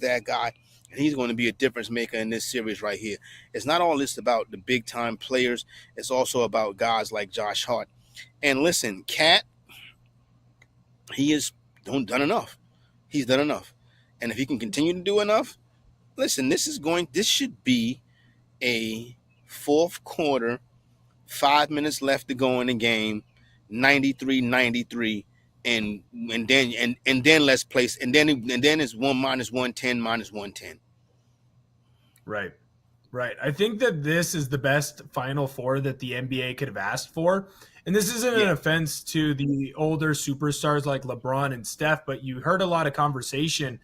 that guy, and he's going to be a difference maker in this series right here. It's not all this about the big time players. It's also about guys like Josh Hart. And listen, Cat, he has done enough. He's done enough, and if he can continue to do enough, listen, this should be a fourth quarter, 5 minutes left to go in the game, 93-93, and then let's place and then it's 1 - 110 -110. Right. Right. I think that this is the best Final Four that the NBA could have asked for. And this isn't an offense to the older superstars like LeBron and Steph, but you heard a lot of conversation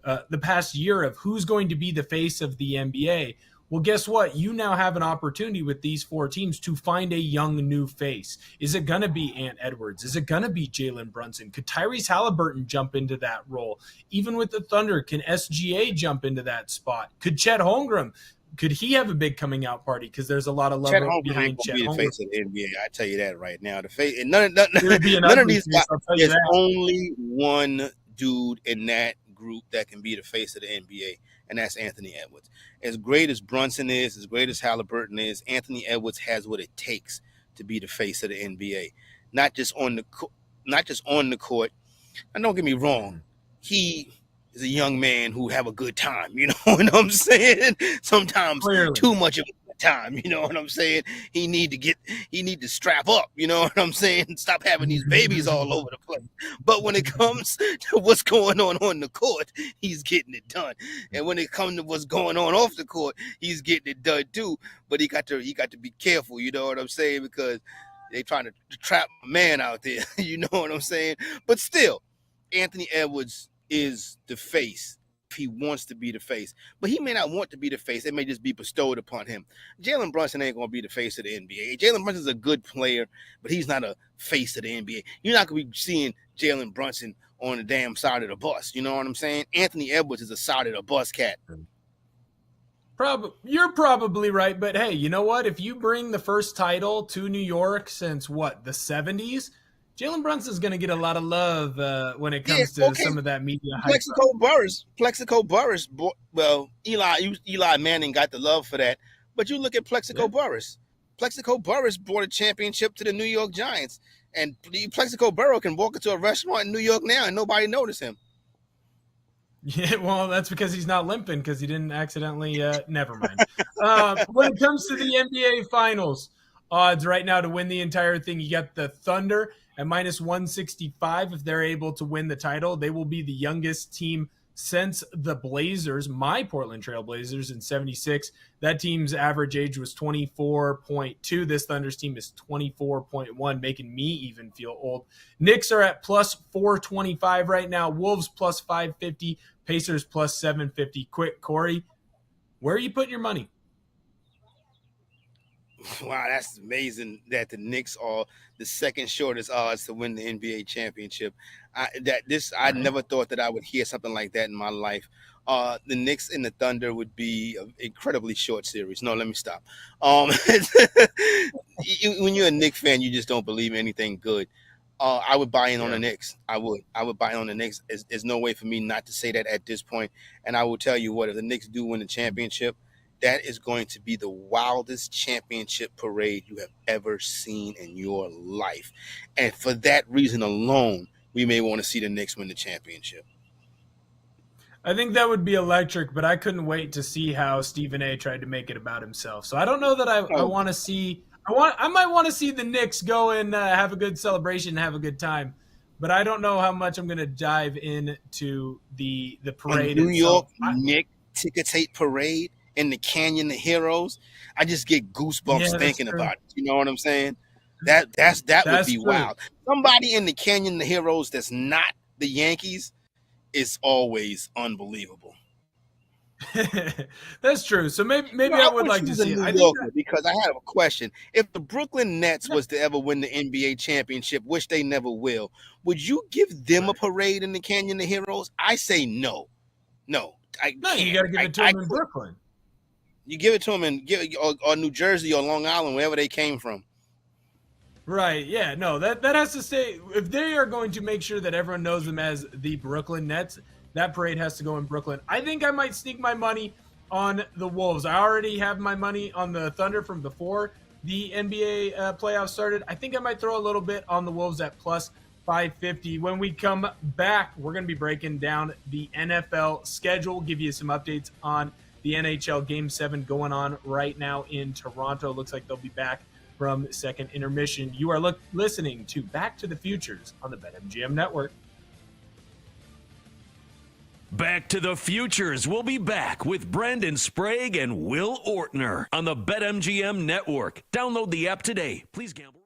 the past year of who's going to be the face of the NBA. Well, guess what? You now have an opportunity with these four teams to find a young new face. Is it going to be Ant Edwards? Is it going to be Jalen Brunson? Could Tyrese Halliburton jump into that role? Even with the Thunder, can SGA jump into that spot? Could Chet Holmgren? Could he have a big coming out party? Because there's a lot of love behind Chet Holmgren. Be the face of the NBA. I tell you that right now. The face, and none of these guys. There's only one dude in that group that can be the face of the NBA, and that's Anthony Edwards. As great as Brunson is, as great as Halliburton is, Anthony Edwards has what it takes to be the face of the NBA. Not just on the court. And don't get me wrong, he is a young man who have a good time. You know what I'm saying? Sometimes too much of a good time. You know what I'm saying? He need to strap up. You know what I'm saying? Stop having these babies all over the place. But when it comes to what's going on the court, he's getting it done. And when it comes to what's going on off the court, he's getting it done too. But he got to be careful. You know what I'm saying? Because they trying to trap a man out there. You know what I'm saying? But still, Anthony Edwards is the face if he wants to be the face. But he may not want to be the face. It may just be bestowed upon him. Jalen Brunson ain't going to be the face of the NBA. Jalen Brunson's a good player, but he's not a face of the NBA. You're not going to be seeing Jalen Brunson on the damn side of the bus. You know what I'm saying? Anthony Edwards is a side of the bus cat. You're probably right, but hey, you know what? If you bring the first title to New York since the 70s, Jalen Brunson's going to get a lot of love when it comes to some of that media hype. Plexico Burris. Well, Eli Manning got the love for that. But you look at Plexico Burris. Plexico Burris brought a championship to the New York Giants. And Plexico Burris can walk into a restaurant in New York now and nobody notice him. Yeah, well, that's because he's not limping because he didn't accidentally. Never mind. When it comes to the NBA Finals, odds right now to win the entire thing, you got the Thunder at -165. If they're able to win the title, they will be the youngest team since the Blazers, my Portland Trail Blazers in 76. That team's average age was 24.2. This Thunder's team is 24.1, making me even feel old. Knicks are at +425 right now. Wolves +550. Pacers +750. Quick, Corey, where are you putting your money? Wow, that's amazing that the Knicks are the second shortest odds to win the NBA championship. I never thought that I would hear something like that in my life. The Knicks and the Thunder would be an incredibly short series. No, let me stop. When you're a Knicks fan, you just don't believe anything good. I would buy in on the Knicks. I would buy in on the Knicks. There's no way for me not to say that at this point. And I will tell you what, if the Knicks do win the championship, that is going to be the wildest championship parade you have ever seen in your life. And for that reason alone, we may want to see the Knicks win the championship. I think that would be electric, but I couldn't wait to see how Stephen A. tried to make it about himself. So I don't know that I want to see – I might want to see the Knicks go and have a good celebration and have a good time. But I don't know how much I'm going to dive into the parade. A New York Knicks ticker tape parade in the Canyon of Heroes, I just get goosebumps thinking about it. You know what I'm saying? That would be wild. Somebody in the Canyon of Heroes that's not the Yankees is always unbelievable. That's true. So maybe I would like to see it. Because I have a question. If the Brooklyn Nets was to ever win the NBA championship, which they never will, would you give them a parade in the Canyon of Heroes? I say no. No, you got to give it to them in Brooklyn. You give it to them or New Jersey or Long Island, wherever they came from. Right, yeah, no, that has to stay. If they are going to make sure that everyone knows them as the Brooklyn Nets, That parade has to go in Brooklyn. I think I might sneak my money on the Wolves. I already have my money on the Thunder from before the NBA playoffs started. I think I might throw a little bit on the Wolves at plus 550. When we come back, we're going to be breaking down the NFL schedule, give you some updates on the NHL Game 7 going on right now in Toronto. Looks like they'll be back from second intermission. You are listening to Back to the Futures on the BetMGM Network. Back to the Futures. We'll be back with Brandon Sprague and Will Ortner on the BetMGM Network. Download the app today. Please gamble.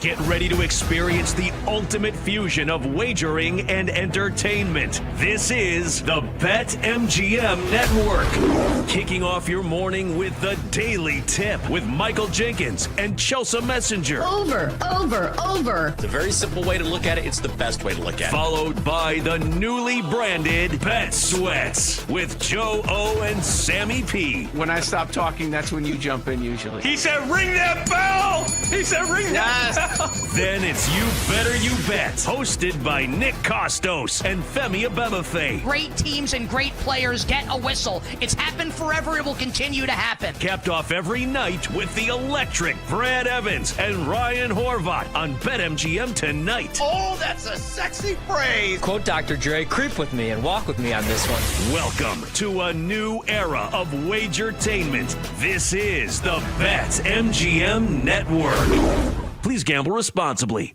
Get ready to experience the ultimate fusion of wagering and entertainment. This is the BetMGM Network. Kicking off your morning with the Daily Tip with Michael Jenkins and Chelsea Messenger. Over. It's a very simple way to look at it. It's the best way to look at it. Followed by the newly branded Bet Sweats with Joe O and Sammy P. When I stop talking, that's when you jump in usually. He said, ring that bell! He said, ring that bell! Then it's You Better You Bet, hosted by Nick Costos and Femi Abebefe. Great teams and great players get a whistle. It's happened forever. It will continue to happen. Capped off every night with the electric Brad Evans and Ryan Horvat on BetMGM tonight. Oh, that's a sexy phrase. Quote Dr. Dre, creep with me and walk with me on this one. Welcome to a new era of Wagertainment. This is the BetMGM Network. Please gamble responsibly.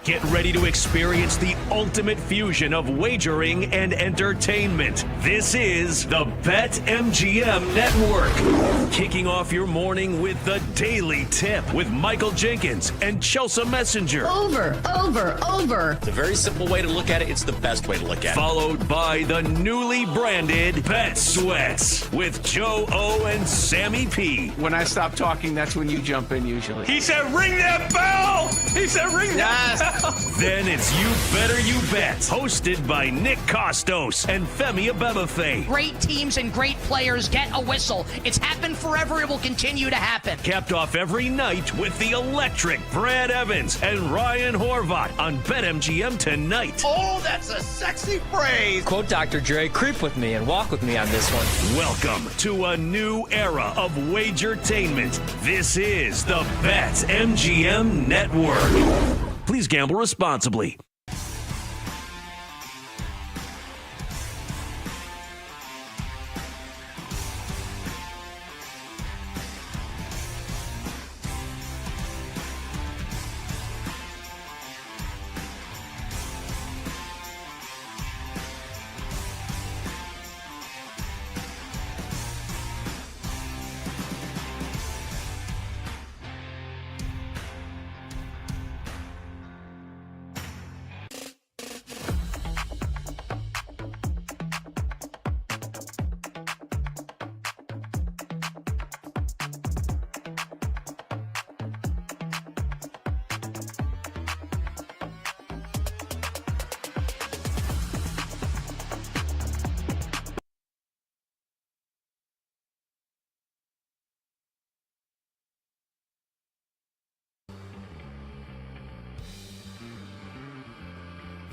Get ready to experience the ultimate fusion of wagering and entertainment. This is the BetMGM Network. Kicking off your morning with the Daily Tip with Michael Jenkins and Chelsea Messenger. Over. It's a very simple way to look at it. It's the best way to look at it. Followed by the newly branded Bet Sweats with Joe O and Sammy P. When I stop talking, that's when you jump in usually. He said, ring that bell! He said, ring that bell! Then it's You Better You Bet, hosted by Nick Costos and Femi Abebefe. Great teams and great players get a whistle. It's happened forever. It will continue to happen. Capped off every night with the electric Brad Evans and Ryan Horvat on BetMGM tonight. Oh, that's a sexy phrase. Quote Dr. Dre, creep with me and walk with me on this one. Welcome to a new era of Wagertainment. This is the BetMGM Network. Please gamble responsibly.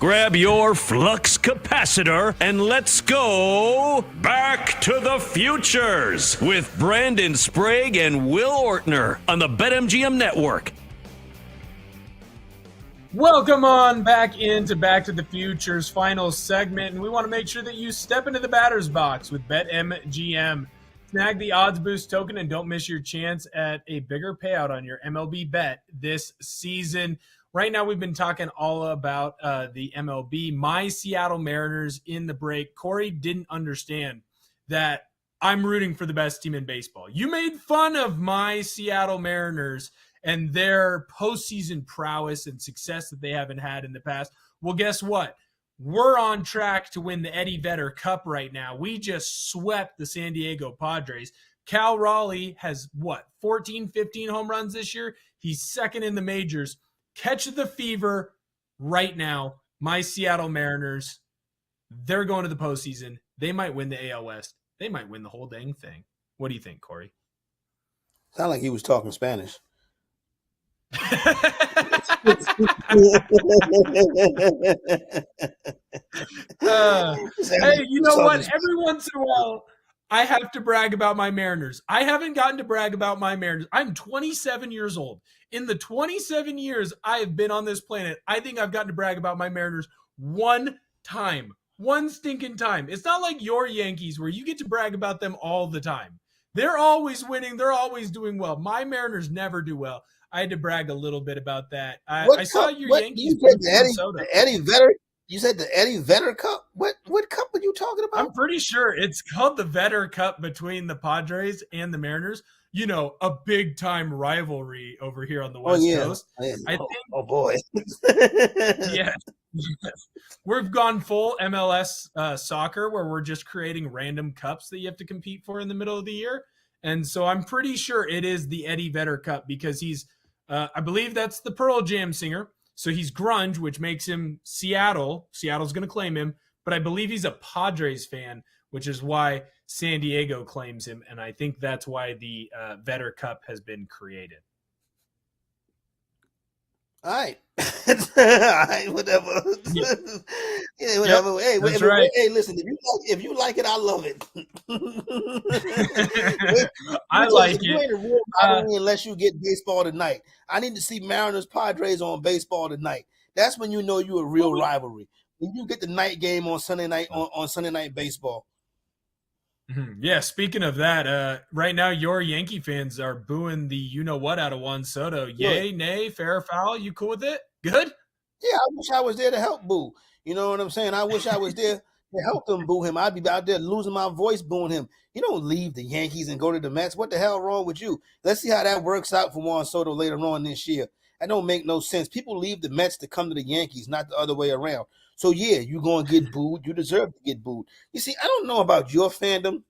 Grab your flux capacitor and let's go back to the futures with Brandon Sprague and Will Ortner on the BetMGM Network. Welcome on back into Back to the Future's final segment, and we want to make sure that you step into the batter's box with BetMGM. Snag the odds boost token and don't miss your chance at a bigger payout on your MLB bet this season. Right now, we've been talking all about the MLB. My Seattle Mariners in the break. Corey didn't understand that I'm rooting for the best team in baseball. You made fun of my Seattle Mariners and their postseason prowess and success that they haven't had in the past. Well, guess what? We're on track to win the Eddie Vedder Cup right now. We just swept the San Diego Padres. Cal Raleigh has, 14, 15 home runs this year? He's second in the majors. Catch the fever right now. My Seattle Mariners, they're going to the postseason. They might win the AL West. They might win the whole dang thing. What do you think, Corey? Sound like he was talking Spanish. Hey, you know what? Every once in a while, I have to brag about my Mariners. I haven't gotten to brag about my Mariners. I'm 27 years old. In the 27 years I have been on this planet, I think I've gotten to brag about my Mariners one time. One stinking time. It's not like your Yankees where you get to brag about them all the time. They're always winning. They're always doing well. My Mariners never do well. I had to brag a little bit about that. I saw your Yankees. The Eddie Vedder. You said the Eddie Vedder Cup? What cup are you talking about? I'm pretty sure it's called the Vedder Cup between the Padres and the Mariners. You know, a big-time rivalry over here on the West Coast. I think, oh, boy. yes. We've gone full MLS soccer where we're just creating random cups that you have to compete for in the middle of the year. And so I'm pretty sure it is the Eddie Vedder Cup because he's I believe that's the Pearl Jam singer. So he's grunge, which makes him Seattle. Seattle's going to claim him. But I believe he's a Padres fan, which is why San Diego claims him. And I think that's why the Vedder Cup has been created. All right. All right, whatever. Yep. Yeah, whatever. Yep, hey, right. Hey, listen, if you like it, I love it. I like it. You ain't a real rivalry unless you get baseball tonight. I need to see Mariners Padres on baseball tonight. That's when you know you're a real rivalry. When you get the night game on Sunday night on Sunday Night Baseball. Mm-hmm. Yeah, speaking of that, right now your Yankee fans are booing the you-know-what out of Juan Soto. Yay, nay, fair or foul? You cool with it? Good? Yeah, I wish I was there to help boo. You know what I'm saying? I wish I was there to help them boo him. I'd be out there losing my voice booing him. You don't leave the Yankees and go to the Mets. What the hell wrong with you? Let's see how that works out for Juan Soto later on this year. That don't make no sense. People leave the Mets to come to the Yankees, not the other way around. So, yeah, you're going to get booed. You deserve to get booed. You see, I don't know about your fandom,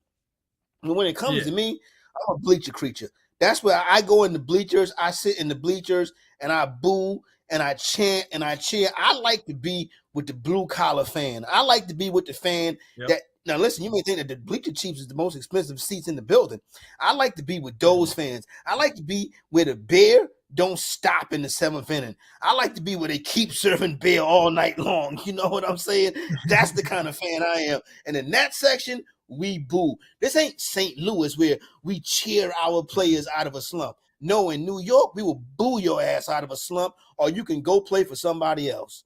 but when it comes to me, I'm a bleacher creature. That's where I go in the bleachers. I sit in the bleachers, and I boo, and I chant, and I cheer. I like to be with the blue-collar fan. I like to be with the fan that – now, listen, you may think that the bleacher chiefs is the most expensive seats in the building. I like to be with those fans. I like to be where the beer don't stop in the seventh inning. I like to be where they keep serving beer all night long. You know what I'm saying? That's the kind of fan I am. And in that section, we boo. This ain't St. Louis where we cheer our players out of a slump. No, in New York, we will boo your ass out of a slump, or you can go play for somebody else.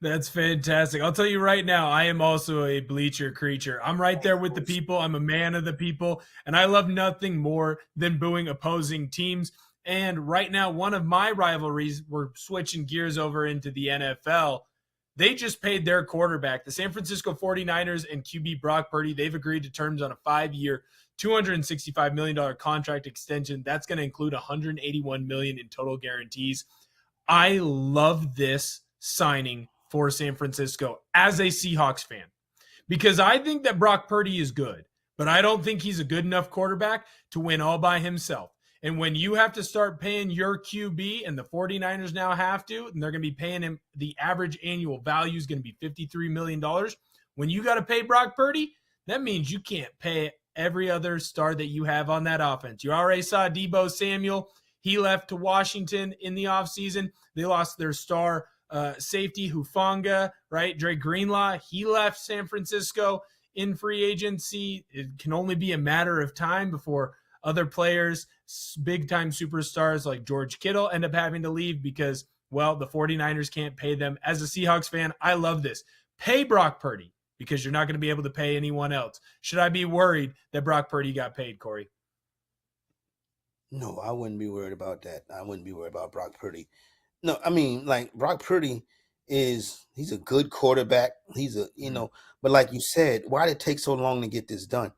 That's fantastic. I'll tell you right now, I am also a bleacher creature. I'm right there with the people. I'm a man of the people, and I love nothing more than booing opposing teams. And right now, one of my rivalries, we're switching gears over into the NFL. They just paid their quarterback, the San Francisco 49ers and QB Brock Purdy. They've agreed to terms on a 5-year, $265 million contract extension. That's going to include $181 million in total guarantees. I love this signing for San Francisco as a Seahawks fan because I think that Brock Purdy is good, but I don't think he's a good enough quarterback to win all by himself. And when you have to start paying your QB, and the 49ers now have to, and they're going to be paying him, the average annual value is going to be $53 million. When you got to pay Brock Purdy, that means you can't pay every other star that you have on that offense. You already saw Deebo Samuel. He left to Washington in the offseason. They lost their star safety Hufanga, right? Dre Greenlaw, he left San Francisco in free agency. It can only be a matter of time before other players, big-time superstars like George Kittle, end up having to leave because, well, the 49ers can't pay them. As a Seahawks fan, I love this. Pay Brock Purdy because you're not going to be able to pay anyone else. Should I be worried that Brock Purdy got paid, Corey? No, I wouldn't be worried about that. I wouldn't be worried about Brock Purdy. No, I mean, like, Brock Purdy he's a good quarterback. But like you said, why did it take so long to get this done?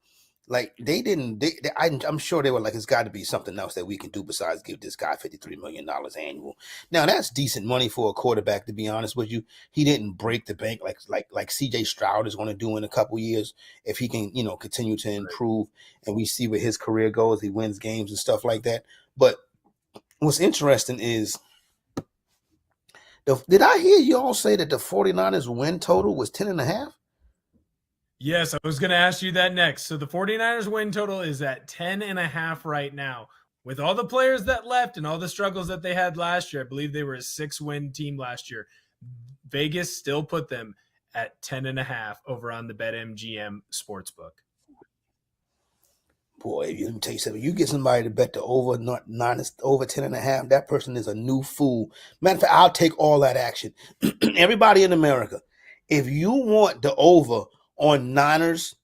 Like, I'm sure they were like, it's got to be something else that we can do besides give this guy $53 million annual. Now, that's decent money for a quarterback, to be honest with you. He didn't break the bank like CJ Stroud is going to do in a couple years if he can, continue to improve and we see where his career goes. He wins games and stuff like that. But what's interesting is, did I hear you all say that the 49ers win total was 10.5? Yes, I was going to ask you that next. So the 49ers win total is at 10.5 right now. With all the players that left and all the struggles that they had last year, I believe they were a 6-win team last year. Vegas still put them at 10.5 over on the BetMGM Sportsbook. Boy, let me tell you something. You get somebody to bet the over 10.5, that person is a new fool. Matter of fact, I'll take all that action. Everybody in America, if you want the over on Niners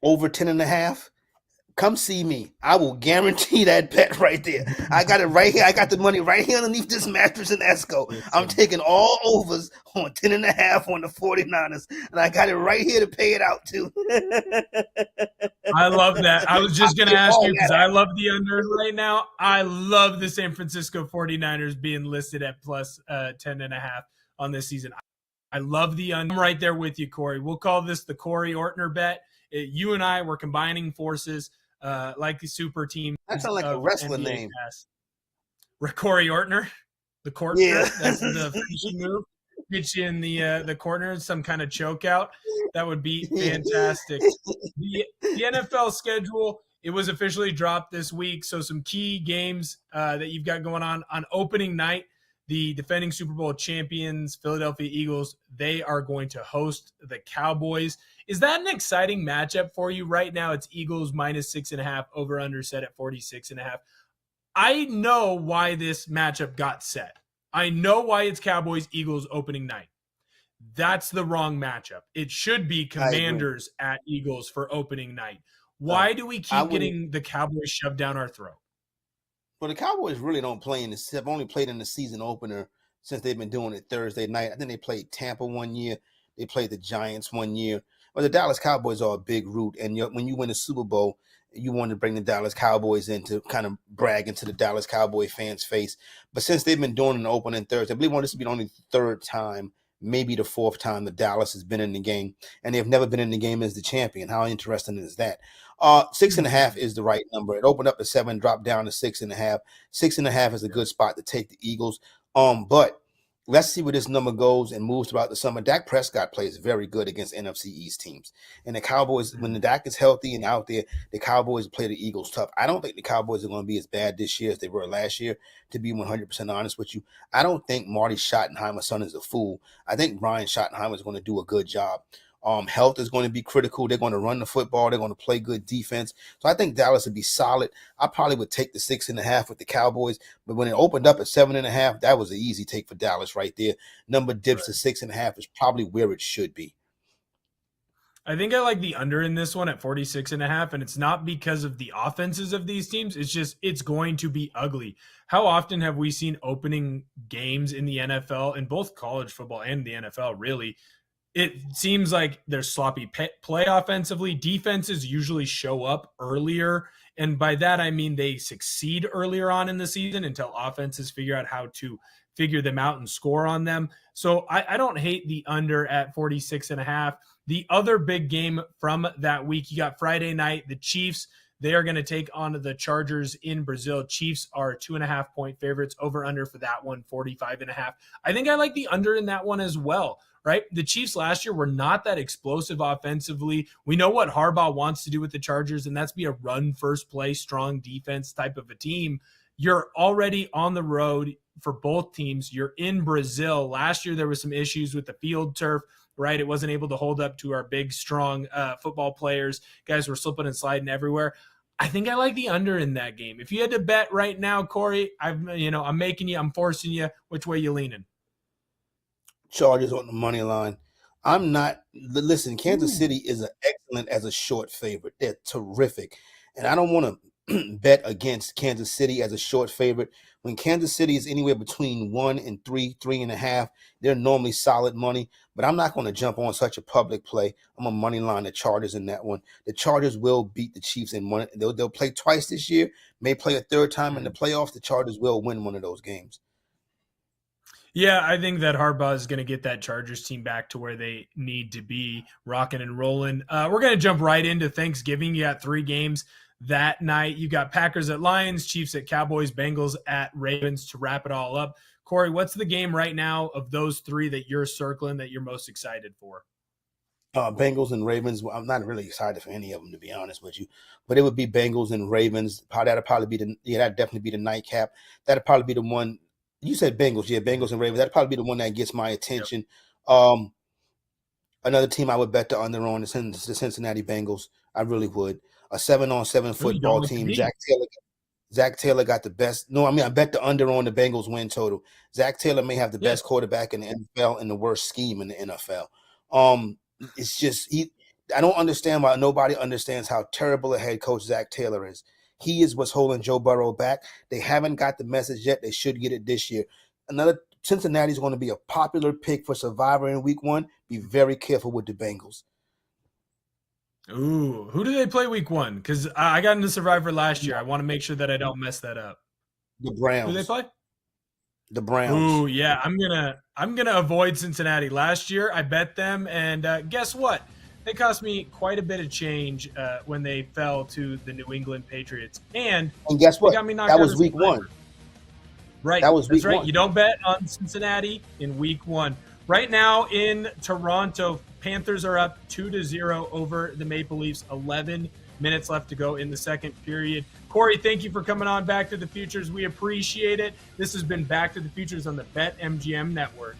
over 10.5, come see me. I will guarantee that bet right there. I got it right here. I got the money right here underneath this mattress in Esco. I'm taking all overs on 10.5 on the 49ers, and I got it right here to pay it out too. I love that. I was just going to ask you because I love the under right now. I love the San Francisco 49ers being listed at plus 10.5 on this season. I love the under. I'm right there with you, Corey. We'll call this the Corey Ortner bet. You and I were combining forces like the super team. That sounds like a wrestling name. Corey Ortner, the Cortner. Yeah. That's the finishing move. Get you in the corner, some kind of choke out. That would be fantastic. The NFL schedule, it was officially dropped this week. So some key games that you've got going on opening night. The defending Super Bowl champions, Philadelphia Eagles, they are going to host the Cowboys. Is that an exciting matchup for you? Right now, it's Eagles minus 6.5, over under set at 46.5. I know why this matchup got set. I know why it's Cowboys Eagles opening night. That's the wrong matchup. It should be Commanders at Eagles for opening night. Why do we keep getting the Cowboys shoved down our throat? Well, the Cowboys really don't play have only played in the season opener since they've been doing it Thursday night. I think they played Tampa one year. They played the Giants one year. But the Dallas Cowboys are a big root. And when you win a Super Bowl, you want to bring the Dallas Cowboys in to kind of brag into the Dallas Cowboy fans' face. But since they've been doing an opening Thursday, I believe this will be only the third time, maybe the fourth time that Dallas has been in the game. And they've never been in the game as the champion. How interesting is that? 6.5 is the right number. It opened up at 7, dropped down to 6.5. 6.5 is a good spot to take the Eagles. But let's see where this number goes and moves throughout the summer. Dak Prescott plays very good against NFC East teams. And the Cowboys, when the Dak is healthy and out there, the Cowboys play the Eagles tough. I don't think the Cowboys are going to be as bad this year as they were last year, to be 100% honest with you. I don't think Marty Schottenheimer's son is a fool. I think Brian Schottenheimer is going to do a good job. Health is going to be critical. They're going to run the football. They're going to play good defense. So I think Dallas would be solid. I probably would take the 6.5 with the Cowboys. But when it opened up at 7.5, that was an easy take for Dallas right there. Number dips to 6.5 is probably where it should be. I think I like the under in this one at 46.5, and it's not because of the offenses of these teams. It's just it's going to be ugly. How often have we seen opening games in the NFL, in both college football and the NFL, really? It seems like there's sloppy play offensively. Defenses usually show up earlier, and by that I mean they succeed earlier on in the season until offenses figure out how to figure them out and score on them. So I don't hate the under at 46.5. The other big game from that week, you got Friday night, the Chiefs. They are going to take on the Chargers in Brazil. Chiefs are 2.5-point favorites. Over under for that one, 45.5. I think I like the under in that one as well, right? The Chiefs last year were not that explosive offensively. We know what Harbaugh wants to do with the Chargers, and that's be a run first play, strong defense type of a team. You're already on the road for both teams. You're in Brazil. Last year, there was some issues with the field turf, right? It wasn't able to hold up to our big, strong football players. Guys were slipping and sliding everywhere. I think I like the under in that game. If you had to bet right now, Corey, I'm forcing you. Which way you leaning? Chargers on the money line. Listen, Kansas City is excellent as a short favorite. They're terrific. And I don't want to bet against Kansas City as a short favorite. When Kansas City is anywhere between 1 and 3, 3.5, they're normally solid money. But I'm not going to jump on such a public play. I'm a money line the Chargers in that one. The Chargers will beat the Chiefs in one. They'll play twice this year, may play a third time in the playoffs. The Chargers will win one of those games. Yeah, I think that Harbaugh is going to get that Chargers team back to where they need to be, rocking and rolling. We're going to jump right into Thanksgiving. You got 3 games that night. You got Packers at Lions, Chiefs at Cowboys, Bengals at Ravens to wrap it all up. Corey, what's the game right now of those 3 that you're circling that you're most excited for? Bengals and Ravens. Well, I'm not really excited for any of them, to be honest with you. But it would be Bengals and Ravens. That'd definitely be the nightcap. That'd probably be the one. You said Bengals. Yeah, Bengals and Ravens. That'd probably be the one that gets my attention. Yep. Another team I would bet the under on is the Cincinnati Bengals. I really would. A 7-on-7 football team. Zach Taylor got the best. No, I mean, I bet the under on the Bengals win total. Zach Taylor may have the best quarterback in the NFL and the worst scheme in the NFL. It's just I don't understand why nobody understands how terrible a head coach Zach Taylor is. He is what's holding Joe Burrow back. They haven't got the message yet. They should get it this year. Cincinnati's going to be a popular pick for Survivor in week 1. Be very careful with the Bengals. Ooh, who do they play week 1? Because I got into Survivor last year. I want to make sure that I don't mess that up. The Browns. Who do they play? The Browns. Ooh, yeah. I'm gonna avoid Cincinnati. Last year I bet them, and guess what? They cost me quite a bit of change when they fell to the New England Patriots. And guess what? That was week 1. Right. That was week 1. Right. You don't bet on Cincinnati in week 1. Right now in Toronto, Panthers are up 2-0 over the Maple Leafs. 11 minutes left to go in the second period. Corey, thank you for coming on Back to the Futures. We appreciate it. This has been Back to the Futures on the BetMGM Network.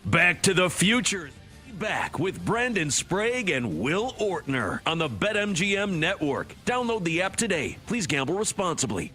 Back to the Futures. Back with Brandon Sprague and Will Ortner on the BetMGM Network. Download the app today. Please gamble responsibly.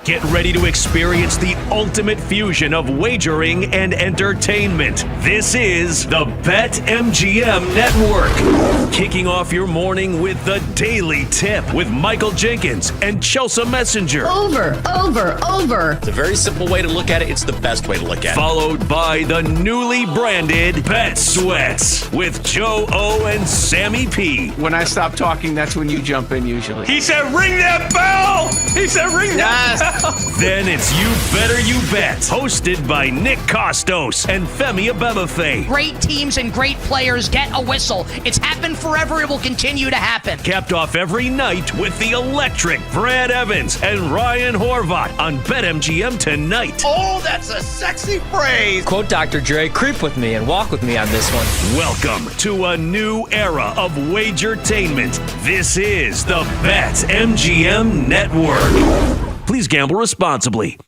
Get ready to experience the ultimate fusion of wagering and entertainment. This is the BetMGM Network. Kicking off your morning with the Daily Tip with Michael Jenkins and Chelsea Messenger. Over. It's a very simple way to look at it. It's the best way to look at it. Followed by the newly branded Bet Sweats with Joe O and Sammy P. When I stop talking, that's when you jump in usually. He said, ring that bell! He said, ring that bell! Then it's You Better You Bet, hosted by Nick Costos and Femi Abebefe. Great teams and great players get a whistle. It's happened forever. It will continue to happen. Capped off every night with the electric Brad Evans and Ryan Horvat on BetMGM tonight. Oh, that's a sexy phrase. Quote Dr. Dre, creep with me and walk with me on this one. Welcome to a new era of Wagertainment. This is the BetMGM Network. Please gamble responsibly.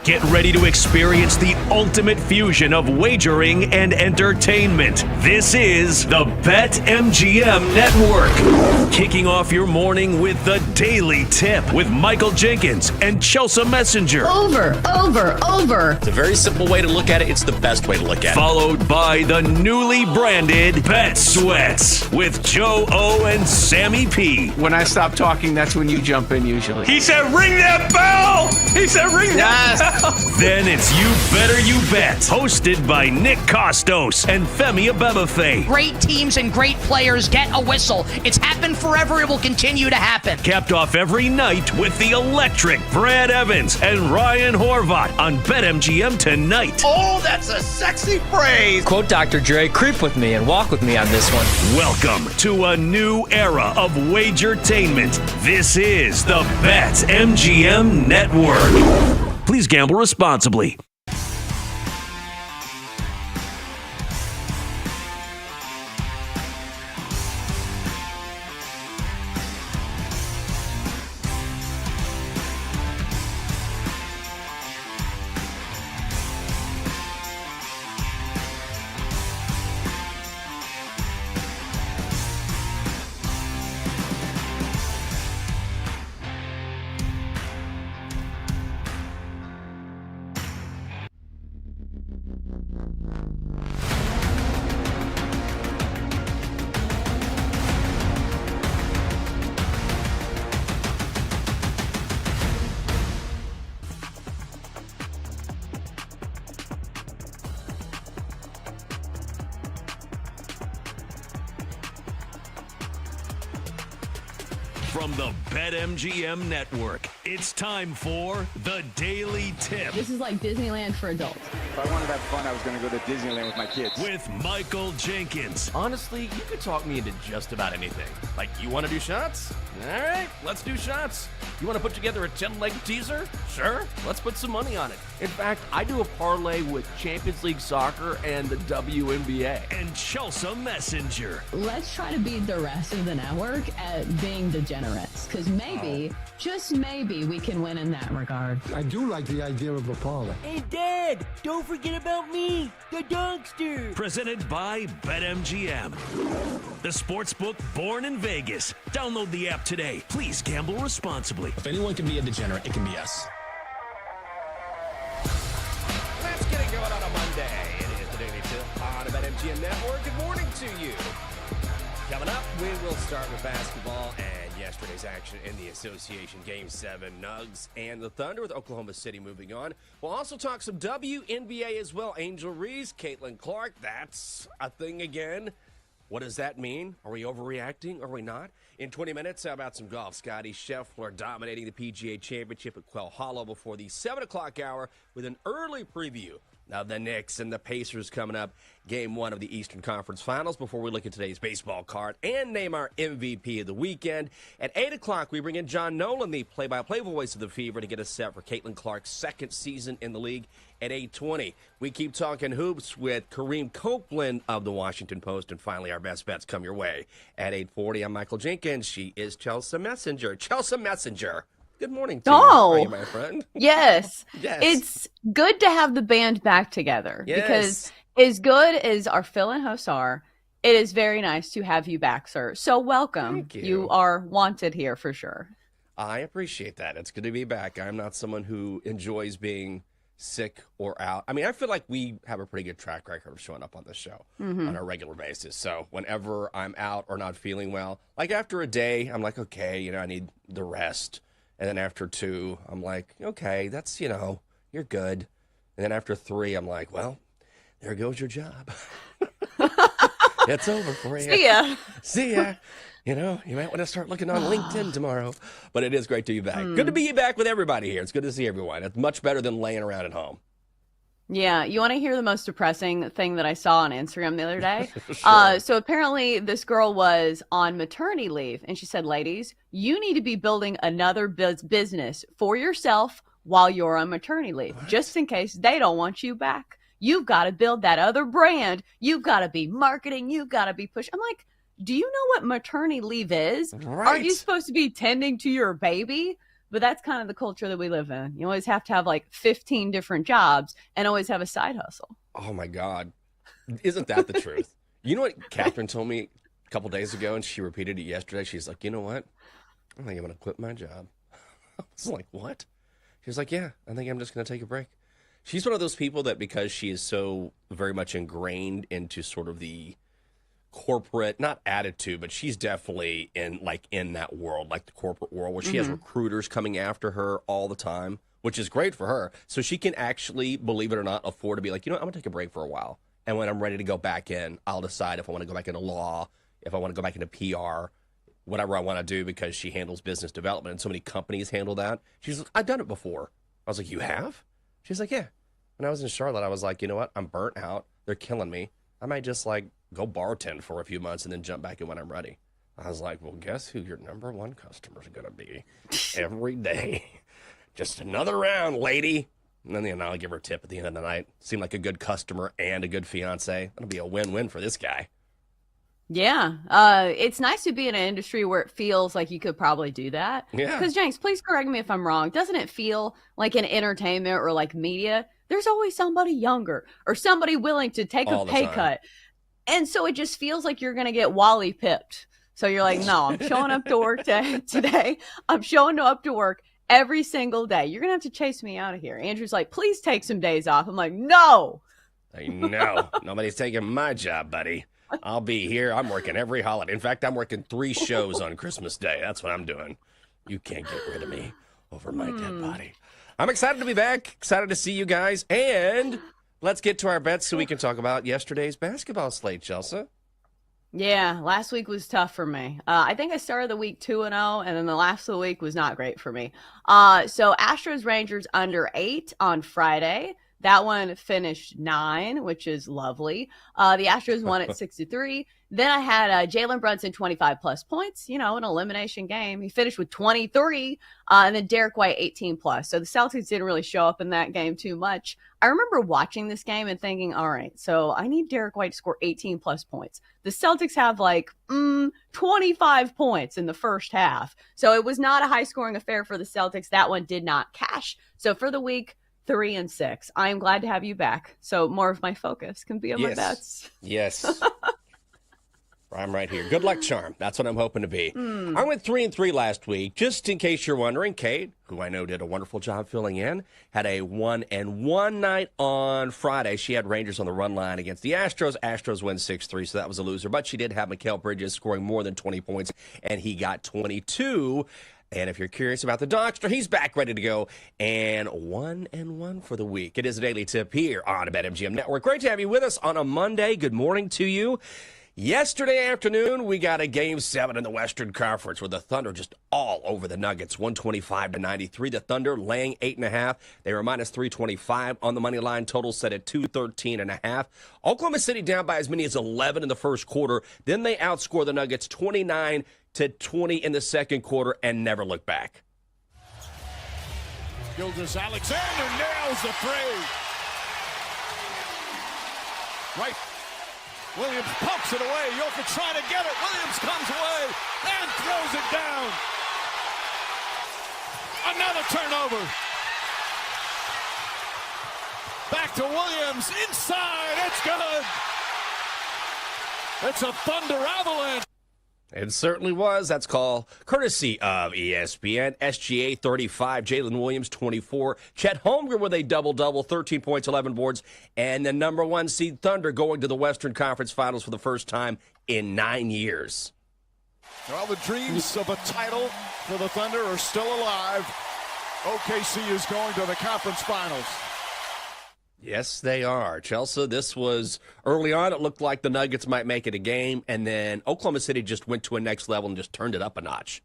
Get ready to experience the ultimate fusion of wagering and entertainment. This is the BetMGM Network. Kicking off your morning with the Daily Tip with Michael Jenkins and Chelsea Messenger. Over. It's a very simple way to look at it. It's the best way to look at it. Followed by the newly branded Bet Sweats with Joe O and Sammy P. When I stop talking, that's when you jump in usually. He said, ring that bell! He said, ring that bell! Then it's You Better You Bet, hosted by Nick Costos and Femi Abebefe. Great teams and great players get a whistle. It's happened forever. It will continue to happen. Capped off every night with the electric Brad Evans and Ryan Horvath on BetMGM tonight. Oh, that's a sexy phrase. Quote Dr. Dre, creep with me and walk with me on this one. Welcome to a new era of Wagertainment. This is the BetMGM Network. Please gamble responsibly. From the BetMGM Network, it's time for the Daily Tip. This is like Disneyland for adults. If I wanted to have fun, I was going to go to Disneyland with my kids. With Michael Jenkins. Honestly, you could talk me into just about anything. Like, you want to do shots? All right, let's do shots. You want to put together a 10-leg teaser? Sure, let's put some money on it. In fact, I do a parlay with Champions League Soccer and the WNBA. And Chelsea Messenger. Let's try to beat the rest of the network at being degenerates, because maybe, just maybe, we can win in that regard. I do like the idea of a parlay. Hey, Dad, don't forget about me, the dogster. Presented by BetMGM. The sportsbook born in Vegas. Download the app today. Please gamble responsibly. If anyone can be a degenerate, it can be us. Let's get it going on a Monday. It is the Daily Tip on the BetMGM Network. Good morning to you. Coming up, we will start with basketball and yesterday's action in the Association Game 7. Nugs and the Thunder with Oklahoma City moving on. We'll also talk some WNBA as well. Angel Reese, Caitlin Clark, that's a thing again. What does that mean? Are we overreacting? Are we not? In 20 minutes, how about some golf? Scotty Scheffler dominating the PGA Championship at Quail Hollow before the 7 o'clock hour with an early preview. Now the Knicks and the Pacers coming up, Game 1 of the Eastern Conference Finals before we look at today's baseball card and name our MVP of the weekend. At 8 o'clock, we bring in John Nolan, the play-by-play voice of the Fever, to get us set for Caitlin Clark's second season in the league at 8:20. We keep talking hoops with Kareem Copeland of the Washington Post, and finally our best bets come your way. At 8:40, I'm Michael Jenkins. She is Chelsea Messenger. Chelsea Messenger. Good morning to you. How are you, my friend? Yes. Yes. It's good to have the band back together because as good as our fill-in hosts are, it is very nice to have you back, sir. So welcome. Thank you. You are wanted here for sure. I appreciate that. It's good to be back. I'm not someone who enjoys being sick or out. I mean, I feel like we have a pretty good track record of showing up on this show on a regular basis. So whenever I'm out or not feeling well, like after a day, I'm like, okay, I need the rest. And then after 2, I'm like, okay, that's, you're good. And then after 3, I'm like, well, there goes your job. It's over for you. See ya. See ya. You might want to start looking on LinkedIn tomorrow. But it is great to be back. Good to be back with everybody here. It's good to see everyone. It's much better than laying around at home. Yeah, you want to hear the most depressing thing that I saw on Instagram the other day? Sure. So apparently this girl was on maternity leave, and she said, ladies, you need to be building another business for yourself while you're on maternity leave, just in case they don't want you back. You've got to build that other brand. You've got to be marketing. You've got to be pushing. I'm like, do you know what maternity leave is? Right. Aren't you supposed to be tending to your baby? but that's kind of the culture that we live in. You always have to have like 15 different jobs and always have a side hustle. Oh my God. Isn't that the truth? You know what Catherine told me a couple days ago, and she repeated it yesterday? She's like, you know what? I think I'm going to quit my job. I was like, what? She was like, yeah, I think I'm just going to take a break. She's one of those people that because she is so very much ingrained into sort of the corporate, not attitude, but she's definitely in that world, like the corporate world, where she has recruiters coming after her all the time, which is great for her. So she can actually, believe it or not, afford to be like, you know what, I'm going to take a break for a while. And when I'm ready to go back in, I'll decide if I want to go back into law, if I want to go back into PR, whatever I want to do, because she handles business development and so many companies handle that. She's like, I've done it before. I was like, you have? She's like, yeah. When I was in Charlotte, I was like, you know what? I'm burnt out. They're killing me. I might just like go bartend for a few months and then jump back in when I'm ready. I was like, well, guess who your number one customers are going to be every day? Just another round, lady. And then I'll give her a tip at the end of the night. Seemed like a good customer and a good fiance. That'll be a win-win for this guy. Yeah. It's nice to be in an industry where it feels like you could probably do that. Yeah. Because, James, please correct me if I'm wrong. Doesn't it feel like in entertainment or like media, there's always somebody younger or somebody willing to take a pay cut? And so it just feels like you're going to get Wally pipped. So you're like, no, I'm showing up to work today. I'm showing up to work every single day. You're going to have to chase me out of here. Andrew's like, please take some days off. I'm like, no. I know. Nobody's taking my job, buddy. I'll be here. I'm working every holiday. In fact, I'm working 3 shows on Christmas Day. That's what I'm doing. You can't get rid of me over my dead body. I'm excited to be back. Excited to see you guys. And let's get to our bets so we can talk about yesterday's basketball slate, Chelsea. Yeah, last week was tough for me. I think I started the week 2-0, and then the last of the week was not great for me. So Astros Rangers under 8 on Friday. That one finished 9, which is lovely. The Astros won at 6-3. Then I had Jalen Brunson 25-plus points, an elimination game. He finished with 23, and then Derek White 18-plus. So the Celtics didn't really show up in that game too much. I remember watching this game and thinking, all right, so I need Derek White to score 18-plus points. The Celtics have 25 points in the first half. So it was not a high-scoring affair for the Celtics. That one did not cash. So for the week, 3-6. I am glad to have you back. So more of my focus can be on my bets. Yes. I'm right here. Good luck charm. That's what I'm hoping to be. I went 3-3 last week. Just in case you're wondering, Kate, who I know did a wonderful job filling in, had a 1-1 night on Friday. She had Rangers on the run line against the Astros. Astros win 6-3, so that was a loser. But she did have Mikal Bridges scoring more than 20 points, and he got 22. And if you're curious about the Doctor, he's back ready to go. And 1-1 for the week. It is a daily tip here on the BetMGM Network. Great to have you with us on a Monday. Good morning to you. Yesterday afternoon, we got a Game 7 in the Western Conference where the Thunder just all over the Nuggets, 125-93. The Thunder laying 8.5. They were minus 325 on the money line. Total set at 213.5. Oklahoma City down by as many as 11 in the first quarter. Then they outscore the Nuggets 29-20 in the second quarter and never look back. Gilgeous-Alexander nails the three. Right. Williams pumps it away. Jokic trying to get it. Williams comes away and throws it down. Another turnover. Back to Williams. Inside. It's good. It's a Thunder avalanche. It certainly was. That's called courtesy of ESPN. SGA 35, Jalen Williams 24. Chet Holmgren with a double-double, 13 points, 11 boards. And the number 1 seed Thunder going to the Western Conference Finals for the first time in 9 years. Well, the dreams of a title for the Thunder are still alive. OKC is going to the conference finals. Yes, they are. Chelsea, this was early on. It looked like the Nuggets might make it a game, and then Oklahoma City just went to a next level and just turned it up a notch.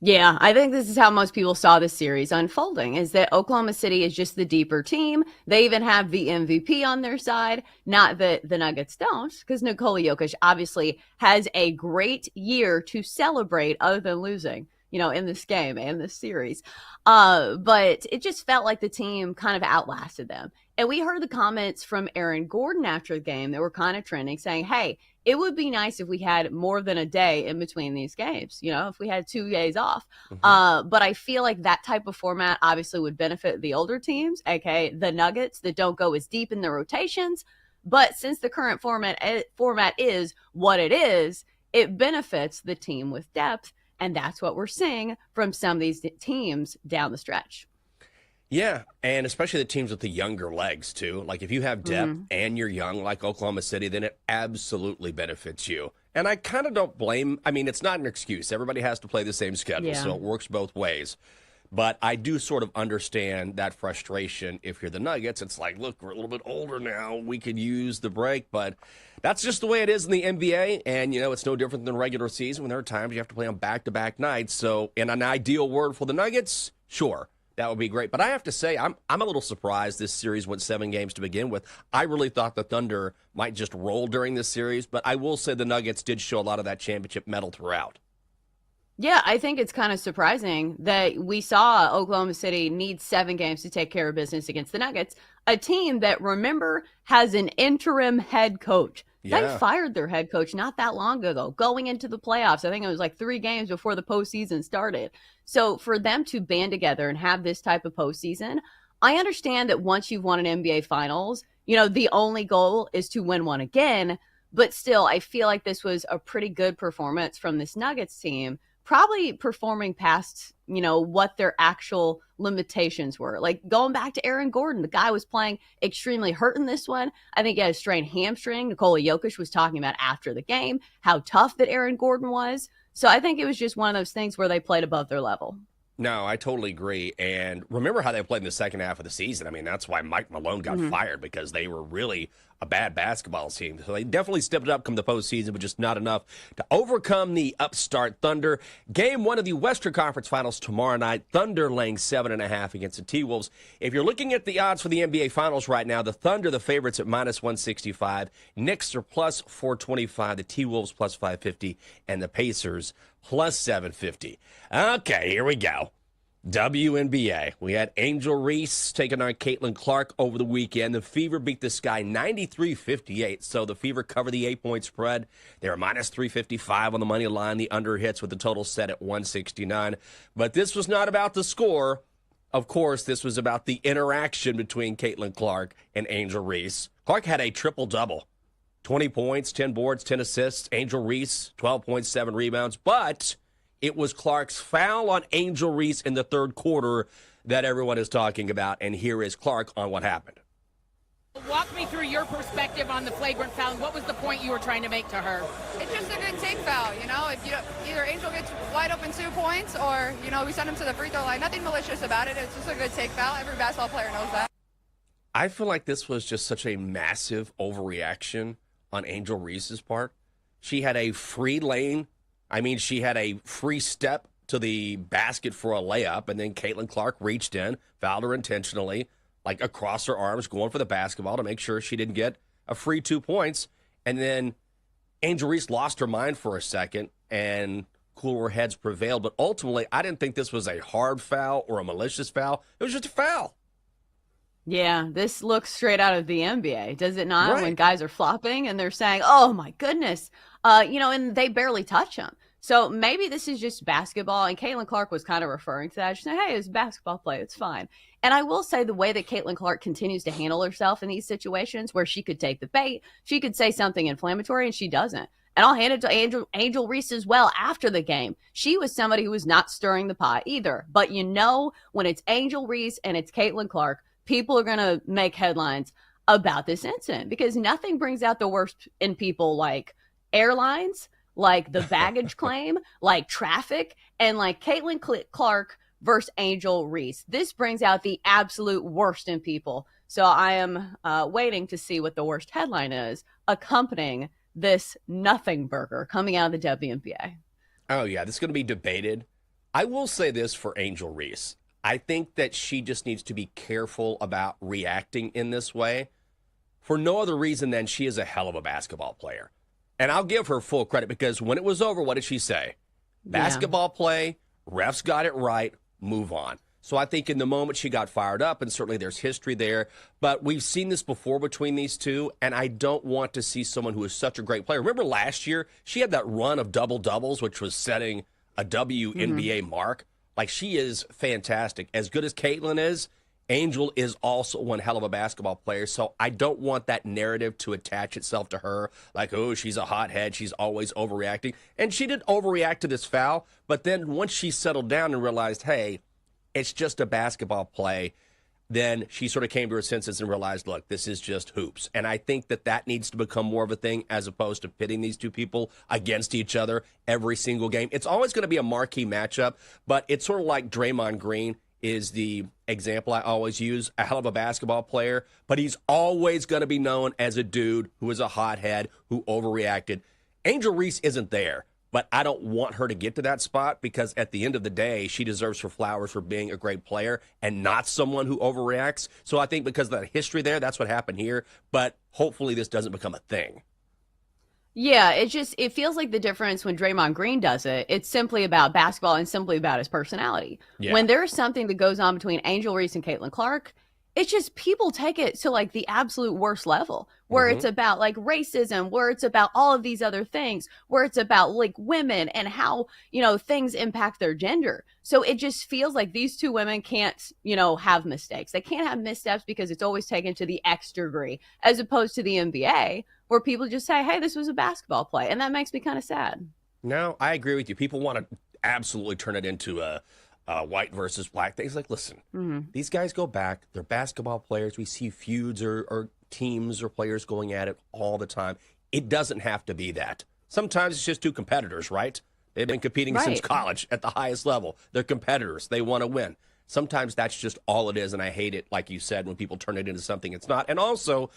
Yeah, I think this is how most people saw this series unfolding, is that Oklahoma City is just the deeper team. They even have the MVP on their side. Not that the Nuggets don't, because Nikola Jokic obviously has a great year to celebrate other than losing. in this game and this series. But it just felt like the team kind of outlasted them. And we heard the comments from Aaron Gordon after the game that were kind of trending, saying, hey, it would be nice if we had more than a day in between these games, if we had 2 days off. But I feel like that type of format obviously would benefit the older teams, aka the Nuggets, that don't go as deep in their rotations. But since the current format is what it is, it benefits the team with depth. And that's what we're seeing from some of these teams down the stretch. Yeah, and especially the teams with the younger legs, too. Like, if you have depth and you're young, like Oklahoma City, then it absolutely benefits you. And I kind of don't blame. I mean, it's not an excuse. Everybody has to play the same schedule, so it works both ways. But I do sort of understand that frustration if you're the Nuggets. It's like, look, we're a little bit older now. We could use the break, but that's just the way it is in the NBA. And, it's no different than regular season when there are times you have to play on back-to-back nights. So in an ideal world for the Nuggets, sure, that would be great. But I have to say, I'm a little surprised this series went 7 games to begin with. I really thought the Thunder might just roll during this series, but I will say the Nuggets did show a lot of that championship mettle throughout. Yeah, I think it's kind of surprising that we saw Oklahoma City need 7 games to take care of business against the Nuggets, a team that, remember, has an interim head coach. Yeah. They fired their head coach not that long ago, going into the playoffs. I think it was like 3 games before the postseason started. So for them to band together and have this type of postseason, I understand that once you've won an NBA Finals, the only goal is to win one again. But still, I feel like this was a pretty good performance from this Nuggets team, probably performing past, what their actual limitations were. Like, going back to Aaron Gordon, the guy was playing extremely hurt in this one. I think he had a strained hamstring. Nikola Jokic was talking about after the game how tough that Aaron Gordon was. So I think it was just one of those things where they played above their level. No, I totally agree. And remember how they played in the second half of the season. I mean, that's why Mike Malone got fired, because they were really a bad basketball team. So they definitely stepped it up come the postseason, but just not enough to overcome the upstart Thunder. Game 1 of the Western Conference Finals tomorrow night. Thunder laying 7.5 against the T-Wolves. If you're looking at the odds for the NBA Finals right now, the Thunder, the favorites at -165. Knicks are +425. The T-Wolves +550. And the Pacers +750. Okay, here we go. WNBA. We had Angel Reese taking on Caitlin Clark over the weekend. The Fever beat the Sky 93-58, so the Fever covered the 8-point spread. They were -355 on the money line. The under hits with the total set at 169. But this was not about the score. Of course, this was about the interaction between Caitlin Clark and Angel Reese. Clark had a triple-double. 20 points, 10 boards, 10 assists. Angel Reese, 12 points, 7 rebounds. But it was Clark's foul on Angel Reese in the third quarter that everyone is talking about. And here is Clark on what happened. Walk me through your perspective on the flagrant foul. What was the point you were trying to make to her? It's just a good take foul, If either Angel gets wide open 2 points or, we send him to the free throw line. Nothing malicious about it. It's just a good take foul. Every basketball player knows that. I feel like this was just such a massive overreaction on Angel Reese's part. She had a free lane. I mean, she had a free step to the basket for a layup, and then Caitlin Clark reached in, fouled her intentionally, like across her arms, going for the basketball to make sure she didn't get a free 2 points. And then Angel Reese lost her mind for a second, and cooler heads prevailed. But ultimately, I didn't think this was a hard foul or a malicious foul. It was just a foul. Yeah, this looks straight out of the NBA, does it not? Right. When guys are flopping and they're saying, oh my goodness, and they barely touch them. So maybe this is just basketball, and Caitlin Clark was kind of referring to that. She's saying, hey, it's basketball play, it's fine. And I will say the way that Caitlin Clark continues to handle herself in these situations where she could take the bait, she could say something inflammatory, and she doesn't. And I'll hand it to Angel Reese as well after the game. She was somebody who was not stirring the pot either. But when it's Angel Reese and it's Caitlin Clark, people are going to make headlines about this incident because nothing brings out the worst in people like airlines, like the baggage claim, like traffic, and like Caitlin Clark versus Angel Reese. This brings out the absolute worst in people. So I am waiting to see what the worst headline is accompanying this nothing burger coming out of the WNBA. Oh, yeah, this is going to be debated. I will say this for Angel Reese. I think that she just needs to be careful about reacting in this way for no other reason than she is a hell of a basketball player. And I'll give her full credit because when it was over, what did she say? Basketball play, refs got it right, move on. So I think in the moment she got fired up, and certainly there's history there. But we've seen this before between these two, and I don't want to see someone who is such a great player. Remember last year, she had that run of double-doubles, which was setting a WNBA mark. Like, she is fantastic. As good as Caitlin is, Angel is also one hell of a basketball player. So I don't want that narrative to attach itself to her. Like, oh, she's a hothead. She's always overreacting. And she did overreact to this foul. But then once she settled down and realized, hey, it's just a basketball play, then she sort of came to her senses and realized, look, this is just hoops. And I think that needs to become more of a thing as opposed to pitting these two people against each other every single game. It's always going to be a marquee matchup, but it's sort of like Draymond Green is the example I always use, a hell of a basketball player, but he's always going to be known as a dude who is a hothead, who overreacted. Angel Reese isn't there, but I don't want her to get to that spot because at the end of the day, she deserves her flowers for being a great player and not someone who overreacts. So I think because of that history there, that's what happened here, but hopefully this doesn't become a thing. Yeah, it feels like the difference when Draymond Green does it, it's simply about basketball and simply about his personality. Yeah. When there's something that goes on between Angel Reese and Caitlin Clark, it's just people take it to like the absolute worst level where it's about like racism, where it's about all of these other things, where it's about like women and how, things impact their gender. So it just feels like these two women can't, have mistakes. They can't have missteps because it's always taken to the X degree as opposed to the NBA where people just say, hey, this was a basketball play. And that makes me kind of sad. No, I agree with you. People want to absolutely turn it into a white versus black things. Like, listen, these guys go back. They're basketball players. We see feuds or teams or players going at it all the time. It doesn't have to be that. Sometimes it's just two competitors, right? They've been competing since college at the highest level. They're competitors. They want to win. Sometimes that's just all it is, and I hate it, like you said, when people turn it into something it's not. And also,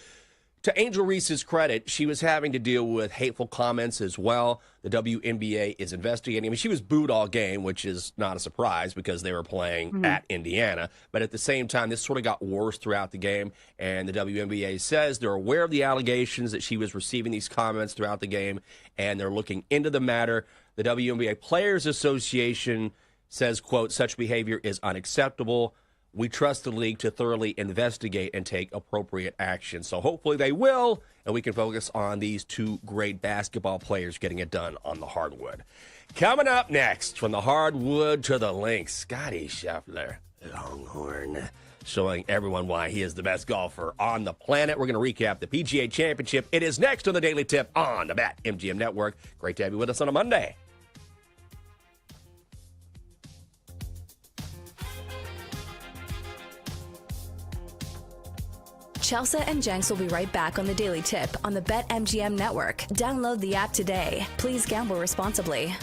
to Angel Reese's credit, she was having to deal with hateful comments as well. The WNBA is investigating. I mean, she was booed all game, which is not a surprise because they were playing at Indiana. But at the same time, this sort of got worse throughout the game. And the WNBA says they're aware of the allegations that she was receiving these comments throughout the game, and they're looking into the matter. The WNBA Players Association says, quote, such behavior is unacceptable. We trust the league to thoroughly investigate and take appropriate action. So hopefully they will, and we can focus on these two great basketball players getting it done on the hardwood. Coming up next, from the hardwood to the links, Scottie Scheffler, Longhorn, showing everyone why he is the best golfer on the planet. We're going to recap the PGA Championship. It is next on the Daily Tip on the BetMGM Network. Great to have you with us on a Monday. Chelsea and Jenks will be right back on the Daily Tip on the BetMGM Network. Download the app today. Please gamble responsibly.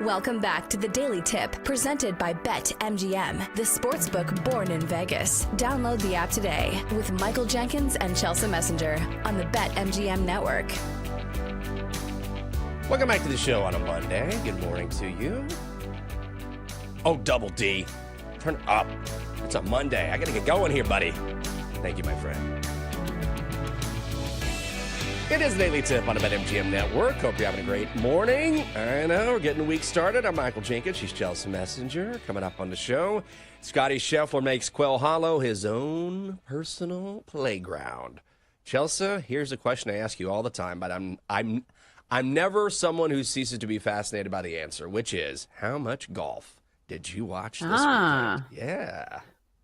Welcome back to the Daily Tip, presented by BetMGM, the sportsbook born in Vegas. Download the app today with Michael Jenkins and Chelsea Messenger on the BetMGM network. Welcome back to the show on a Monday. Good morning to you. Oh, Double D. Turn up. It's a Monday. I got to get going here, buddy. Thank you, my friend. It is the Daily Tip on the BetMGM Network. Hope you're having a great morning. I know, we're getting the week started. I'm Michael Jenkins. She's Chelsea Messenger. Coming up on the show, Scotty Scheffler makes Quail Hollow his own personal playground. Chelsea, here's a question I ask you all the time, but I'm never someone who ceases to be fascinated by the answer, which is, how much golf did you watch this weekend? Yeah.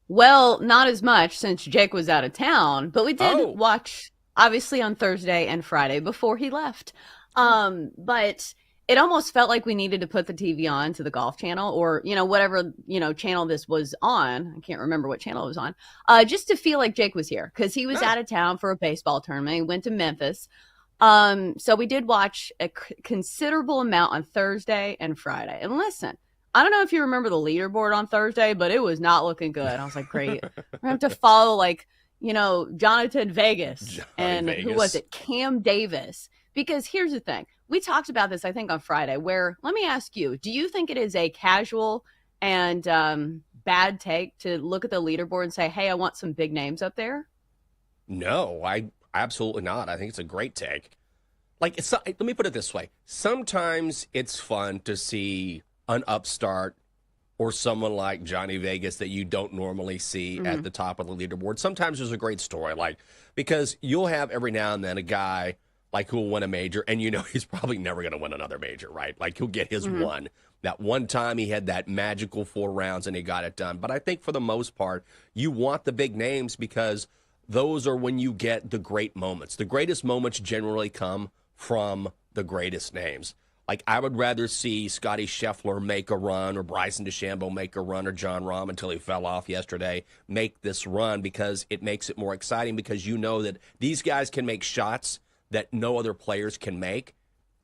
Well, not as much since Jake was out of town, but we did watch, obviously, on Thursday and Friday before he left. But it almost felt like we needed to put the TV on to the Golf Channel or, whatever, channel this was on. I can't remember what channel it was on. Just to feel like Jake was here because he was out of town for a baseball tournament. He went to Memphis. So we did watch a considerable amount on Thursday and Friday. And listen, I don't know if you remember the leaderboard on Thursday, but it was not looking good. I was like, great. We're going to have to follow Jonathan Vegas who was it? Cam Davis. Because here's the thing. We talked about this, I think, on Friday, where, let me ask you, do you think it is a casual and bad take to look at the leaderboard and say, hey, I want some big names up there? No, absolutely not. I think it's a great take. Let me put it this way. Sometimes it's fun to see an upstart or someone like Johnny Vegas that you don't normally see at the top of the leaderboard. Sometimes there's a great story, because you'll have every now and then a guy who will win a major, and he's probably never going to win another major, right? He'll get his one. That one time he had that magical 4 rounds and he got it done. But I think for the most part, you want the big names because those are when you get the great moments. The greatest moments generally come from the greatest names. I would rather see Scotty Scheffler make a run or Bryson DeChambeau make a run or John Rahm until he fell off yesterday make this run because it makes it more exciting because you know that these guys can make shots that no other players can make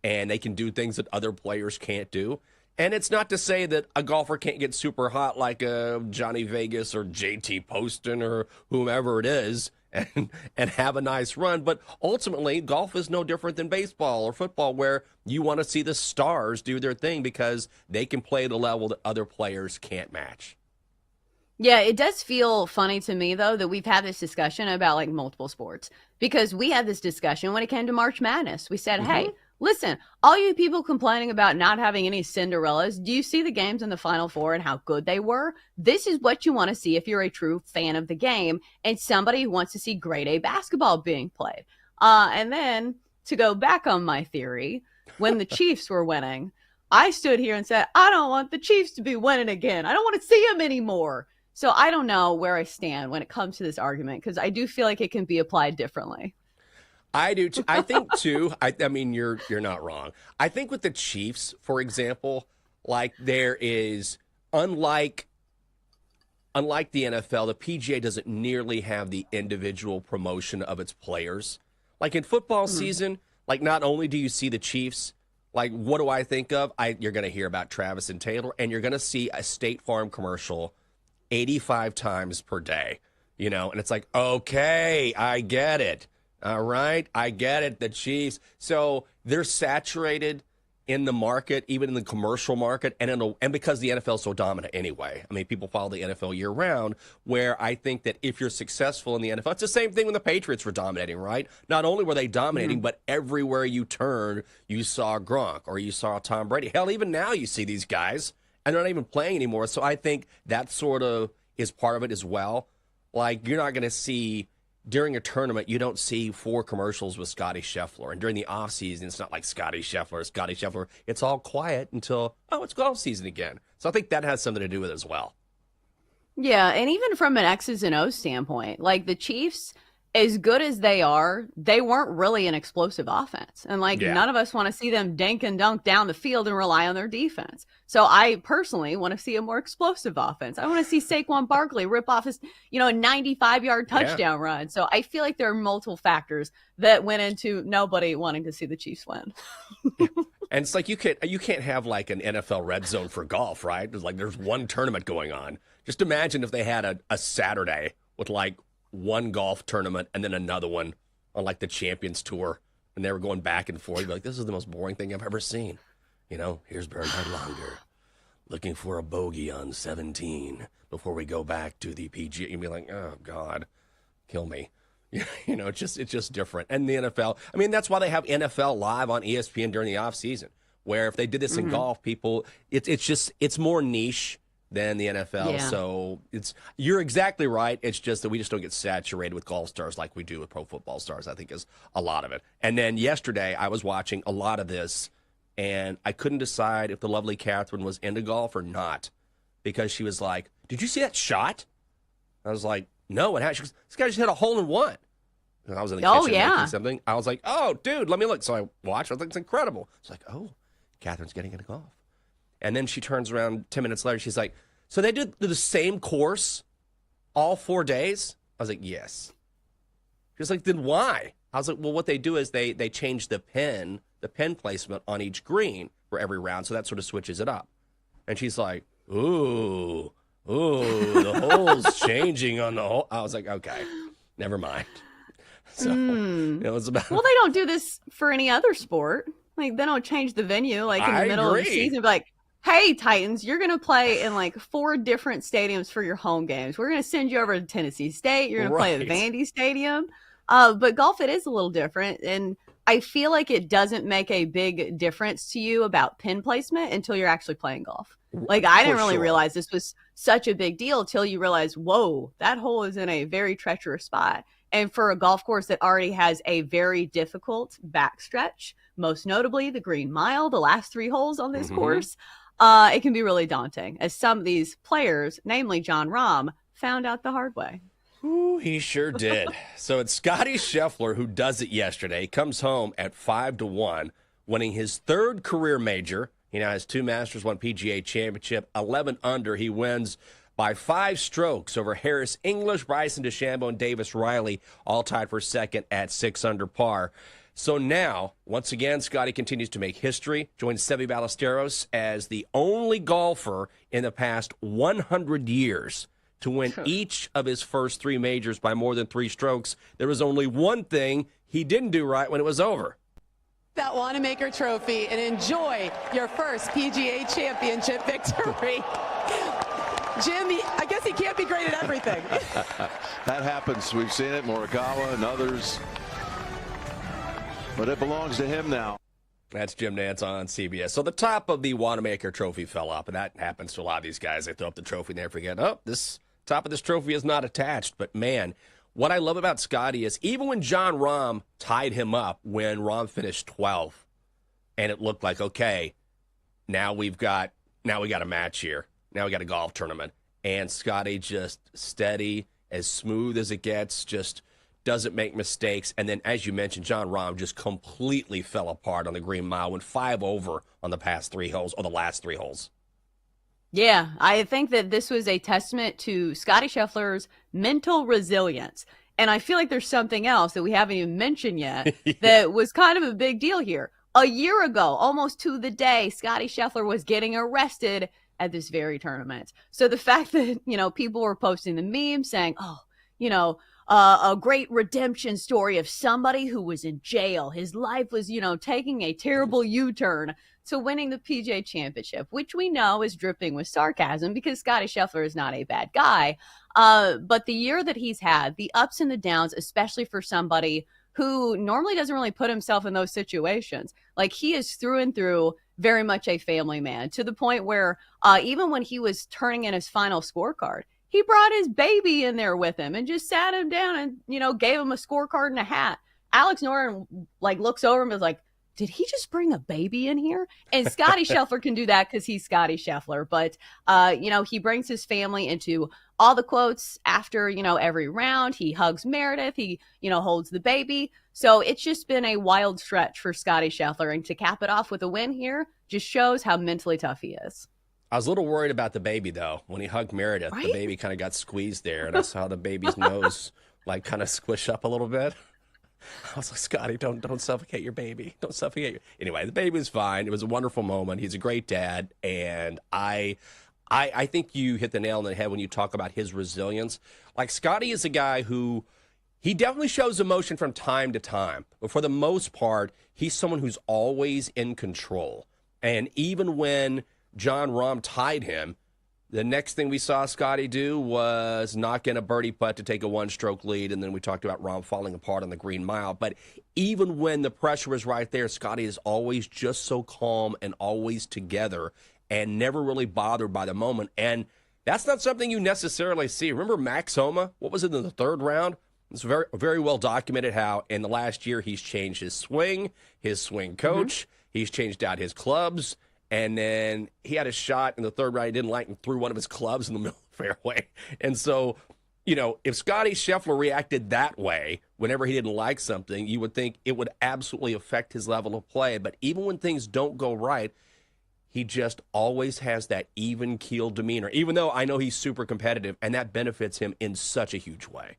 and they can do things that other players can't do. And it's not to say that a golfer can't get super hot like Johnny Vegas or JT Poston or whomever it is and have a nice run. But ultimately, golf is no different than baseball or football where you want to see the stars do their thing because they can play at a level that other players can't match. Yeah, it does feel funny to me, though, that we've had this discussion about multiple sports because we had this discussion when it came to March Madness. We said, hey, listen, all you people complaining about not having any Cinderellas, do you see the games in the Final Four and how good they were? This is what you want to see if you're a true fan of the game and somebody who wants to see grade A basketball being played. And then to go back on my theory, when the Chiefs were winning, I stood here and said, I don't want the Chiefs to be winning again. I don't want to see them anymore. So I don't know where I stand when it comes to this argument because I do feel like it can be applied differently. I do too. I think too. I mean, you're not wrong. I think with the Chiefs, for example, there is unlike the NFL, the PGA doesn't nearly have the individual promotion of its players. In football season, not only do you see the Chiefs, what do I think of? You're going to hear about Travis and Taylor, and you're going to see a State Farm commercial 85 times per day. And it's okay, I get it. All right, I get it, the Chiefs. So they're saturated in the market, even in the commercial market, and because the NFL is so dominant anyway. I mean, people follow the NFL year-round, where I think that if you're successful in the NFL, it's the same thing when the Patriots were dominating, right? Not only were they dominating, but everywhere you turn, you saw Gronk or you saw Tom Brady. Hell, even now you see these guys, and they're not even playing anymore. So I think that sort of is part of it as well. You're not going to see... During a tournament, you don't see 4 commercials with Scotty Scheffler. And during the offseason, it's not like Scotty Scheffler. It's all quiet until, it's golf season again. So I think that has something to do with it as well. Yeah, and even from an X's and O's standpoint, the Chiefs, as good as they are, they weren't really an explosive offense. And none of us want to see them dink and dunk down the field and rely on their defense. So I personally want to see a more explosive offense. I want to see Saquon Barkley rip off his, a 95-yard touchdown run. So I feel like there are multiple factors that went into nobody wanting to see the Chiefs win. And it's like you can't have like an NFL red zone for golf, right? There's one tournament going on. Just imagine if they had a Saturday with like one golf tournament and then another one on like the Champions Tour, and they were going back and forth. You'd be like, this is the most boring thing I've ever seen. Here's Bernhard Langer looking for a bogey on 17 before we go back to the PGA. You'd be like, oh God, kill me. It's just different. And the NFL, I mean, that's why they have NFL Live on ESPN during the off season, where if they did this in golf, people, it's more niche than the NFL. Yeah. So you're exactly right. It's just that we just don't get saturated with golf stars like we do with pro football stars, I think is a lot of it. And then yesterday I was watching a lot of this, and I couldn't decide if the lovely Catherine was into golf or not, because she was like, did you see that shot? I was like, no. And she goes, this guy just hit a hole in one. And I was in the kitchen making something. I was like, oh, dude, let me look. So I watched. I was like, it's incredible. It's like, oh, Catherine's getting into golf. And then she turns around 10 minutes later. She's like, so they do the same course all 4 days? I was like, yes. She was like, then why? I was like, well, what they do is they change the pin placement on each green for every round. So that sort of switches it up. And she's like, ooh, the hole's changing on the hole. I was like, okay, never mind. So it's about. Well, they don't do this for any other sport. Like, they don't change the venue in the middle of the season. Be like, hey, Titans, you're going to play in 4 different stadiums for your home games. We're going to send you over to Tennessee State. You're going to play at Vandy Stadium. But golf, it is a little different. And I feel like it doesn't make a big difference to you about pin placement until you're actually playing golf. I didn't really realize this was such a big deal till you realize, whoa, that hole is in a very treacherous spot. And for a golf course that already has a very difficult backstretch, most notably the Green Mile, the last 3 holes on this course, it can be really daunting, as some of these players, namely Jon Rahm, found out the hard way. Ooh, he sure did. So it's Scottie Scheffler who does it yesterday. He comes home at 5-1, winning his 3rd career major. He now has 2 Masters, 1 PGA Championship, 11 under. He wins by 5 strokes over Harris English, Bryson DeChambeau, and Davis Riley, all tied for second at 6 under par. So now, once again, Scottie continues to make history, joins Seve Ballesteros as the only golfer in the past 100 years to win each of his first 3 majors by more than 3 strokes. There was only one thing he didn't do right when it was over. That Wanamaker Trophy and enjoy your first PGA Championship victory. Jim, I guess he can't be great at everything. That happens. We've seen it, Morikawa and others. But it belongs to him now. That's Jim Nantz on CBS. So the top of the Wanamaker Trophy fell off, and that happens to a lot of these guys. They throw up the trophy and they forget, this top of this trophy is not attached. But, man, what I love about Scottie is even when Jon Rahm tied him up when Rahm finished 12th, and it looked like, okay, now we got a match here. Now we got a golf tournament. And Scottie just steady, as smooth as it gets, just doesn't make mistakes. And then, as you mentioned, Jon Rahm just completely fell apart on the Green Mile, went 5 over on the past 3 holes, or the last 3 holes. Yeah, I think that this was a testament to Scottie Scheffler's mental resilience. And I feel like there's something else that we haven't even mentioned yet that was kind of a big deal here. A year ago, almost to the day, Scottie Scheffler was getting arrested at this very tournament. So the fact that, people were posting the memes saying, a great redemption story of somebody who was in jail. His life was, taking a terrible U-turn to winning the PGA Championship, which we know is dripping with sarcasm because Scottie Scheffler is not a bad guy. But the year that he's had, the ups and the downs, especially for somebody who normally doesn't really put himself in those situations, like he is through and through very much a family man, to the point where even when he was turning in his final scorecard, he brought his baby in there with him and just sat him down and, gave him a scorecard and a hat. Alex Norton, looks over him and is like, did he just bring a baby in here? And Scottie Scheffler can do that because he's Scottie Scheffler. But, he brings his family into all the quotes after, every round. He hugs Meredith. He, holds the baby. So it's just been a wild stretch for Scottie Scheffler. And to cap it off with a win here just shows how mentally tough he is. I was a little worried about the baby, though. When he hugged Meredith, The baby kind of got squeezed there, and I saw the baby's nose, kind of squish up a little bit. I was like, Scotty, don't suffocate your baby. Don't suffocate your... Anyway, the baby was fine. It was a wonderful moment. He's a great dad. And I think you hit the nail on the head when you talk about his resilience. Like, Scotty is a guy who, he definitely shows emotion from time to time. But for the most part, he's someone who's always in control. And even when John Rahm tied him, the next thing we saw Scotty do was knock in a birdie putt to take a one-stroke lead, and then we talked about Rahm falling apart on the Green Mile. But even when the pressure was right there, Scotty is always just so calm and always together and never really bothered by the moment. And that's not something you necessarily see. Remember Max Homa? What was it in the third round? It's very, very well documented how in the last year he's changed his swing coach. He's changed out his clubs. And then he had a shot in the third round he didn't like and threw one of his clubs in the middle of the fairway. And so, you know, if Scotty Scheffler reacted that way whenever he didn't like something, you would think it would absolutely affect his level of play. But even when things don't go right, he just always has that even-keeled demeanor, even though I know he's super competitive, and that benefits him in such a huge way.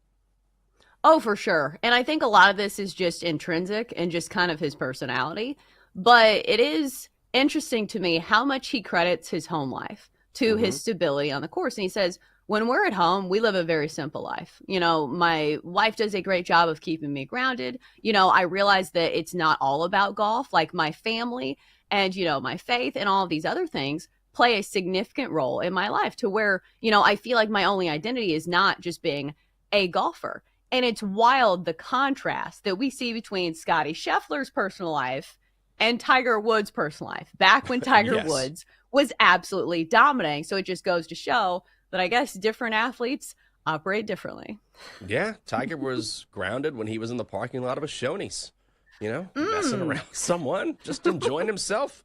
Oh, for sure. And I think a lot of this is just intrinsic and just kind of his personality. But it is interesting to me how much he credits his home life to his stability on the course. And he says, when we're at home, we live a very simple life. You know, my wife does a great job of keeping me grounded. You know, I realize that it's not all about golf. Like, my family and, you know, my faith and all of these other things play a significant role in my life, to where, you know, I feel like my only identity is not just being a golfer. And it's wild, the contrast that we see between Scotty Scheffler's personal life and Tiger Woods' personal life, back when Tiger Woods was absolutely dominating. So it just goes to show that I guess different athletes operate differently. Yeah, Tiger was grounded when he was in the parking lot of a Shoney's, you know, messing around with someone, just enjoying himself.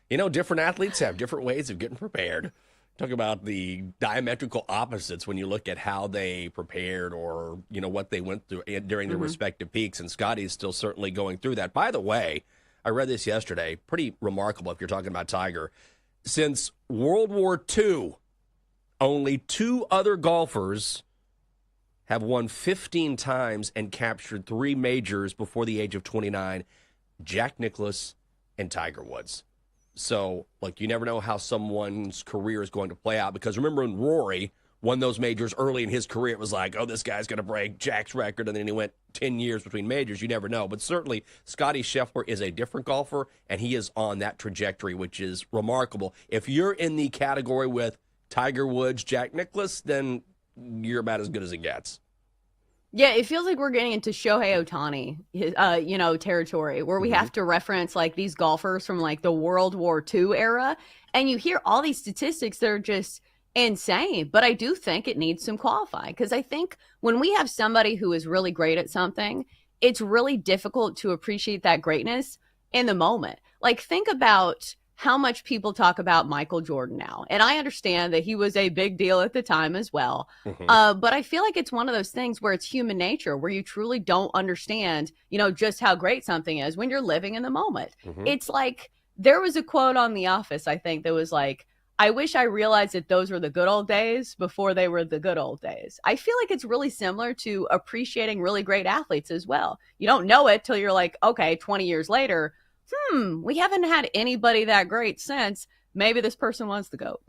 You know, different athletes have different ways of getting prepared. Talk about the diametrical opposites when you look at how they prepared, or, you know, what they went through during their respective peaks. And Scotty is still certainly going through that. By the way, I read this yesterday. Pretty remarkable if you're talking about Tiger. Since World War II, only 2 other golfers have won 15 times and captured 3 majors before the age of 29, Jack Nicklaus and Tiger Woods. So, like, you never know how someone's career is going to play out, because remember when Rory won those majors early in his career, it was like, oh, this guy's going to break Jack's record, and then he went 10 years between majors. You never know. But certainly, Scotty Scheffler is a different golfer, and he is on that trajectory, which is remarkable. If you're in the category with Tiger Woods, Jack Nicklaus, then you're about as good as it gets. Yeah, it feels like we're getting into Shohei Ohtani, you know, territory, where we have to reference, like, these golfers from, like, the World War II era, and you hear all these statistics that are just insane. But I do think it needs some qualifying, because I think when we have somebody who is really great at something, it's really difficult to appreciate that greatness in the moment. Like, think about how much people talk about Michael Jordan now. And I understand that he was a big deal at the time as well. But I feel like it's one of those things where it's human nature, where you truly don't understand, you know, just how great something is when you're living in the moment. It's like, there was a quote on The Office, I think, that was like, I wish I realized that those were the good old days before they were the good old days. I feel like it's really similar to appreciating really great athletes as well. You don't know it till you're like, okay, 20 years later, we haven't had anybody that great since. Maybe this person wants the GOAT.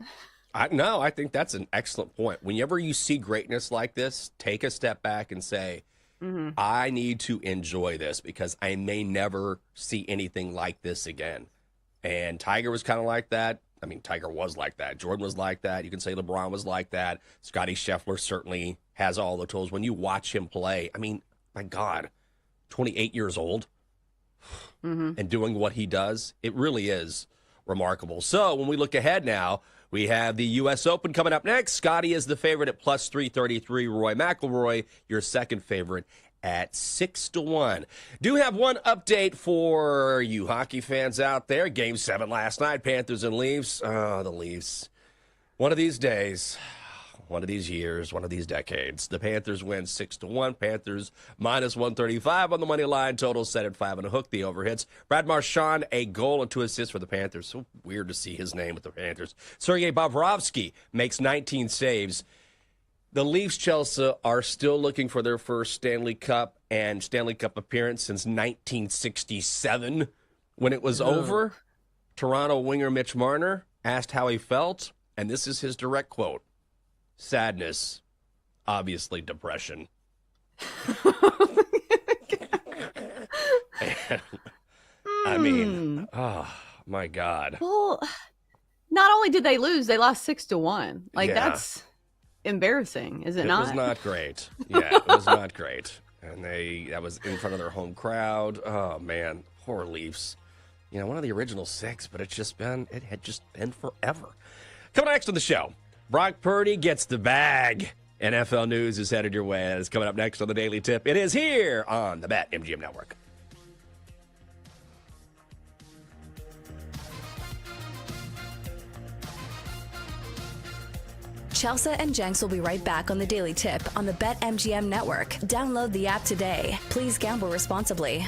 No, I think that's an excellent point. Whenever you see greatness like this, take a step back and say, I need to enjoy this, because I may never see anything like this again. And Tiger was kind of like that. I mean, Tiger was like that. Jordan was like that. You can say LeBron was like that. Scotty Scheffler certainly has all the tools. When you watch him play, I mean, my God, 28 years old and doing what he does, it really is remarkable. So when we look ahead now, we have the U.S. Open coming up next. Scotty is the favorite at plus 333. Roy McIlroy, your second favorite, at 6-1. Do have one update for you hockey fans out there. Game 7 last night, Panthers and Leafs. Oh, the Leafs. One of these days, one of these years, one of these decades, the Panthers win 6-1. Panthers minus 135 on the money line. Total set at 5.5. The overhits. Brad Marchand, a goal and 2 assists for the Panthers. So weird to see his name with the Panthers. Sergei Bobrovsky makes 19 saves. The Leafs, Chelsea, are still looking for their first Stanley Cup and Stanley Cup appearance since 1967. When it was over, Toronto winger Mitch Marner asked how he felt, and this is his direct quote. Sadness, obviously depression. I mean, oh, my God. Well, not only did they lose, they lost 6-1. Like, Yeah. that's embarrassing, is it not? It was not great. Yeah, it was not great. And that was in front of their home crowd. Oh, man. Poor Leafs. You know, one of the original 6, but it had just been forever. Coming next on the show, Brock Purdy gets the bag. NFL news is headed your way. It's coming up next on the Daily Tip. It is here on the BetMGM Network. Chelsea and Jenks will be right back on the Daily Tip on the BetMGM Network. Download the app today. Please gamble responsibly.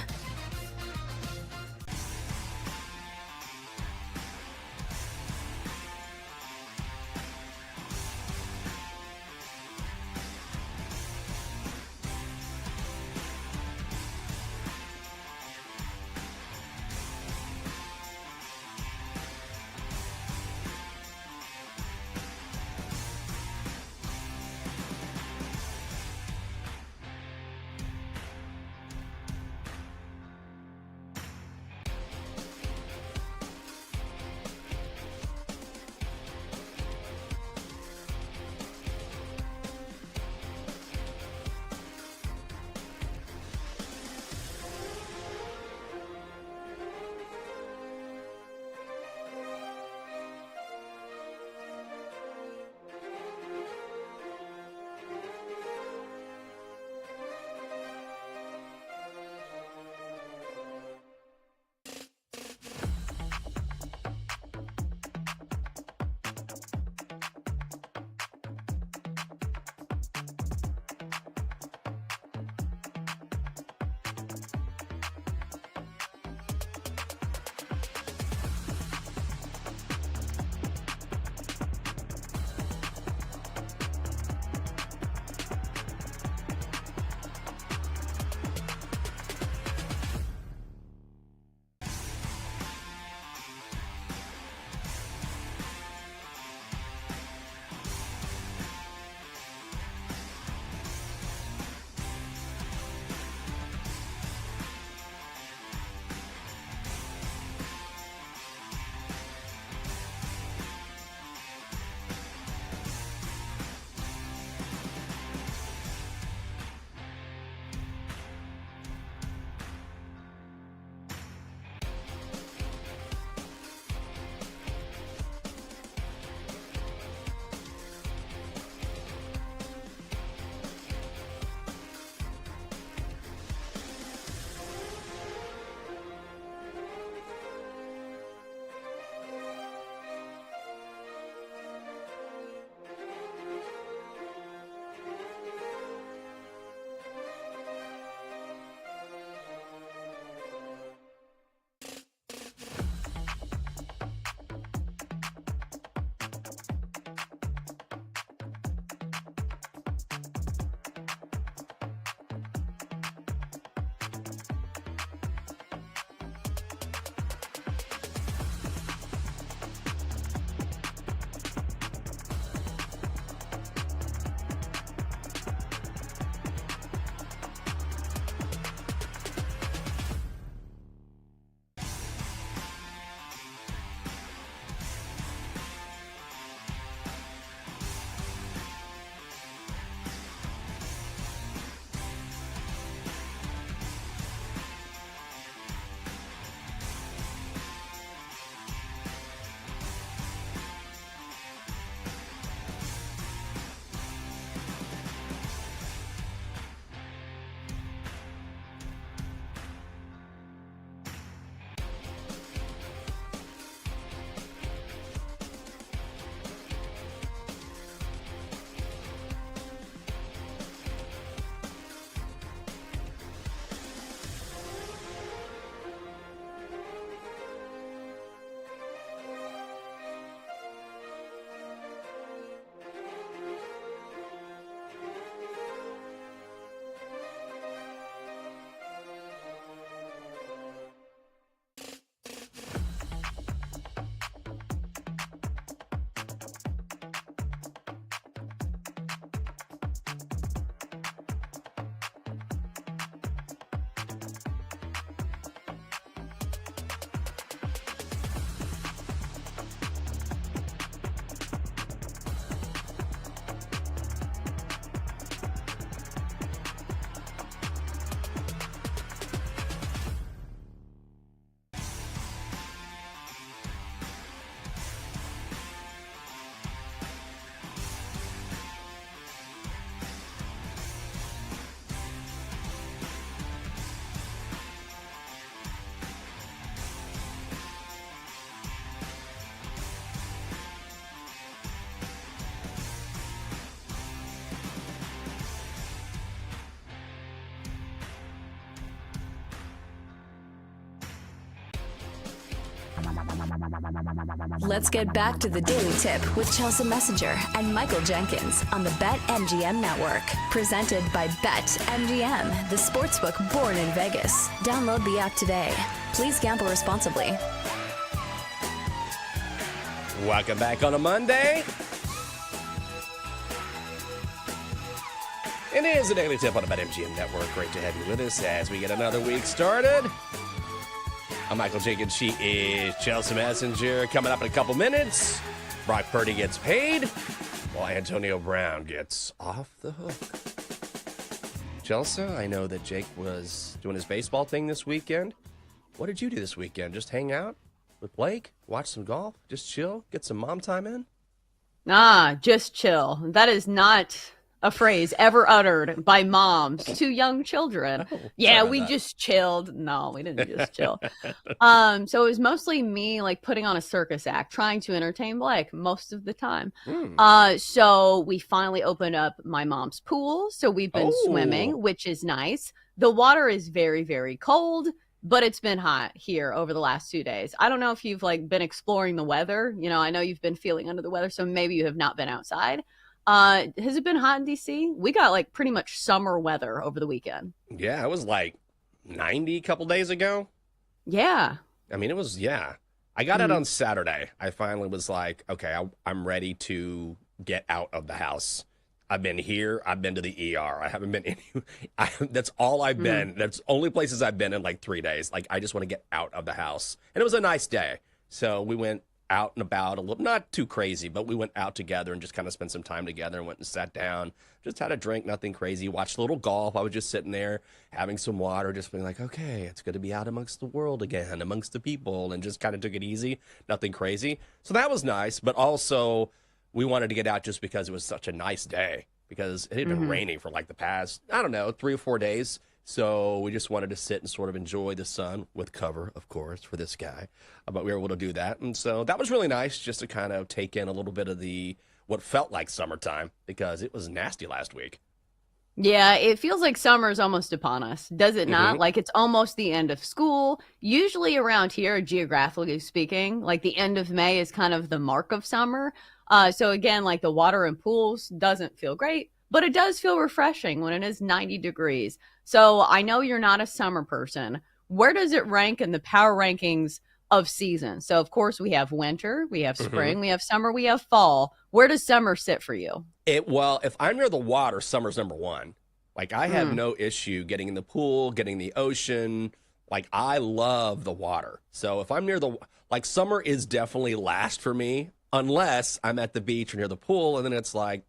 Let's get back to the Daily Tip with Chelsea Messenger and Michael Jenkins on the BetMGM Network. Presented by BetMGM, the sportsbook born in Vegas. Download the app today. Please gamble responsibly. Welcome back on a Monday. It is a Daily Tip on the BetMGM Network. Great to have you with us as we get another week started. I'm Michael Jenkins. She is Chelsea Messenger. Coming up in a couple minutes, Brock Purdy gets paid while Antonio Brown gets off the hook. Chelsea, I know that Jake was doing his baseball thing this weekend. What did you do this weekend? Just hang out with Blake? Watch some golf? Just chill? Get some mom time in? Just chill. That is not a phrase ever uttered by moms to young children. Oh, we just chilled. No, we didn't just chill. So it was mostly me like putting on a circus act, trying to entertain Blake most of the time. So we finally opened up my mom's pool. So we've been swimming, which is nice. The water is very, very cold, but it's been hot here over the last 2 days. I don't know if you've like been exploring the weather. You know, I know you've been feeling under the weather, so maybe you have not been outside. Has it been hot in DC? We got like pretty much summer weather over the weekend. Yeah, it was like 90 a couple days ago. Yeah. I mean, it was, I got it on Saturday. I finally was like, okay, I'm ready to get out of the house. I've been here. I've been to the ER. I haven't been that's all I've been. That's only places I've been in like 3 days. Like, I just want to get out of the house. And it was a nice day. So we went out and about a little, not too crazy, but we went out together and just kind of spent some time together and went and sat down, just had a drink, nothing crazy, watched a little golf. I was just sitting there having some water, just being like, okay, it's good to be out amongst the world again, amongst the people, and just kind of took it easy, nothing crazy. So that was nice, but also we wanted to get out just because it was such a nice day, because it had been raining for like the past, 3 or 4 days. So we just wanted to sit and sort of enjoy the sun with cover, of course, for this guy. But we were able to do that. And so that was really nice just to kind of take in a little bit of what felt like summertime, because it was nasty last week. Yeah, it feels like summer is almost upon us, does it not? Like it's almost the end of school. Usually around here, geographically speaking, like the end of May is kind of the mark of summer. So again, like the water in pools doesn't feel great, but it does feel refreshing when it is 90 degrees. So I know you're not a summer person. Where does it rank in the power rankings of seasons? So of course we have winter, we have spring, we have summer, we have fall. Where does summer sit for you? Well, if I'm near the water, summer's number one. Like, I have no issue getting in the pool, getting the ocean. Like, I love the water. So if I'm near summer is definitely last for me, unless I'm at the beach or near the pool, and then it's like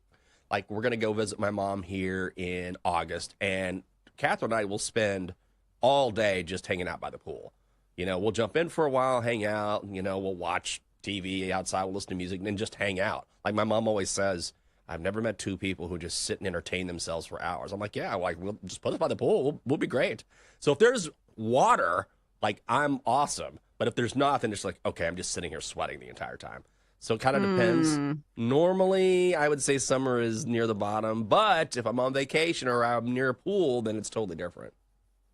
we're going to go visit my mom here in August, and Catherine and I will spend all day just hanging out by the pool. You know, we'll jump in for a while, hang out, we'll watch TV outside, we'll listen to music, and then just hang out. Like my mom always says, I've never met two people who just sit and entertain themselves for hours. I'm like, yeah, like we'll just put us by the pool. We'll be great. So if there's water, like I'm awesome. But if there's not, then it's like, okay, I'm just sitting here sweating the entire time. So it kind of depends. Normally, I would say summer is near the bottom. But if I'm on vacation or I'm near a pool, then it's totally different.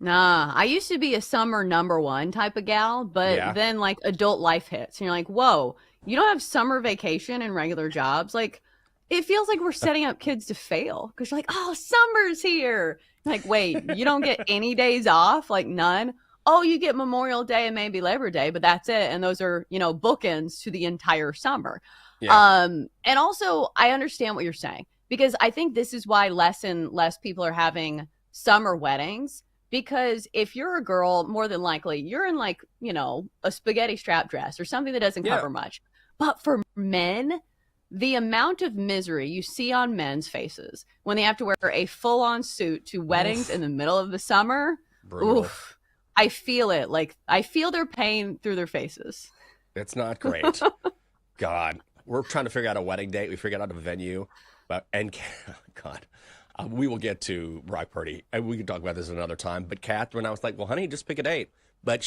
Nah, I used to be a summer number one type of gal, but then like adult life hits and you're like, whoa, you don't have summer vacation and regular jobs. Like it feels like we're setting up kids to fail because you're like, oh, summer's here. Like, wait, you don't get any days off? Like none? Oh, you get Memorial Day and maybe Labor Day, but that's it. And those are, bookends to the entire summer. Yeah. And also I understand what you're saying because I think this is why less and less people are having summer weddings. Because if you're a girl, more than likely, you're in like, a spaghetti strap dress or something that doesn't cover much. But for men, the amount of misery you see on men's faces when they have to wear a full-on suit to weddings in the middle of the summer, oof, I feel it. Like, I feel their pain through their faces. It's not great. God, we're trying to figure out a wedding date. We figured out a venue. God. We will get to Brock Purdy, and we can talk about this another time. But Catherine, I was like, well, honey, just pick a date. But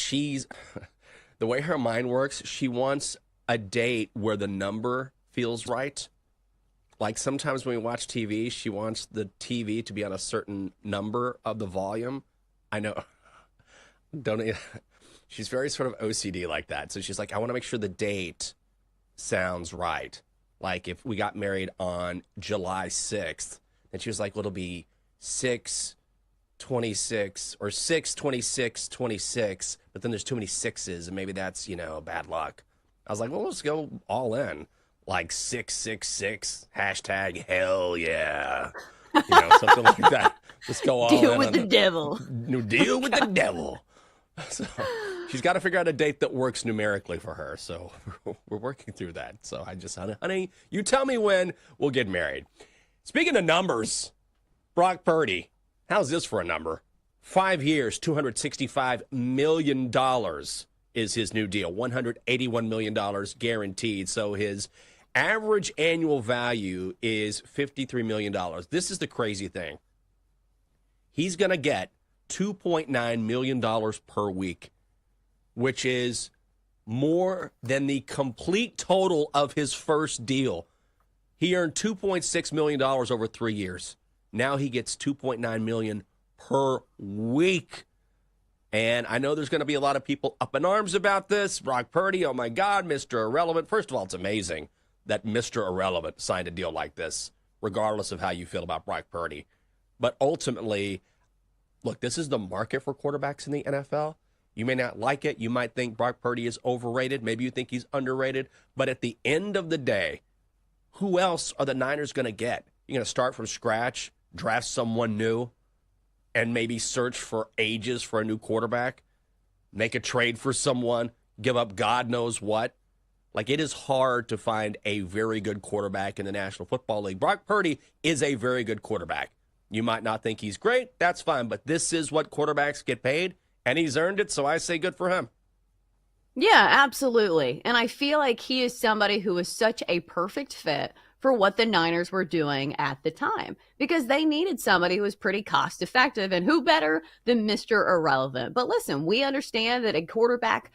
the way her mind works, she wants a date where the number feels right. Like sometimes when we watch TV, she wants the TV to be on a certain number of the volume. I know. She's very sort of OCD like that. So she's like, I want to make sure the date sounds right. Like if we got married on July 6th, then she was like, well, it'll be 6/26 or 6/26/26, but then there's too many sixes, and maybe that's, bad luck. I was like, well, let's go all in. Like 666, hashtag hell yeah. Something like that. Let's go all Deal in. with the devil. Deal with the devil. So she's got to figure out a date that works numerically for her. So we're working through that. So I just, honey, you tell me when we'll get married. Speaking of numbers, Brock Purdy, how's this for a number? 5 years, $265 million is his new deal. $181 million guaranteed. So his average annual value is $53 million. This is the crazy thing. He's going to get $2.9 million per week, which is more than the complete total of his first deal. He earned $2.6 million over 3 years. Now he gets $2.9 million per week. And I know there's going to be a lot of people up in arms about this. Brock Purdy, oh my God, Mr. Irrelevant. First of all, it's amazing that Mr. Irrelevant signed a deal like this, regardless of how you feel about Brock Purdy. But ultimately, look, this is the market for quarterbacks in the NFL. You may not like it. You might think Brock Purdy is overrated. Maybe you think he's underrated. But at the end of the day, who else are the Niners going to get? You're going to start from scratch, draft someone new, and maybe search for ages for a new quarterback, make a trade for someone, give up God knows what. Like, it is hard to find a very good quarterback in the National Football League. Brock Purdy is a very good quarterback. You might not think he's great. That's fine. But this is what quarterbacks get paid, and he's earned it, so I say good for him. Yeah, absolutely. And I feel like he is somebody who is such a perfect fit for what the Niners were doing at the time, because they needed somebody who was pretty cost effective, and who better than Mr. Irrelevant. But listen, we understand that a quarterback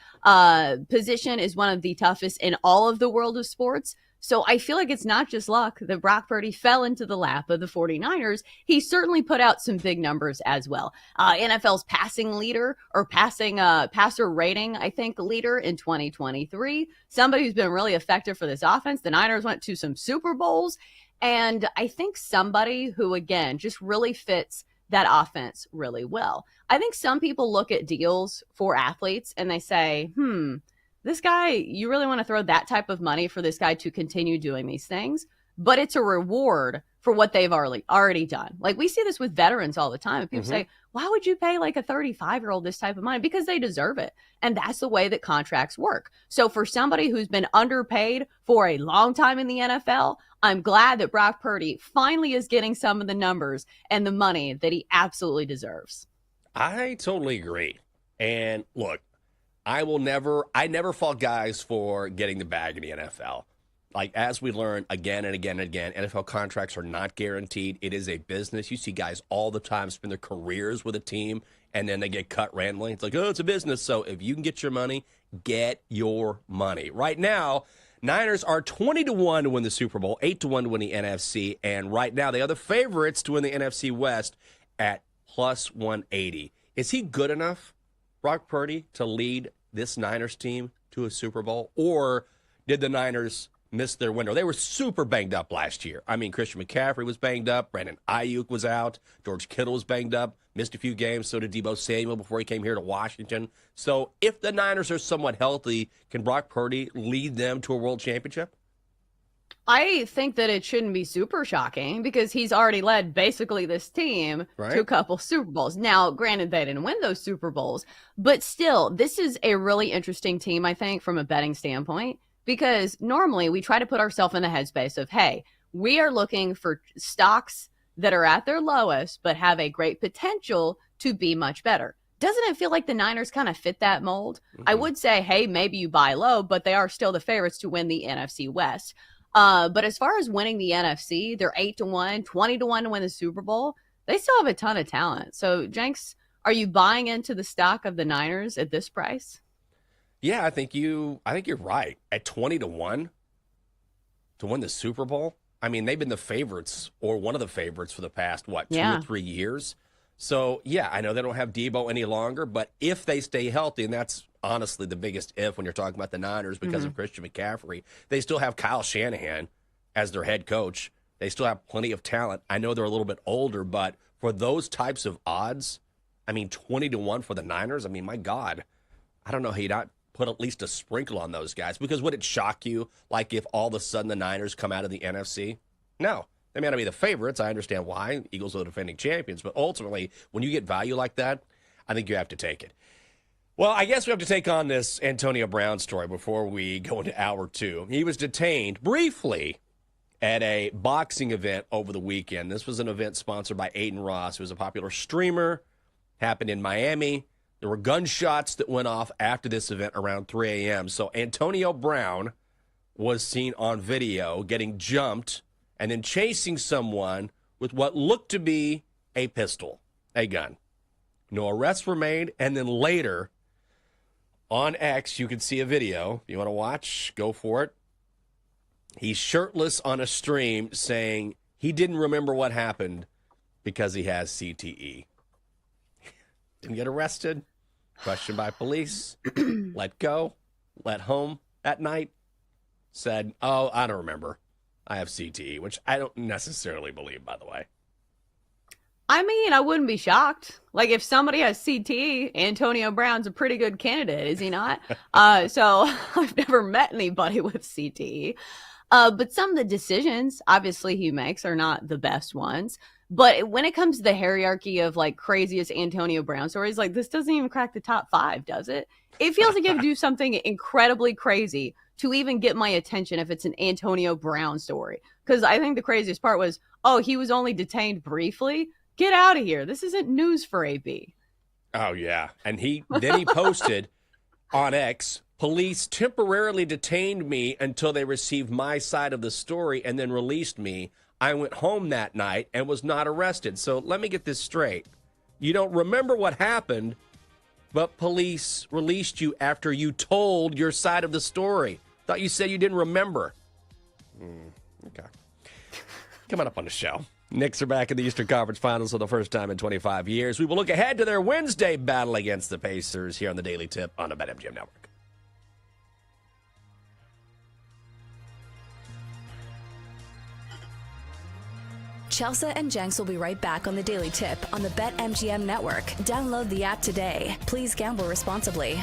position is one of the toughest in all of the world of sports. So I feel like it's not just luck that Brock Purdy fell into the lap of the 49ers. He certainly put out some big numbers as well. NFL's passing leader, or passer rating, I think, leader in 2023. Somebody who's been really effective for this offense. The Niners went to some Super Bowls. And I think somebody who, again, just really fits that offense really well. I think some people look at deals for athletes and they say, this guy, you really want to throw that type of money for this guy to continue doing these things, but it's a reward for what they've already done. Like, we see this with veterans all the time. People say, why would you pay like a 35-year-old this type of money? Because they deserve it. And that's the way that contracts work. So for somebody who's been underpaid for a long time in the NFL, I'm glad that Brock Purdy finally is getting some of the numbers and the money that he absolutely deserves. I totally agree. And look, I never fault guys for getting the bag in the NFL. Like, as we learn again and again and again, NFL contracts are not guaranteed. It is a business. You see guys all the time spend their careers with a team, and then they get cut randomly. It's like, oh, it's a business. So if you can get your money, get your money. Right now, Niners are 20-1 to win the Super Bowl, 8-1 to win the NFC, and right now they are the favorites to win the NFC West at plus 180. Is he good enough, Brock Purdy, to lead this Niners team to a Super Bowl? Or did the Niners miss their window? They were super banged up last year. I mean, Christian McCaffrey was banged up. Brandon Ayuk was out. George Kittle was banged up. Missed a few games. So did Deebo Samuel before he came here to Washington. So if the Niners are somewhat healthy, can Brock Purdy lead them to a world championship? I think that it shouldn't be super shocking, because he's already led basically this team to a couple Super Bowls. Now, granted, they didn't win those Super Bowls, but still, this is a really interesting team, I think, from a betting standpoint, because normally we try to put ourselves in the headspace of, hey, we are looking for stocks that are at their lowest but have a great potential to be much better. Doesn't it feel like the Niners kind of fit that mold? I would say, hey, maybe you buy low, but they are still the favorites to win the NFC West. But as far as winning the NFC, they're 8-1, 20-1 to win the Super Bowl. They still have a ton of talent. So, Jenks, are you buying into the stock of the Niners at this price? Yeah, I think you're right. At 20-1 to win the Super Bowl. I mean, they've been the favorites, or one of the favorites, for the past, 2 or 3 years. So, yeah, I know they don't have Deebo any longer, but if they stay healthy, and that's honestly the biggest if when you're talking about the Niners because of Christian McCaffrey. They still have Kyle Shanahan as their head coach. They still have plenty of talent. I know they're a little bit older, but for those types of odds, 20-1 for the Niners, my God, I don't know how you not put at least a sprinkle on those guys. Because would it shock you, like if all of a sudden the Niners come out of the NFC? No. They may not be the favorites. I understand why. Eagles are the defending champions. But ultimately, when you get value like that, I think you have to take it. Well, I guess we have to take on this Antonio Brown story before we go into hour 2. He was detained briefly at a boxing event over the weekend. This was an event sponsored by Aiden Ross, who is a popular streamer. Happened in Miami. There were gunshots that went off after this event around 3 a.m. So Antonio Brown was seen on video getting jumped and then chasing someone with what looked to be a pistol, a gun. No arrests were made, and then later on X, you can see a video. If you want to watch, go for it. He's shirtless on a stream saying he didn't remember what happened because he has CTE. Didn't get arrested. Questioned by police. Let go. Let home at night. Said, oh, I don't remember. I have CTE, which I don't necessarily believe, by the way. I wouldn't be shocked. Like, if somebody has CTE, Antonio Brown's a pretty good candidate, is he not? So I've never met anybody with CTE. But some of the decisions, obviously, he makes are not the best ones. But when it comes to the hierarchy of, like, craziest Antonio Brown stories, like, this doesn't even crack the top 5, does it? It feels like you have to do something incredibly crazy to even get my attention if it's an Antonio Brown story. Because I think the craziest part was, oh, he was only detained briefly? Get out of here. This isn't news for AB. Oh, yeah. And he posted on X, police temporarily detained me until they received my side of the story and then released me. I went home that night and was not arrested. So let me get this straight. You don't remember what happened, but police released you after you told your side of the story. Thought you said you didn't remember. Okay. Coming up on the show. Knicks are back in the Eastern Conference Finals for the first time in 25 years. We will look ahead to their Wednesday battle against the Pacers here on the Daily Tip on the BetMGM Network. Chelsea and Jenks will be right back on the Daily Tip on the BetMGM Network. Download the app today. Please gamble responsibly.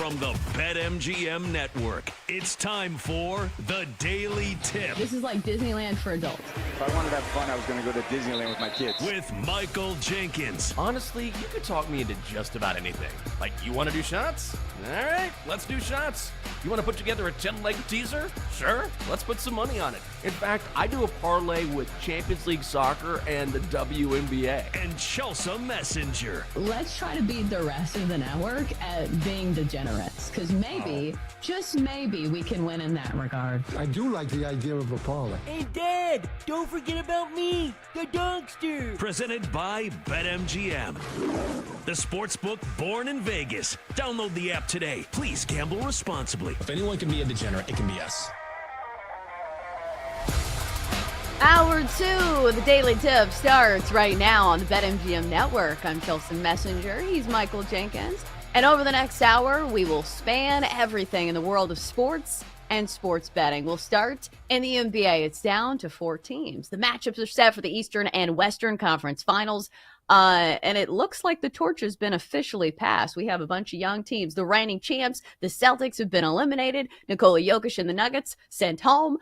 from the BetMGM Network, it's time for the Daily Tip. This is like Disneyland for adults. If I wanted to have fun, I was going to go to Disneyland with my kids. With Michael Jenkins. Honestly, you could talk me into just about anything. Like, you want to do shots? All right, let's do shots. You want to put together a 10-leg teaser? Sure, let's put some money on it. In fact, I do a parlay with Champions League soccer and the WNBA. And Chelsea Messenger. Let's try to beat the rest of the network at being degenerates, because maybe, just maybe, we can win in that regard. I do like the idea of a parlay. Hey, Dad, don't forget about me, the dogster. Presented by BetMGM. The sportsbook born in Vegas. Download the app today. Please gamble responsibly. If anyone can be a degenerate, it can be us. Hour 2, the Daily Tip starts right now on the BetMGM Network. I'm Chelsea Messenger. He's Michael Jenkins. And over the next hour, we will span everything in the world of sports and sports betting. We'll start in the NBA. It's down to 4 teams. The matchups are set for the Eastern and Western Conference Finals. And it looks like the torch has been officially passed. We have a bunch of young teams. The reigning champs, the Celtics, have been eliminated. Nikola Jokic and the Nuggets sent home.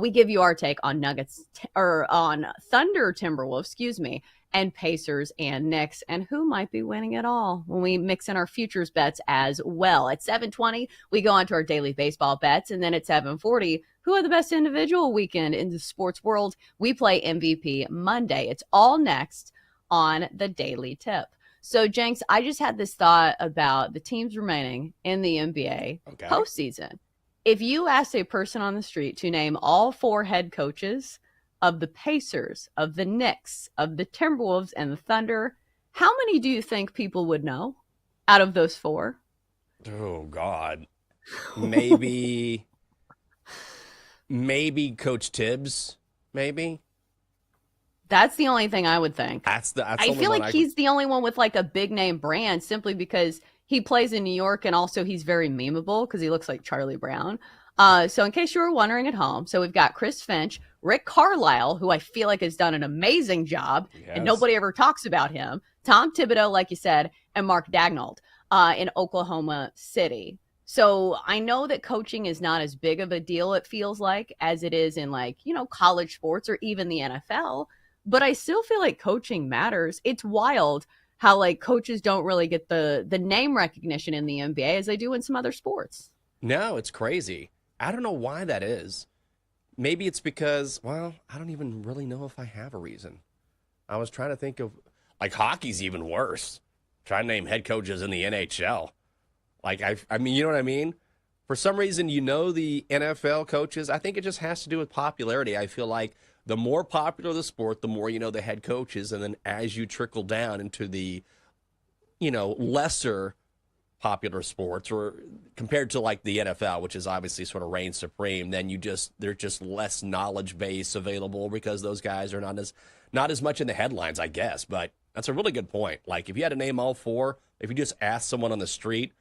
We give you our take on on Thunder Timberwolves, and Pacers and Knicks, and who might be winning it all when we mix in our futures bets as well. At 7:20, we go on to our daily baseball bets, and then at 7:40, who had the best individual weekend in the sports world? We play MVP Monday. It's all next on the Daily Tip. So, Jenks, I just had this thought about the teams remaining in the NBA postseason. If you asked a person on the street to name all 4 head coaches of the Pacers, of the Knicks, of the Timberwolves, and the Thunder, how many do you think people would know out of those 4? Oh, God. Maybe Coach Tibbs, maybe? That's the only thing I would think. I feel like he's the only one with like a big name brand, simply because he plays in New York, and also he's very memeable because he looks like Charlie Brown. So in case you were wondering at home, so we've got Chris Finch, Rick Carlisle, who I feel like has done an amazing job, and nobody ever talks about him, Tom Thibodeau, like you said, and Mark Daigneault in Oklahoma City. So I know that coaching is not as big of a deal, it feels like, as it is in college sports or even the NFL. But I still feel like coaching matters. It's wild how coaches don't really get the name recognition in the NBA as they do in some other sports. No, it's crazy. I don't know why that is. Maybe it's because, I don't even really know if I have a reason. I was trying to think of, hockey's even worse. Trying to name head coaches in the NHL. I mean, you know what I mean? For some reason, the NFL coaches, I think it just has to do with popularity. I feel like the more popular the sport, the more the head coaches. And then as you trickle down into the, lesser popular sports, or compared to the NFL, which is obviously sort of reigns supreme, then there's just less knowledge base available because those guys are not as much in the headlines, I guess. But that's a really good point. If you had to name all 4, if you just ask someone on the street,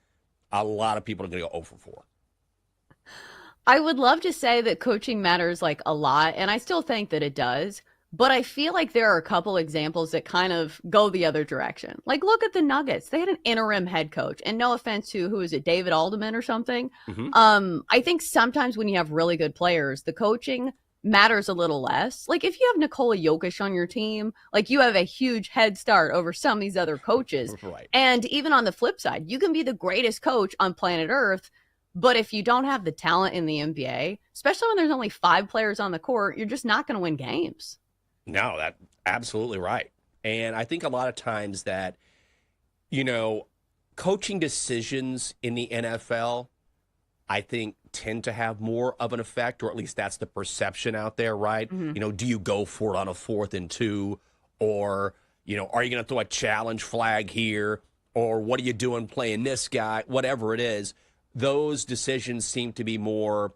a lot of people are going to go 0 for 4. I would love to say that coaching matters a lot, and I still think that it does, but I feel like there are a couple examples that kind of go the other direction. Look at the Nuggets. They had an interim head coach, and no offense to, who is it, David Alderman or something? Mm-hmm. I think sometimes when you have really good players, the coaching matters a little less. If you have Nikola Jokic on your team, you have a huge head start over some of these other coaches. Right. And even on the flip side, you can be the greatest coach on planet Earth, but if you don't have the talent in the NBA, especially when there's only 5 players on the court, you're just not going to win games. No, that's absolutely right. And I think a lot of times that, coaching decisions in the NFL, I think, tend to have more of an effect, or at least that's the perception out there, right? Mm-hmm. Do you go for it on a 4th and 2? Or, are you going to throw a challenge flag here? Or what are you doing playing this guy? Whatever it is. Those decisions seem to be more,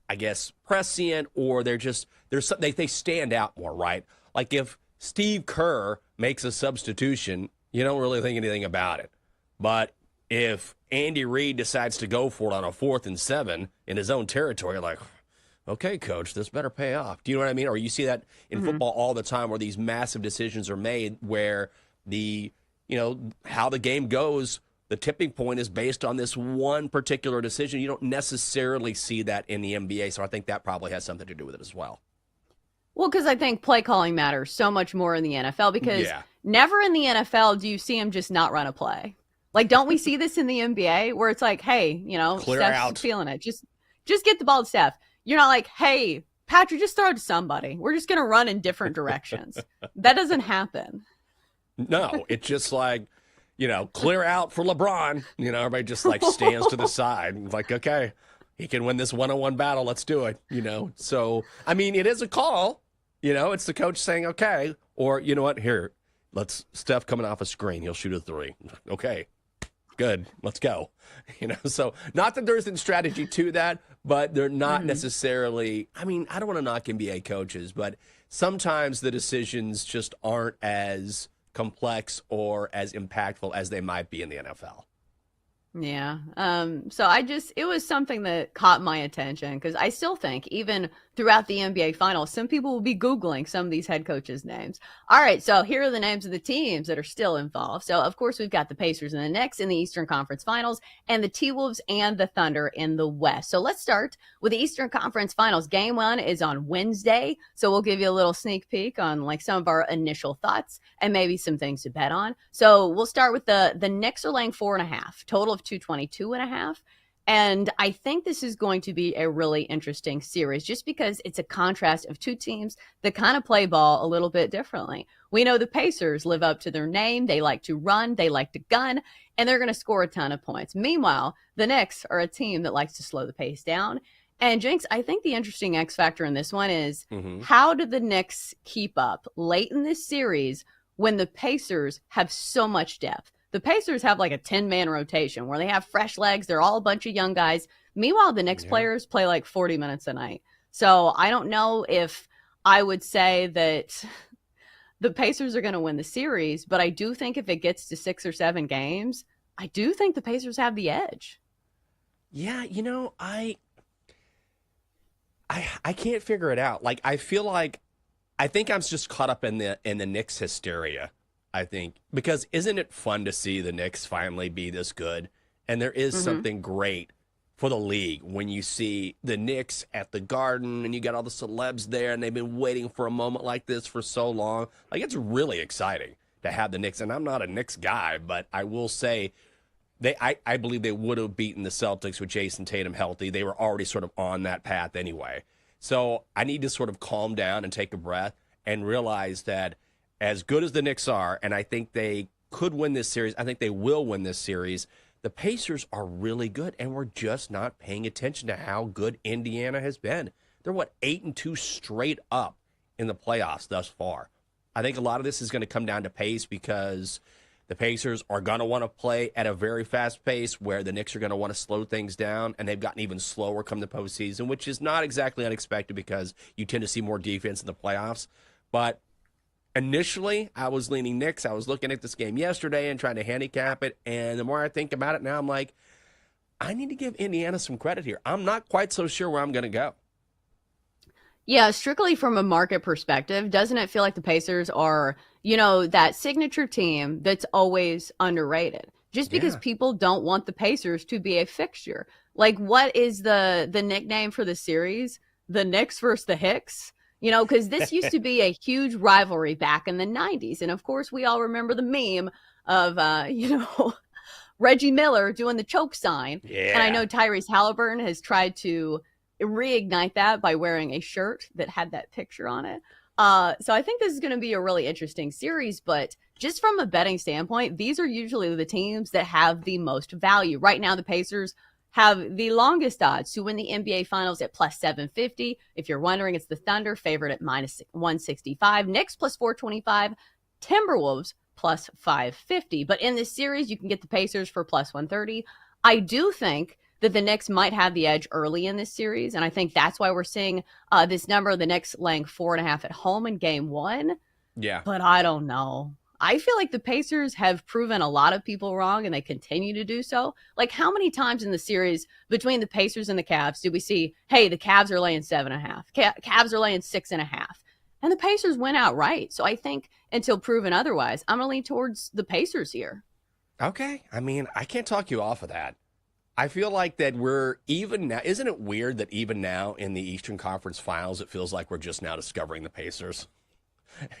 I guess, prescient, or they stand out more, right? If Steve Kerr makes a substitution, you don't really think anything about it. But if Andy Reid decides to go for it on a 4th and 7 in his own territory, okay, coach, this better pay off. Do you know what I mean? Or you see that in football all the time, where these massive decisions are made, where how the game goes the tipping point is based on this one particular decision. You don't necessarily see that in the NBA, so I think that probably has something to do with it as well. Well, because I think play calling matters so much more in the NFL, because never in the NFL do you see him just not run a play. Like, don't we see this in the NBA where it's like, hey, Clear Steph's out. feeling it. Just get the ball to Steph. You're not like, hey, Patrick, just throw it to somebody. We're just going to run in different directions. That doesn't happen. No, it's just like, clear out for LeBron. Everybody just like stands to the side. Like, okay, he can win this one-on-one battle. Let's do it. So, I mean, it is a call. It's the coach saying, okay, or you know what? Here, Steph coming off a screen. He'll shoot a three. Okay, good. Let's go. So not that there isn't strategy to that, but they're not necessarily, I mean, I don't want to knock NBA coaches, but sometimes the decisions just aren't as complex or as impactful as they might be in the NFL. Yeah. So it was something that caught my attention, because I still think even throughout the NBA Finals, some people will be Googling some of these head coaches' names. All right. So here are the names of the teams that are still involved. So, of course, we've got the Pacers and the Knicks in the Eastern Conference Finals, and the T-Wolves and the Thunder in the West. So let's start with the Eastern Conference Finals. Game 1 is on Wednesday. So we'll give you a little sneak peek on like some of our initial thoughts and maybe some things to bet on. So we'll start with the Knicks are laying 4.5, total of 222.5. And I think this is going to be a really interesting series, just because it's a contrast of two teams that kind of play ball a little bit differently. We know the Pacers live up to their name. They like to run, they like to gun, and they're going to score a ton of points. Meanwhile, the Knicks are a team that likes to slow the pace down. And Jinx, I think the interesting X factor in this one is how do the Knicks keep up late in this series when the Pacers have so much depth? The Pacers have like a 10-man rotation where they have fresh legs. They're all a bunch of young guys. Meanwhile, the Knicks players play like 40 minutes a night. So I don't know if I would say that the Pacers are going to win the series, but I do think if it gets to 6 or 7 games, I do think the Pacers have the edge. Yeah, I can't figure it out. Like, I think I'm just caught up in the Knicks hysteria. I think, because isn't it fun to see the Knicks finally be this good? And there is something great for the league when you see the Knicks at the Garden and you got all the celebs there and they've been waiting for a moment like this for so long. Like, it's really exciting to have the Knicks. And I'm not a Knicks guy, but I will say I believe they would have beaten the Celtics with Jason Tatum healthy. They were already sort of on that path anyway. So I need to sort of calm down and take a breath and realize that as good as the Knicks are, and I think they could win this series, I think they will win this series, the Pacers are really good, and we're just not paying attention to how good Indiana has been. They're, 8-2 straight up in the playoffs thus far. I think a lot of this is going to come down to pace, because the Pacers are going to want to play at a very fast pace where the Knicks are going to want to slow things down, and they've gotten even slower come the postseason, which is not exactly unexpected because you tend to see more defense in the playoffs. But initially, I was leaning Knicks. I was looking at this game yesterday and trying to handicap it, and the more I think about it now, I'm like, I need to give Indiana some credit here. I'm not quite so sure where I'm going to go. Yeah, strictly from a market perspective, doesn't it feel like the Pacers are, that signature team that's always underrated? Just because people don't want the Pacers to be a fixture. Like, what is the nickname for the series? The Knicks versus the Hicks? Because this used to be a huge rivalry back in the 90s. And, of course, we all remember the meme of, Reggie Miller doing the choke sign. Yeah. And I know Tyrese Halliburton has tried to reignite that by wearing a shirt that had that picture on it. So I think this is going to be a really interesting series. But just from a betting standpoint, these are usually the teams that have the most value. Right now, the Pacers have the longest odds to win the NBA Finals at plus 750. If you're wondering, it's the Thunder favored at minus 165, Knicks plus 425, Timberwolves plus 550. But in this series, you can get the Pacers for plus 130. I do think that the Knicks might have the edge early in this series, and I think that's why we're seeing this number, the Knicks laying 4.5 at home in game 1. Yeah. But I don't know. I feel like the Pacers have proven a lot of people wrong, and they continue to do so. Like, how many times in the series between the Pacers and the Cavs did we see, hey, the Cavs are laying 7.5, Cavs are laying 6.5, and the Pacers went outright. So I think until proven otherwise, I'm going to lean towards the Pacers here. Okay. I mean, I can't talk you off of that. I feel like that we're even now. Isn't it weird that even now in the Eastern Conference Finals, it feels like we're just now discovering the Pacers?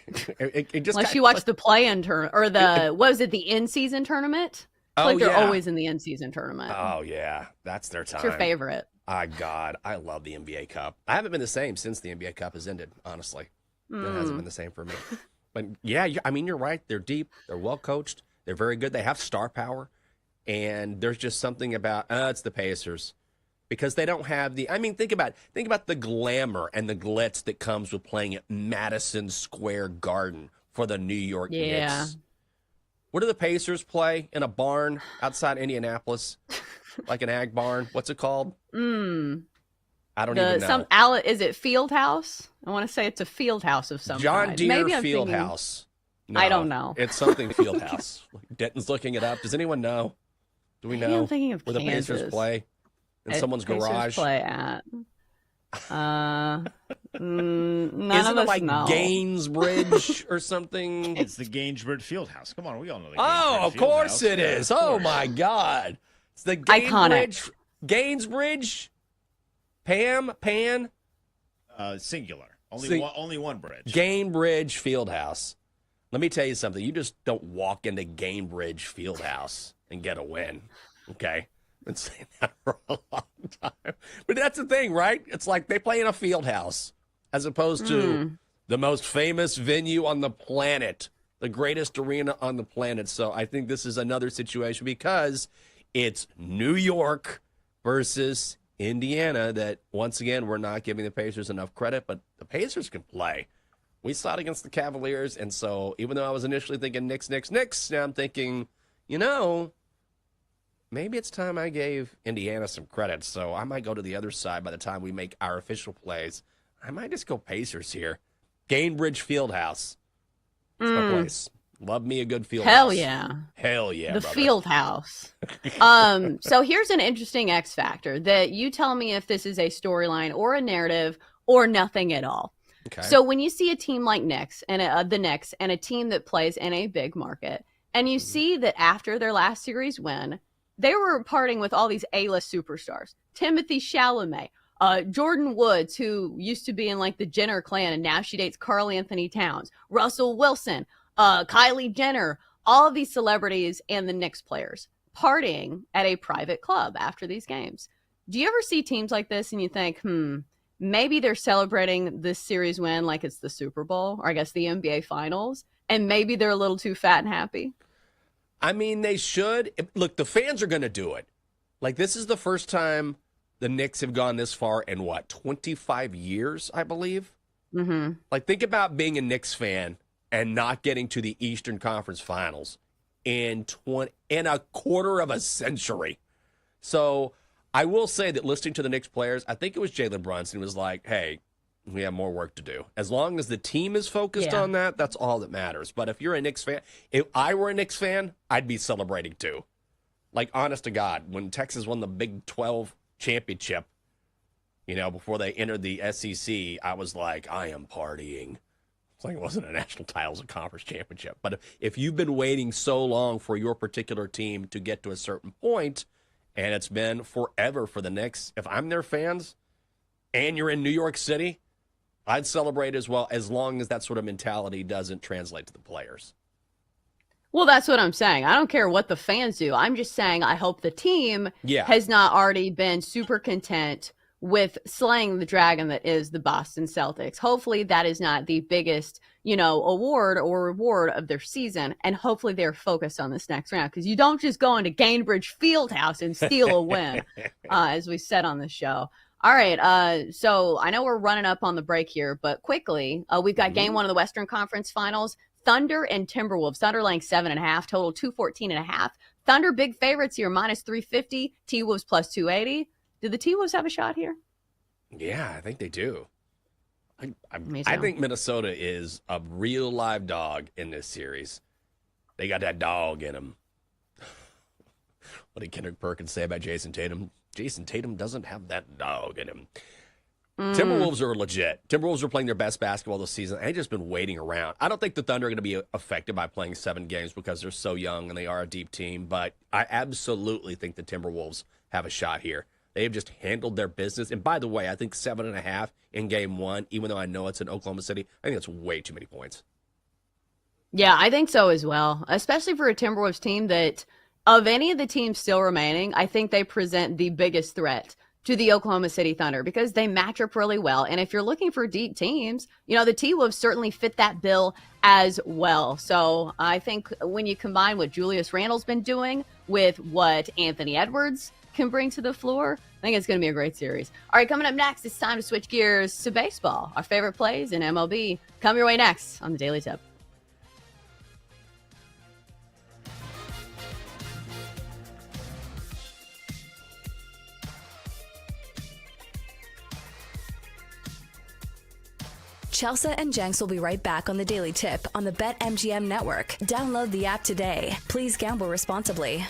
it just unless you watch the play-in tournament or what was it, the in-season tournament? They're always in the in-season tournament. Oh yeah, that's their time. It's your favorite. God, I love the NBA Cup. I haven't been the same since the NBA Cup has ended. Honestly, it hasn't been the same for me. But yeah, I mean, you're right. They're deep. They're well coached. They're very good. They have star power. And there's just something about it's the Pacers because they don't have the. I mean, think about the glamour and the glitz that comes with playing at Madison Square Garden for the New York Knicks. Where do the Pacers play? In a barn outside Indianapolis, like an ag barn. What's it called? I don't even know. Is it Field House? I want to say it's a field house of some John kind. Deere Field House. No, I don't know. It's something Field House. Denton's looking it up. Does anyone know? Do we know I'm thinking of where the Pacers play? In someone's garage? Play at. None Isn't of it us like know. Gainsbridge or something? It's the Gainsbridge Fieldhouse. Come on, we all know the of course it is. Oh my God. It's the Gainsbridge. Pan. Singular. Only one bridge. Gainbridge Fieldhouse. Let me tell you something. You just don't walk into Gainbridge Fieldhouse and get a win. Okay? I've been saying that for a long time. But that's the thing, right? It's like they play in a field house as opposed to the most famous venue on the planet, the greatest arena on the planet. So I think this is another situation because it's New York versus Indiana that, once again, we're not giving the Pacers enough credit, but the Pacers can play. We saw it against the Cavaliers, and so even though I was initially thinking Knicks, now I'm thinking, maybe it's time I gave Indiana some credit. So I might go to the other side by the time we make our official plays. I might just go Pacers here. Gainbridge Fieldhouse. That's my place. Love me a good field house. Hell yeah. The brother. field house. So here's an interesting X factor that you tell me if this is a storyline or a narrative or nothing at all. Okay. So when you see a team like Knicks and the Knicks and a team that plays in a big market, and you see that after their last series win, they were parting with all these A-list superstars. Timothy Chalamet, Jordan Woods, who used to be in like the Jenner clan and now she dates Karl Anthony Towns, Russell Wilson, Kylie Jenner, all of these celebrities and the Knicks players partying at a private club after these games. Do you ever see teams like this and you think, maybe they're celebrating this series win like it's the Super Bowl, or I guess the NBA Finals, and maybe they're a little too fat and happy? I mean, they should. Look, the fans are going to do it. Like, this is the first time the Knicks have gone this far in, 25 years, I believe? Mm-hmm. Like, think about being a Knicks fan and not getting to the Eastern Conference Finals in a quarter of a century. So I will say that listening to the Knicks players, I think it was Jalen Brunson was like, hey, we have more work to do. As long as the team is focused on that, that's all that matters. But if you're a Knicks fan, if I were a Knicks fan, I'd be celebrating too. Like, honest to God, when Texas won the Big 12 championship, before they entered the SEC, I was like, I am partying. It's like it wasn't a national title, it was a conference championship. But if you've been waiting so long for your particular team to get to a certain point, and it's been forever for the Knicks, if I'm their fans and you're in New York City, I'd celebrate as well, as long as that sort of mentality doesn't translate to the players. Well, that's what I'm saying. I don't care what the fans do. I'm just saying I hope the team has not already been super content with slaying the dragon that is the Boston Celtics. Hopefully that is not the biggest, award or reward of their season. And hopefully they're focused on this next round, because you don't just go into Gainbridge Fieldhouse and steal a win, as we said on the show. All right, so I know we're running up on the break here, but quickly, we've got game one of the Western Conference Finals. Thunder and Timberwolves. Thunder laying 7.5, total 214.5. Thunder big favorites here, minus 350. T-Wolves plus 280. Do the T-Wolves have a shot here? Yeah, I think they do. I think Minnesota is a real live dog in this series. They got that dog in them. What did Kendrick Perkins say about Jason Tatum? Jason Tatum doesn't have that dog in him. Timberwolves are legit. Timberwolves are playing their best basketball this season. They've just been waiting around. I don't think the Thunder are going to be affected by playing 7 games because they're so young and they are a deep team, but I absolutely think the Timberwolves have a shot here. They have just handled their business. And by the way, I think 7.5 in game 1, even though I know it's in Oklahoma City, I think that's way too many points. Yeah, I think so as well, especially for a Timberwolves team that, of any of the teams still remaining, I think they present the biggest threat to the Oklahoma City Thunder because they match up really well. And if you're looking for deep teams, the T-Wolves certainly fit that bill as well. So I think when you combine what Julius Randle's been doing with what Anthony Edwards can bring to the floor, I think it's going to be a great series. All right, coming up next, it's time to switch gears to baseball. Our favorite plays in MLB come your way next on the Daily Tip. Chelsea and Jenks will be right back on the Daily Tip on the BetMGM network. Download the app today. Please gamble responsibly.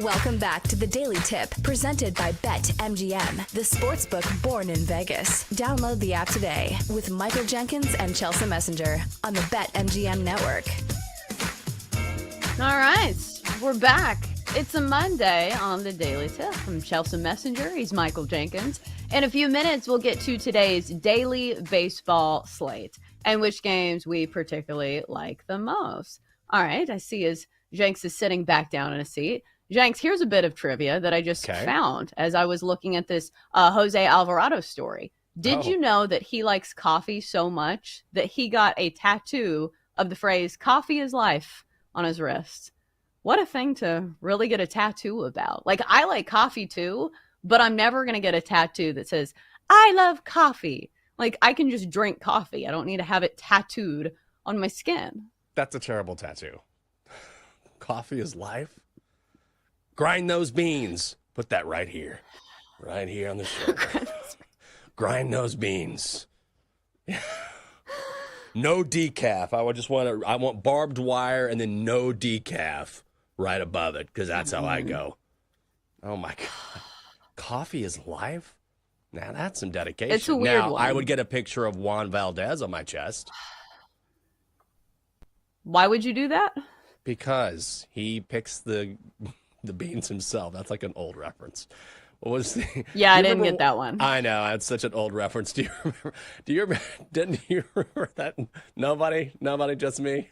Welcome back to the Daily Tip, presented by BetMGM, the sportsbook born in Vegas. Download the app today with Michael Jenkins and Chelsea Messenger on the BetMGM network. All right, we're back. It's a Monday on the Daily Tip. I'm Chelsea Messenger. He's Michael Jenkins. In a few minutes, we'll get to today's daily baseball slate and which games we particularly like the most. All right, I see as Jenks is sitting back down in a seat. Jenks, here's a bit of trivia that I just found as I was looking at this Jose Alvarado story. Did you know that he likes coffee so much that he got a tattoo of the phrase "coffee is life" on his wrist? What a thing to really get a tattoo about. Like, I like coffee too, but I'm never going to get a tattoo that says, "I love coffee." Like, I can just drink coffee. I don't need to have it tattooed on my skin. That's a terrible tattoo. Coffee is life. Grind those beans. Put that right here. Right here on the shoulder. Grind those beans. No decaf. I want barbed wire and then no decaf right above it, because that's how I go. Oh my God. Coffee is life? Now that's some dedication. It's a weird one. I would get a picture of Juan Valdez on my chest. Why would you do that? Because he picks the beans himself. That's like an old reference. What was the? Yeah, I didn't get that one. I know, that's such an old reference. Do you remember? Didn't you remember that? Nobody, just me.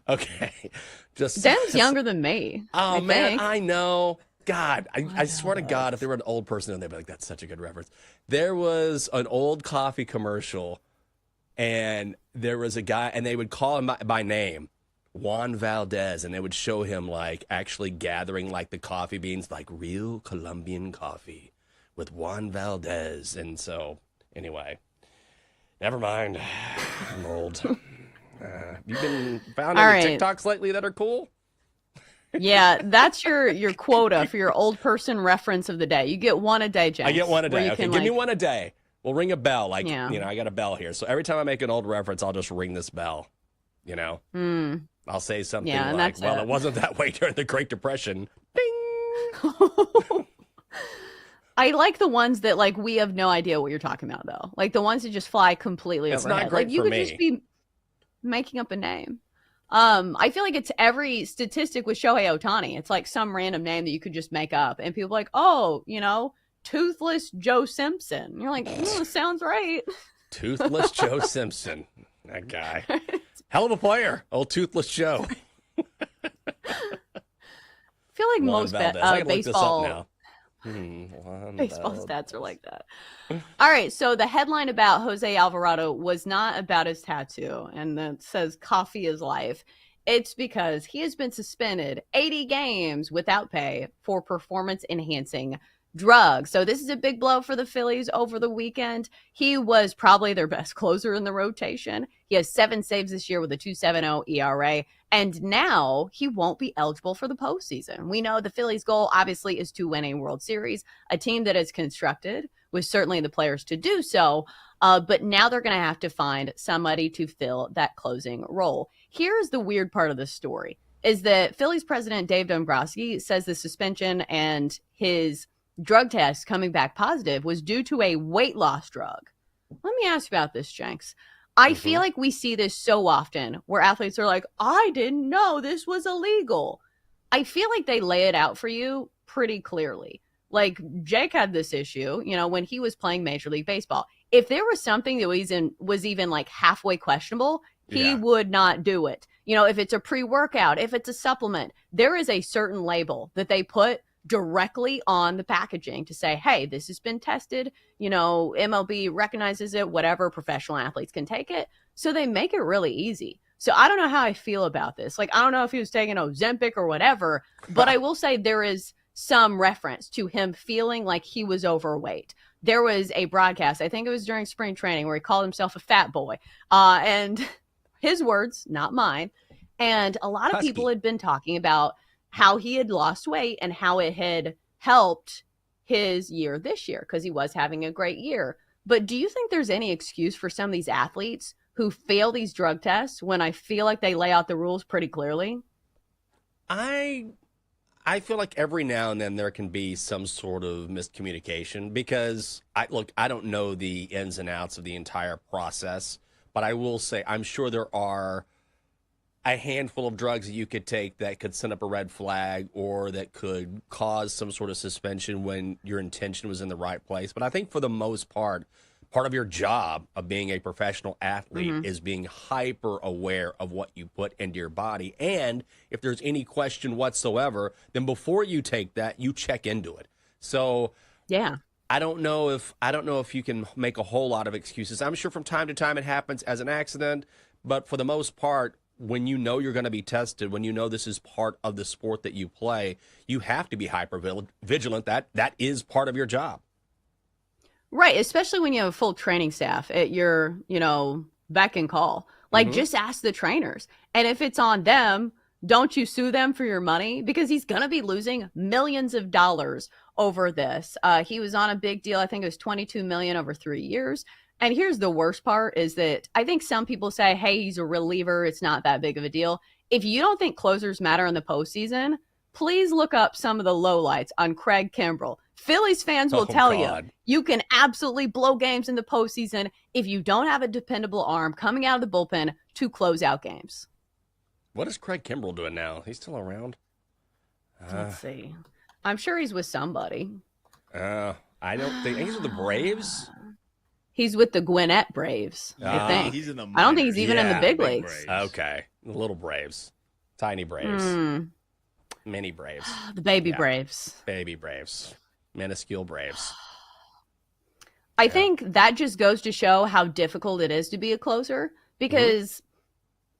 Okay, just Dan's younger than me. Oh I man, think. I know. God, I swear to God, if there were an old person, they'd be like, "That's such a good reference." There was an old coffee commercial, and there was a guy, and they would call him by name. Juan Valdez, and they would show him like actually gathering like the coffee beans, like real Colombian coffee with Juan Valdez. And so anyway, never mind. I'm old. You've been found any TikToks lately that are cool? Yeah, that's your quota for your old person reference of the day. You get one a day, James. I get one a day. Okay, can, give me one a day. We'll ring a bell. Like, Yeah. I got a bell here. So every time I make an old reference, I'll just ring this bell, I'll say something like, well, it wasn't that way during the Great Depression. Ding! I like the ones that, like, we have no idea what you're talking about, though. Like, the ones that just fly completely It's overhead. not great like, you for could me. just be making up a name. I feel like it's every statistic with Shohei Ohtani. It's like some random name that you could just make up. And people are like, oh, Toothless Joe Simpson. And you're like, sounds right. Toothless Joe Simpson. That guy. Hell of a player. Old Toothless Joe. I feel like most baseball stats are like that. All right, so the headline about Jose Alvarado was not about his tattoo, and that says coffee is life. It's because he has been suspended 80 games without pay for performance-enhancing drugs. So this is a big blow for the Phillies over the weekend. He was probably their best closer in the rotation. He has 7 saves this year with a 2.70 ERA, and now he won't be eligible for the postseason. We know the Phillies' goal, obviously, is to win a World Series, a team that is constructed with certainly the players to do so, but now they're going to have to find somebody to fill that closing role. Here's the weird part of the story, is that Phillies president Dave Dombrowski says the suspension and his drug test coming back positive was due to a weight loss drug. Let me ask you about this, Jenks. I feel like we see this so often where athletes are like, I didn't know this was illegal. I feel like they lay it out for you pretty clearly. Like Jake had this issue, when he was playing Major League Baseball. If there was something that was even like halfway questionable, he would not do it. If it's a pre-workout, if it's a supplement, there is a certain label that they put directly on the packaging to say, hey, this has been tested, MLB recognizes it, whatever, professional athletes can take it. So they make it really easy. So I don't know how I feel about this. Like, I don't know if he was taking Ozempic or whatever, but I will say there is some reference to him feeling like he was overweight. There was a broadcast, I think it was during spring training, where he called himself a fat boy. And his words, not mine. And a lot of people had been talking about how he had lost weight and how it had helped his year this year because he was having a great year. But do you think there's any excuse for some of these athletes who fail these drug tests when I feel like they lay out the rules pretty clearly? I I feel like every now and then there can be some sort of miscommunication because I don't know the ins and outs of the entire process, but I will say I'm sure there are a handful of drugs that you could take that could send up a red flag or that could cause some sort of suspension when your intention was in the right place. But I think for the most part of your job of being a professional athlete is being hyper aware of what you put into your body. And if there's any question whatsoever, then before you take that, you check into it. So yeah, I don't know if you can make a whole lot of excuses. I'm sure from time to time it happens as an accident, but for the most part, when you know you're going to be tested, when you know this is part of the sport that you play, you have to be hyper vigilant. That is part of your job. Right, especially when you have a full training staff at your, beck and call. Like, just ask the trainers. And if it's on them, don't you sue them for your money? Because he's going to be losing millions of dollars over this. He was on a big deal. I think it was $22 million over 3 years. And here's the worst part is that I think some people say, hey, he's a reliever. It's not that big of a deal. If you don't think closers matter in the postseason, please look up some of the lowlights on Craig Kimbrell. Phillies fans will tell you can absolutely blow games in the postseason if you don't have a dependable arm coming out of the bullpen to close out games. What is Craig Kimbrell doing now? He's still around? Let's see. I'm sure he's with somebody. I don't think he's with the Braves. He's with the Gwinnett Braves, I think. He's in the I don't think he's even in the big leagues. Braves. Okay. The little Braves. Tiny Braves. Mini Braves. The baby Braves. Baby Braves. Minuscule Braves. I think that just goes to show how difficult it is to be a closer because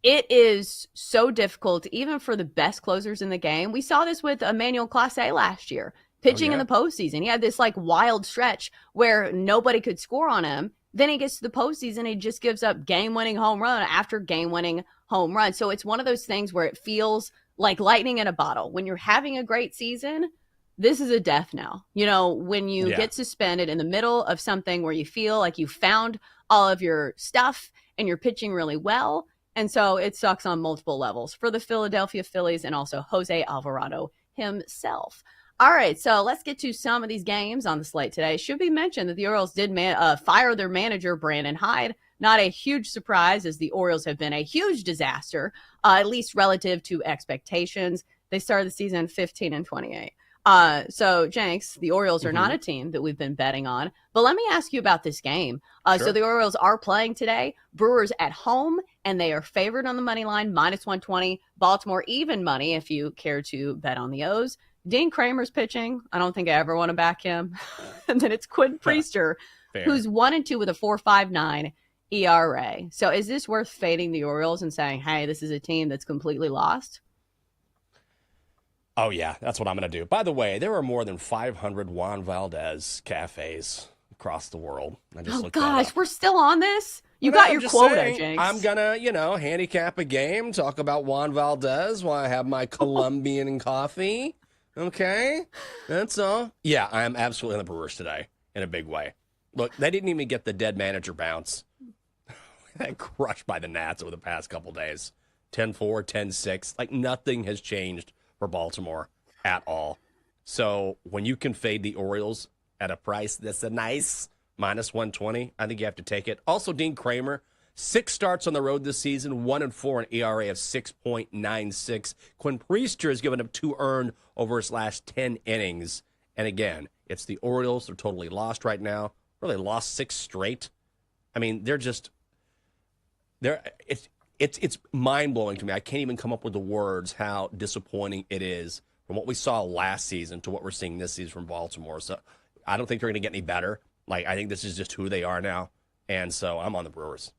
it is so difficult even for the best closers in the game. We saw this with Emmanuel Clase last year, pitching in the postseason. He had this wild stretch where nobody could score on him. Then he gets to the postseason, he just gives up game-winning home run after game-winning home run. So it's one of those things where it feels like lightning in a bottle. When you're having a great season, this is a death knell. When you get suspended in the middle of something where you feel like you found all of your stuff and you're pitching really well. And so it sucks on multiple levels for the Philadelphia Phillies and also Jose Alvarado himself. All right, so let's get to some of these games on the slate today. It should be mentioned that the Orioles did fire their manager, Brandon Hyde. Not a huge surprise, as the Orioles have been a huge disaster, at least relative to expectations. They started the season 15-28. So, Jenks, the Orioles are not a team that we've been betting on. But let me ask you about this game. So the Orioles are playing today. Brewers at home, and they are favored on the money line, -120. Baltimore even money if you care to bet on the O's. Dean Kramer's pitching. I don't think I ever want to back him. And then it's Quinn Priester, who's 1-2 with a 4.59 ERA. So is this worth fading the Orioles and saying, hey, this is a team that's completely lost? Oh, yeah, that's what I'm going to do. By the way, there are more than 500 Juan Valdez cafes across the world. I just looked that up. We're still on this? You got your quota, Jenks. I'm going to, handicap a game, talk about Juan Valdez while I have my Colombian coffee. Okay, that's all. Yeah, I am absolutely in the Brewers today in a big way. Look, they didn't even get the dead manager bounce. They got crushed by the Nats over the past couple days. 10-4, 10-6. Like, nothing has changed for Baltimore at all. So when you can fade the Orioles at a price that's a nice -120, I think you have to take it. Also, Dean Kramer, 6 starts on the road this season, 1-4, an ERA of 6.96. Quinn Priester has given up 2 earned over his last 10 innings. And again, it's the Orioles. They're totally lost right now. Really lost 6 straight. I mean, it's mind-blowing to me. I can't even come up with the words how disappointing it is from what we saw last season to what we're seeing this season from Baltimore. So I don't think they're going to get any better. I think this is just who they are now. And so I'm on the Brewers.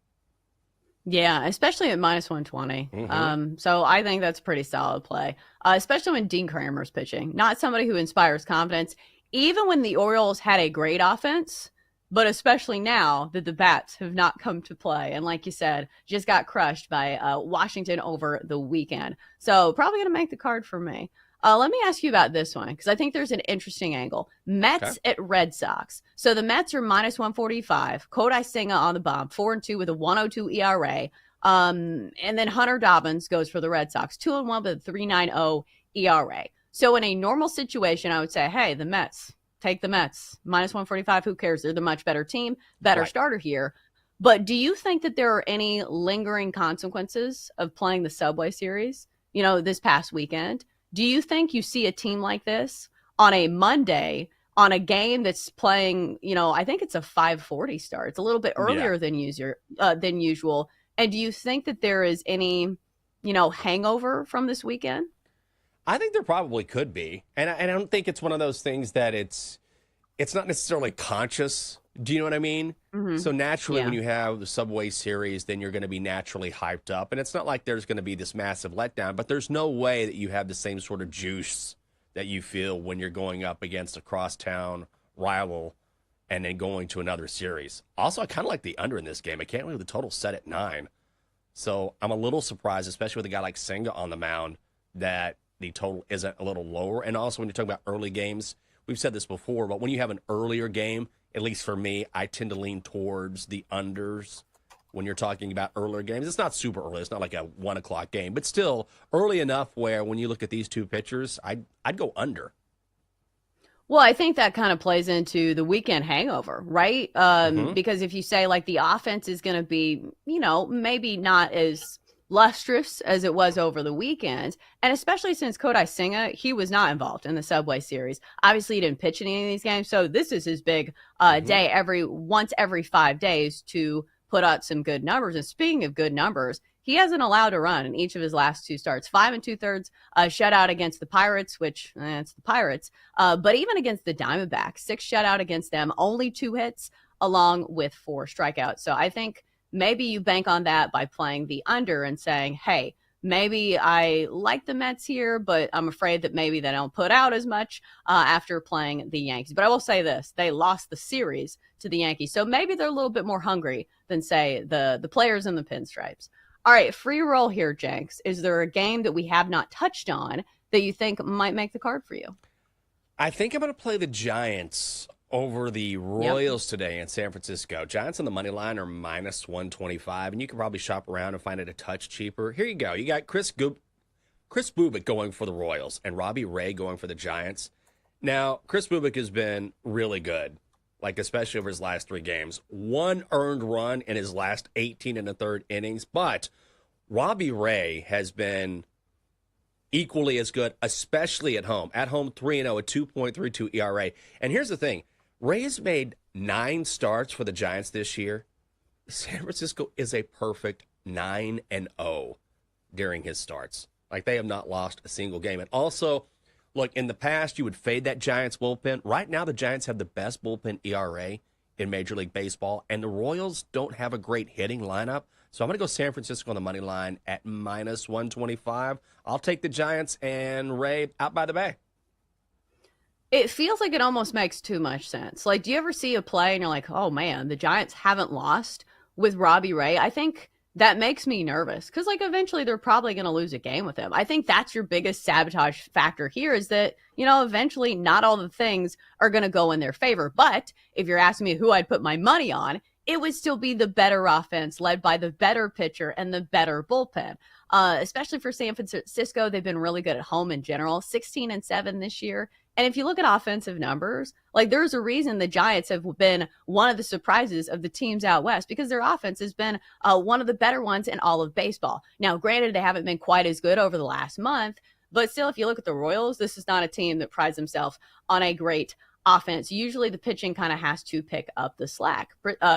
Yeah, especially at -120. So I think that's a pretty solid play, especially when Dean Kramer's pitching. Not somebody who inspires confidence, even when the Orioles had a great offense, but especially now that the bats have not come to play. And like you said, just got crushed by Washington over the weekend. So probably going to make the card for me. Let me ask you about this one, because I think there's an interesting angle. Mets at Red Sox. So the Mets are -145. Kodai Senga on the bump, 4-2 with a 102 ERA. And then Hunter Dobbins goes for the Red Sox, 2-1 with a 3.90 ERA. So in a normal situation, I would say, hey, the Mets, take the Mets. Minus 145, who cares? They're the much better team, better starter here. But do you think that there are any lingering consequences of playing the Subway Series, this past weekend? Do you think you see a team like this on a Monday on a game that's playing, I think it's a 5:40 start. It's a little bit earlier than usual. And do you think that there is any, hangover from this weekend? I think there probably could be. And I don't think it's one of those things that it's not necessarily conscious. Do you know what I mean? Mm-hmm. So naturally, when you have the Subway Series, then you're going to be naturally hyped up. And it's not like there's going to be this massive letdown, but there's no way that you have the same sort of juice that you feel when you're going up against a crosstown rival and then going to another series. Also, I kind of like the under in this game. I can't believe the total set at 9. So I'm a little surprised, especially with a guy like Senga on the mound, that the total isn't a little lower. And also, when you're talking about early games, we've said this before, but when you have an earlier game, at least for me, I tend to lean towards the unders when you're talking about earlier games. It's not super early. It's not like a 1 o'clock game, but still early enough where when you look at these two pitchers, I'd go under. Well, I think that kind of plays into the weekend hangover, right? Because if you say like the offense is going to be, maybe not as lustrous as it was over the weekend, and especially since Kodai Senga, he was not involved in the Subway Series. Obviously, he didn't pitch in any of these games, so this is his big day once every 5 days to put out some good numbers. And speaking of good numbers, he hasn't allowed a run in each of his last 2 starts. 5 2/3 shutout against the Pirates, which it's the Pirates. But even against the Diamondbacks, 6 shutout against them, only 2 hits along with 4 strikeouts. So I think maybe you bank on that by playing the under and saying, hey, maybe I like the Mets here, but I'm afraid that maybe they don't put out as much after playing the Yankees. But I will say this, they lost the series to the Yankees. So maybe they're a little bit more hungry than, say, the players in the pinstripes. All right, free roll here, Jenks. Is there a game that we have not touched on that you think might make the card for you? I think I'm going to play the Giants over the Royals today in San Francisco. Giants on the money line are minus 125, and you can probably shop around and find it a touch cheaper. Here you go. You got Chris Bubik going for the Royals and Robbie Ray going for the Giants. Now, Chris Bubik has been really good, like especially over his last 3 games. 1 earned run in his last 18 1/3 innings, but Robbie Ray has been equally as good, especially at home. At home, 3-0, a 2.32 ERA. And here's the thing. Ray has made 9 starts for the Giants this year. San Francisco is a perfect 9-0 during his starts. Like, they have not lost a single game. And also, look, in the past, you would fade that Giants bullpen. Right now, the Giants have the best bullpen ERA in Major League Baseball, and the Royals don't have a great hitting lineup. So I'm going to go San Francisco on the money line at minus 125. I'll take the Giants and Ray out by the bay. It feels like it almost makes too much sense. Like, do you ever see a play and you're like, oh man, the Giants haven't lost with Robbie Ray? I think that makes me nervous because, like, eventually they're probably going to lose a game with him. I think that's your biggest sabotage factor here is that, eventually not all the things are going to go in their favor. But if you're asking me who I'd put my money on, it would still be the better offense led by the better pitcher and the better bullpen. Especially for San Francisco, they've been really good at home in general, 16-7 this year. And if you look at offensive numbers, like, there's a reason the Giants have been one of the surprises of the teams out west because their offense has been one of the better ones in all of baseball. Now, granted, they haven't been quite as good over the last month, but still, if you look at the Royals, this is not a team that prides themselves on a great offense. Usually the pitching kind of has to pick up the slack.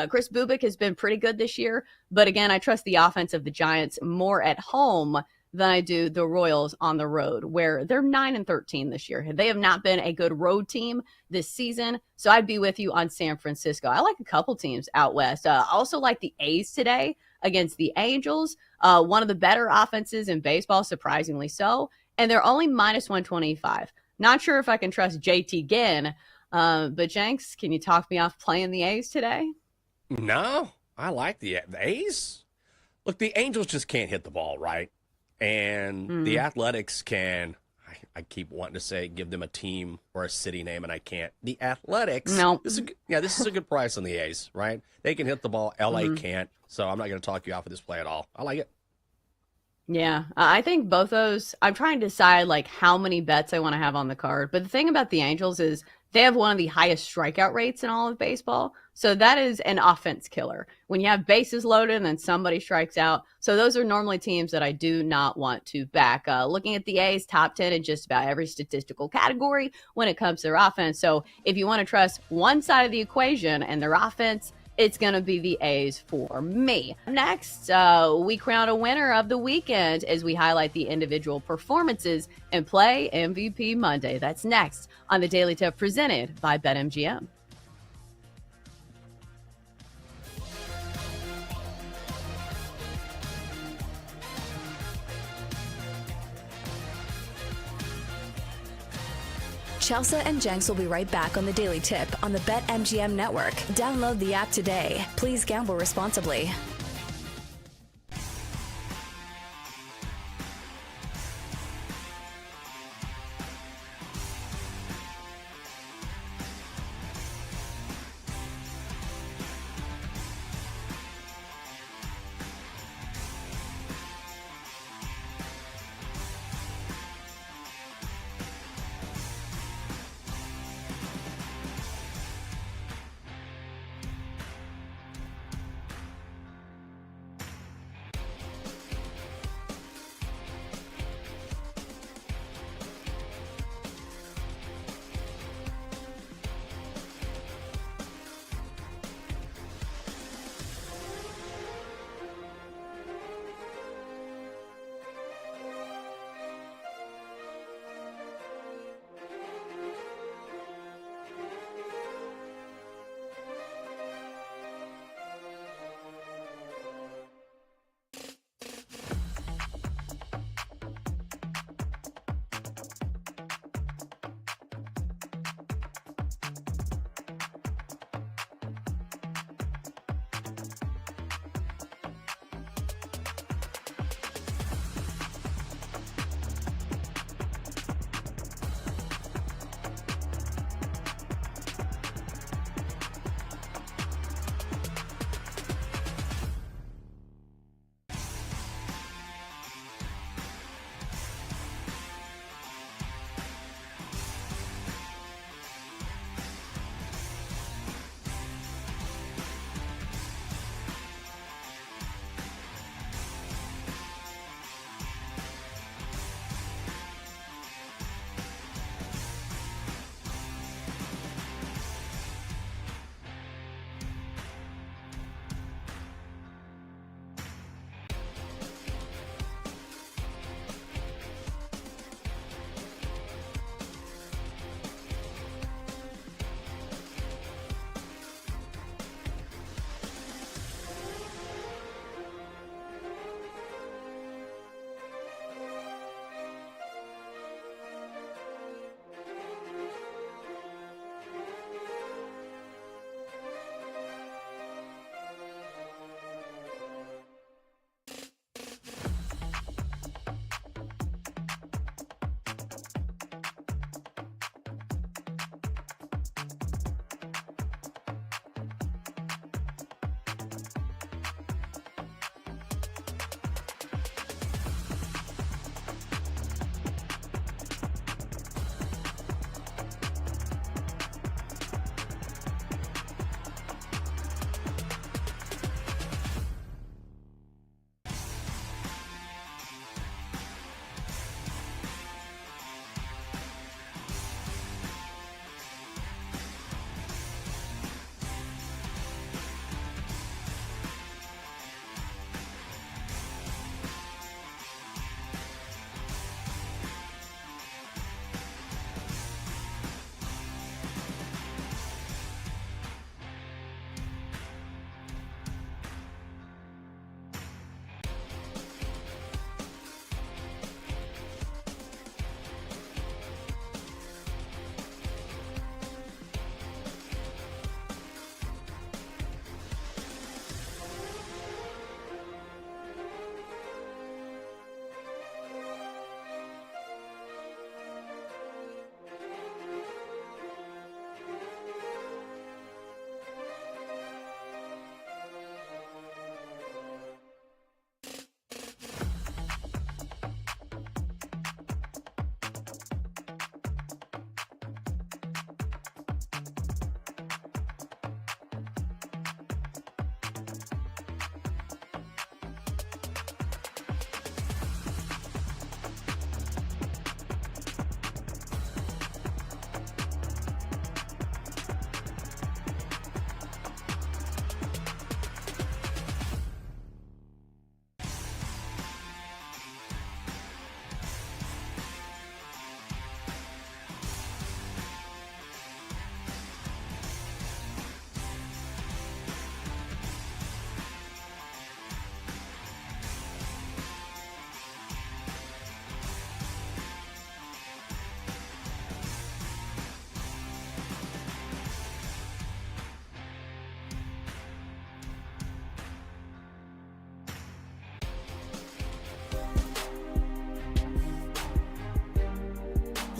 Chris Bubik has been pretty good this year, but again, I trust the offense of the Giants more at home than I do the Royals on the road, where they're 9-13 this year. They have not been a good road team this season, so I'd be with you on San Francisco. I like a couple teams out west. I also like the A's today against the Angels, one of the better offenses in baseball, surprisingly so, and they're only minus 125. Not sure if I can trust JT Ginn, but Jenks, can you talk me off playing the A's today? No, I like the A's. Look, the Angels just can't hit the ball, right? And the Athletics can, I keep wanting to say, give them a team or a city name, and I can't. The Athletics, no. This is a good price on the A's, right? They can hit the ball. LA can't, so I'm not going to talk you off of this play at all. I like it. Yeah, I think both those. I'm trying to decide like how many bets I want to have on the card. But the thing about the Angels is they have one of the highest strikeout rates in all of baseball. So that is an offense killer. When you have bases loaded and then somebody strikes out. So those are normally teams that I do not want to back. Looking at the A's top 10 in just about every statistical category when it comes to their offense. So if you want to trust one side of the equation and their offense, it's going to be the A's for me. Next, we crown a winner of the weekend as we highlight the individual performances and play MVP Monday. That's next on the Daily Tip presented by BetMGM. Chelsea and Jenks will be right back on the Daily Tip on the BetMGM network. Download the app today. Please gamble responsibly.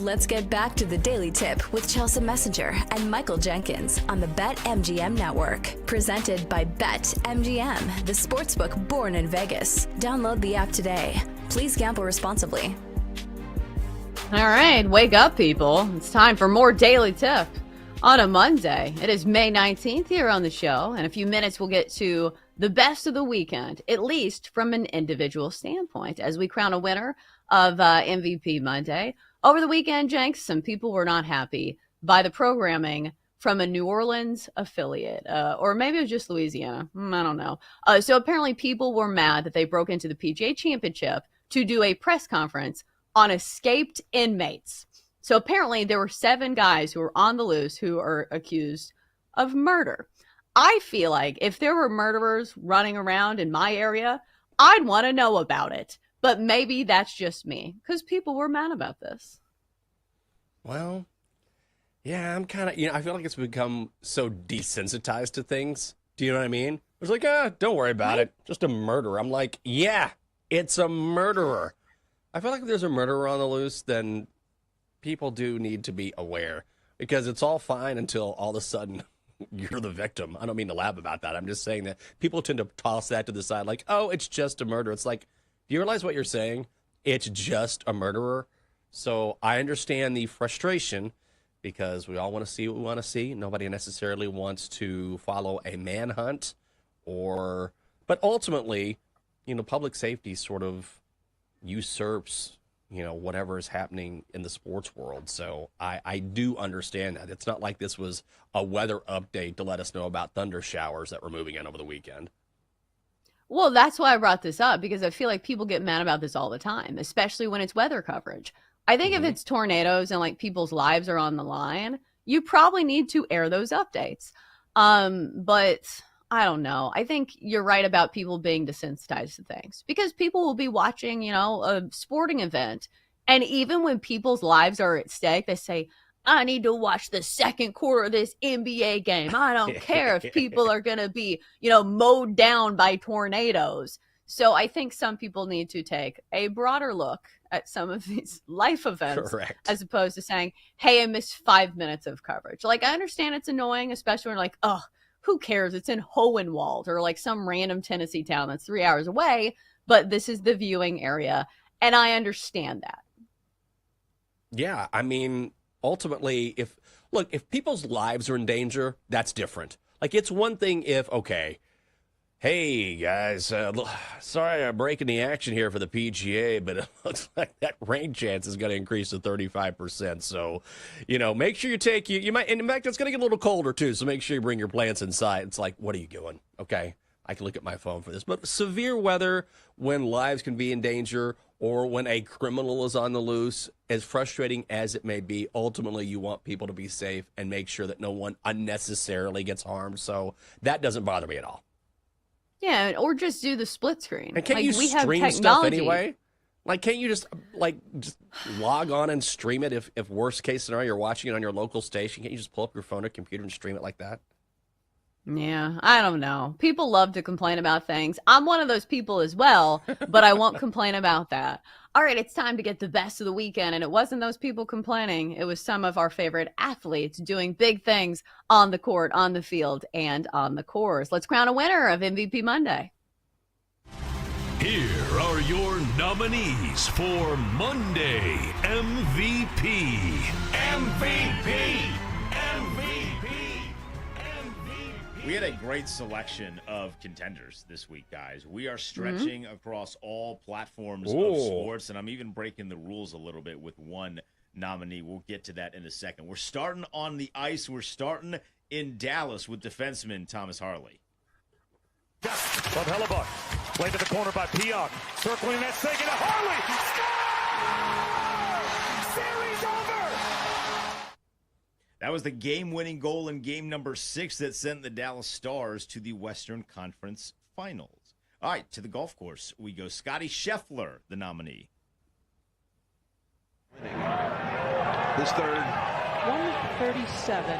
Let's get back to the Daily Tip with Chelsea Messenger and Michael Jenkins on the BetMGM Network. Presented by BetMGM, the sportsbook born in Vegas. Download the app today. Please gamble responsibly. All right, wake up, people. It's time for more Daily Tip on a Monday. It is May 19th here on the show. In a few minutes, we'll get to the best of the weekend, at least from an individual standpoint, as we crown a winner of MVP Monday. Over the weekend, Jenks, some people were not happy by the programming from a New Orleans affiliate, or maybe it was just Louisiana. I don't know. So apparently people were mad that they broke into the PGA Championship to do a press conference on escaped inmates. So apparently there were 7 guys who were on the loose who are accused of murder. I feel like if there were murderers running around in my area, I'd want to know about it. But maybe that's just me, because people were mad about this. Well, yeah, I'm kind of, I feel like it's become so desensitized to things. Do you know what I mean? It's like, don't worry about it. Just a murderer. I'm like, yeah, it's a murderer. I feel like if there's a murderer on the loose, then people do need to be aware, because it's all fine until all of a sudden you're the victim. I don't mean to laugh about that. I'm just saying that people tend to toss that to the side like, oh, it's just a murder. It's like, do you realize what you're saying? It's just a murderer. So I understand the frustration, because we all want to see what we want to see. Nobody necessarily wants to follow a manhunt, but ultimately, public safety sort of usurps, whatever is happening in the sports world. So I do understand that. It's not like this was a weather update to let us know about thunder showers that were moving in over the weekend. Well, that's why I brought this up, because I feel like people get mad about this all the time, especially when it's weather coverage. I think if it's tornadoes and like people's lives are on the line, you probably need to air those updates. But I don't know. I think you're right about people being desensitized to things, because people will be watching, a sporting event. And even when people's lives are at stake, they say, I need to watch the second quarter of this NBA game. I don't care if people are going to be, mowed down by tornadoes. So I think some people need to take a broader look at some of these life events. Correct. As opposed to saying, hey, I missed 5 minutes of coverage. Like, I understand it's annoying, especially when like, oh, who cares? It's in Hohenwald or like some random Tennessee town that's 3 hours away, but this is the viewing area. And I understand that. Yeah, I mean, ultimately, if people's lives are in danger, that's different. Like, it's one thing if, okay, hey, guys, sorry I'm breaking the action here for the PGA, but it looks like that rain chance is going to increase to 35%. So, make sure you might, and in fact, it's going to get a little colder too, so make sure you bring your plants inside. It's like, what are you doing? Okay, I can look at my phone for this. But severe weather, when lives can be in danger, or when a criminal is on the loose, as frustrating as it may be, ultimately you want people to be safe and make sure that no one unnecessarily gets harmed. So that doesn't bother me at all. Yeah, or just do the split screen. And can't you stream stuff anyway? Like, can't you just log on and stream it if worst case scenario you're watching it on your local station? Can't you just pull up your phone or computer and stream it like that? Yeah, I don't know. People love to complain about things. I'm one of those people as well, but I won't complain about that. All right, it's time to get the best of the weekend, and it wasn't those people complaining. It was some of our favorite athletes doing big things on the court, on the field, and on the course. Let's crown a winner of MVP Monday. Here are your nominees for Monday MVP. MVP. We had a great selection of contenders this week, guys. We are stretching across all platforms of sports, and I'm even breaking the rules a little bit with one nominee. We'll get to that in a second. We're starting on the ice. We're starting in Dallas with defenseman Thomas Harley. From Hellebuck, played to the corner by Pionk, circling that second to Harley. Score! Series over! That was the game-winning goal in game number 6 that sent the Dallas Stars to the Western Conference Finals. All right, to the golf course we go. Scotty Scheffler, the nominee. His third. 137.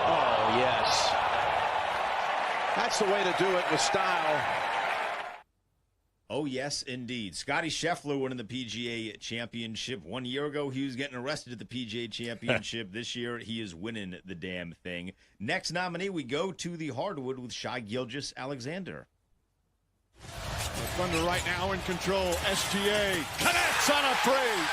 Oh, yes. That's the way to do it with style. Oh, yes, indeed. Scotty Scheffler winning the PGA Championship. 1 year ago, he was getting arrested at the PGA Championship. This year, he is winning the damn thing. Next nominee, we go to the hardwood with Shai Gilgeous-Alexander. The Thunder right now in control. SGA connects on a three.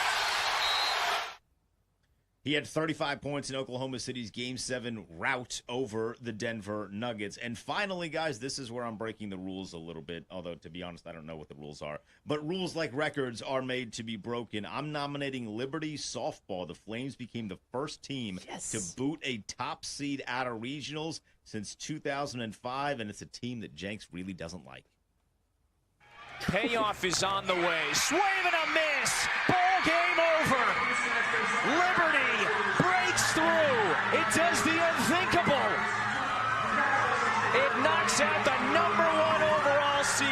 He had 35 points in Oklahoma City's Game 7 rout over the Denver Nuggets. And finally, guys, this is where I'm breaking the rules a little bit, although, to be honest, I don't know what the rules are. But rules like records are made to be broken. I'm nominating Liberty Softball. The Flames became the first team to boot a top seed out of regionals since 2005, and it's a team that Jenks really doesn't like. Payoff is on the way. Swing and a miss. Ball game over. Liberty breaks through. It does the unthinkable. It knocks out the #1 overall seed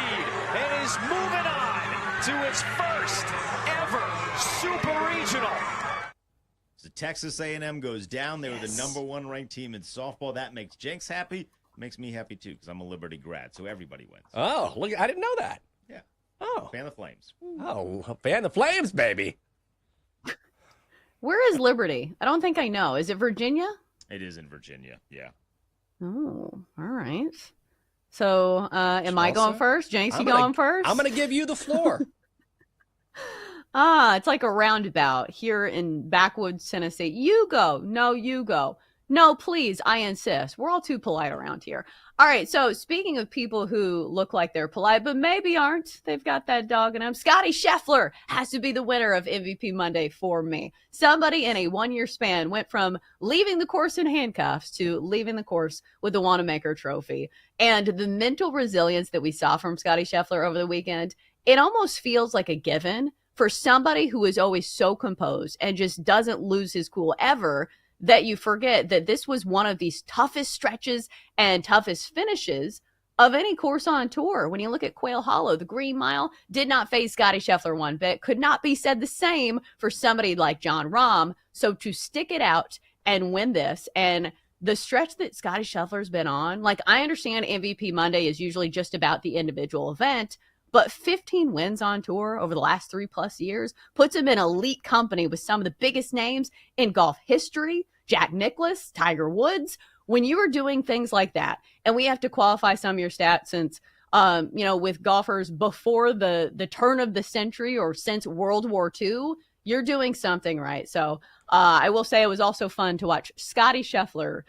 and is moving on to its first ever Super Regional. So Texas A&M goes down. They were the #1 ranked team in softball. That makes Jenks happy. Makes me happy, too, because I'm a Liberty grad, so everybody wins. Oh, look, I didn't know that. Yeah. Oh. Fan the Flames. Oh, fan the Flames, baby. Where is Liberty? I don't think I know. Is it Virginia? It is in Virginia, yeah. Oh, all right. So, am I going first? Jenks, you going first? I'm going to give you the floor. It's like a roundabout here in backwoods Tennessee. You go. No, you go. No, please, I insist. We're all too polite around here. All right, so speaking of people who look like they're polite, but maybe aren't, they've got that dog in them. Scotty Scheffler has to be the winner of MVP Monday for me. Somebody in a 1 year span went from leaving the course in handcuffs to leaving the course with the Wanamaker Trophy. And the mental resilience that we saw from Scotty Scheffler over the weekend, it almost feels like a given for somebody who is always so composed and just doesn't lose his cool ever, that you forget that this was one of these toughest stretches and toughest finishes of any course on tour. When you look at Quail Hollow, the Green Mile did not phase Scotty Scheffler one bit. Could not be said the same for somebody like Jon Rahm. So to stick it out and win this, and the stretch that Scotty Scheffler's been on, like, I understand MVP Monday is usually just about the individual event, but 15 wins on tour over the last 3+ years puts him in elite company with some of the biggest names in golf history. Jack Nicklaus, Tiger Woods. When you are doing things like that, and we have to qualify some of your stats since, with golfers before the turn of the century or since World War II, you're doing something right. So I will say it was also fun to watch Scotty Scheffler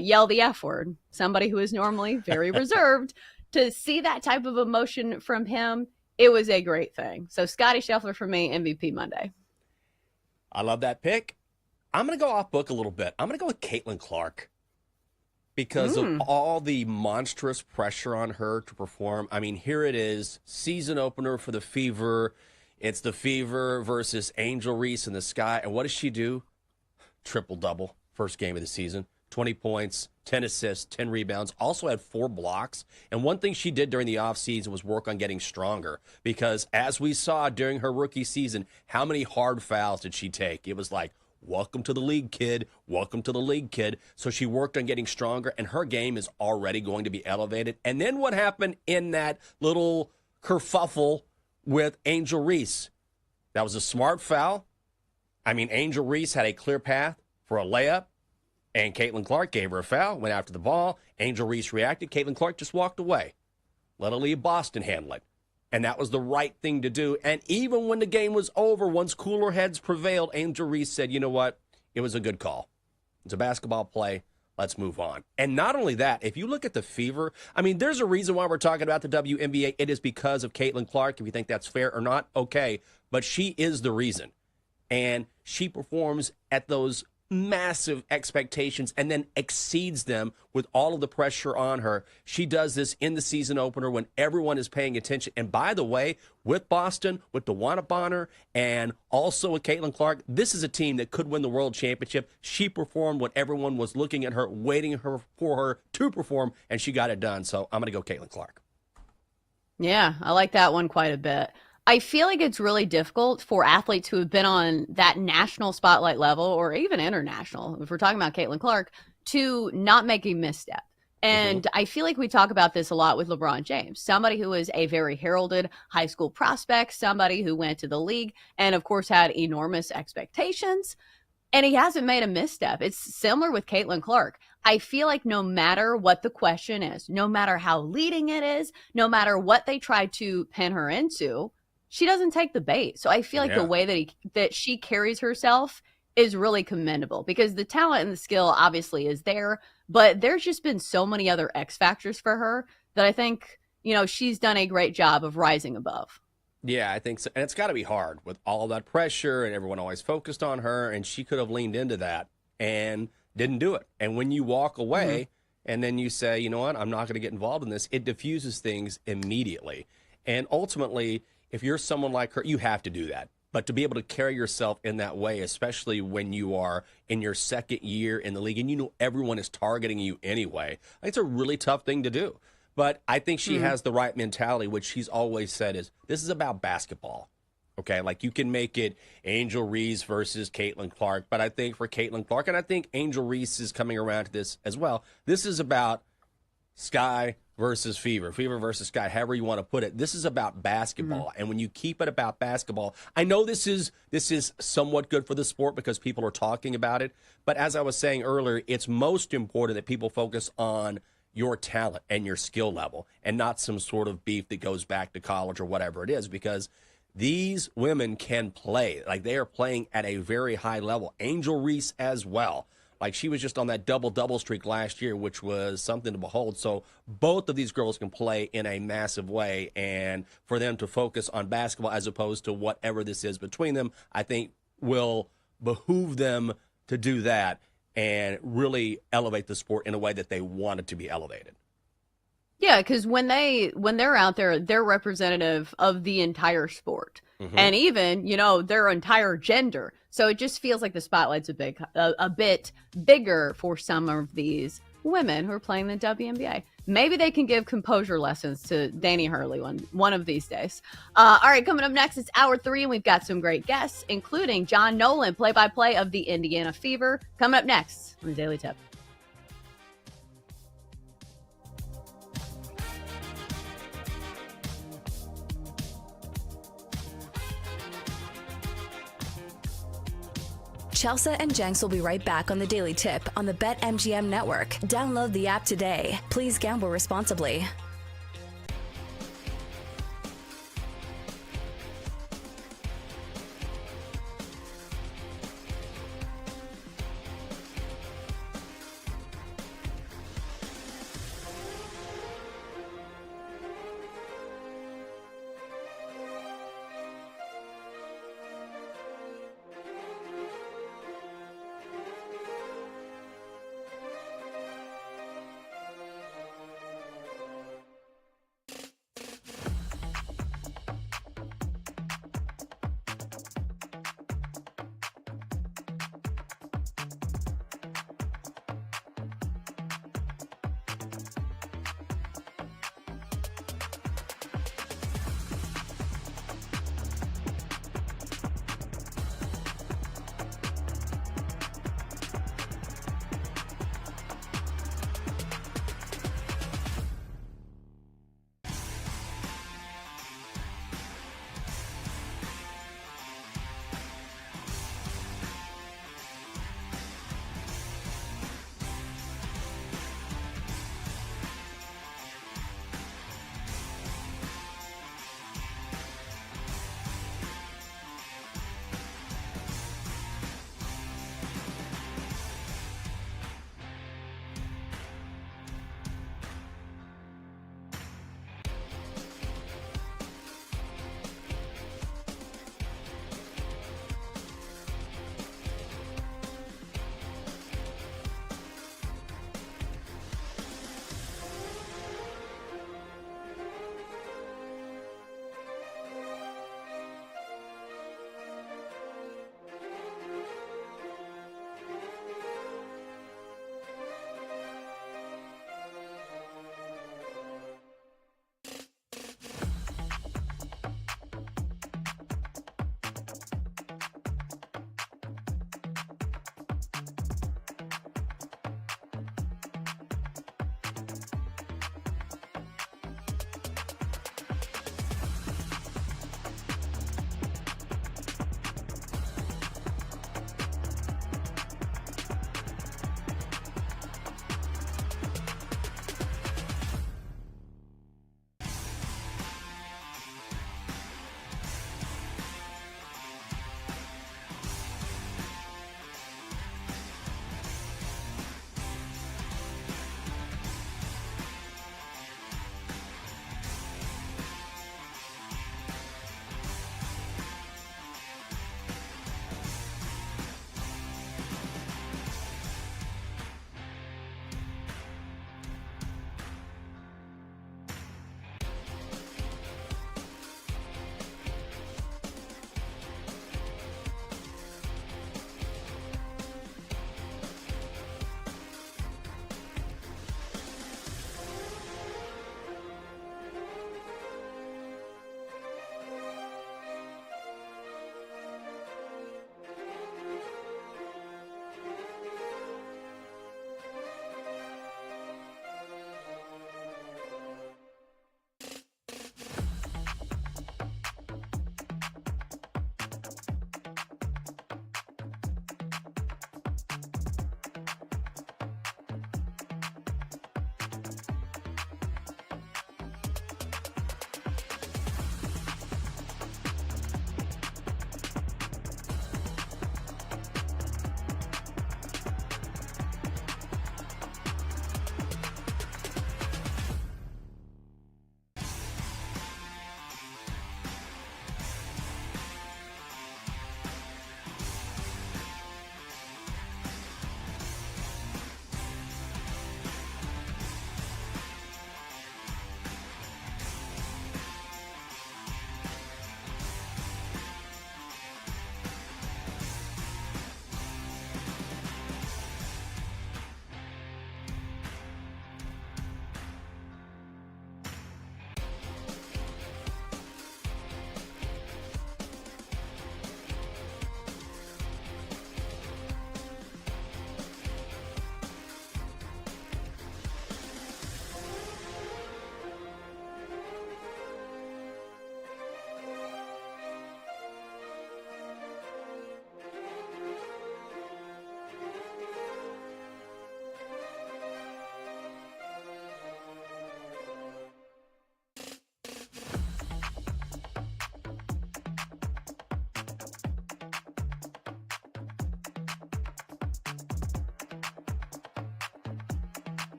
yell the F word, somebody who is normally very reserved. To see that type of emotion from him, it was a great thing. So Scotty Scheffler for me, MVP Monday. I love that pick. I'm going to go off book a little bit. I'm going to go with Caitlin Clark because of all the monstrous pressure on her to perform. I mean, here it is, season opener for the Fever. It's the Fever versus Angel Reese in the Sky. And what does she do? Triple-double, first game of the season. 20 points, 10 assists, 10 rebounds, also had 4 blocks. And one thing she did during the offseason was work on getting stronger because as we saw during her rookie season, how many hard fouls did she take? It was like, welcome to the league, kid. Welcome to the league, kid. So she worked on getting stronger, and her game is already going to be elevated. And then what happened in that little kerfuffle with Angel Reese? That was a smart foul. I mean, Angel Reese had a clear path for a layup. And Caitlin Clark gave her a foul, went after the ball. Angel Reese reacted. Caitlin Clark just walked away. Let Aaliyah Boston handle it. And that was the right thing to do. And even when the game was over, once cooler heads prevailed, Angel Reese said, you know what? It was a good call. It's a basketball play. Let's move on. And not only that, if you look at the Fever, I mean, there's a reason why we're talking about the WNBA. It is because of Caitlin Clark. If you think that's fair or not, okay. But she is the reason. And she performs at those massive expectations and then exceeds them with all of the pressure on her. She does this in the season opener when everyone is paying attention. And by the way, with Boston, with DeWanna Bonner, and also with Caitlin Clark, this is a team that could win the world championship. She performed when everyone was looking at her, waiting for her to perform, and she got it done. So I'm going to go Caitlin Clark. Yeah, I like that one quite a bit. I feel like it's really difficult for athletes who have been on that national spotlight level or even international, if we're talking about Caitlin Clark, to not make a misstep, And I feel like we talk about this a lot with LeBron James, somebody who is a very heralded high school prospect, somebody who went to the league and, of course, had enormous expectations. And he hasn't made a misstep. It's similar with Caitlin Clark. I feel like no matter what the question is, no matter how leading it is, no matter what they try to pin her into, she doesn't take the bait. So I feel like the way that she carries herself is really commendable because the talent and the skill obviously is there, but there's just been so many other X factors for her that I think, she's done a great job of rising above. Yeah, I think so. And it's got to be hard with all that pressure and everyone always focused on her. And she could have leaned into that and didn't do it. And when you walk away and then you say, you know what, I'm not going to get involved in this, it diffuses things immediately. And ultimately, if you're someone like her, you have to do that. But to be able to carry yourself in that way, especially when you are in your second year in the league and everyone is targeting you anyway, it's a really tough thing to do. But I think she has the right mentality, which she's always said is this is about basketball. Okay, like you can make it Angel Reese versus Caitlin Clark, but I think for Caitlin Clark, and I think Angel Reese is coming around to this as well, this is about Sky versus Fever versus Sky, however you want to put it. This is about basketball, and when you keep it about basketball, I know this is somewhat good for the sport because people are talking about it, but as I was saying earlier, it's most important that people focus on your talent and your skill level and not some sort of beef that goes back to college or whatever it is, because these women can play. Like, they are playing at a very high level. Angel Reese as well. Like, she was just on that double-double streak last year, which was something to behold. So both of these girls can play in a massive way, and for them to focus on basketball as opposed to whatever this is between them, I think will behoove them to do that and really elevate the sport in a way that they want it to be elevated. Yeah, because when they're out there, they're representative of the entire sport, and even their entire gender. So it just feels like the spotlight's a bit bigger for some of these women who are playing the WNBA. Maybe they can give composure lessons to Danny Hurley one of these days. All right, coming up next, it's Hour 3, and we've got some great guests, including John Nolan, play-by-play of the Indiana Fever. Coming up next on the Daily Tip. Chelsea and Jenks will be right back on the Daily Tip on the BetMGM network. Download the app today. Please gamble responsibly.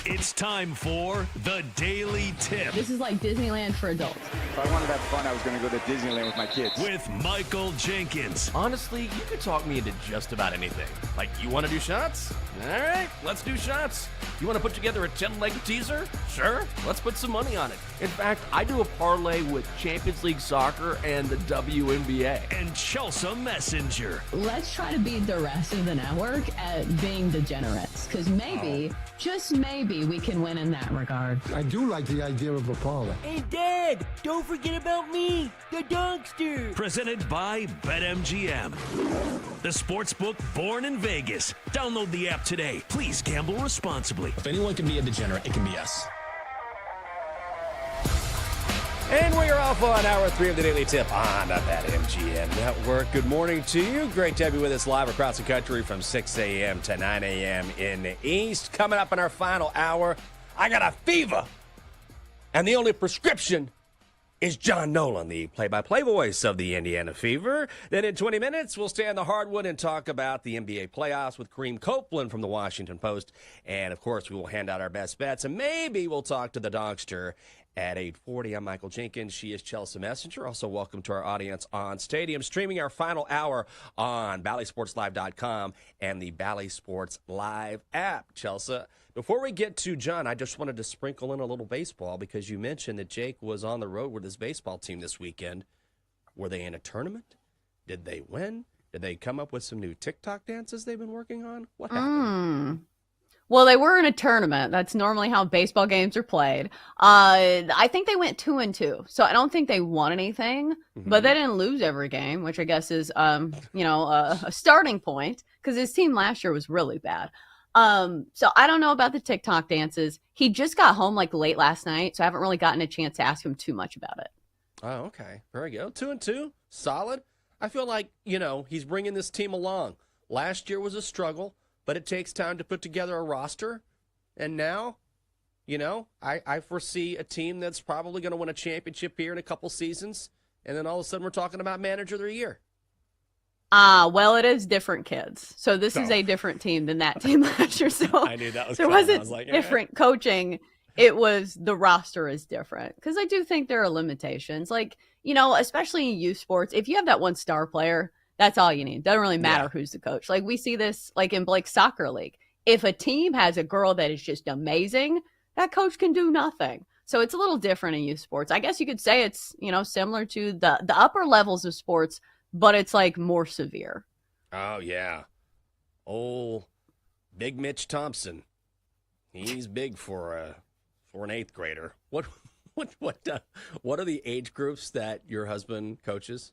It's time for the Daily Tip This is like Disneyland for adults. If I wanted to have fun, I was going to go to Disneyland with my kids. with Michael Jenkins. Honestly, you could talk me into just about anything. Like, you want to do shots? All right, let's do shots. You want to put together a 10-leg teaser? Sure, let's put some money on it. In fact, I do a parlay with Champions League soccer and the WNBA. And Chelsea Messenger. Let's try to beat the rest of the network at being degenerates, because maybe, just maybe, we can win in that regard. I do like the idea of a parlay. Hey, Dad, don't forget about me, the dogster. Presented by BetMGM. The sportsbook born in Vegas. Download the app today. Please gamble responsibly. If anyone can be a degenerate, it can be us. And we are off on hour 3 of the Daily Tip on the BetMGM Network. Good morning to you. Great to have you with us live across the country from 6 a.m. to 9 a.m. in the East. Coming up in our final hour, I got a fever. And the only prescription is John Nolan, the play-by-play voice of the Indiana Fever. Then in 20 minutes, we'll stay on the hardwood and talk about the NBA playoffs with Kareem Copeland from the Washington Post. And, of course, we will hand out our best bets. And maybe we'll talk to the Dogster at 8:40. I'm Michael Jenkins. She is Chelsea Messenger. Also, welcome to our audience on Stadium, streaming our final hour on BallySportsLive.com and the Bally Sports Live app. Chelsea, before we get to John, I just wanted to sprinkle in a little baseball because you mentioned that Jake was on the road with his baseball team this weekend. Were they in a tournament? Did they win? Did they come up with some new TikTok dances they've been working on? What happened? Well, they were in a tournament. That's normally how baseball games are played. I think they went 2-2, so I don't think they won anything. But they didn't lose every game, which I guess is, a starting point because his team last year was really bad. So I don't know about the TikTok dances. He just got home like late last night, so I haven't really gotten a chance to ask him too much about it. Oh, okay. Very good. 2-2, solid. I feel like he's bringing this team along. Last year was a struggle. But it takes time to put together a roster. And now, I foresee a team that's probably going to win a championship here in a couple seasons. And then all of a sudden we're talking about manager of the year. Well, it is different kids. So this is a different team than that team last year. So I knew that was there coming. wasn't I was like, different coaching. It was the roster is different. Because I do think there are limitations. Like, especially in youth sports, if you have that one star player, that's all you need. Doesn't really matter who's the coach. Like we see this like in Blake's soccer league. If a team has a girl that is just amazing, that coach can do nothing. So it's a little different in youth sports. I guess you could say it's, similar to the upper levels of sports, but it's like more severe. Oh, yeah. Oh, Big Mitch Thompson. He's big for an eighth grader. What are the age groups that your husband coaches?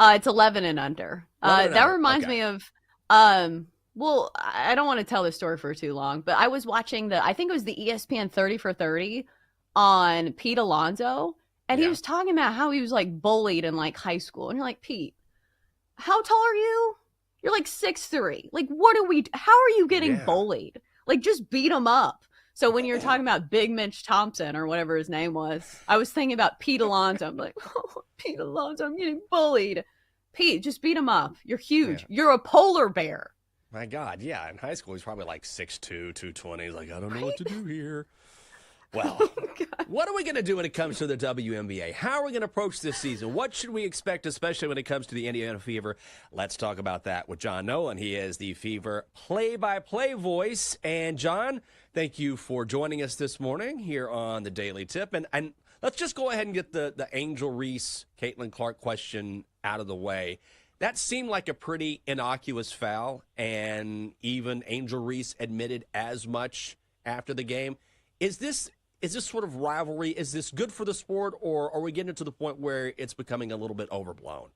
It's 11 and under. That reminds me of, well, I don't want to tell this story for too long, but I was watching I think it was the ESPN 30 for 30 on Pete Alonso, and he was talking about how he was like bullied in like high school. And you're like, Pete, how tall are you? You're like 6'3". Like, how are you getting bullied? Like, just beat him up. So when you're talking about Big Mitch Thompson or whatever his name was, I was thinking about Pete Alonso. I'm like, oh, Pete Alonso, I'm getting bullied. Pete, just beat him up. You're huge. You're a polar bear. My God, yeah. In high school, he's probably like 6'2", 220. He's like, I don't know what to do here. Well, what are we going to do when it comes to the WNBA? How are we going to approach this season? What should we expect, especially when it comes to the Indiana Fever? Let's talk about that with John Nolan. He is the Fever play-by-play voice. And, John, thank you for joining us this morning here on the Daily Tip. And let's just go ahead and get the Angel Reese, Caitlin Clark question out of the way. That seemed like a pretty innocuous foul, and even Angel Reese admitted as much after the game. Is this sort of rivalry, is this good for the sport, or are we getting to the point where it's becoming a little bit overblown?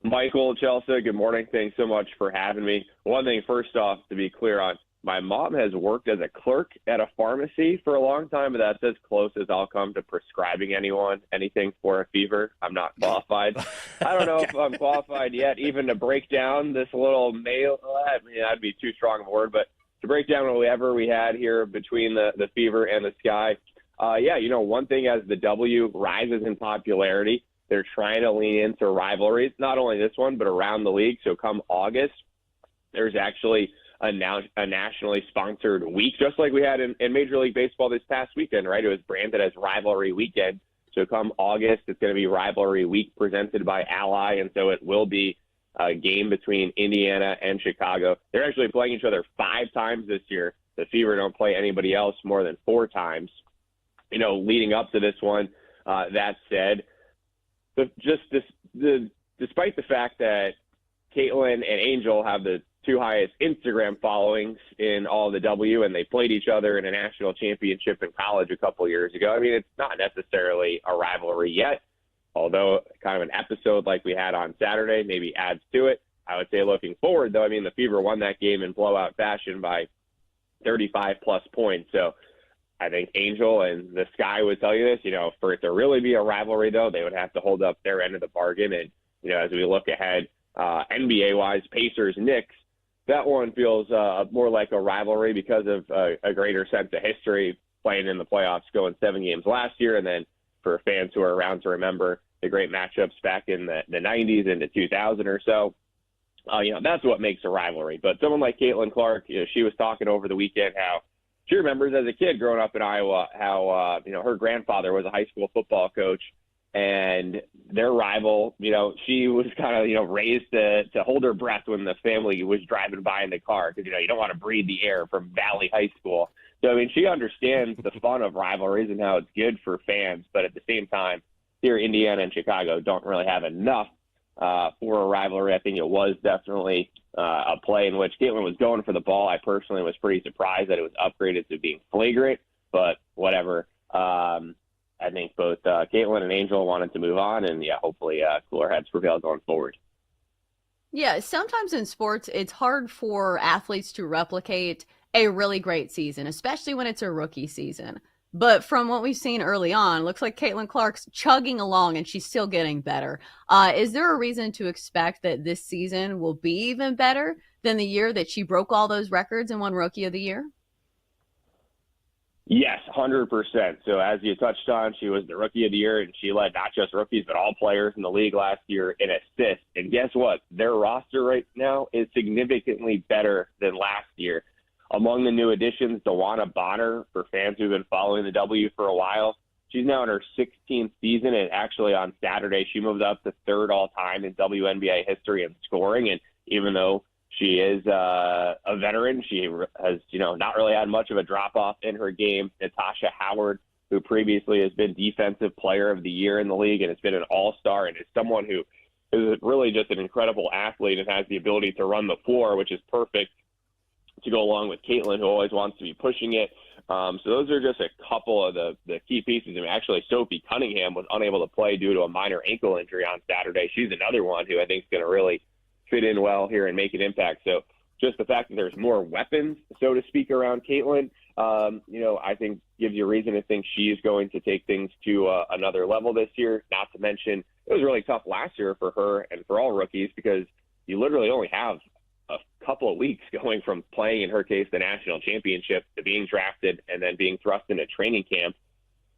Michael, Chelsea, good morning. Thanks so much for having me. One thing, first off, to be clear on, my mom has worked as a clerk at a pharmacy for a long time, but that's as close as I'll come to prescribing anyone anything for a fever. I'm not qualified. I don't know if I'm qualified yet even to break down this little mail. I mean, that'd be too strong of a word, but to break down whatever we had here between the Fever and the Sky. One thing as the W rises in popularity, they're trying to lean into rivalries, not only this one, but around the league. So come August, there's actually a nationally sponsored week, just like we had in Major League Baseball this past weekend, right? It was branded as Rivalry Weekend. So come August, it's going to be Rivalry Week presented by Ally, and so it will be a game between Indiana and Chicago. They're actually playing each other 5 times this year. The Fever don't play anybody else more than 4 times. Leading up to this one, that said, despite the fact that Caitlin and Angel have the 2 highest Instagram followings in all the W, and they played each other in a national championship in college a couple years ago. I mean, it's not necessarily a rivalry yet, although kind of an episode like we had on Saturday maybe adds to it. I would say looking forward, though, I mean, the Fever won that game in blowout fashion by 35-plus points. So I think Angel and the Sky would tell you this, for it to really be a rivalry, though, they would have to hold up their end of the bargain. And, as we look ahead, NBA-wise, Pacers-Knicks, that one feels more like a rivalry because of a greater sense of history, playing in the playoffs, going 7 games last year, and then for fans who are around to remember the great matchups back in the 90s into 2000 or so. That's what makes a rivalry. But someone like Caitlin Clark, she was talking over the weekend how she remembers as a kid growing up in Iowa how, her grandfather was a high school football coach, and their rival, she was kind of, raised to hold her breath when the family was driving by in the car because, you don't want to breathe the air from Valley High School. So, I mean, she understands the fun of rivalries and how it's good for fans, but at the same time, here Indiana and Chicago don't really have enough for a rivalry. I think it was definitely a play in which Caitlin was going for the ball. I personally was pretty surprised that it was upgraded to being flagrant, but whatever. I think both Caitlin and Angel wanted to move on, and hopefully cooler heads prevail going forward. Yeah, sometimes in sports, it's hard for athletes to replicate a really great season, especially when it's a rookie season. But from what we've seen early on, looks like Caitlin Clark's chugging along and she's still getting better. Is there a reason to expect that this season will be even better than the year that she broke all those records and won Rookie of the Year? Yes, 100%. So as you touched on, she was the Rookie of the Year, and she led not just rookies, but all players in the league last year in assists. And guess what? Their roster right now is significantly better than last year. Among the new additions, DeWanna Bonner, for fans who've been following the W for a while, she's now in her 16th season, and actually on Saturday she moved up to 3rd all-time in WNBA history in scoring. And even though she is a veteran, she has, not really had much of a drop-off in her game. Natasha Howard, who previously has been Defensive Player of the Year in the league and has been an all-star and is someone who is really just an incredible athlete and has the ability to run the floor, which is perfect to go along with Caitlin, who always wants to be pushing it. So those are just a couple of the key pieces. I mean, actually, Sophie Cunningham was unable to play due to a minor ankle injury on Saturday. She's another one who I think is going to really fit in well here and make an impact. So just the fact that there's more weapons, so to speak, around Caitlin, I think gives you a reason to think she is going to take things to another level this year. Not to mention, it was really tough last year for her and for all rookies because you literally only have a couple of weeks going from playing, in her case, the national championship to being drafted and then being thrust into training camp.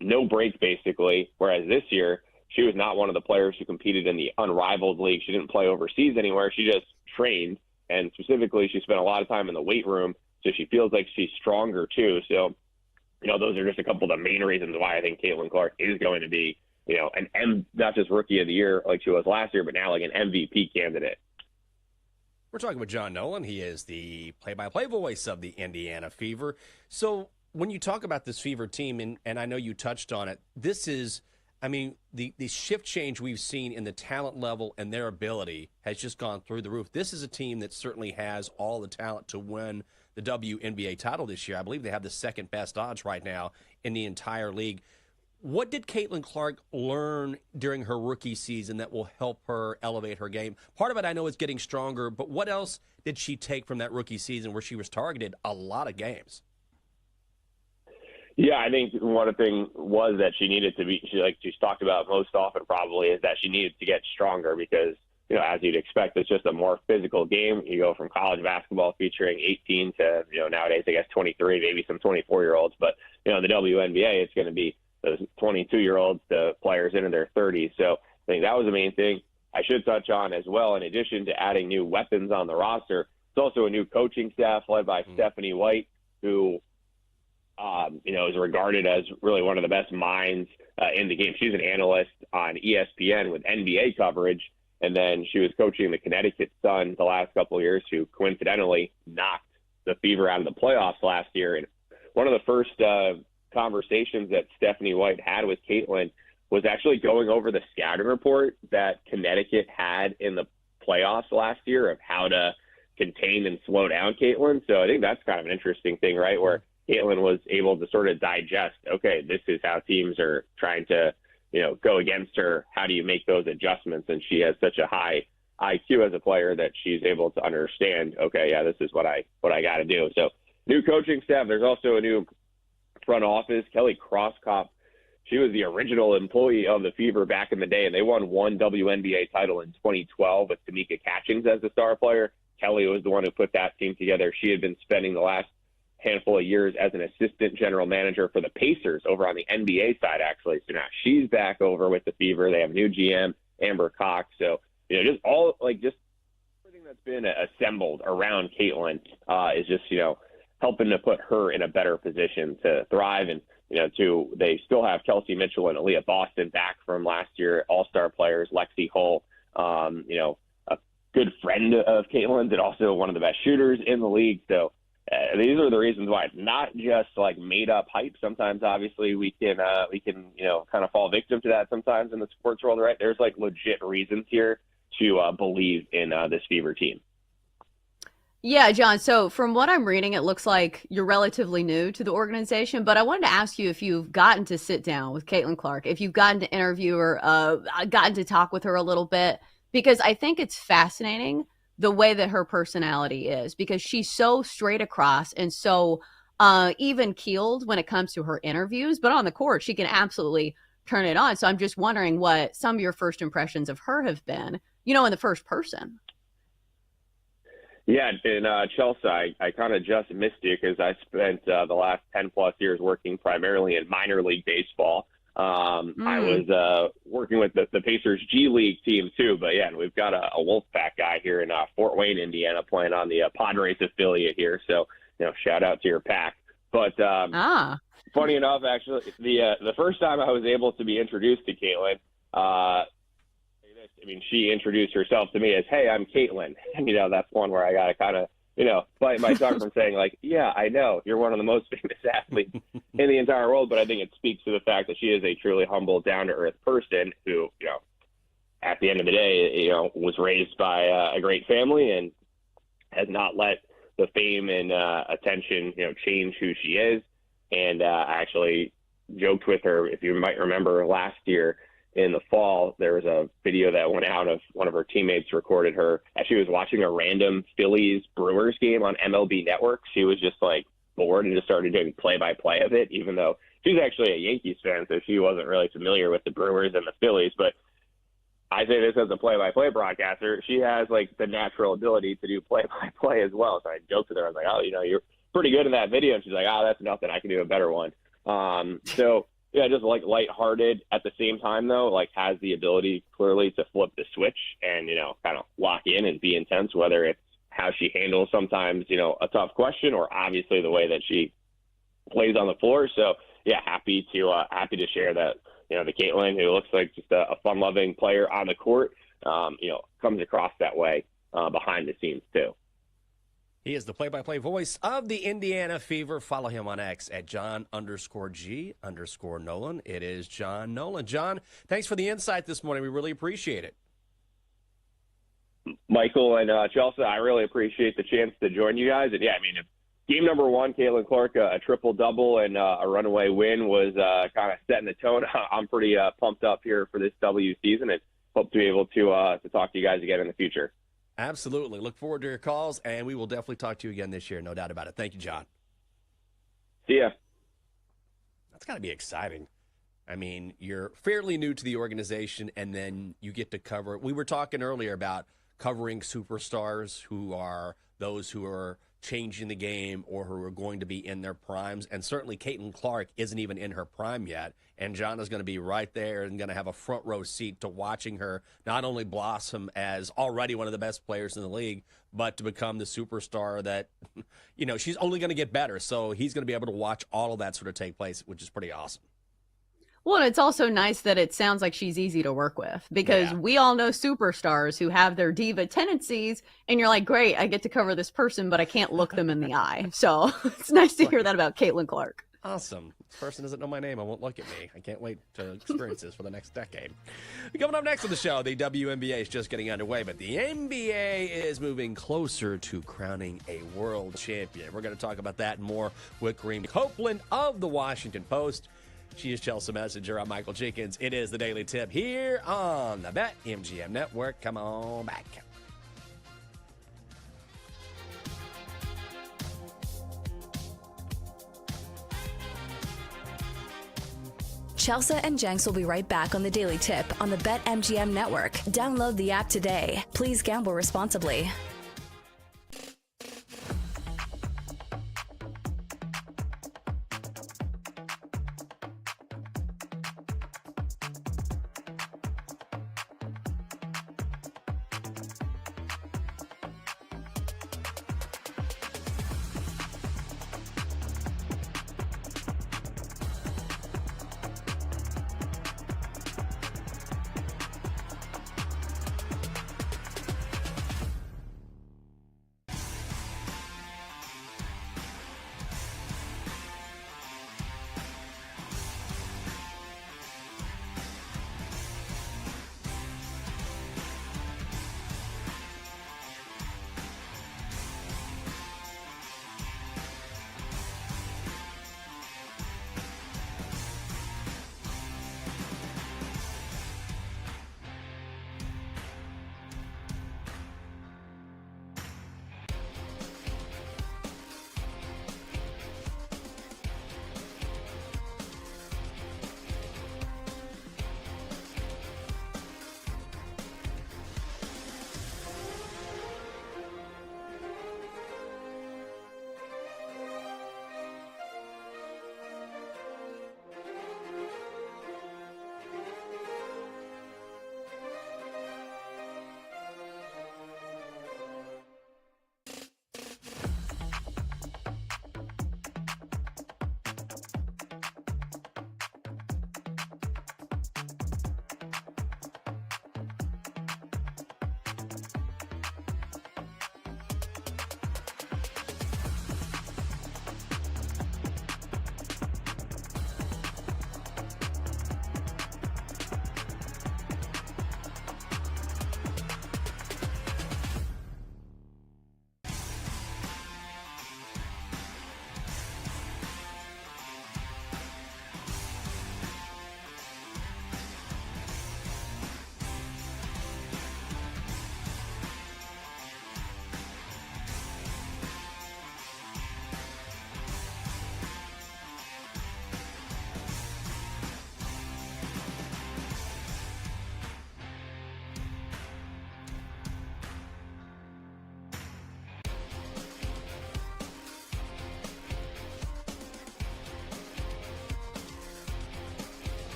No break, basically. Whereas this year, she was not one of the players who competed in the unrivaled league. She didn't play overseas anywhere. She just trained, and specifically, she spent a lot of time in the weight room, so she feels like she's stronger too. So, those are just a couple of the main reasons why I think Caitlin Clark is going to be, not just Rookie of the Year like she was last year, but now like an MVP candidate. We're talking with John Nolan. He is the play-by-play voice of the Indiana Fever. So when you talk about this Fever team, and I know you touched on it, this is, the shift change we've seen in the talent level and their ability has just gone through the roof. This is a team that certainly has all the talent to win the WNBA title this year. I believe they have the second best odds right now in the entire league. What did Caitlin Clark learn during her rookie season that will help her elevate her game? Part of it I know is getting stronger, but what else did she take from that rookie season where she was targeted a lot of games? Yeah, I think one thing was that she needed to be, she's talked about most often probably, is that she needed to get stronger because, as you'd expect, it's just a more physical game. You go from college basketball featuring 18 to, nowadays, I guess 23, maybe some 24-year-olds. But, the WNBA, it's going to be those 22-year-olds to players into their 30s. So I think that was the main thing I should touch on as well. In addition to adding new weapons on the roster, It's also a new coaching staff led by Stephanie White, who, is regarded as really one of the best minds in the game. She's an analyst on ESPN with NBA coverage, and then she was coaching the Connecticut Sun the last couple of years, who coincidentally knocked the Fever out of the playoffs last year. And one of the first conversations that Stephanie White had with Caitlin was actually going over the scouting report that Connecticut had in the playoffs last year of how to contain and slow down Caitlin. So I think that's kind of an interesting thing, right? Where Caitlin was able to sort of digest, okay, this is how teams are trying to, go against her. How do you make those adjustments? And she has such a high IQ as a player that she's able to understand, okay, yeah, this is what I got to do. So new coaching staff. There's also a new front office. Kelly Crosskopf, she was the original employee of the Fever back in the day, and they won one WNBA title in 2012 with Tamika Catchings as the star player. Kelly was the one who put that team together. She had been spending the last handful of years as an assistant general manager for the Pacers over on the NBA side, actually. So now she's back over with the Fever. They have a new GM, Amber Cox. So, just everything that's been assembled around Caitlin is just, helping to put her in a better position to thrive. And, they still have Kelsey Mitchell and Aaliyah Boston back from last year, all-star players, Lexi Hull, a good friend of Caitlin's and also one of the best shooters in the league. So these are the reasons why it's not just like made up hype. Sometimes, obviously, we can kind of fall victim to that sometimes in the sports world, right? There's like legit reasons here to believe in this Fever team. Yeah, John. So from what I'm reading, it looks like you're relatively new to the organization, but I wanted to ask you if you've gotten to sit down with Caitlin Clark, if you've gotten to interview her, gotten to talk with her a little bit, because I think it's fascinating the way that her personality is, because she's so straight across and so even keeled when it comes to her interviews, but on the court, she can absolutely turn it on. So I'm just wondering what some of your first impressions of her have been, in the first person. Yeah, in Chelsea, I kind of just missed you because I spent the last 10-plus years working primarily in minor league baseball. I was working with the Pacers G League team too, but yeah, we've got a Wolfpack guy here in Fort Wayne, Indiana, playing on the Padres affiliate here. So, shout out to your pack. But funny enough, actually, the first time I was able to be introduced to Caitlin, she introduced herself to me as, "Hey, I'm Caitlin." And, that's one where I got to kind of, bite my tongue from saying, like, yeah, I know you're one of the most famous athletes in the entire world. But I think it speaks to the fact that she is a truly humble, down-to-earth person who, at the end of the day, was raised by a great family and has not let the fame and attention, change who she is. And I actually joked with her, if you might remember last year, in the fall, there was a video that went out of one of her teammates recorded her as she was watching a random Phillies-Brewers game on MLB Network. She was just like bored and just started doing play-by-play of it, even though she's actually a Yankees fan, so she wasn't really familiar with the Brewers and the Phillies. But I say this as a play-by-play broadcaster, she has like the natural ability to do play-by-play as well. So I joked with her. I was like, "Oh, you're pretty good in that video." And she's like, "Oh, that's nothing. I can do a better one." Yeah, just like lighthearted at the same time, though, like has the ability clearly to flip the switch and, kind of lock in and be intense, whether it's how she handles sometimes, a tough question or obviously the way that she plays on the floor. So, yeah, happy to share that, the Caitlin, who looks like just a fun-loving player on the court, comes across that way behind the scenes, too. He is the play-by-play voice of the Indiana Fever. Follow him on X at John_G_Nolan. It is John Nolan. John, thanks for the insight this morning. We really appreciate it. Michael and Chelsea, I really appreciate the chance to join you guys. And, yeah, if game number one, Caitlin Clark, a triple-double and a runaway win was kind of setting the tone. I'm pretty pumped up here for this W season and hope to be able to talk to you guys again in the future. Absolutely. Look forward to your calls, and we will definitely talk to you again this year. No doubt about it. Thank you, John. See ya. That's got to be exciting. You're fairly new to the organization, and then you get to cover. We were talking earlier about covering superstars who are those who are changing the game or who are going to be in their primes. And certainly Caitlin Clark isn't even in her prime yet. And Gianna's going to be right there and going to have a front row seat to watching her not only blossom as already one of the best players in the league, but to become the superstar that, she's only going to get better. So he's going to be able to watch all of that sort of take place, which is pretty awesome. Well, it's also nice that it sounds like she's easy to work with, because we all know superstars who have their diva tendencies, and you're like, great, I get to cover this person, but I can't look them in the eye. So it's nice to hear that about Caitlin Clark. Awesome. This person doesn't know my name. I won't look at me. I can't wait to experience this for the next decade. Coming up next on the show, the WNBA is just getting underway, but the NBA is moving closer to crowning a world champion. We're going to talk about that and more with Kareem Copeland of the Washington Post. She is Chelsea Messenger. I'm Michael Jenkins. It is the Daily Tip here on the BetMGM Network. Come on back. Chelsea and Jenks will be right back on the Daily Tip on the BetMGM Network. Download the app today. Please gamble responsibly.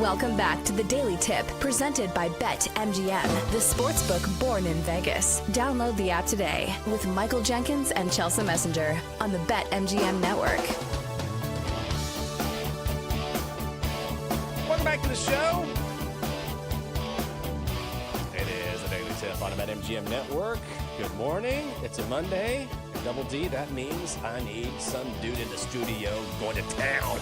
Welcome back to the Daily Tip, presented by BetMGM, the sportsbook born in Vegas. Download the app today with Michael Jenkins and Chelsea Messenger on the BetMGM network. Welcome back to the show. It is a Daily Tip on the BetMGM network. Good morning. It's a Monday. Double D, that means I need some dude in the studio going to town.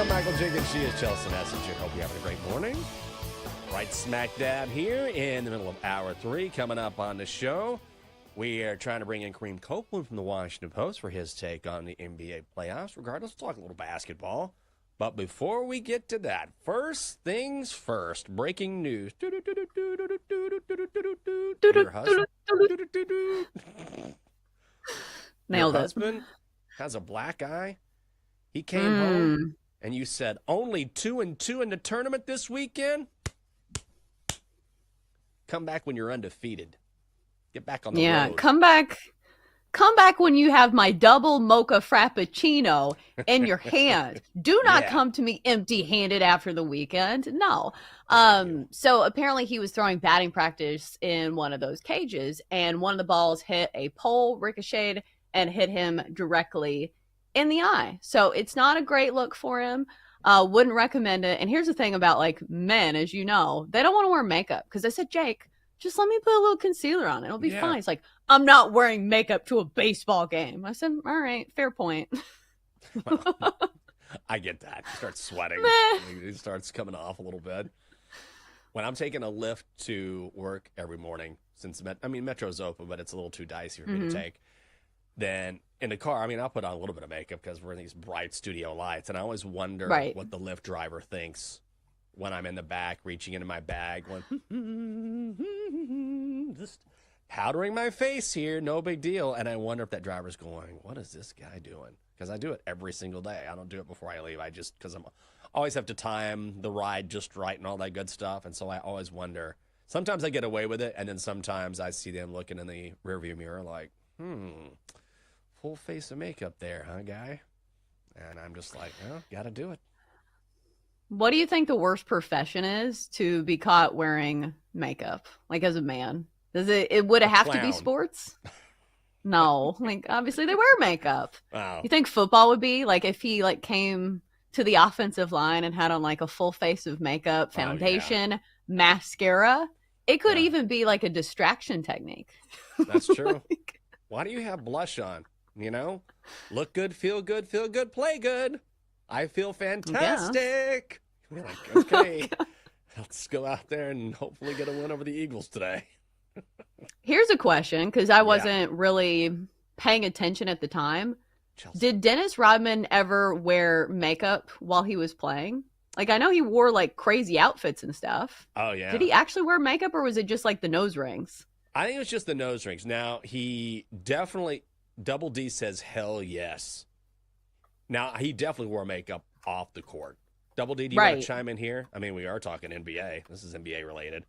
I'm Michael Jenkins. She is Chelsea Messenger. Hope you're having a great morning. Right smack dab here in the middle of hour 3. Coming up on the show, we are trying to bring in Kareem Copeland from the Washington Post for his take on the NBA playoffs. Regardless, we'll talk a little basketball. But before we get to that, first things first, breaking news. Your husband, Nailed your it. husband has a black eye. He came home and you said only 2-2 in the tournament this weekend. Come back when you're undefeated. Get back on the road. Yeah, come back when you have my double mocha frappuccino in your hand. Do not come to me empty-handed after the weekend. No. So apparently he was throwing batting practice in one of those cages, and one of the balls hit a pole, ricocheted, and hit him directly in the eye. So it's not a great look for him. Wouldn't recommend it. And here's the thing about like men, as you know, they don't want to wear makeup, because I said, Jake, just let me put a little concealer on it. It'll be fine. It's like, I'm not wearing makeup to a baseball game. I said, all right, fair point. Well, I get that. He starts sweating. He starts coming off a little bit. When I'm taking a lift to work every morning, since Metro's open, but it's a little too dicey for me to take, then in the car, I'll put on a little bit of makeup because we're in these bright studio lights, and I always wonder what the Lyft driver thinks when I'm in the back, reaching into my bag, going, just powdering my face here, no big deal. And I wonder if that driver's going, what is this guy doing? Because I do it every single day. I don't do it before I leave. Because I always have to time the ride just right and all that good stuff. And so I always wonder. Sometimes I get away with it, and then sometimes I see them looking in the rearview mirror like, full face of makeup there, huh, guy? And I'm just like, gotta do it. What do you think the worst profession is to be caught wearing makeup, like as a man? Does it would it have to be sports? No, like obviously they wear makeup. Wow. You think football would be like if he like came to the offensive line and had on like a full face of makeup, foundation, mascara? It could even be like a distraction technique. That's true. Why do you have blush on? Look good, feel good, play good. I feel fantastic. We're like, okay, let's go out there and hopefully get a win over the Eagles today. Here's a question, because I wasn't really paying attention at the time. Chelsea. Did Dennis Rodman ever wear makeup while he was playing? Like, I know he wore like crazy outfits and stuff. Oh, yeah. Did he actually wear makeup, or was it just like the nose rings? I think it was just the nose rings. Now, he definitely, Double D says hell yes. Now, he definitely wore makeup off the court. Double D, do you want to chime in here? We are talking NBA. This is NBA related.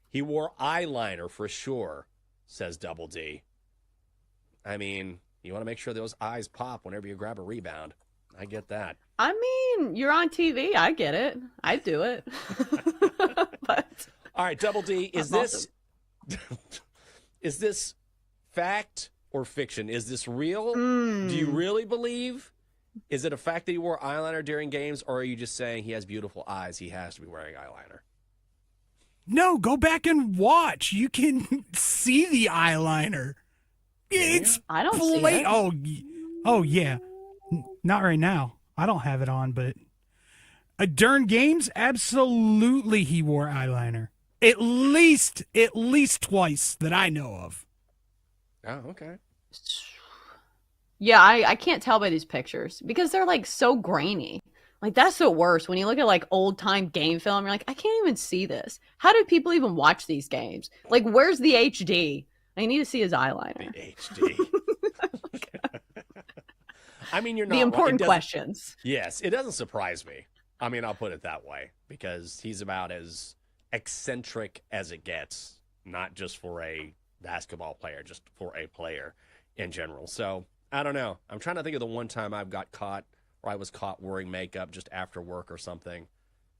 He wore eyeliner for sure, says Double D. You want to make sure those eyes pop whenever you grab a rebound. I get that. You're on TV. I get it. I do it. But all right, Double D, is this fact or fiction? Is this real? Do you really believe? Is it a fact that he wore eyeliner during games, or are you just saying he has beautiful eyes, he has to be wearing eyeliner? No, go back and watch. You can see the eyeliner. It's I don't see it. Oh yeah. Not right now. I don't have it on, but during games, absolutely he wore eyeliner. At least twice that I know of. Oh, okay. Yeah, I can't tell by these pictures because they're like so grainy. Like that's the worst. When you look at like old time game film, you're like, I can't even see this. How do people even watch these games? Like, where's the HD? I need to see his eyeliner. The HD. You're not the important questions. Yes, it doesn't surprise me. I'll put it that way because he's about as eccentric as it gets. not just for a basketball player, just for a player in general. So I don't know. I'm trying to think of the one time I was caught wearing makeup just after work or something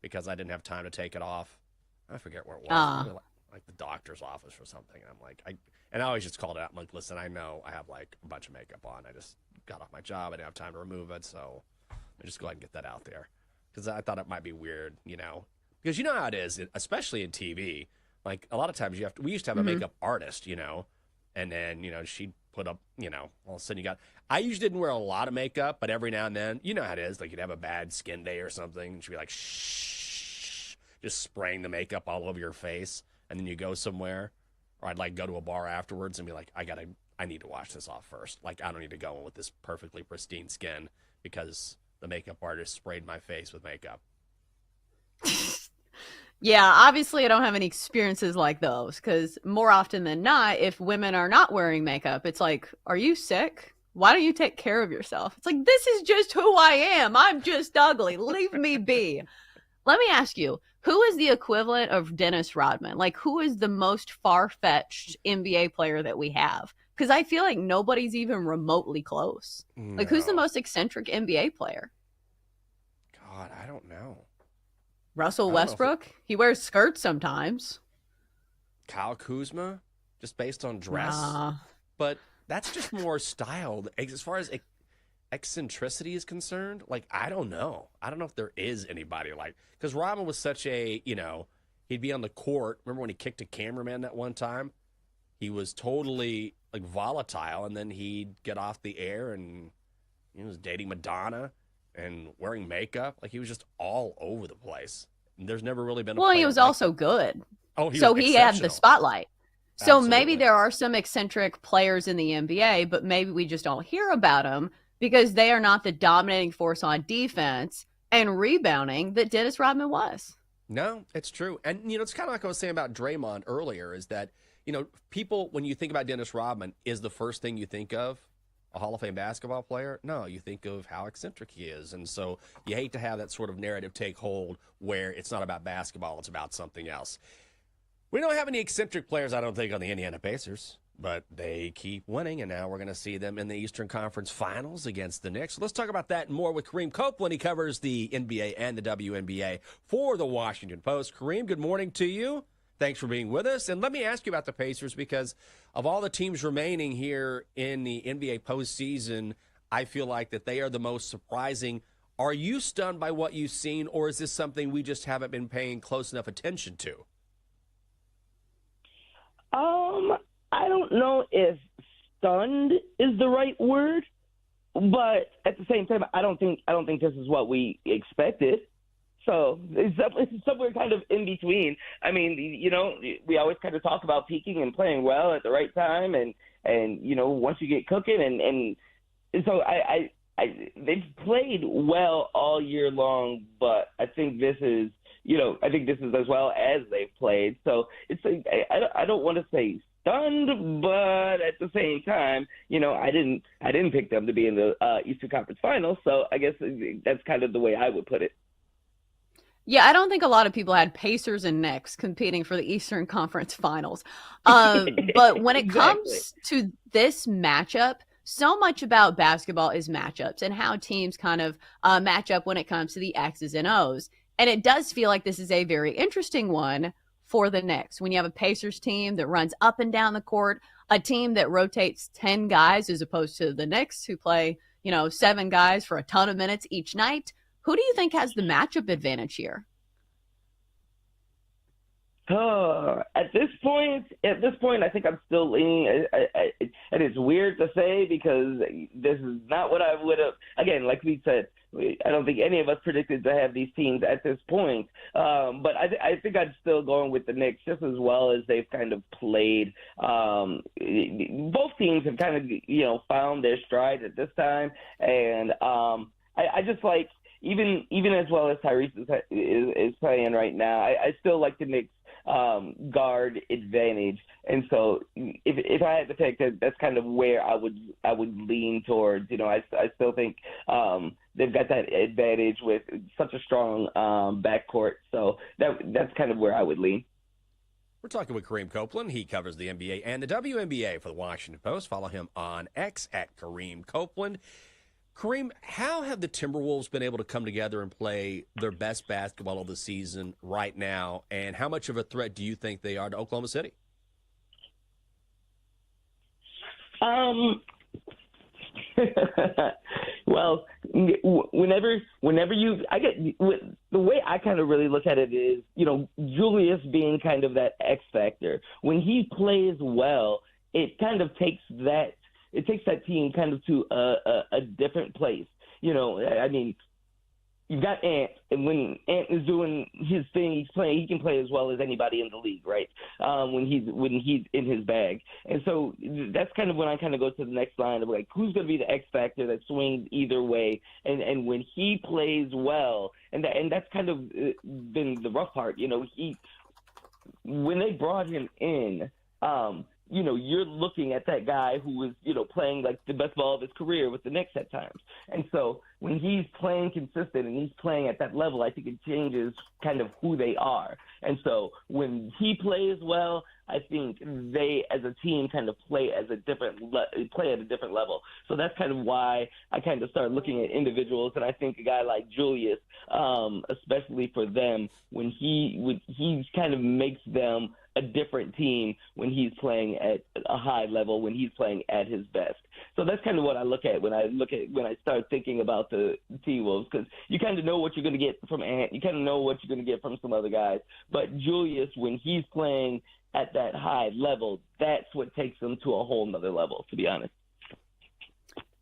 because I didn't have time to take it off. I forget where it was. Maybe like the doctor's office or something. I'm like, I always just called it out. I'm like, listen, I know I have like a bunch of makeup on. I just got off my job. I didn't have time to remove it. So I just go ahead and get that out there because I thought it might be weird, because you know how it is, especially in TV. Like a lot of times we used to have a makeup artist, and then, she'd put up, all of a sudden I usually didn't wear a lot of makeup, but every now and then, you know how it is, like you'd have a bad skin day or something, and she'd be like, shh, just spraying the makeup all over your face, and then you go somewhere, or I'd like go to a bar afterwards and be like, I need to wash this off first. Like I don't need to go in with this perfectly pristine skin because the makeup artist sprayed my face with makeup. Yeah, obviously I don't have any experiences like those because more often than not, if women are not wearing makeup, it's like, are you sick? Why don't you take care of yourself? It's like, this is just who I am. I'm just ugly. Leave me be. Let me ask you, who is the equivalent of Dennis Rodman? Like, who is the most far-fetched NBA player that we have? Because I feel like nobody's even remotely close. No. Like, who's the most eccentric NBA player? God, I don't know. Russell Westbrook? He wears skirts sometimes. Kyle Kuzma, just based on dress. But that's just more styled. As far as eccentricity is concerned, like, I don't know. I don't know if there is anybody like, because Rodman was such a, he'd be on the court. Remember when he kicked a cameraman that one time? He was totally, like, volatile, and then he'd get off the air and he was dating Madonna and wearing makeup. Like, he was just all over the place. And there's never really been a Well, he was also good. Oh, so he had the spotlight. So Absolutely. Maybe there are some eccentric players in the NBA, but maybe we just don't hear about them because they are not the dominating force on defense and rebounding that Dennis Rodman was. No, it's true. And, it's kind of like I was saying about Draymond earlier is that, people, when you think about Dennis Rodman, is the first thing you think of a Hall of Fame basketball player? No, you think of how eccentric he is. And so you hate to have that sort of narrative take hold where it's not about basketball, it's about something else. We don't have any eccentric players, I don't think, on the Indiana Pacers, but they keep winning, and now we're going to see them in the Eastern Conference Finals against the Knicks. So let's talk about that and more with Kareem Copeland. He covers the NBA and the WNBA for the Washington Post. Kareem, good morning to you. Thanks for being with us. And let me ask you about the Pacers because of all the teams remaining here in the NBA postseason, I feel like that they are the most surprising. Are you stunned by what you've seen, or is this something we just haven't been paying close enough attention to? I don't know if stunned is the right word, but at the same time, I don't think this is what we expected. So it's somewhere kind of in between. I mean, we always kind of talk about peaking and playing well at the right time, and once you get cooking, and so they've played well all year long, but I think this is as well as they've played. So it's I don't want to say stunned, but at the same time, I didn't pick them to be in the Eastern Conference Finals. So I guess that's kind of the way I would put it. Yeah, I don't think a lot of people had Pacers and Knicks competing for the Eastern Conference Finals. But when it comes to this matchup, so much about basketball is matchups and how teams kind of match up when it comes to the X's and O's. And it does feel like this is a very interesting one for the Knicks. When you have a Pacers team that runs up and down the court, a team that rotates 10 guys as opposed to the Knicks who play, 7 guys for a ton of minutes each night. Who do you think has the matchup advantage here? At this point, I think I'm still leaning. And it's weird to say because this is not what I would have. Again, like we said, I don't think any of us predicted to have these teams at this point. But I think I'm still going with the Knicks just as well as they've kind of played. Both teams have kind of found their stride at this time, and I just like. Even as well as Tyrese is playing right now, I still like the Knicks guard advantage, and so if I had to pick, that's kind of where I would lean towards. I still think they've got that advantage with such a strong backcourt, so that's kind of where I would lean. We're talking with Kareem Copeland. He covers the NBA and the WNBA for the Washington Post. Follow him on X at Kareem Copeland. Kareem, how have the Timberwolves been able to come together and play their best basketball of the season right now, and how much of a threat do you think they are to Oklahoma City? Well, whenever the way I kind of really look at it is, Julius being kind of that X factor. When he plays well, it kind of takes that team kind of to a different place. You've got Ant, and when Ant is doing his thing, he can play as well as anybody in the league, right? When he's in his bag. And so that's kind of when I kind of go to the next line of like, who's going to be the X factor that swings either way? And when he plays well, and that's kind of been the rough part, when they brought him in, you're looking at that guy who was, playing like the best ball of his career with the Knicks at times. And so when he's playing consistent and he's playing at that level, I think it changes kind of who they are. And so when he plays well, I think they as a team kind of play at a different level. So that's kind of why I kind of start looking at individuals. And I think a guy like Julius, especially for them, when he kind of makes them a different team when he's playing at a high level, when he's playing at his best. So that's kind of what I look at when I start thinking about the T-Wolves, because you kind of know what you're going to get from Ant. You kind of know what you're going to get from some other guys. But Julius, when he's playing at that high level, that's what takes them to a whole nother level, to be honest.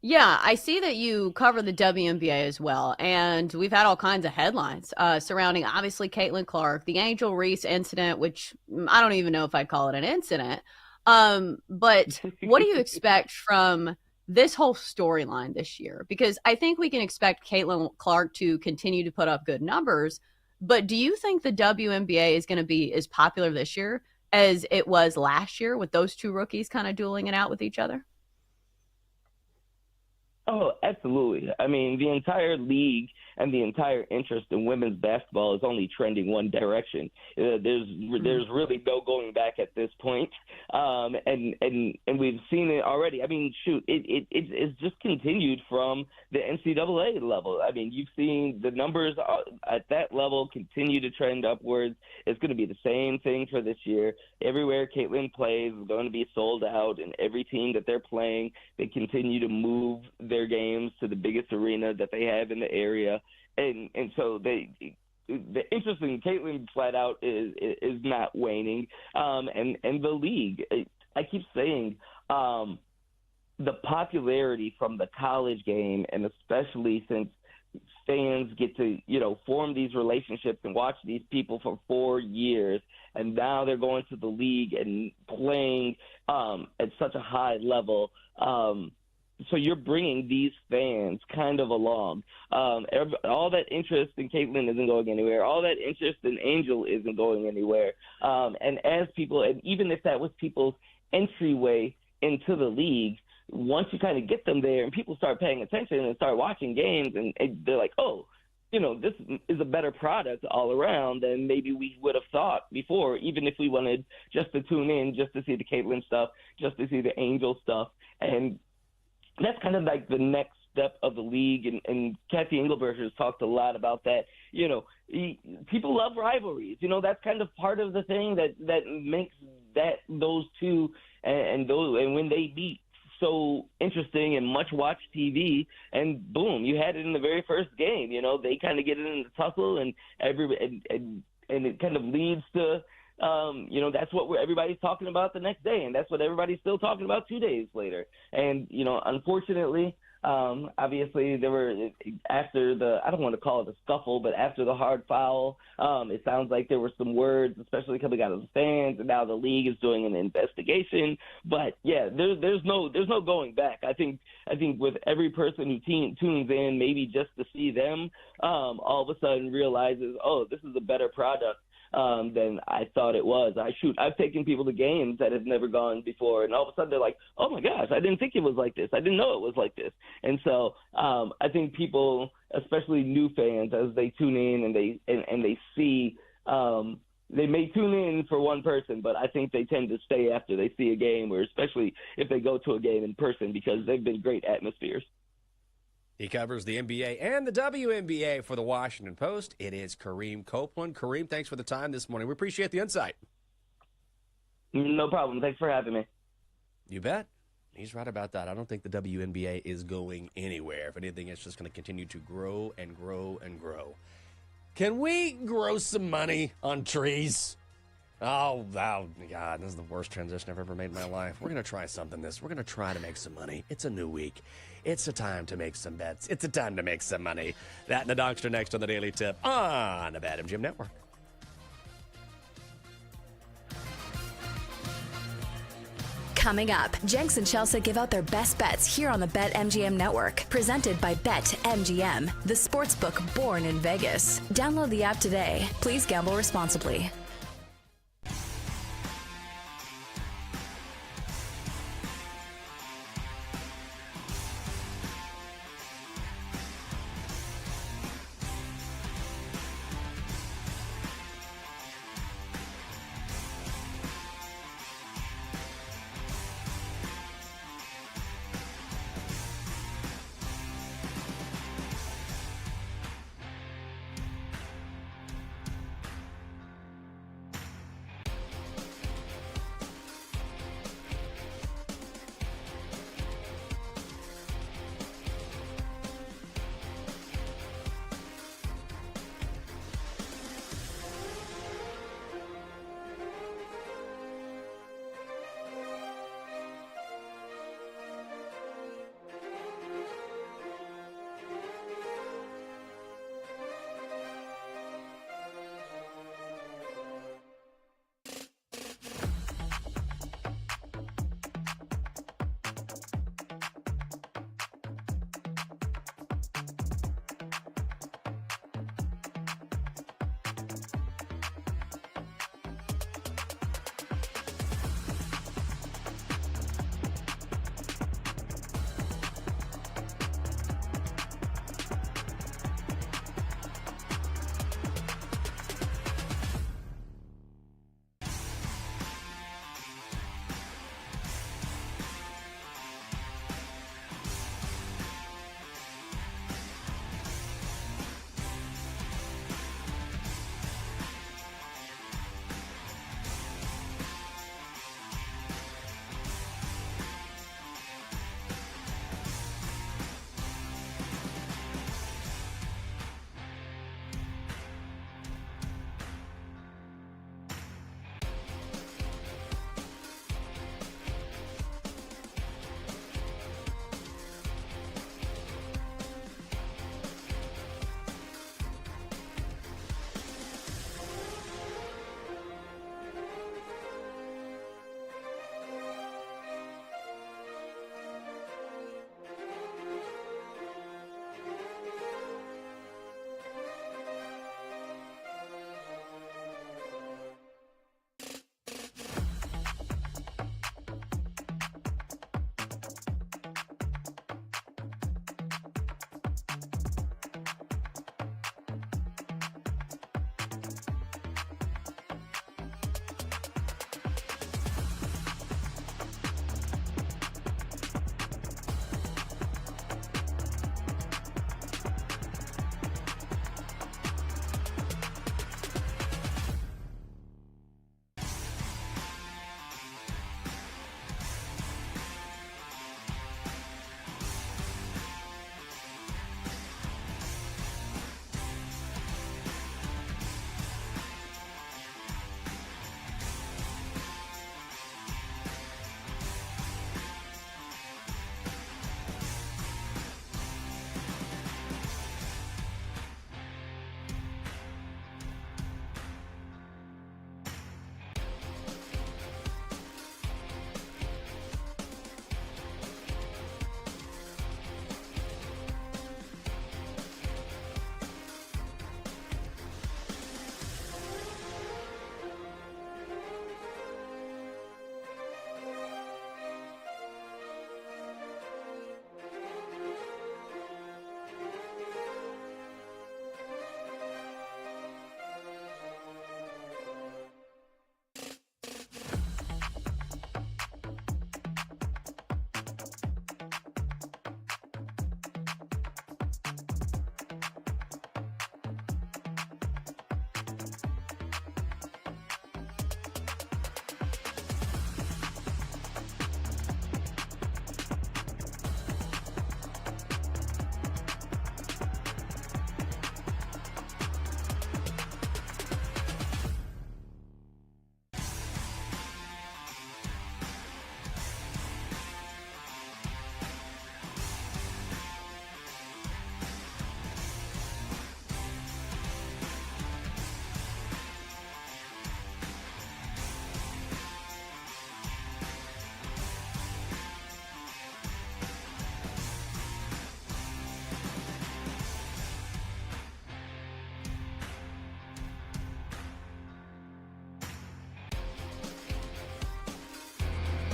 Yeah, I see that you cover the WNBA as well, and we've had all kinds of headlines surrounding, obviously, Caitlin Clark, the Angel Reese incident, which I don't even know if I'd call it an incident. But what do you expect from this whole storyline this year? Because I think we can expect Caitlin Clark to continue to put up good numbers, but do you think the WNBA is going to be as popular this year as it was last year with those two rookies kind of dueling it out with each other? Oh, absolutely. I mean, the entire league and the entire interest in women's basketball is only trending one direction. There's really no going back at this point. And we've seen it already. I mean, shoot, it's just continued from the NCAA level. I mean, you've seen the numbers at that level continue to trend upwards. It's going to be the same thing for this year. Everywhere Caitlin plays is going to be sold out, and every team that they're playing, they continue to move their games to the biggest arena that they have in the area. And so the interest in Caitlin flat out is not waning. And the league, I keep saying, the popularity from the college game, and especially since fans get to, form these relationships and watch these people for 4 years, and now they're going to the league and playing at such a high level. So you're bringing these fans kind of along. All that interest in Caitlin isn't going anywhere. All that interest in Angel isn't going anywhere. And as people, and even if that was people's entryway into the league, once you kind of get them there and people start paying attention and start watching games, and they're like, oh, this is a better product all around than maybe we would have thought before, even if we wanted just to tune in, just to see the Caitlin stuff, just to see the Angel stuff. And that's kind of like the next step of the league, and Kathy Engelberger has talked a lot about that. People love rivalries. That's kind of part of the thing that makes those two and when they meet so interesting and much watch TV, and boom, you had it in the very first game. They kind of get it in the tussle, and it kind of leads to that's what everybody's talking about the next day, and that's what everybody's still talking about 2 days later. And unfortunately, obviously there were, after I don't want to call it a scuffle, but after the hard foul, it sounds like there were some words, especially coming out of the fans, and now the league is doing an investigation. But yeah, there's no going back. I think with every person who tunes in, maybe just to see them, all of a sudden realizes, oh, this is a better product than I thought it was. I've taken people to games that have never gone before, and all of a sudden they're like, oh my gosh, I didn't think it was like this. I didn't know it was like this. And so I think people, especially new fans, as they tune in and they see they may tune in for one person, but I think they tend to stay after they see a game, or especially if they go to a game in person, because they've been great atmospheres. He covers the NBA and the WNBA for the Washington Post. It is Kareem Copeland. Kareem, thanks for the time this morning. We appreciate the insight. No problem. Thanks for having me. You bet. He's right about that. I don't think the WNBA is going anywhere. If anything, it's just going to continue to grow and grow and grow. Can we grow some money on trees? Oh, God, this is the worst transition I've ever made in my life. We're going to try something We're going to try to make some money. It's a new week. It's a time to make some bets. It's a time to make some money. That and the Doctor next on the Daily Tip on the BetMGM Network. Coming up, Jenks and Chelsea give out their best bets here on the BetMGM Network. Presented by BetMGM, the sportsbook born in Vegas. Download the app today. Please gamble responsibly.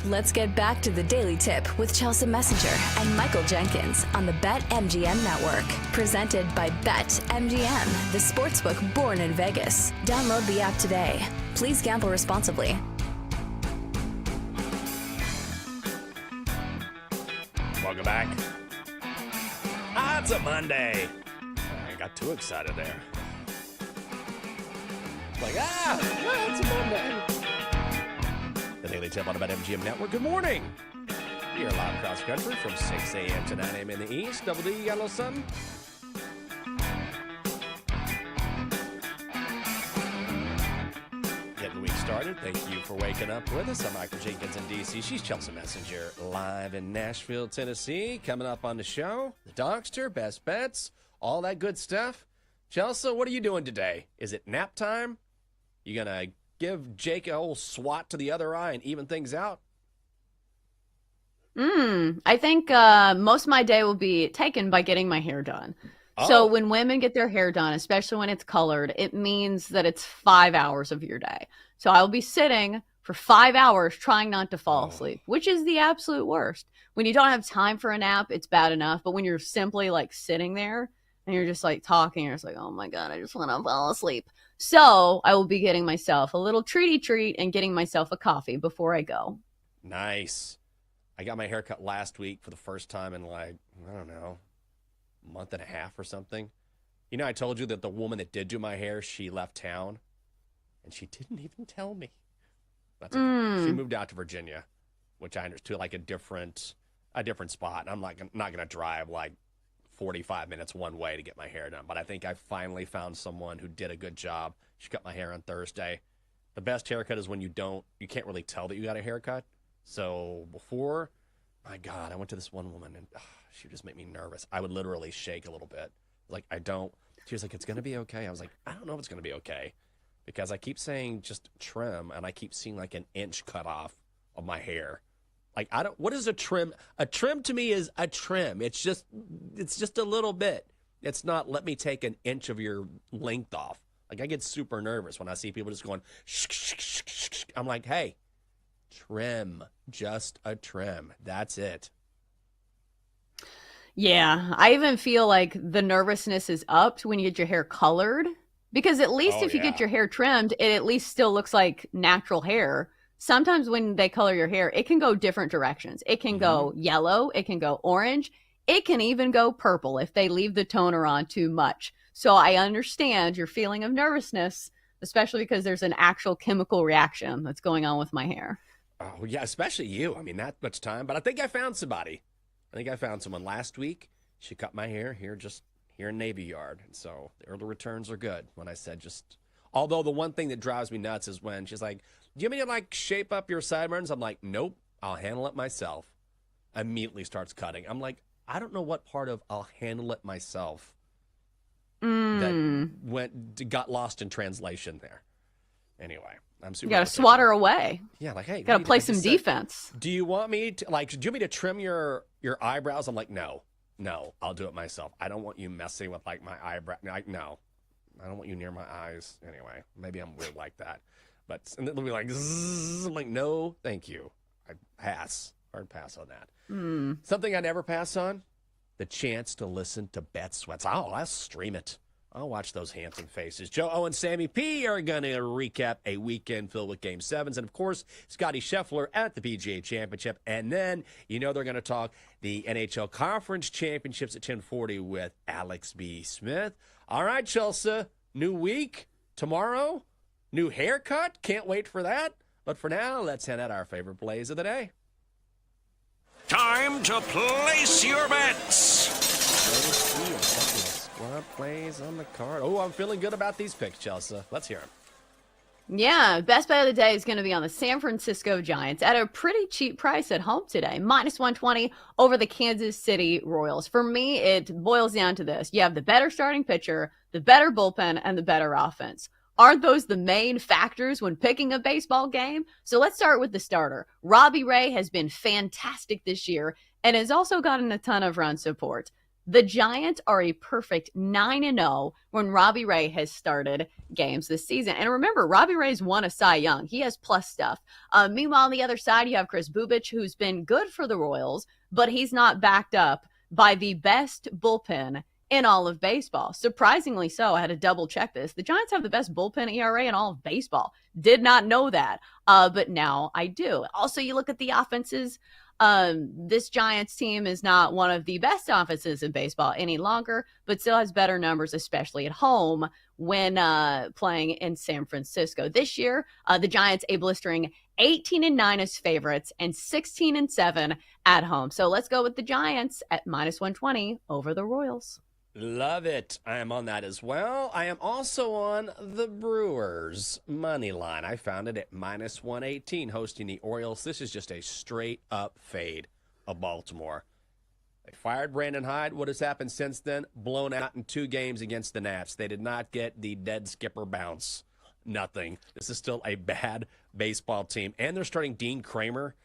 Let's get back to the Daily Tip with Chelsea Messenger and Michael Jenkins on the BetMGM Network. Presented by BetMGM, the sportsbook born in Vegas. Download the app today. Please gamble responsibly. Welcome back. It's a Monday. I got too excited there. Like, it's a Monday. The Daily Tip on the BetMGM Network. Good morning. You're live across the country from 6 a.m. to 9 a.m. in the east. Double D, you got a little something? Getting the week started. Thank you for waking up with us. I'm Michael Jenkins in D.C. She's Chelsea Messenger live in Nashville, Tennessee. Coming up on the show, the Dogster, Best Bets, all that good stuff. Chelsea, what are you doing today? Is it nap time? You going to give Jake a whole swat to the other eye and even things out? I think most of my day will be taken by getting my hair done. So when women get their hair done, especially when it's colored, it means that it's 5 hours of your day. So I'll be sitting for 5 hours trying not to fall asleep, which is the absolute worst. When you don't have time for a nap, it's bad enough. But when you're simply like sitting there and you're just like talking, you're just like, oh my God, I just want to fall asleep. So I will be getting myself a little treat and getting myself a coffee before I go. Nice. I got my hair cut last week for the first time in like, I don't know, a month and a half or something. You know, I told you that the woman that did do my hair, she left town and she didn't even tell me. That's okay. She moved out to Virginia, which I understood like a different spot. I'm like, not going to drive like 45 minutes one way to get my hair done. But I think I finally found someone who did a good job. She cut my hair on Thursday. The best haircut is when you can't really tell that you got a haircut. So before, my God, I went to this one woman and she just made me nervous. I would literally shake a little bit. Like, she was like, it's going to be okay. I was like, I don't know if it's going to be okay because I keep saying just trim and I keep seeing like an inch cut off of my hair. Like, what is a trim? A trim to me is a trim. It's just a little bit. It's not, let me take an inch of your length off. Like, I get super nervous when I see people just going, shh, shh, shh, shh, shh. I'm like, hey, trim, just a trim. That's it. Yeah, I even feel like the nervousness is upped when you get your hair colored because at least if you get your hair trimmed, it at least still looks like natural hair. Sometimes when they color your hair, it can go different directions. It can go yellow, it can go orange, it can even go purple if they leave the toner on too much. So I understand your feeling of nervousness, especially because there's an actual chemical reaction that's going on with my hair. Oh, yeah, especially you. I mean, that much time. But I think I found somebody. I think I found someone last week. She cut my hair here in Navy Yard. And so the early returns are good when I said although the one thing that drives me nuts is when she's like, do you want me to like shape up your sideburns? I'm like, nope, I'll handle it myself. Immediately starts cutting. I'm like, I don't know what part of I'll handle it myself that got lost in translation there. Anyway, I'm super. You got to swat her away. Yeah, like, hey, got to play some defense. Do you want me to do you want me to trim your eyebrows? I'm like, no, I'll do it myself. I don't want you messing with like my eyebrow. No, I don't want you near my eyes. Anyway, maybe I'm weird like that. But and it'll be like, zzz, I'm like, no, thank you. I pass. Hard pass on that. Something I never pass on, the chance to listen to Bet Sweats. I'll stream it. I'll watch those handsome faces. Joe O and Sammy P are going to recap a weekend filled with Game 7s. And, of course, Scotty Scheffler at the PGA Championship. And then, they're going to talk the NHL Conference Championships at 10:40 with Alex B. Smith. All right, Chelsea, new week tomorrow. New haircut. Can't wait for that. But for now, let's hand out our favorite plays of the day. Time to place your bets. Squad plays on the card. Oh, I'm feeling good about these picks, Chelsea. Let's hear them. Yeah, best bet of the day is going to be on the San Francisco Giants at a pretty cheap price at home today. -120 over the Kansas City Royals. For me, it boils down to this. You have the better starting pitcher, the better bullpen, and the better offense. Aren't those the main factors when picking a baseball game? So let's start with the starter. Robbie Ray has been fantastic this year and has also gotten a ton of run support. The Giants are a perfect 9-0 when Robbie Ray has started games this season. And remember, Robbie Ray's won a Cy Young. He has plus stuff. Meanwhile, on the other side, you have Chris Bubich, who's been good for the Royals, but he's not backed up by the best bullpen in all of baseball. Surprisingly so, I had to double check this. The Giants have the best bullpen ERA in all of baseball. Did not know that, but now I do. Also, you look at the offenses. This Giants team is not one of the best offenses in baseball any longer, but still has better numbers, especially at home when playing in San Francisco. This year, the Giants a blistering 18-9 as favorites and 16-7 at home. So let's go with the Giants at -120 over the Royals. Love it. I am on that as well. I am also on the Brewers money line. I found it at -118 hosting the Orioles. This is just a straight up fade of Baltimore. They fired Brandon Hyde. What has happened since then? Blown out in 2 games against the Nats. They did not get the dead skipper bounce. Nothing. This is still a bad baseball team. And they're starting Dean Kramer.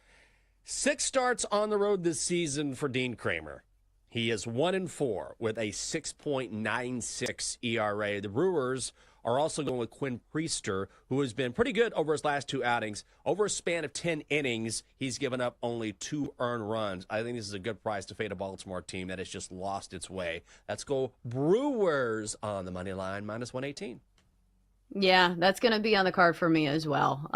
6 starts on the road this season for Dean Kramer. He is 1-4 with a 6.96 ERA. The Brewers are also going with Quinn Priester, who has been pretty good over his last 2 outings. Over a span of 10 innings, he's given up only 2 earned runs. I think this is a good price to fade a Baltimore team that has just lost its way. Let's go Brewers on the money line, -118. Yeah, that's going to be on the card for me as well.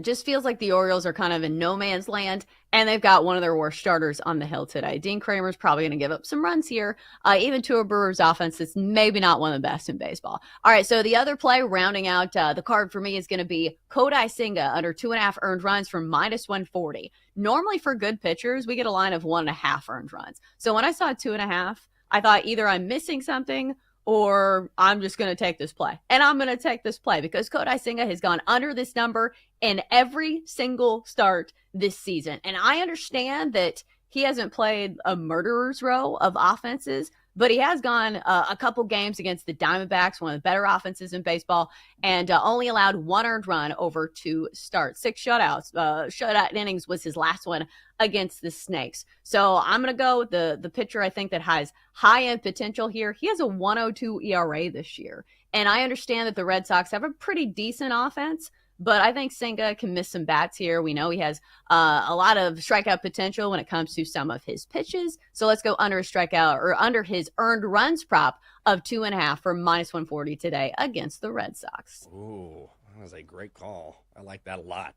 Just feels like the Orioles are kind of in no man's land, and they've got one of their worst starters on the hill today. Dean Kramer's probably going to give up some runs here, even to a Brewers offense that's maybe not one of the best in baseball. All right, so the other play rounding out the card for me is going to be Kodai Senga under 2.5 earned runs from -140. Normally for good pitchers, we get a line of 1.5 earned runs. So when I saw 2.5, I thought either I'm missing something or I'm just going to take this play. And I'm going to take this play because Kodai Senga has gone under this number in every single start this season. And I understand that he hasn't played a murderer's row of offenses, but he has gone a couple games against the Diamondbacks, one of the better offenses in baseball, and only allowed 1 earned run over 2 starts. 6 shutouts. Shutout innings was his last one against the Snakes. So I'm going to go with the pitcher I think that has high-end potential here. He has a 102 ERA this year, and I understand that the Red Sox have a pretty decent offense, but I think Senga can miss some bats here. We know he has a lot of strikeout potential when it comes to some of his pitches. So let's go under a strikeout or under his earned runs prop of 2.5 for -140 today against the Red Sox. Ooh, that was a great call. I like that a lot.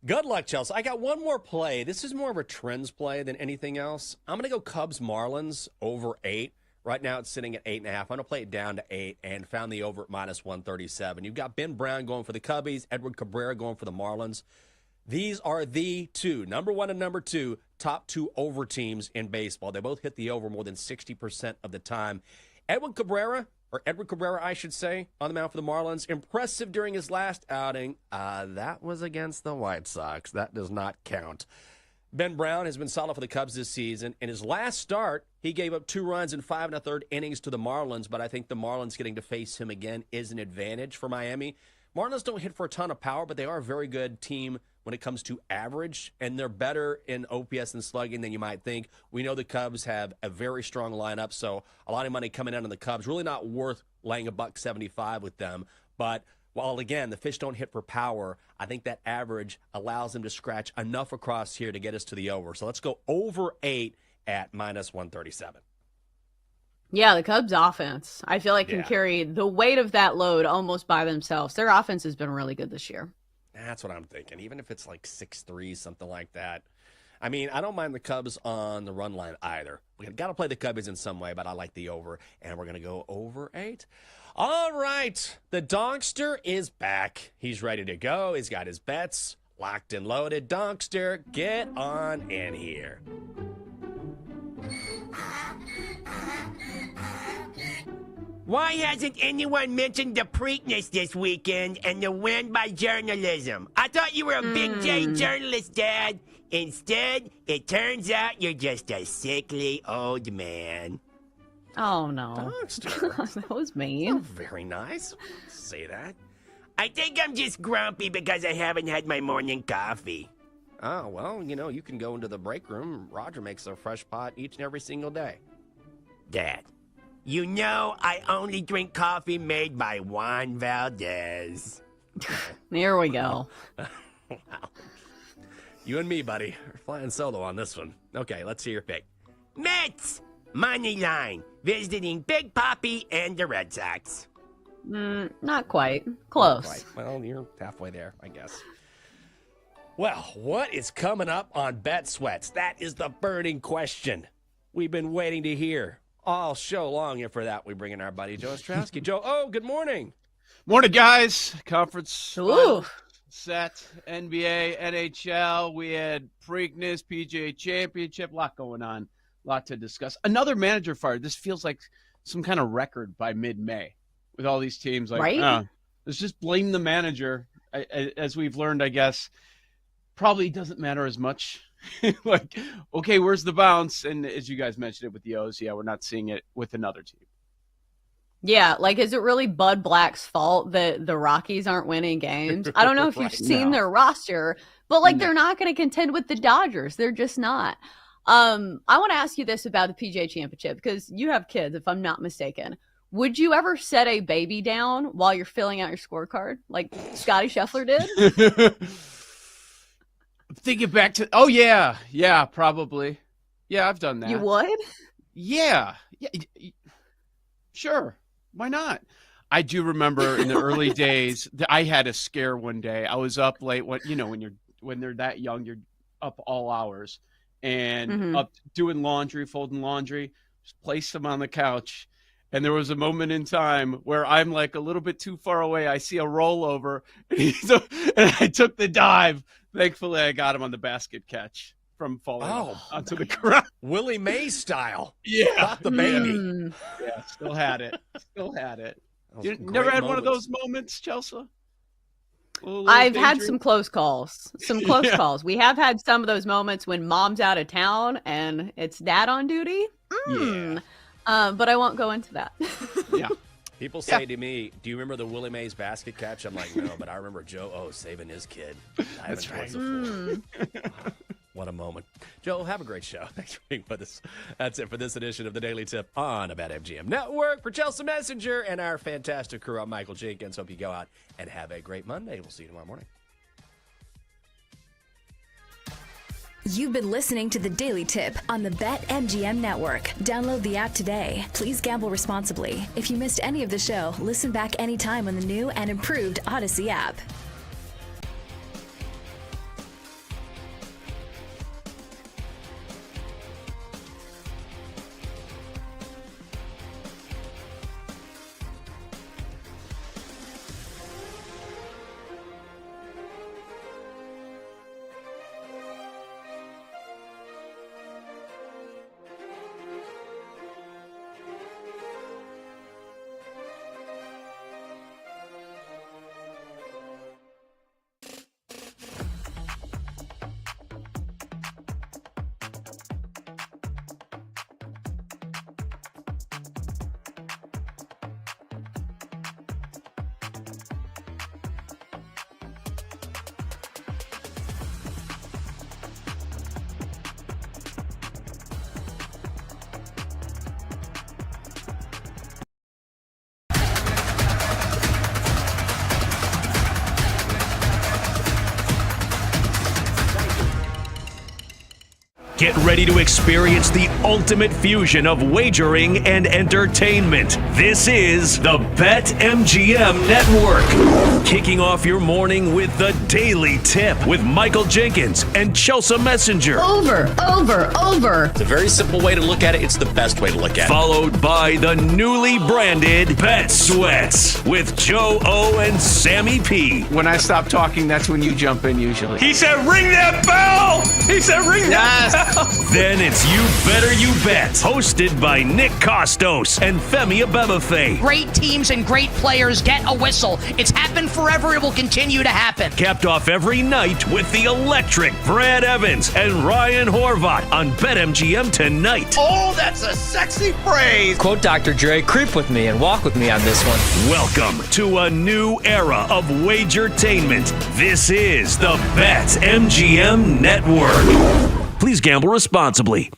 Good luck, Chelsea. I got one more play. This is more of a trends play than anything else. I'm going to go Cubs-Marlins over 8. Right now it's sitting at 8.5. I'm going to play it down to 8 and found the over at -137. You've got Ben Brown going for the Cubbies, Edward Cabrera going for the Marlins. These are the 2, number 1 and number 2, top 2 over teams in baseball. They both hit the over more than 60% of the time. Edward Cabrera, I should say, on the mound for the Marlins. Impressive during his last outing. That was against the White Sox. That does not count. Ben Brown has been solid for the Cubs this season. In his last start, he gave up 2 runs in 5 1/3 innings to the Marlins, but I think the Marlins getting to face him again is an advantage for Miami. Marlins don't hit for a ton of power, but they are a very good team when it comes to average, and they're better in OPS and slugging than you might think. We know the Cubs have a very strong lineup, so a lot of money coming out on the Cubs. Really not worth laying $1.75 with them, but while, again, the fish don't hit for power, I think that average allows them to scratch enough across here to get us to the over. So let's go over 8 at -137. Yeah, the Cubs offense, I feel like can carry the weight of that load almost by themselves. Their offense has been really good this year. That's what I'm thinking. Even if it's like 6-3, something like that. I mean, I don't mind the Cubs on the run line either. We got to play the Cubbies in some way, but I like the over, and we're going to go over 8. All right, the Donkster is back. He's ready to go. He's got his bets locked and loaded. Donkster, get on in here. Why hasn't anyone mentioned the Preakness this weekend and the win by journalism? I thought you were a big J journalist, Dad. Instead, it turns out you're just a sickly old man. Oh, no. That was mean. Oh, very nice. Say that. I think I'm just grumpy because I haven't had my morning coffee. Oh, well, you can go into the break room. Roger makes a fresh pot each and every single day. Dad, you know I only drink coffee made by Juan Valdez. There we go. Wow. You and me, buddy, are flying solo on this one. Okay, let's hear your pick. Mets, money line, visiting Big Papi and the Red Sox. Not quite. Close. Not quite. Well, you're halfway there, I guess. Well, what is coming up on Bet Sweats? That is the burning question we've been waiting to hear all show long. And for that, we bring in our buddy Joe Ostrowski. Joe, good morning. Morning, guys. Conference set, NBA, NHL. We had Preakness, PGA Championship. A lot going on. A lot to discuss. Another manager fired. This feels like some kind of record by mid-May with all these teams. Like, right? Let's just blame the manager. As we've learned, I guess, probably doesn't matter as much. Like, okay, where's the bounce? And as you guys mentioned it with the O's, we're not seeing it with another team. Yeah, like, is it really Bud Black's fault that the Rockies aren't winning games? I don't know if you've seen their roster, but, like, they're not going to contend with the Dodgers. They're just not. I want to ask you this about the PGA Championship, because you have kids, if I'm not mistaken. Would you ever set a baby down while you're filling out your scorecard, like Scotty Scheffler did? Thinking back to, probably. Yeah, I've done that. You would? Yeah, sure. Why not? I do remember in the early days that I had a scare one day. I was up late. When they're that young, you're up all hours and up doing laundry, folding laundry. Just placed them on the couch. And there was a moment in time where I'm like a little bit too far away. I see a rollover, and I took the dive. Thankfully, I got him on the basket catch from falling onto the ground. Willie Mays style. Yeah. Got the baby. Yeah, still had it. You never had one of those moments, Chelsea? I've had some close calls. Calls. We have had some of those moments when mom's out of town and it's dad on duty. Yeah. But I won't go into that. Yeah. People say to me, do you remember the Willie Mays basket catch? I'm like, no, but I remember Joe saving his kid. That's right. What a moment. Joe, have a great show. Thanks for being with us. That's it for this edition of the Daily Tip on the BetMGM Network. For Chelsea Messenger and our fantastic crew, I'm Michael Jenkins. Hope you go out and have a great Monday. We'll see you tomorrow morning. You've been listening to the Daily Tip on the BetMGM Network. Download the app today. Please gamble responsibly. If you missed any of the show, listen back anytime on the new and improved Odyssey app. Get ready to experience the ultimate fusion of wagering and entertainment. This is the BetMGM Network. Kicking off your morning with the Daily Tip with Michael Jenkins and Chelsea Messenger. Over. It's a very simple way to look at it. It's the best way to look at it. Followed by the newly branded Bet Sweats with Joe O and Sammy P. When I stop talking, that's when you jump in usually. He said, ring that bell! He said, ring that bell! Then it's You Better You Bet, hosted by Nick Costos and Femi Abebefe. Great teams and great players get a whistle. It's happened forever. It will continue to happen. Capped off every night with the electric Brad Evans and Ryan Horvath on BetMGM tonight. Oh, that's a sexy phrase. Quote Dr. Dre, creep with me and walk with me on this one. Welcome to a new era of Wagertainment. This is the BetMGM Network. Please gamble responsibly.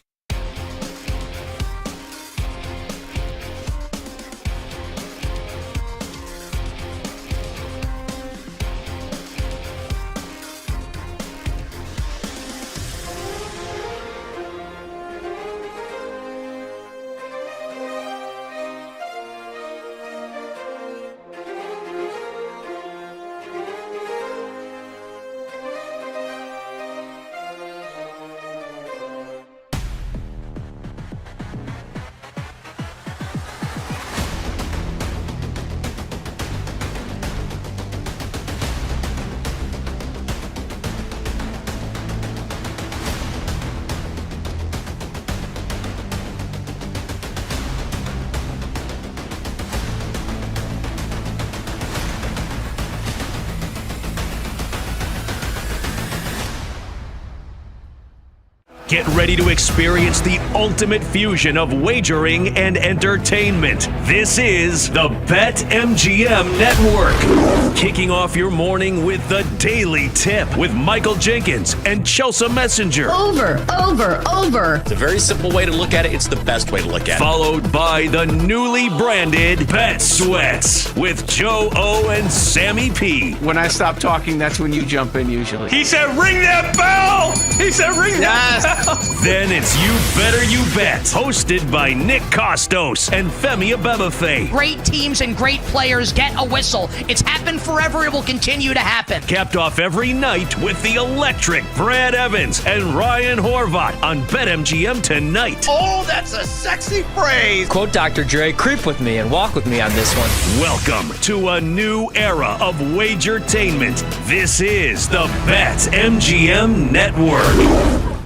Get ready to experience the ultimate fusion of wagering and entertainment. This is the BetMGM Network. Kicking off your morning with the Daily Tip with Michael Jenkins and Chelsea Messenger. Over. It's a very simple way to look at it. It's the best way to look at it. Followed by the newly branded Bet Sweats with Joe O and Sammy P. When I stop talking, that's when you jump in usually. He said, ring that bell! He said, ring that bell! Then it's You Better You Bet, hosted by Nick Costos and Femi Abebefe. Great teams and great players get a whistle. It's happened forever. It will continue to happen. Capped off every night with the electric Brad Evans and Ryan Horvat on BetMGM tonight. Oh, that's a sexy phrase. Quote Dr. Dre, creep with me and walk with me on this one. Welcome to a new era of Wagertainment. This is the BetMGM Network.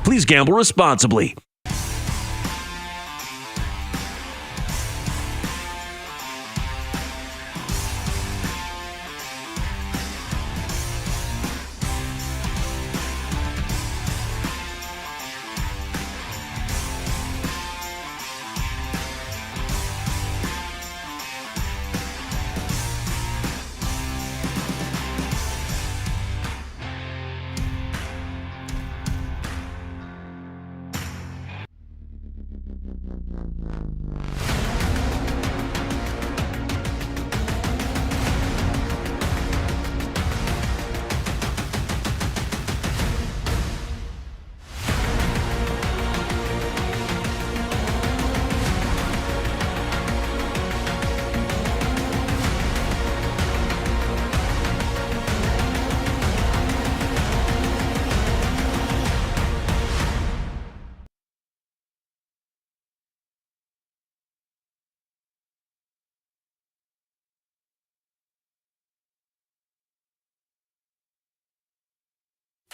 Please gamble responsibly.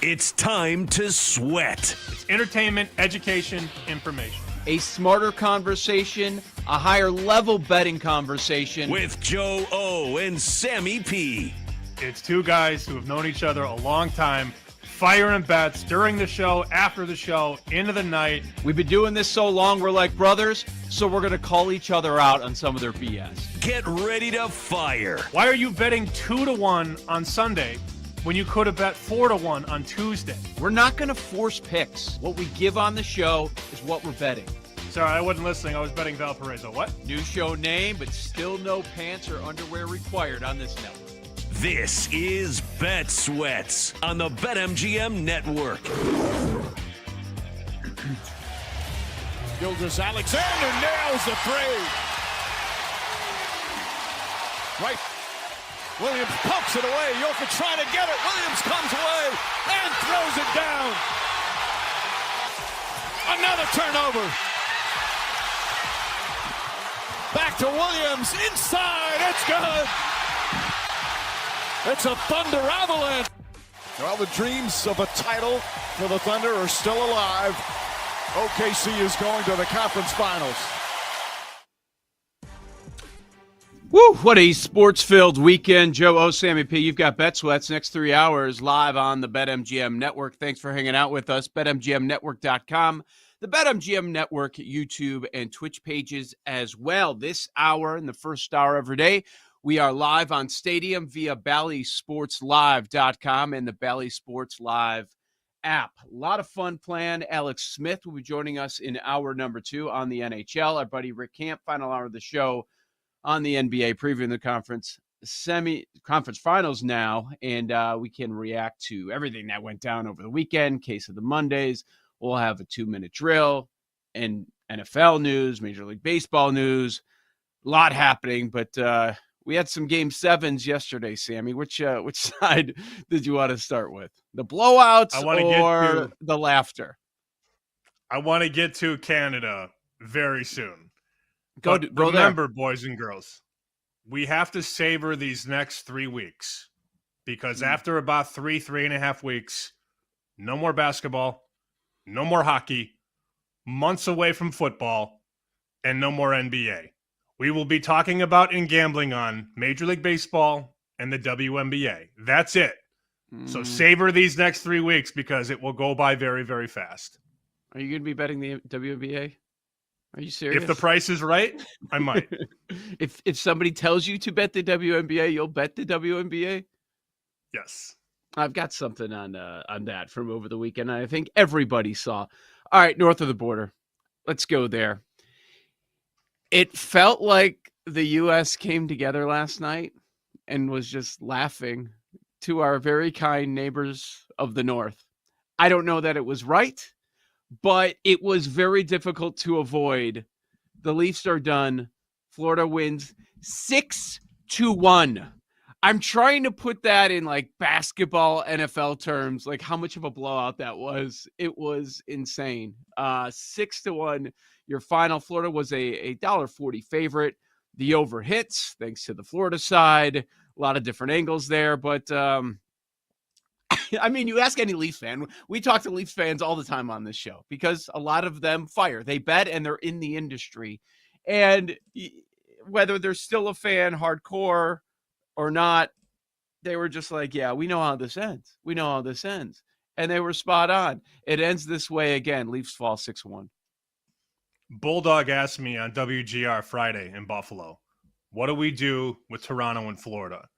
It's time to sweat. It's entertainment, education, information. A smarter conversation, a higher level betting conversation. With Joe O and Sammy P. It's two guys who have known each other a long time, firing bets during the show, after the show, into the night. We've been doing this so long, we're like brothers, so we're going to call each other out on some of their BS. Get ready to fire. Why are you betting 2-1 on Sunday when you could have bet 4-1 on Tuesday? We're not going to force picks. What we give on the show is what we're betting. Sorry, I wasn't listening. I was betting Valparaiso. What? New show name, but still no pants or underwear required on this network. This is Bet Sweats on the BetMGM Network. Gilgeous Alexander nails the three. Right. Williams pokes it away. Jokic trying to get it. Williams comes away and throws it down. Another turnover. Back to Williams. Inside. It's good. It's a Thunder avalanche. Well, the dreams of a title for the Thunder are still alive. OKC is going to the conference finals. Woo, what a sports-filled weekend. Joe O, Sammy P, you've got Bet Sweats next 3 hours live on the BetMGM Network. Thanks for hanging out with us. BetMGMNetwork.com, the BetMGM Network YouTube and Twitch pages as well. This hour and the first hour every day, we are live on Stadium via BallySportsLive.com and the Bally Sports Live app. A lot of fun planned. Alex Smith will be joining us in hour number 2 on the NHL. Our buddy Rick Camp, final hour of the show on the NBA, previewing the conference finals now, and we can react to everything that went down over the weekend. Case of the Mondays. We'll have a 2-minute drill and NFL news, Major League Baseball news. A lot happening, but we had some Game 7s yesterday, Sammy. Which side did you want to start with? The blowouts or the laughter? I want to get to Canada very soon. Go remember, boys and girls, we have to savor these next 3 weeks because after about 3.5 weeks, no more basketball, no more hockey, months away from football, and no more NBA. We will be talking about and gambling on Major League Baseball and the WNBA. That's it. So savor these next 3 weeks because it will go by very, very fast. Are you going to be betting the WNBA? Are you serious? If the price is right, I might. If somebody tells you to bet the WNBA, you'll bet the WNBA? Yes. I've got something on that from over the weekend. I think everybody saw. All right, north of the border. Let's go there. It felt like the U.S. came together last night and was just laughing to our very kind neighbors of the north. I don't know that it was right, but it was very difficult to avoid. The Leafs are done. Florida wins 6-1. I'm trying to put that in like basketball NFL terms, like how much of a blowout that was. It was insane. 6-1. Your final. Florida was a $1.40 favorite. The over hits, thanks to the Florida side. A lot of different angles there, but I mean, you ask any Leafs fan. We talk to Leafs fans all the time on this show because a lot of them fire. They bet and they're in the industry. And whether they're still a fan, hardcore or not, they were just like, yeah, we know how this ends. We know how this ends. And they were spot on. It ends this way again. Leafs fall 6-1. Bulldog asked me on WGR Friday in Buffalo, what do we do with Toronto and Florida?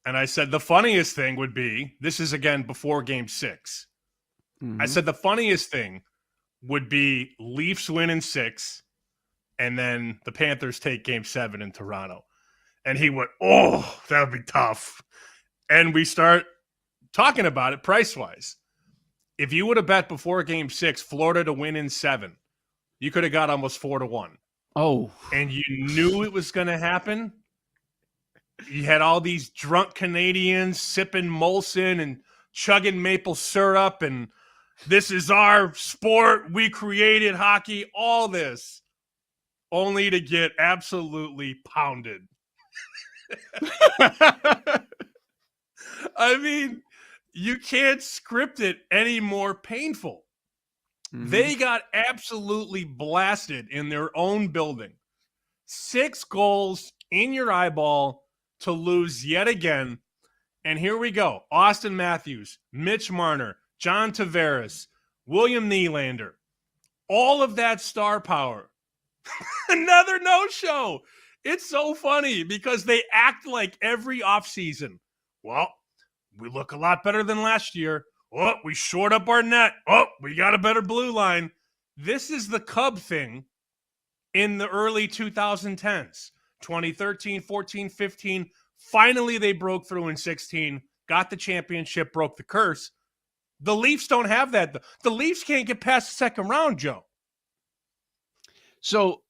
And I said, the funniest thing would be, this is again before game 6. I said, the funniest thing would be Leafs win in 6, and then the Panthers take game 7 in Toronto. And he went, oh, that would be tough. And we start talking about it price-wise. If you would have bet before game 6, Florida to win in 7, you could have got almost 4-1. Oh. And you knew it was going to happen. You had all these drunk Canadians sipping Molson and chugging maple syrup, and this is our sport. We created hockey, all this, only to get absolutely pounded. I mean, you can't script it any more painful. They got absolutely blasted in their own building. 6 goals in your eyeball to lose yet again. And here we go. Austin Matthews, Mitch Marner, John Tavares, William Nylander. All of that star power. Another no-show. It's so funny because they act like every offseason. Well, we look a lot better than last year. Oh, we shored up our net. Oh, we got a better blue line. This is the Cub thing in the early 2010s. 2013, 14, 15. Finally, they broke through in 16, got the championship, broke the curse. The Leafs don't have that. The Leafs can't get past the second round, Joe. So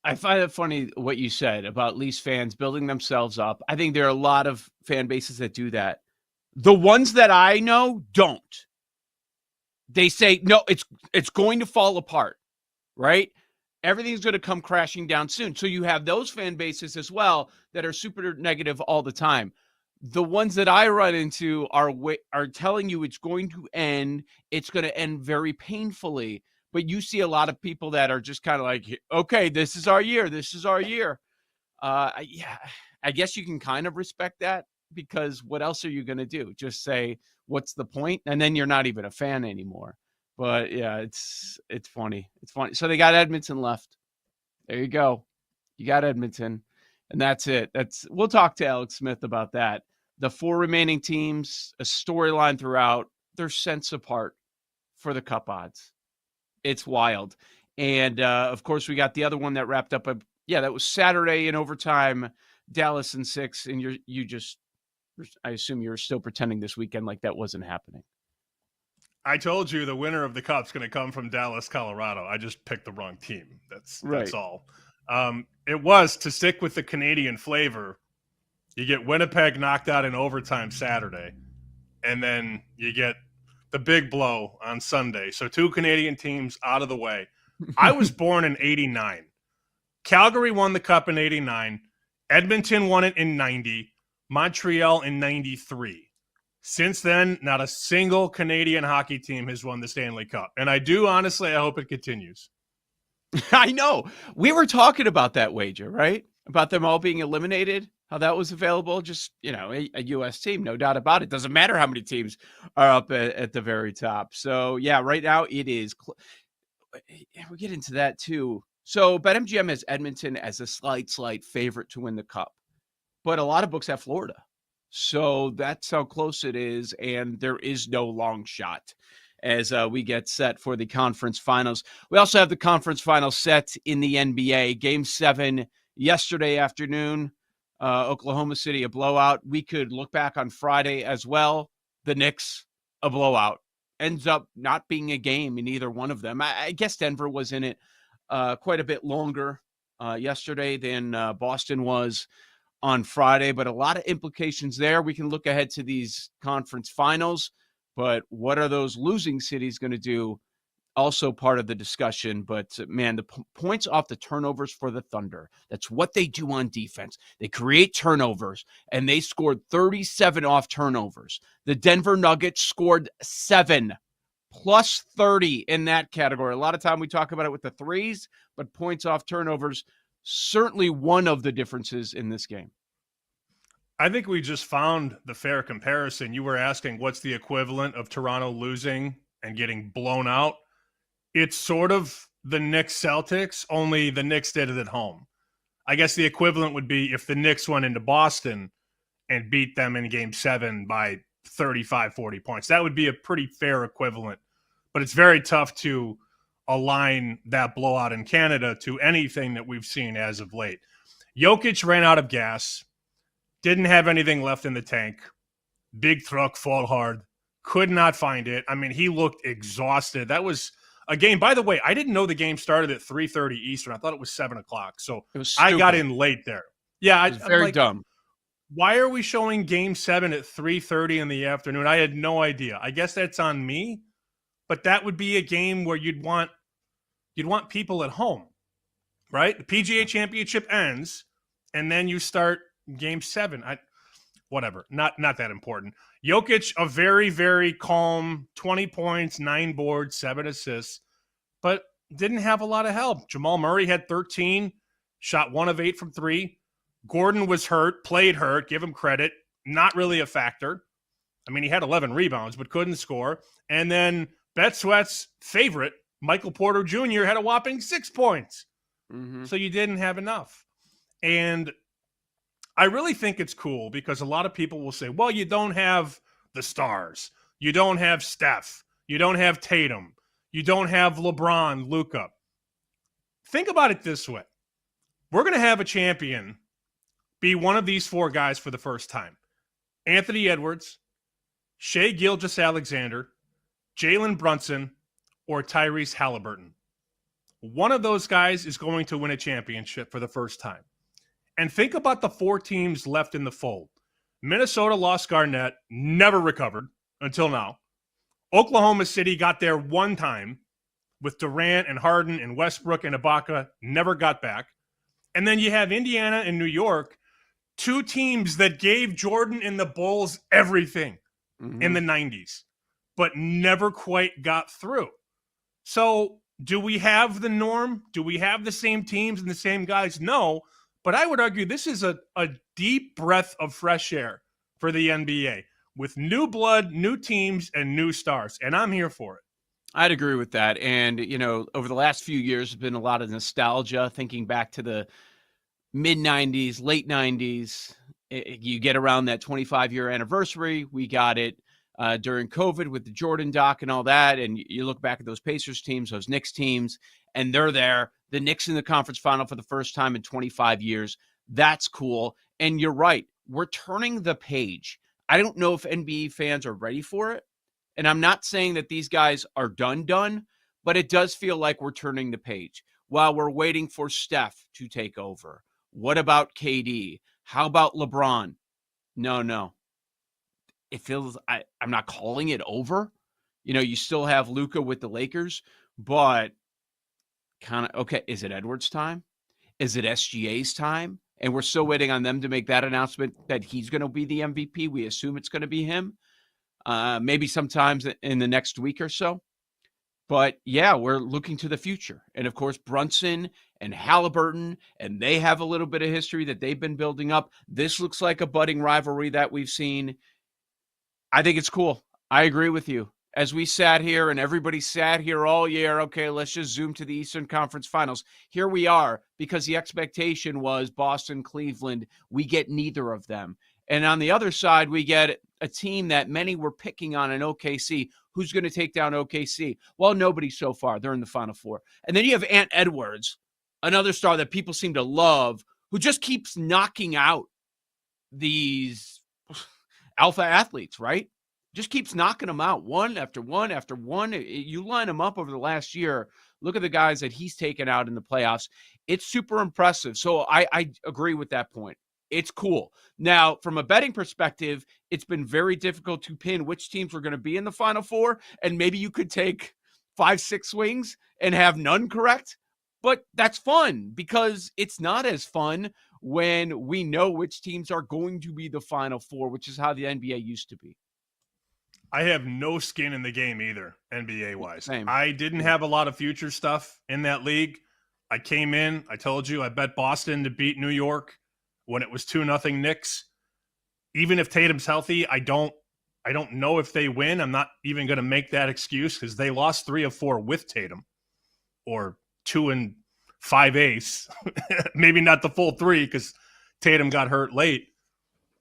I find it funny what you said about Leafs fans building themselves up. I think there are a lot of fan bases that do that. The ones that I know don't. They say, no, it's going to fall apart, right? Everything's going to come crashing down soon. So you have those fan bases as well that are super negative all the time. The ones that I run into are telling you it's going to end. It's going to end very painfully. But you see a lot of people that are just kind of like, okay, this is our year. This is our year. Yeah, I guess you can kind of respect that because what else are you going to do? Just say, what's the point? And then you're not even a fan anymore. But yeah, it's funny. It's funny. So they got Edmonton left. There you go. You got Edmonton, and that's it. We'll talk to Alex Smith about that. The 4 remaining teams, a storyline throughout. They're cents apart for the cup odds. It's wild. And of course, we got the other one that wrapped up. That was Saturday in overtime. Dallas in 6, and I assume you're still pretending this weekend like that wasn't happening. I told you the winner of the Cup's going to come from Dallas, Colorado. I just picked the wrong team. That's all. It was, to stick with the Canadian flavor, you get Winnipeg knocked out in overtime Saturday, and then you get the big blow on Sunday. So 2 Canadian teams out of the way. I was born in 89. Calgary won the Cup in 89. Edmonton won it in 90. Montreal in 93. Since then, not a single Canadian hockey team has won the Stanley Cup. And I hope it continues. I know. We were talking about that wager, right? About them all being eliminated, how that was available. Just, a U.S. team, no doubt about it. Doesn't matter how many teams are up at the very top. So, yeah, right now it is. we get into that too. So BetMGM has Edmonton as a slight favorite to win the Cup, but a lot of books have Florida. So that's how close it is, and there is no long shot as we get set for the conference finals. We also have the conference finals set in the NBA. Game 7 yesterday afternoon, Oklahoma City, a blowout. We could look back on Friday as well. The Knicks, a blowout. Ends up not being a game in either one of them. I guess Denver was in it quite a bit longer yesterday than Boston was on Friday, but a lot of implications there. We can look ahead to these conference finals, but what are those losing cities going to do? Also part of the discussion, but man, the points off the turnovers for the Thunder. That's what they do on defense. They create turnovers, and they scored 37 off turnovers. The Denver Nuggets scored 7, plus 30 in that category. A lot of time we talk about it with the threes, but points off turnovers, certainly one of the differences in this game. I think we just found the fair comparison. You were asking what's the equivalent of Toronto losing and getting blown out. It's sort of the Knicks Celtics, only the Knicks did it at home. I guess the equivalent would be if the Knicks went into Boston and beat them in game 7 by 35, 40 points. That would be a pretty fair equivalent, but it's very tough to align that blowout in Canada to anything that we've seen as of late. Jokic ran out of gas, didn't have anything left in the tank. Big truck, fall hard, could not find it. I mean, he looked exhausted. That was a game. By the way, I didn't know the game started at 3:30 Eastern. I thought it was 7 o'clock. So I got in late there. Yeah, it was very dumb. Why are we showing game 7 at 3:30 in the afternoon? I had no idea. I guess that's on me, but that would be a game where you'd want people at home, right? The PGA Championship ends, and then you start game 7. Whatever, not that important. Jokic, a very, very calm 20 points, 9 boards, 7 assists, but didn't have a lot of help. Jamal Murray had 13, shot 1 of 8 from 3. Gordon was hurt, played hurt, give him credit, not really a factor. I mean, he had 11 rebounds, but couldn't score. And then Bet Sweat's favorite, Michael Porter Jr., had a whopping 6 points. Mm-hmm. So you didn't have enough. And I really think it's cool because a lot of people will say, well, you don't have the stars. You don't have Steph. You don't have Tatum. You don't have LeBron, Luka. Think about it this way. We're going to have a champion be one of these 4 guys for the first time. Anthony Edwards, Shai Gilgeous-Alexander, Jalen Brunson, or Tyrese Halliburton. One of those guys is going to win a championship for the first time. And think about the 4 teams left in the fold. Minnesota lost Garnett, never recovered until now. Oklahoma City got there one time with Durant and Harden and Westbrook and Ibaka, never got back. And then you have Indiana and New York, 2 teams that gave Jordan and the Bulls everything in the 90s, but never quite got through. So do we have the norm? Do we have the same teams and the same guys? No. But I would argue this is a deep breath of fresh air for the NBA with new blood, new teams, and new stars. And I'm here for it. I'd agree with that. And, over the last few years, there's been a lot of nostalgia, thinking back to the mid-'90s, late 90s. You get around that 25-year anniversary. We got it during COVID with the Jordan doc and all that. And you look back at those Pacers teams, those Knicks teams, and they're there. The Knicks in the conference final for the first time in 25 years. That's cool. And you're right. We're turning the page. I don't know if NBA fans are ready for it. And I'm not saying that these guys are done, but it does feel like we're turning the page while we're waiting for Steph to take over. What about KD? How about LeBron? No. It feels, I'm not calling it over. You still have Luka with the Lakers, but kind of, okay, is it Edwards' time? Is it SGA's time? And we're still waiting on them to make that announcement that he's going to be the MVP. We assume it's going to be him. Maybe sometimes in the next week or so. But yeah, we're looking to the future. And of course, Brunson and Halliburton, and they have a little bit of history that they've been building up. This looks like a budding rivalry that we've seen. I think it's cool. I agree with you. as we sat here and everybody sat here all year, okay, let's just zoom to the Eastern Conference Finals. Here we are, because the expectation was Boston, Cleveland. We get neither of them. And on the other side, we get a team that many were picking on in OKC. Who's going to take down OKC? Well, nobody so far. They're in the Final Four. And then you have Ant Edwards, another star that people seem to love, who just keeps knocking out these alpha athletes, right? Just keeps knocking them out one after one after one. You line them up over the last year. Look at the guys that he's taken out in the playoffs. It's super impressive. So I agree with that point. It's cool. Now, from a betting perspective, it's been very difficult to pin which teams were going to be in the Final Four. And maybe you could take 5-6 swings and have none correct. But that's fun, because it's not as fun when we know which teams are going to be the Final Four, which is how the NBA used to be. I have no skin in the game either, NBA-wise. Same. I didn't have a lot of future stuff in that league. I came in, I told you, I bet Boston to beat New York when it was 2-0 Knicks. Even if Tatum's healthy, I don't know if they win. I'm not even going to make that excuse, because they lost 3 of 4 with Tatum, or 2 5/8. Maybe not the full 3, because Tatum got hurt late.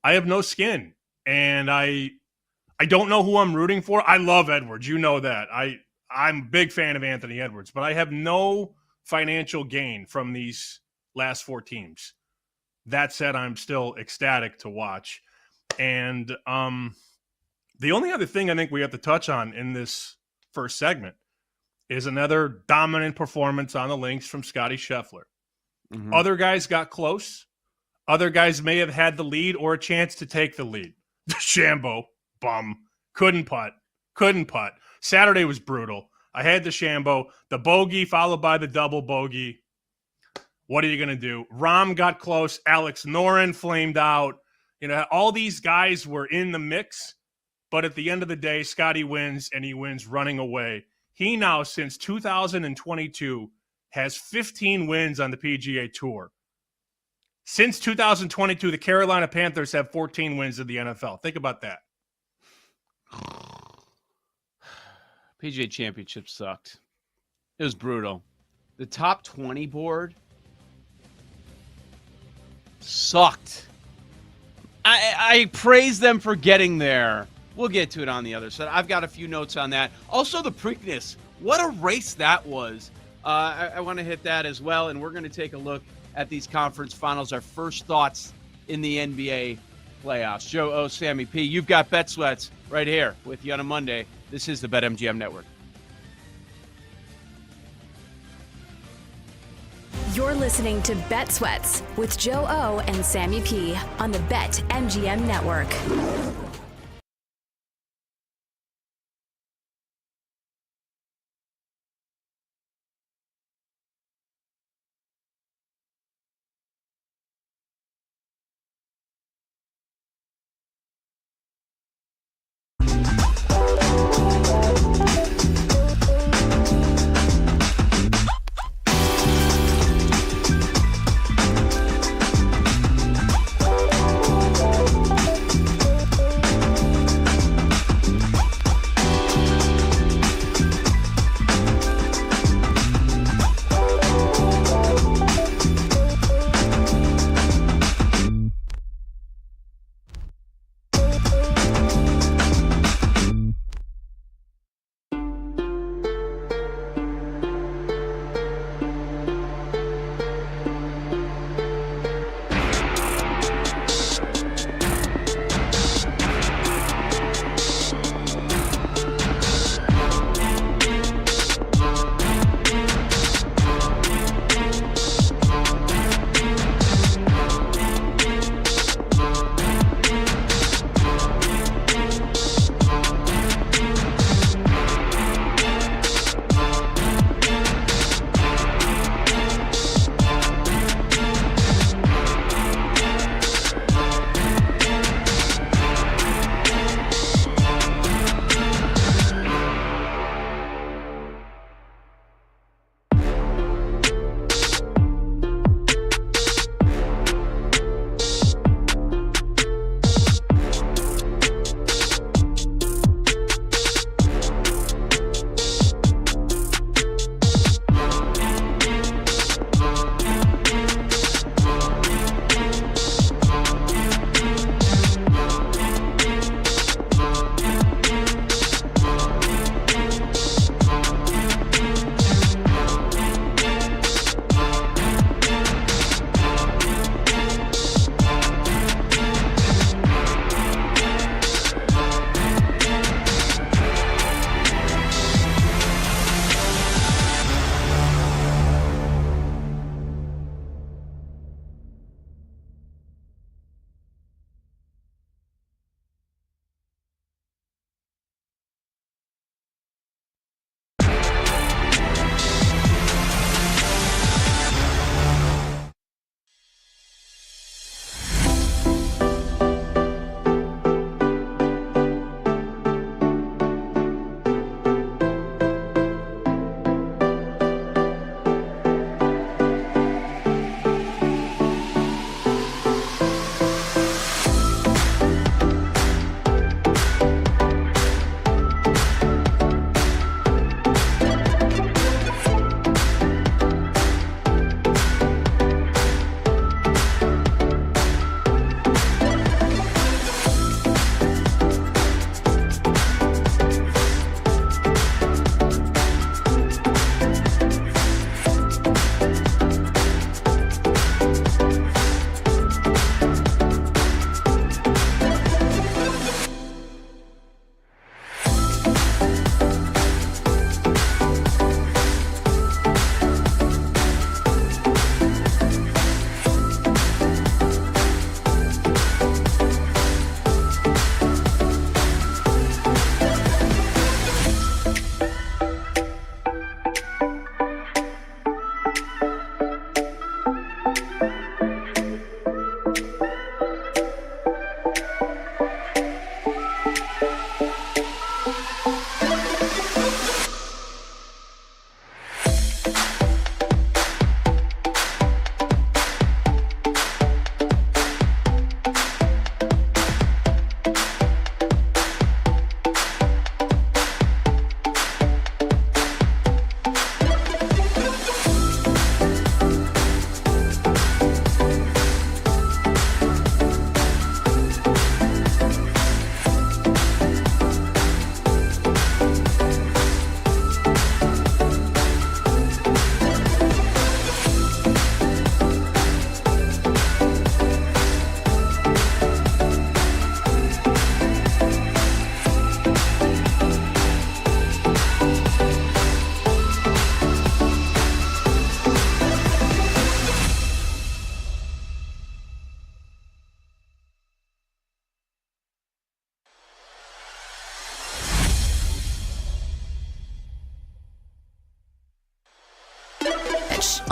I have no skin, and I don't know who I'm rooting for. I love Edwards. You know that. I'm a big fan of Anthony Edwards, but I have no financial gain from these last 4 teams. That said, I'm still ecstatic to watch. And the only other thing I think we have to touch on in this first segment is another dominant performance on the links from Scottie Scheffler. Mm-hmm. Other guys got close. Other guys may have had the lead or a chance to take the lead. DeChambeau, bum. Couldn't putt. Saturday was brutal. I had DeChambeau, the bogey followed by the double bogey. What are you going to do? Rahm got close. Alex Noren flamed out. You know, all these guys were in the mix, but at the end of the day, Scottie wins, and he wins running away. He now, since 2022, has 15 wins on the PGA Tour. Since 2022, the Carolina Panthers have 14 wins in the NFL. Think about that. PGA Championship sucked. It was brutal. The top 20 board sucked. I praise them for getting there. We'll get to it on the other side. I've got a few notes on that. Also, the Preakness. What a race that was. I want to hit that as well, and we're going to take a look at these conference finals, our first thoughts in the NBA playoffs. Joe O, Sammy P, you've got Bet Sweats right here with you on a Monday. This is the BetMGM Network. You're listening to Bet Sweats with Joe O and Sammy P on the BetMGM Network.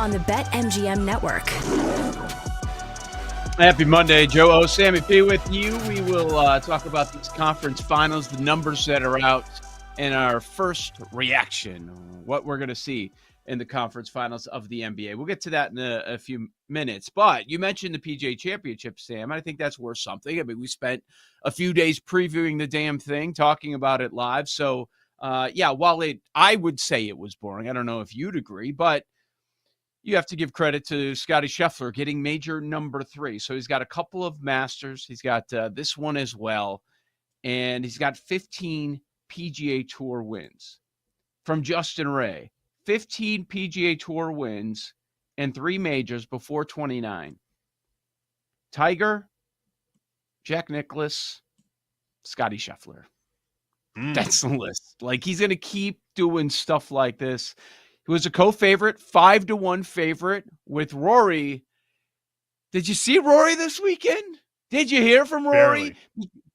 on the BetMGM Network. Happy Monday, Joe O. Sammy P with you. We will talk about these conference finals, the numbers that are out, and our first reaction, what we're going to see in the conference finals of the NBA. We'll get to that in a few minutes. But you mentioned the PGA Championship, Sam. I think that's worth something. I mean, we spent a few days previewing the damn thing, talking about it live. So, while I would say it was boring, I don't know if you'd agree, but you have to give credit to Scottie Scheffler getting major number 3. So he's got a couple of Masters. He's got this one as well. And he's got 15 PGA Tour wins. From Justin Ray, 15 PGA Tour wins and 3 majors before 29. Tiger, Jack Nicklaus, Scottie Scheffler. That's the list. Like, he's going to keep doing stuff like this. He was a co-favorite, 5-1 favorite with Rory. Did you see Rory this weekend? Did you hear from Rory?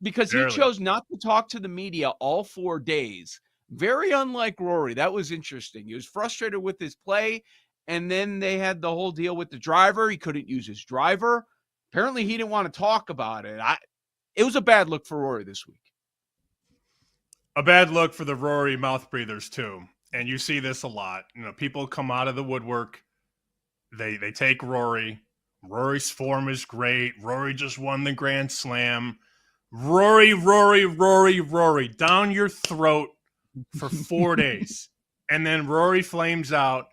Because he chose not to talk to the media all 4 days. Very unlike Rory. That was interesting. He was frustrated with his play, and then they had the whole deal with the driver. He couldn't use his driver. Apparently, he didn't want to talk about it. It was a bad look for Rory this week. A bad look for the Rory mouth breathers, too. And you see this a lot. You know, people come out of the woodwork. They take Rory. Rory's form is great. Rory just won the Grand Slam. Rory, down your throat for 4 days. And then Rory flames out.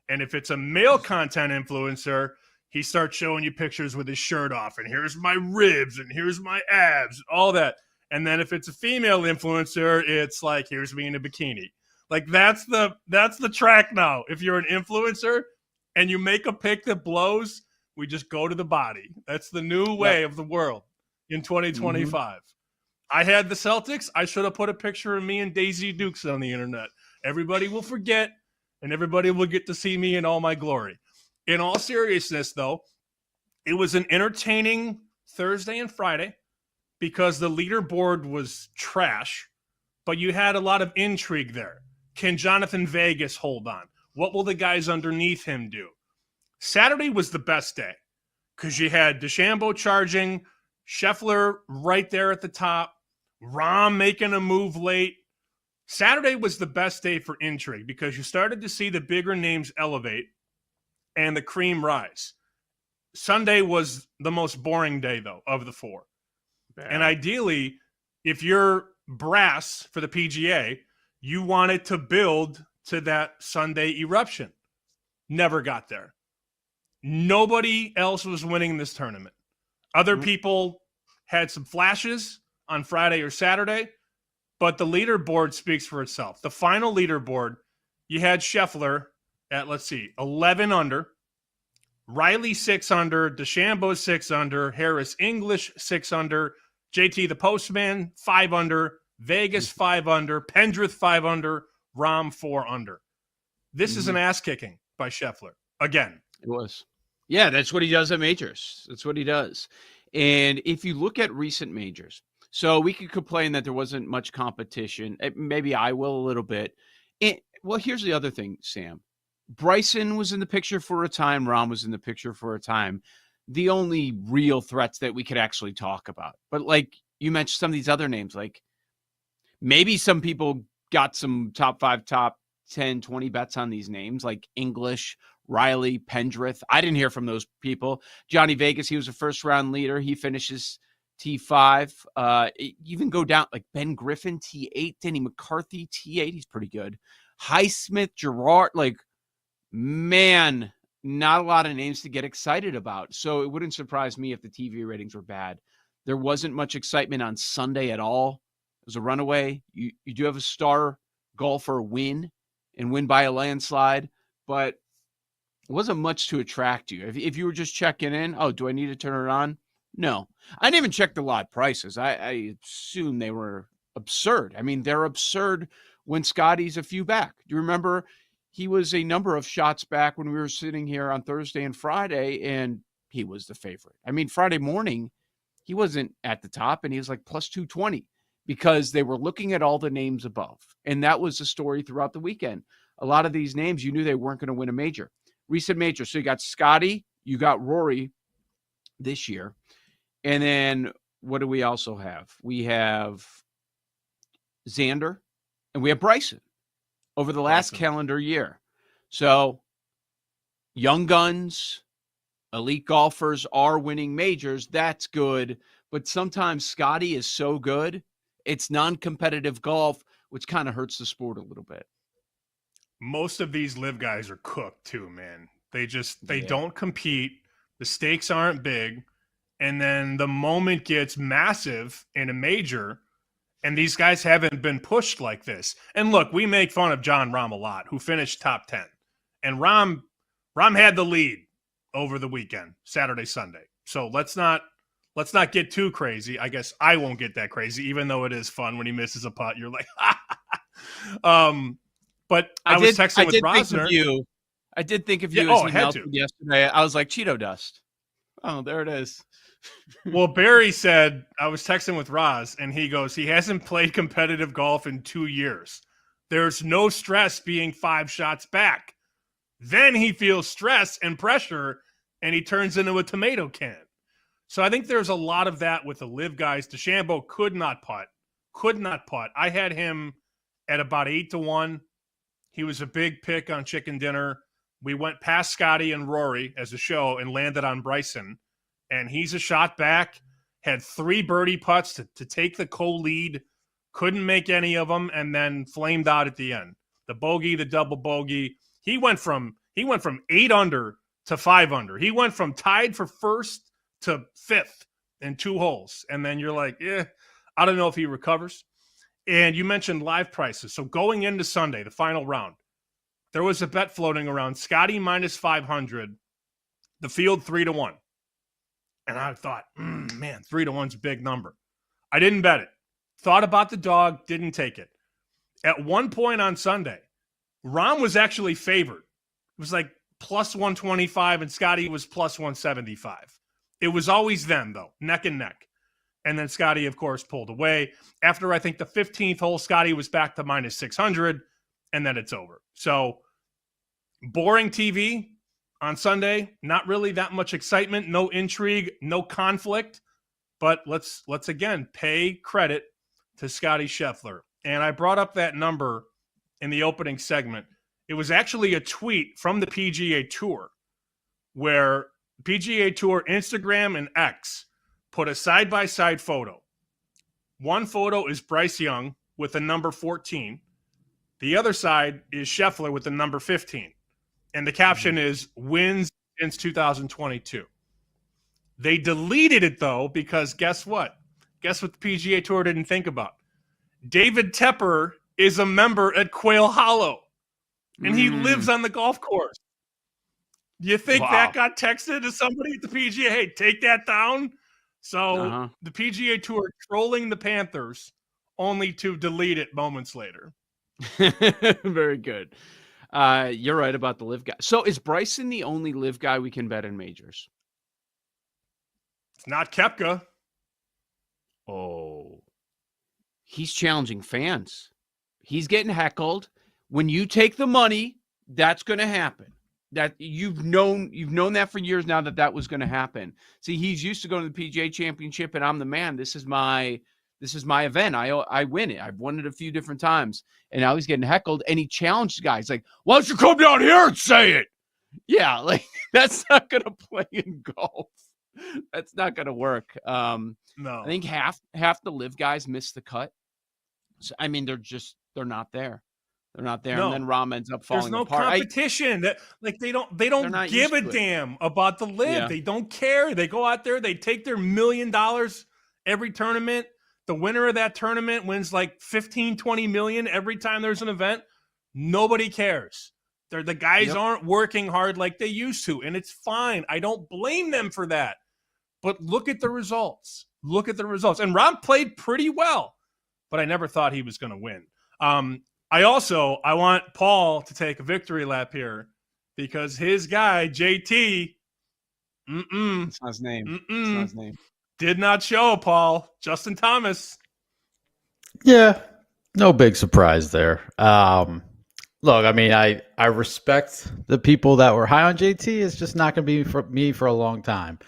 And if it's a male content influencer, he starts showing you pictures with his shirt off. And here's my ribs and here's my abs, all that. And then if it's a female influencer, it's like, here's me in a bikini. Like, that's the track now. If you're an influencer and you make a pic that blows, we just go to the body. That's the new way of the world in 2025. I had the Celtics. I should have put a picture of me and Daisy Dukes on the internet. Everybody will forget, and everybody will get to see me in all my glory. In all seriousness, though, it was an entertaining Thursday and Friday because the leaderboard was trash, but you had a lot of intrigue there. Can Jonathan Vegas hold on? What will the guys underneath him do? Saturday was the best day because you had DeChambeau charging, Scheffler right there at the top, Rahm making a move late. Saturday was the best day for intrigue because you started to see the bigger names elevate and the cream rise. Sunday was the most boring day, though, of the 4. Bad. And ideally, if you're brass for the PGA, you wanted to build to that Sunday eruption. Never got there. Nobody else was winning this tournament. Other people had some flashes on Friday or Saturday, but the leaderboard speaks for itself. The final leaderboard, you had Scheffler at, 11 under, Riley 6 under, DeChambeau 6 under, Harris English 6 under, JT the Postman 5 under, Vegas 5 under, Pendrith 5 under, Rahm 4 under. This is an ass kicking by Scheffler again. It was. Yeah, that's what he does at majors. That's what he does. And if you look at recent majors, so we could complain that there wasn't much competition. Maybe I will a little bit. Well, here's the other thing, Sam. Bryson was in the picture for a time. Rahm was in the picture for a time. The only real threats that we could actually talk about. But like you mentioned some of these other names, like maybe some people got some top 5, top 10, 20 bets on these names, like English, Riley, Pendrith. I didn't hear from those people. Johnny Vegas, he was a first-round leader. He finishes T5. Even go down, like Ben Griffin, T8. Denny McCarthy, T8. He's pretty good. Highsmith, Gerard, like, man, not a lot of names to get excited about. So it wouldn't surprise me if the TV ratings were bad. There wasn't much excitement on Sunday at all. It was a runaway. You do have a star golfer win and win by a landslide, but it wasn't much to attract you. If you were just checking in, oh, do I need to turn it on? No. I didn't even check the live prices. I assume they were absurd. I mean, they're absurd when Scotty's a few back. Do you remember he was a number of shots back when we were sitting here on Thursday and Friday, and he was the favorite. I mean, Friday morning, he wasn't at the top, and he was like plus 220 because they were looking at all the names above. And that was the story throughout the weekend. A lot of these names, you knew they weren't going to win a major. recent majors. So you got Scotty, you got Rory this year. And then what do we also have? We have Xander and we have Bryson over the last calendar year. So young guns, elite golfers are winning majors. That's good. But sometimes Scotty is so good, it's non-competitive golf, which kind of hurts the sport a little bit. Most of these live guys are cooked too, man. They don't compete. The stakes aren't big. And then the moment gets massive in a major, and these guys haven't been pushed like this. And look, we make fun of John Rahm a lot, who finished top 10. And Rahm had the lead over the weekend, Saturday, Sunday. So let's not get too crazy. I guess I won't get that crazy, even though it is fun when he misses a putt. You're like, but I was texting with Rosner. I did think of you as he melted yesterday. I was like, Cheeto dust. Oh, there it is. Well, Barry said, I was texting with Roz, and he goes, he hasn't played competitive golf in 2 years. There's no stress being 5 shots back. Then he feels stress and pressure, and he turns into a tomato can. So I think there's a lot of that with the live guys. DeChambeau could not putt. I had him at about 8-1. He was a big pick on Chicken Dinner. We went past Scotty and Rory as a show and landed on Bryson. And he's a shot back, had 3 birdie putts to take the co-lead, couldn't make any of them, and then flamed out at the end. The bogey, the double bogey. He went from 8 under to 5 under. He went from tied for first to 5th in 2 holes. And then you're like, I don't know if he recovers. And you mentioned live prices. So going into Sunday, the final round, there was a bet floating around Scotty minus 500, the field 3-1. And I thought, man, 3-1's a big number. I didn't bet it. Thought about the dog, didn't take it. At one point on Sunday, Rahm was actually favored. It was like plus 125 and Scotty was plus 175. It was always them, though, neck and neck. And then Scotty, of course, pulled away. After, I think, the 15th hole, Scotty was back to minus 600, and then it's over. So, boring TV on Sunday, not really that much excitement, no intrigue, no conflict. But let's again pay credit to Scotty Scheffler. And I brought up that number in the opening segment. It was actually a tweet from the PGA Tour where PGA Tour Instagram and X put a side-by-side photo. One photo is Bryce Young with the number 14. The other side is Scheffler with the number 15. And the caption is, wins since 2022. They deleted it, though, because guess what? Guess what the PGA Tour didn't think about? David Tepper is a member at Quail Hollow, and he lives on the golf course. Do you think that got texted to somebody at the PGA? Hey, take that down. So the PGA Tour trolling the Panthers only to delete it moments later. Very good. You're right about the live guy. So is Bryson the only live guy we can bet in majors? It's not Koepka. Oh, he's challenging fans. He's getting heckled. When you take the money, that's going to happen. That you've known that for years now that was going to happen. See, he's used to going to the PGA Championship, and I'm the man. This is my event. I win it. I've won it a few different times, and now he's getting heckled. And he challenged guys like, "Why don't you come down here and say it?" Yeah, like that's not going to play in golf. That's not going to work. No, I think half the live guys miss the cut. So, I mean, they're not there. They're not there, no. And then Rahm ends up falling There's no apart. competition. They don't give a damn about the live. Yeah. They don't care. They go out there. They take their $1 million every tournament. The winner of that tournament wins like 15, 20 million every time there's an event. Nobody cares. The guys aren't working hard like they used to, and it's fine. I don't blame them for that. But look at the results. And Rahm played pretty well, but I never thought he was going to win. I want Paul to take a victory lap here because his guy, JT, It's not his name. Did not show, Paul. Justin Thomas. Yeah, no big surprise there. Look, I mean, I respect the people that were high on JT. It's just not going to be for me for a long time.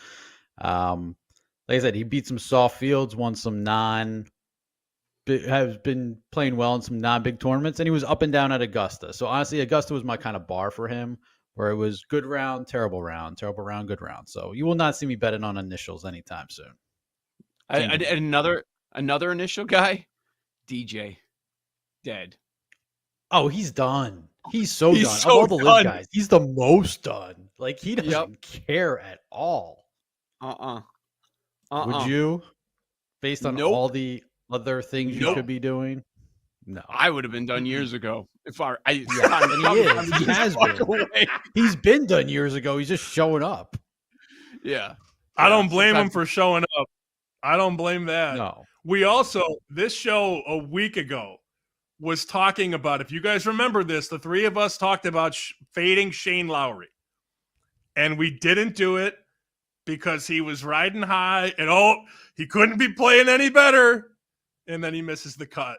Like I said, he beat some soft fields, won some has been playing well in some non-big tournaments, and he was up and down at Augusta. So honestly, Augusta was my kind of bar for him, where it was good round, terrible round, terrible round, good round. So you will not see me betting on initials anytime soon. Another initial guy, DJ, dead. Oh, he's done. He's so done. So of all the done. live guys, he's the most done. Like, he doesn't care at all. Would you? Based on all the other things you could be doing? No. I would have been done years ago. If I and he is. He has been. He's been done years ago. He's just showing up. Yeah. I don't blame him for showing up. I don't blame that. No. We also, this show a week ago was talking about, if you guys remember this, the three of us talked about fading Shane Lowry. And we didn't do it because he was riding high and, he couldn't be playing any better. And then he misses the cut.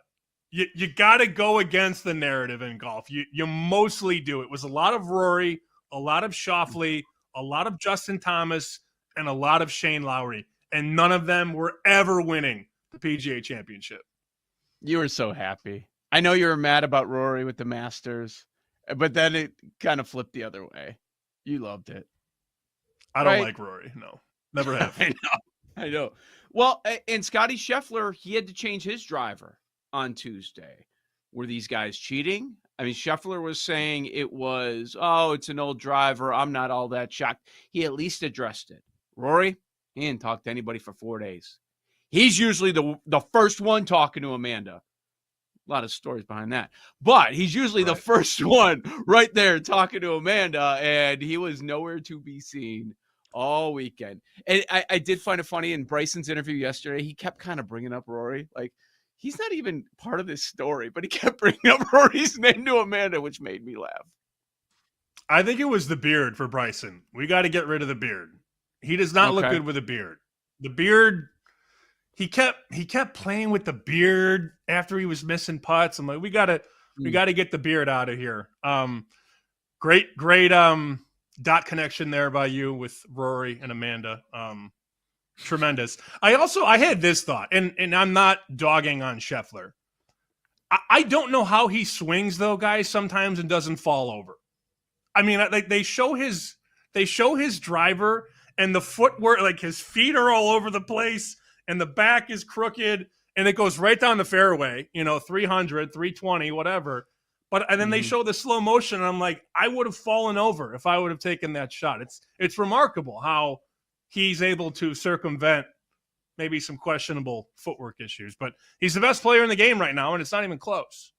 You got to go against the narrative in golf. You mostly do. It was a lot of Rory, a lot of Schauffele, a lot of Justin Thomas, and a lot of Shane Lowry. And none of them were ever winning the PGA Championship. You were so happy. I know you were mad about Rory with the Masters, but then it kind of flipped the other way. You loved it. I don't like Rory. No, never have. I know. Well, and Scotty Scheffler, he had to change his driver on Tuesday. Were these guys cheating? I mean, Scheffler was saying it was, it's an old driver. I'm not all that shocked. He at least addressed it. Rory, he didn't talk to anybody for 4 days. He's usually the first one talking to Amanda. A lot of stories behind that. But he's usually the first one right there talking to Amanda, and he was nowhere to be seen all weekend. And I did find it funny in Bryson's interview yesterday, he kept kind of bringing up Rory. Like, he's not even part of this story, but he kept bringing up Rory's name to Amanda, which made me laugh. I think it was the beard for Bryson. We got to get rid of the beard. He does not look good with a beard. The beard, he kept playing with the beard after he was missing putts. I'm like, we got to get the beard out of here. Great dot connection there by you with Rory and Amanda. Tremendous. I had this thought, and I'm not dogging on Scheffler. I don't know how he swings though, guys, sometimes and doesn't fall over. I mean, like they show his driver and the footwork, like his feet are all over the place and the back is crooked and it goes right down the fairway, 300, 320, whatever. And then they show the slow motion and I'm like, I would have fallen over if I would have taken that shot. It's remarkable how he's able to circumvent maybe some questionable footwork issues, but he's the best player in the game right now and it's not even close.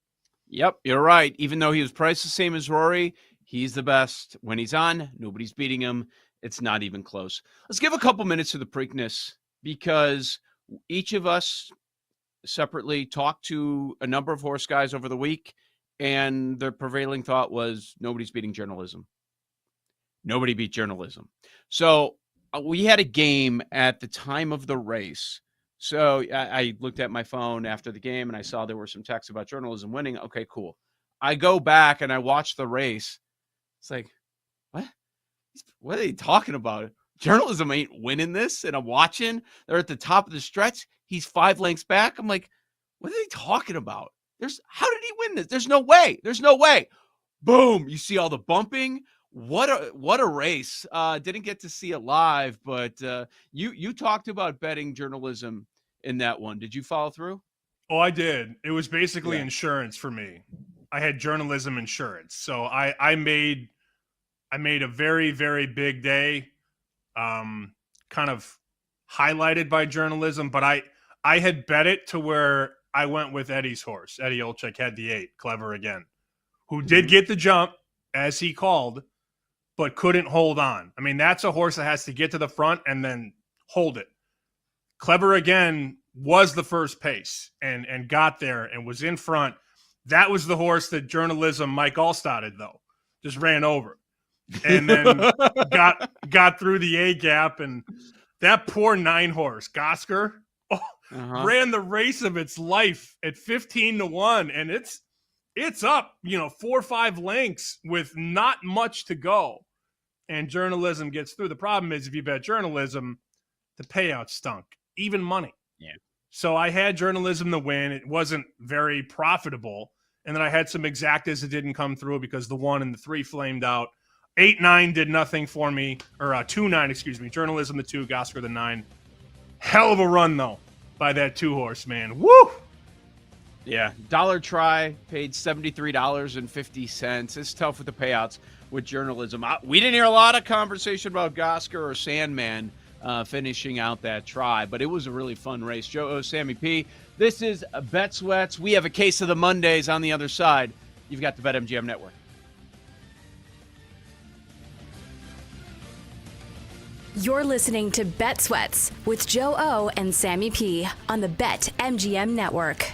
Yep, you're right. Even though he was priced the same as Rory, he's the best. When he's on, nobody's beating him. It's not even close. Let's give a couple minutes to the Preakness because each of us separately talked to a number of horse guys over the week, and the prevailing thought was nobody's beating journalism. Nobody beat journalism. So we had a game at the time of the race. So I looked at my phone after the game, and I saw there were some texts about journalism winning. Okay, cool. I go back, and I watch the race. It's like, what? What are they talking about? Journalism ain't winning this. And I'm watching. They're at the top of the stretch. He's 5 lengths back. I'm like, what are they talking about? How did he win this? There's no way. There's no way. Boom. You see all the bumping. What a race. Didn't get to see it live, but you talked about betting journalism in that one. Did you follow through? Oh, I did. It was basically insurance for me. I had journalism insurance. So I made a very, very big day, kind of highlighted by journalism, but I had bet it to where I went with Eddie's horse. Eddie Olczyk had the 8, Clever Again, who did get the jump, as he called, but couldn't hold on. I mean, that's a horse that has to get to the front and then hold it. Clever Again was the first pace and got there and was in front. That was the horse that journalism Mike Allstad though. Just ran over. And then got through the A gap, and that poor 9 horse, Gosker, ran the race of its life at 15-1, and it's up, 4 or 5 lengths with not much to go. And journalism gets through. The problem is if you bet journalism, the payout stunk, even money. Yeah. So I had journalism to win. It wasn't very profitable. And then I had some exactas that didn't come through because the 1 and the 3 flamed out. 8-9 did nothing for me, or 2-9, excuse me. Journalism the 2, Gosker the 9. Hell of a run, though, by that 2-horse, man. Woo! Yeah, dollar try, paid $73.50. It's tough with the payouts with journalism. We didn't hear a lot of conversation about Gosker or Sandman finishing out that try, but it was a really fun race. Joe O, Sammy P. This is Bet Sweats. We have a case of the Mondays on the other side. You've got the BetMGM Network. You're listening to Bet Sweats with Joe O and Sammy P on the BetMGM Network.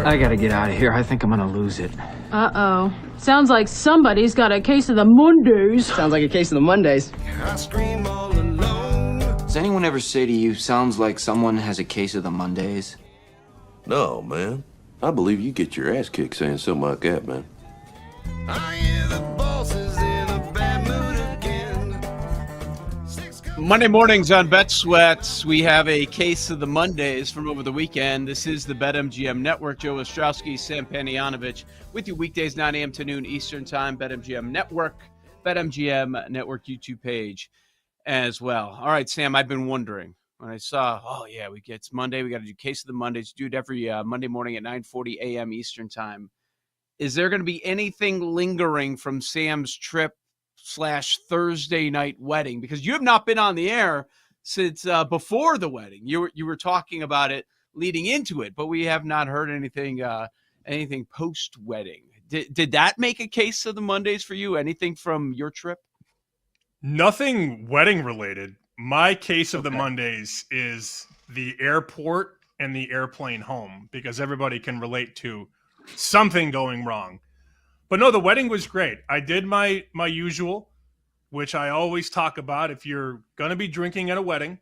I gotta get out of here. I think I'm gonna lose it. Uh-oh. Sounds like somebody's got a case of the Mondays. Sounds like a case of the Mondays. I scream all alone. Does anyone ever say to you, sounds like someone has a case of the Mondays? No, man. I believe you get your ass kicked saying something like that, man. I hear the boss is in a bad mood again. Monday mornings on Bet Sweats, we have a case of the Mondays from over the weekend. This is the BetMGM Network. Joe Ostrowski, Sam Panianovich with you weekdays 9 a.m. to noon Eastern Time. BetMGM Network, BetMGM Network YouTube page as well. All right, Sam, I've been wondering when I saw, it's Monday. We got to do case of the Mondays. Do it every Monday morning at 9:40 a.m. Eastern Time. Is there going to be anything lingering from Sam's trip / Thursday night wedding? Because you have not been on the air since before the wedding. You were talking about it leading into it, but we have not heard anything post wedding. Did that make a case of the Mondays for you? Anything from your trip? Nothing wedding related. My case of the Mondays is the airport and the airplane home, because everybody can relate to something going wrong. But no, the wedding was great. I did my usual, which I always talk about. If you're going to be drinking at a wedding,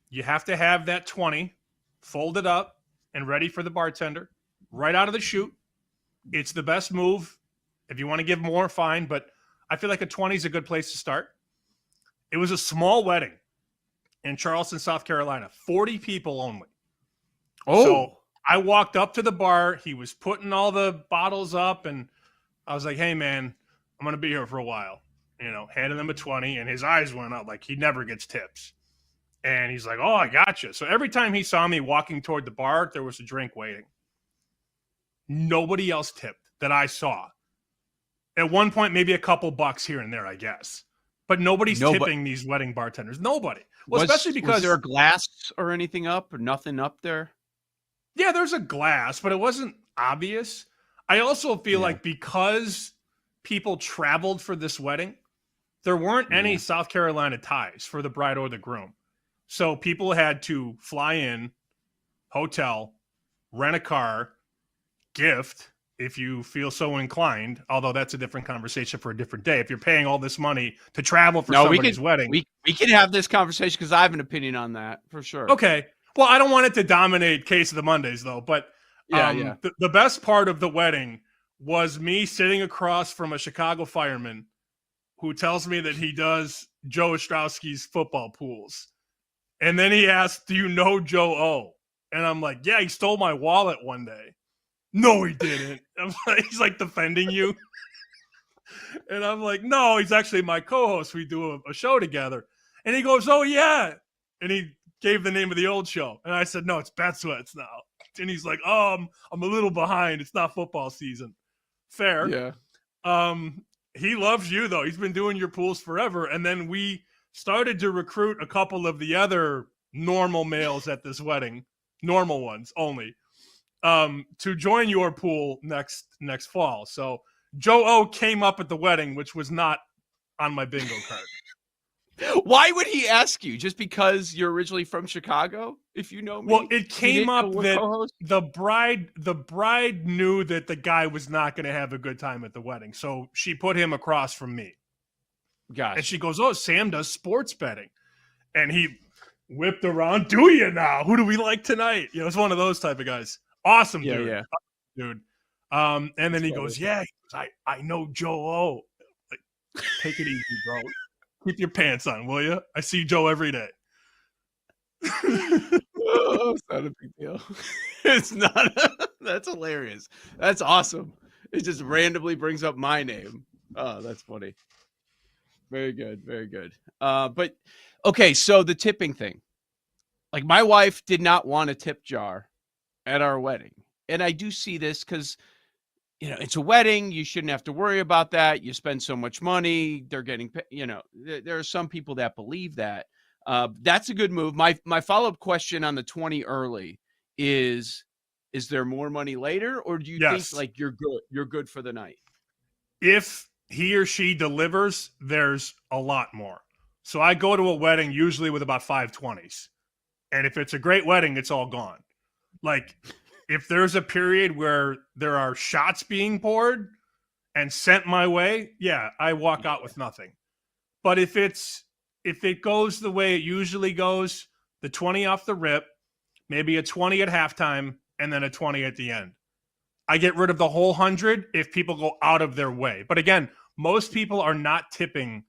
you have to have that 20 folded up and ready for the bartender right out of the chute. It's the best move. If you want to give more, fine. But I feel like a 20 is a good place to start. It was a small wedding in Charleston, South Carolina, 40 people only. Oh. So I walked up to the bar. He was putting all the bottles up, and I was like, hey, man, I'm going to be here for a while. Handing him a 20, and his eyes went up like he never gets tips. And he's like, oh, I gotcha. So every time he saw me walking toward the bar, there was a drink waiting. Nobody else tipped that I saw. At one point, maybe a couple bucks here and there, I guess. But nobody's tipping these wedding bartenders. Nobody. Well, especially because was there a glass or anything up or nothing up there? Yeah, there's a glass, but it wasn't obvious. I also feel like because people traveled for this wedding, there weren't any South Carolina ties for the bride or the groom. So people had to fly in, hotel, rent a car, gift, if you feel so inclined, although that's a different conversation for a different day. If you're paying all this money to travel for somebody's wedding. We can have this conversation because I have an opinion on that for sure. Okay. Well, I don't want it to dominate Case of the Mondays, though. But the best part of the wedding was me sitting across from a Chicago fireman who tells me that he does Joe Ostrowski's football pools. And then he asked, do you know Joe O? And I'm like, yeah, he stole my wallet one day. No, he didn't. He's like defending you. And I'm like, no, he's actually my co-host. We do a show together. And he goes, oh, yeah. And he gave the name of the old show. And I said, no, it's Bet Sweats now. And he's like, I'm a little behind. It's not football season. Fair. Yeah. He loves you, though. He's been doing your pools forever. And then we started to recruit a couple of the other normal males at this wedding, normal ones only, to join your pool next fall. So Joe O came up at the wedding, which was not on my bingo card. Why would he ask you? Just because you're originally from Chicago? If you know me. Well, it came up that the bride knew that the guy was not going to have a good time at the wedding, so she put him across from me. Gotcha. And she goes, "Oh, Sam does sports betting," and he whipped around. Do you now? Who do we like tonight? It's one of those type of guys. Awesome, dude. Yeah. Dude. And then he goes, "Yeah, I know Joe O." Like, take it easy, bro. Keep your pants on, will you? I see Joe every day. Oh, it's not a big deal. It's not. That's hilarious. That's awesome. It just randomly brings up my name. Oh, that's funny. Very good. Very good. But okay, so the tipping thing. Like my wife did not want a tip jar at our wedding. And I do see this because it's a wedding. You shouldn't have to worry about that. You spend so much money. They're getting, there are some people that believe that. That's a good move. My follow-up question on the 20 early is there more money later? Or do you think like you're good for the night? If he or she delivers, there's a lot more. So I go to a wedding usually with about 5 20s. And if it's a great wedding, it's all gone. Like if there's a period where there are shots being poured and sent my way, yeah, I walk out with nothing. But if it goes the way it usually goes, the 20 off the rip, maybe a 20 at halftime, and then a 20 at the end. I get rid of the whole 100 if people go out of their way. But again, most people are not tipping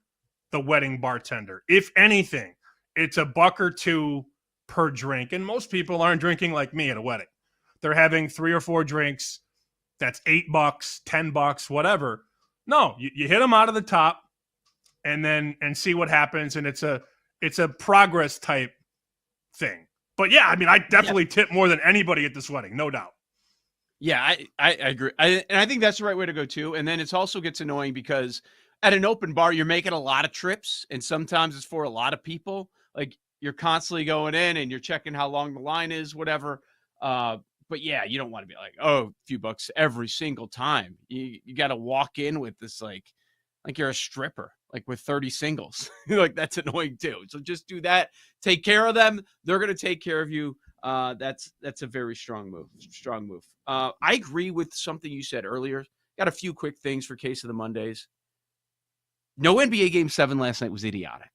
the wedding bartender. If anything, it's $1 or $2 per drink. And most people aren't drinking like me at a wedding. They're having 3 or 4 drinks. That's $8, $10, whatever. No, you hit them out of the top and see what happens. And it's a progress type thing. But yeah, I mean, I definitely tip more than anybody at this wedding, no doubt. Yeah, I agree. And I think that's the right way to go too. And then it also gets annoying because at an open bar, you're making a lot of trips. And sometimes it's for a lot of people. Like you're constantly going in and you're checking how long the line is, whatever. But yeah, you don't want to be like, oh, a few bucks every single time. You got to walk in with this like you're a stripper, like with 30 singles. Like that's annoying too. So just do that. Take care of them. They're going to take care of you. That's a very strong move. I agree with something you said earlier. Got a few quick things for Case of the Mondays. No NBA Game 7 last night was idiotic.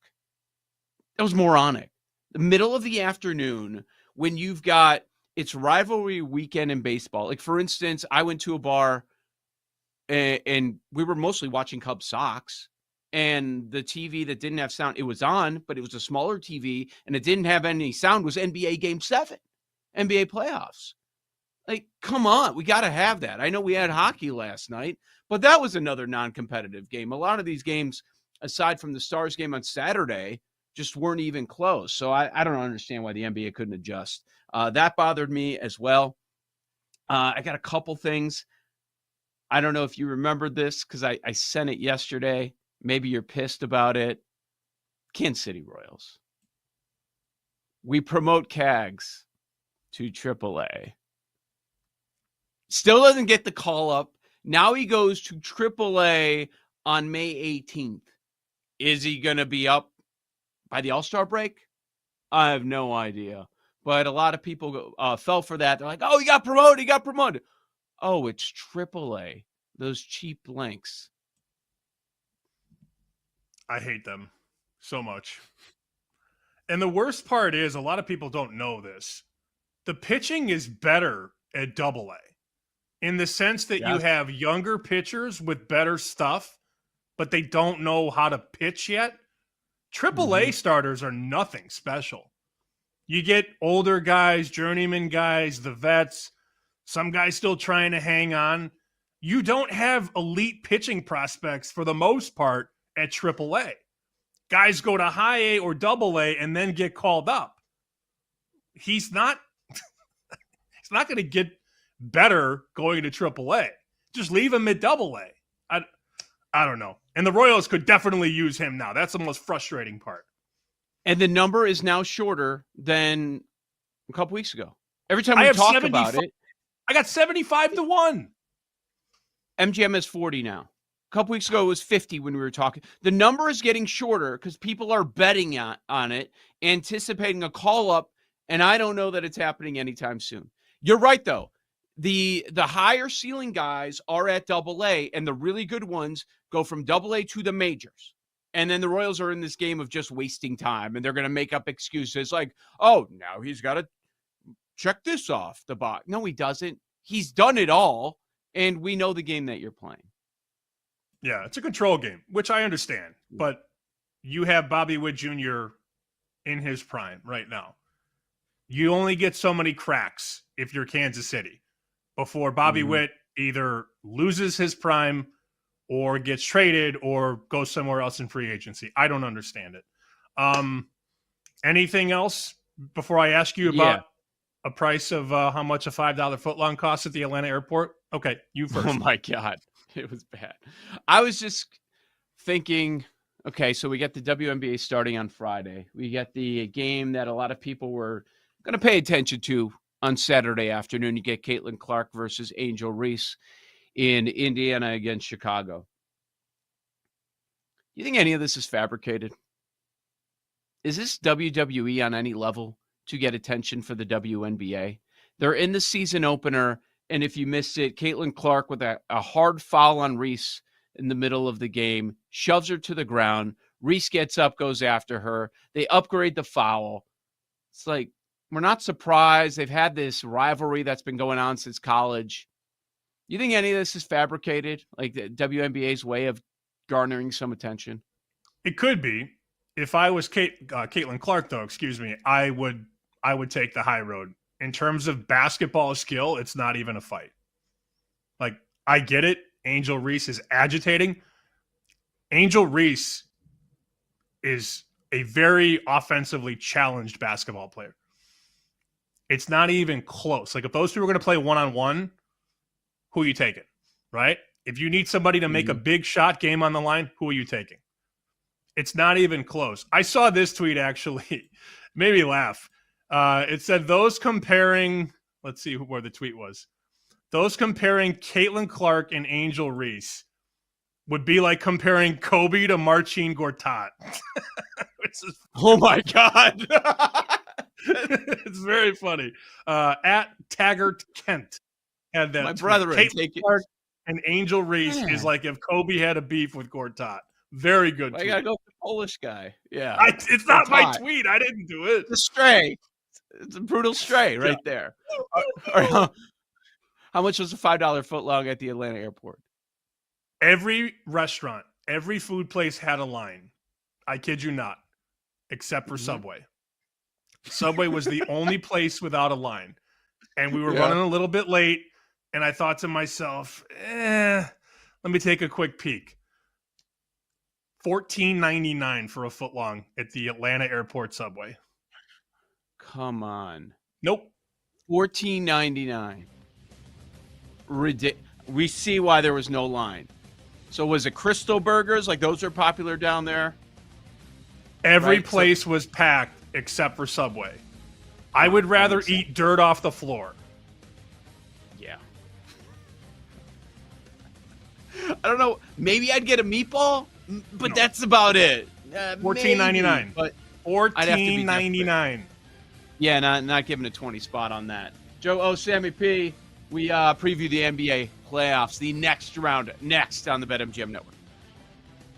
That was moronic. The middle of the afternoon when you've got it's rivalry weekend in baseball. Like for instance, I went to a bar and we were mostly watching Cubs Sox. And the TV that didn't have sound, it was on, but it was a smaller TV and it didn't have any sound, was NBA Game 7, NBA playoffs. Like, come on, we got to have that. I know we had hockey last night, but that was another non-competitive game. A lot of these games, aside from the Stars game on Saturday, just weren't even close. So I don't understand why the NBA couldn't adjust. That bothered me as well. I got a couple things. I don't know if you remembered this because I sent it yesterday. Maybe you're pissed about it. Kansas City Royals. We promote Cags to AAA. Still doesn't get the call up. Now he goes to AAA on May 18th. Is he going to be up by the All-Star break? I have no idea. But a lot of people fell for that. They're like, oh, he got promoted. Oh, it's AAA. Those cheap links. I hate them so much. And the worst part is a lot of people don't know this. The pitching is better at AA in the sense that you have younger pitchers with better stuff, but they don't know how to pitch yet. AAA starters are nothing special. You get older guys, journeyman guys, the vets, some guys still trying to hang on. You don't have elite pitching prospects for the most part at AAA. Guys go to high A or AA and then get called up. He's not going to get better going to AAA. Just leave him at AA. I don't know. And the Royals could definitely use him now. That's the most frustrating part. And the number is now shorter than a couple weeks ago. Every time we talk about it. I got 75-1. MGM is 40 now. A couple weeks ago, it was 50 when we were talking. The number is getting shorter because people are betting on it, anticipating a call-up, and I don't know that it's happening anytime soon. You're right, though. The higher ceiling guys are at AA, and the really good ones go from AA to the majors. And then the Royals are in this game of just wasting time, and they're going to make up excuses like, oh, now he's got to check this off the box. No, he doesn't. He's done it all, and we know the game that you're playing. Yeah, it's a control game, which I understand. But you have Bobby Witt Jr. in his prime right now. You only get so many cracks if you're Kansas City before Bobby Witt either loses his prime or gets traded or goes somewhere else in free agency. I don't understand it. Anything else before I ask you about a price of how much a $5 footlong costs at the Atlanta airport? Okay, you first. Oh, my God. It was bad. I was just thinking, okay, so we get the WNBA starting on Friday. We get the game that a lot of people were going to pay attention to on Saturday afternoon. You get Caitlin Clark versus Angel Reese in Indiana against Chicago. You think any of this is fabricated? Is this WWE on any level to get attention for the WNBA? They're in the season opener, and if you missed it, Caitlin Clark with a hard foul on Reese in the middle of the game, shoves her to the ground. Reese gets up, goes after her. They upgrade the foul. It's like, we're not surprised. They've had this rivalry that's been going on since college. You think any of this is fabricated, like the WNBA's way of garnering some attention? It could be. If I was Caitlin Clark, though, excuse me, I would take the high road. In terms of basketball skill, it's not even a fight. Like, I get it. Angel Reese is agitating. Angel Reese is a very offensively challenged basketball player. It's not even close. Like, if those two are going to play one-on-one, who are you taking, right? If you need somebody to make a big shot, game on the line, who are you taking? It's not even close. I saw this tweet, actually. Made me laugh. It said, those comparing, let's see where the tweet was. Those comparing Caitlin Clark and Angel Reese would be like comparing Kobe to Marcin Gortat. Oh, my God. It's very funny. At Taggart Kent had that. My tweet. brethren, Caitlin Clark and Angel Reese is like if Kobe had a beef with Gortat. Very good I tweet. gotta go with the Polish guy. Yeah. It's not my Gortat. tweet. I didn't do it. It's a stray. It's a brutal stray right there. How much was a $5 footlong at the Atlanta airport? Every restaurant, every food place had a line. I kid you not, except for Subway. Subway was the only place without a line. And we were running a little bit late, and I thought to myself, let me take a quick peek. $14.99 for a footlong at the Atlanta airport Subway. Come on. Nope. $14.99. We see why there was no line. So was it Crystal Burgers? Like, those are popular down there? Every place was packed except for Subway. I would rather eat dirt off the floor. Yeah. I don't know. Maybe I'd get a meatball, but that's about it. $14.99. But $14.99. Yeah, not giving a 20 spot on that. Joe Sammy P, we preview the NBA playoffs, the next round, next on the BetMGM Network.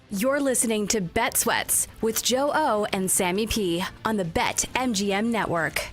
You're listening to Bet Sweats with Joe O and Sammy P on the BetMGM Network.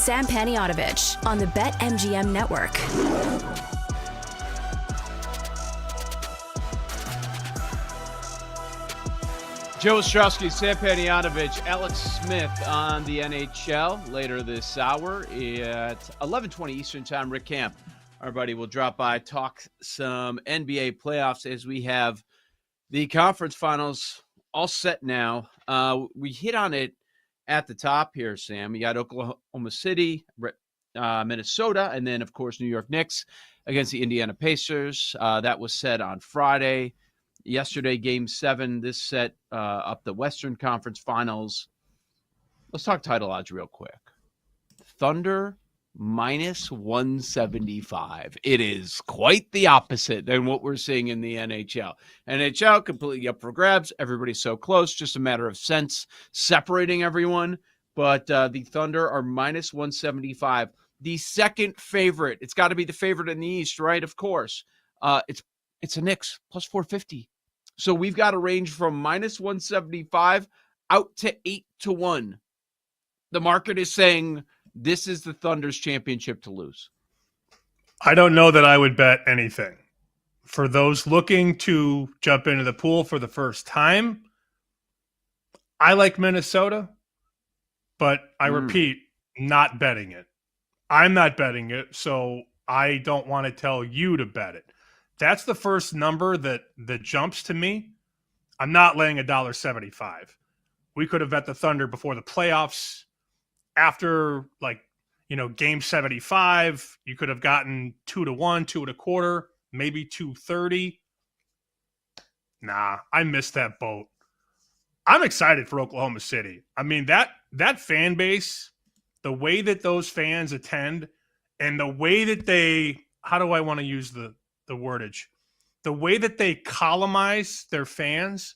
Sam Panayotovich on the BetMGM Network. Joe Ostrowski, Sam Panayotovich, Alex Smith on the NHL later this hour at 11:20 Eastern Time. Rick Camp, our buddy, will drop by, talk some NBA playoffs as we have the conference finals all set now. We hit on it at the top here, Sam. You got Oklahoma City, Minnesota, and then, of course, New York Knicks against the Indiana Pacers. That was set on Friday. Yesterday, Game 7, this set up the Western Conference Finals. Let's talk title odds real quick. Thunder minus 175. It is quite the opposite than what we're seeing in the NHL. NHL completely up for grabs. Everybody's so close, just a matter of sense separating everyone. But the Thunder are minus 175. The second favorite, it's got to be the favorite in the East, right? Of course. It's the Knicks, plus 450. So we've got a range from minus 175 out to 8-1. The market is saying this is the Thunder's championship to lose. I don't know that I would bet anything. For those looking to jump into the pool for the first time, I like Minnesota, but I repeat, not betting it. I'm not betting it, so I don't want to tell you to bet it. That's the first number that jumps to me. I'm not laying $1.75. We could have bet the Thunder before the playoffs. After, Game 75, you could have gotten 2-1, 2.25, maybe 230. Nah, I missed that boat. I'm excited for Oklahoma City. I mean, that fan base, the way that those fans attend, and the way that they, how do I want to use the wordage? The way that they columnize their fans,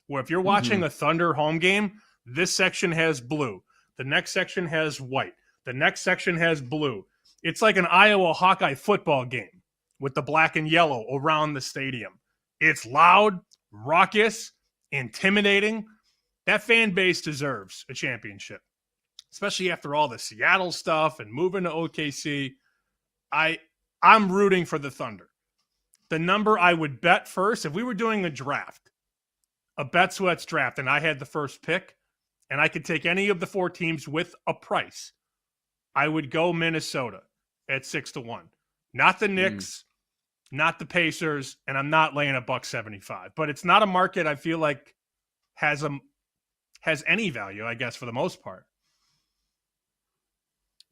where if you're watching a Thunder home game, this section has blue. The next section has white. The next section has blue. It's like an Iowa Hawkeye football game with the black and yellow around the stadium. It's loud, raucous, intimidating. That fan base deserves a championship, especially after all the Seattle stuff and moving to OKC. I'm rooting for the Thunder. The number I would bet first, if we were doing a draft, a Bet Sweats draft, and I had the first pick, and I could take any of the four teams with a price, I would go Minnesota at 6-1. Not the Knicks, not the Pacers, and I'm not laying $1.75. But it's not a market I feel like has any value, I guess, for the most part.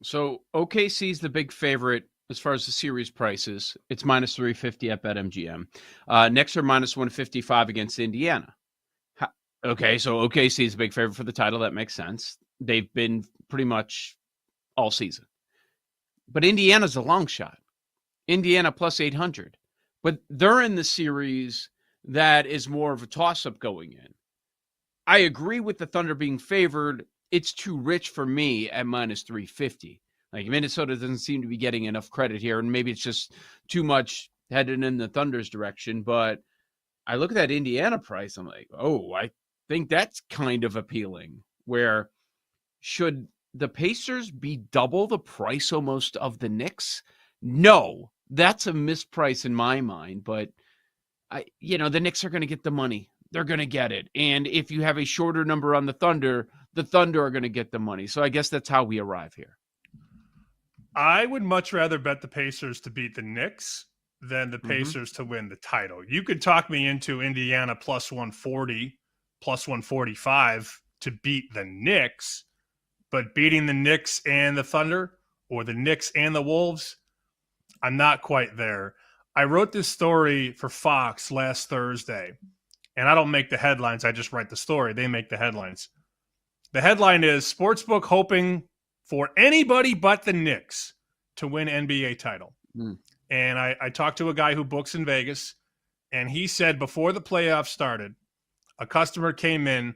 So OKC's the big favorite as far as the series prices. It's minus 350 at BetMGM. Knicks are minus 155 against Indiana. Okay, so OKC is a big favorite for the title. That makes sense. They've been pretty much all season. But Indiana's a long shot. Indiana plus 800. But they're in the series that is more of a toss-up going in. I agree with the Thunder being favored. It's too rich for me at minus 350. Like, Minnesota doesn't seem to be getting enough credit here, and maybe it's just too much headed in the Thunder's direction. But I look at that Indiana price, I'm like, oh, I think that's kind of appealing. Where should the Pacers be double the price almost of the Knicks? No, that's a misprice in my mind. But the Knicks are going to get the money. They're going to get it. And if you have a shorter number on the Thunder are going to get the money. So I guess that's how we arrive here. I would much rather bet the Pacers to beat the Knicks than the Pacers to win the title. You could talk me into Indiana plus 140, plus 145 to beat the Knicks, but beating the Knicks and the Thunder or the Knicks and the Wolves, I'm not quite there. I wrote this story for Fox last Thursday, and I don't make the headlines. I just write the story. They make the headlines. The headline is Sportsbook hoping for anybody but the Knicks to win NBA title. And I talked to a guy who books in Vegas, and he said before the playoffs started, a customer came in,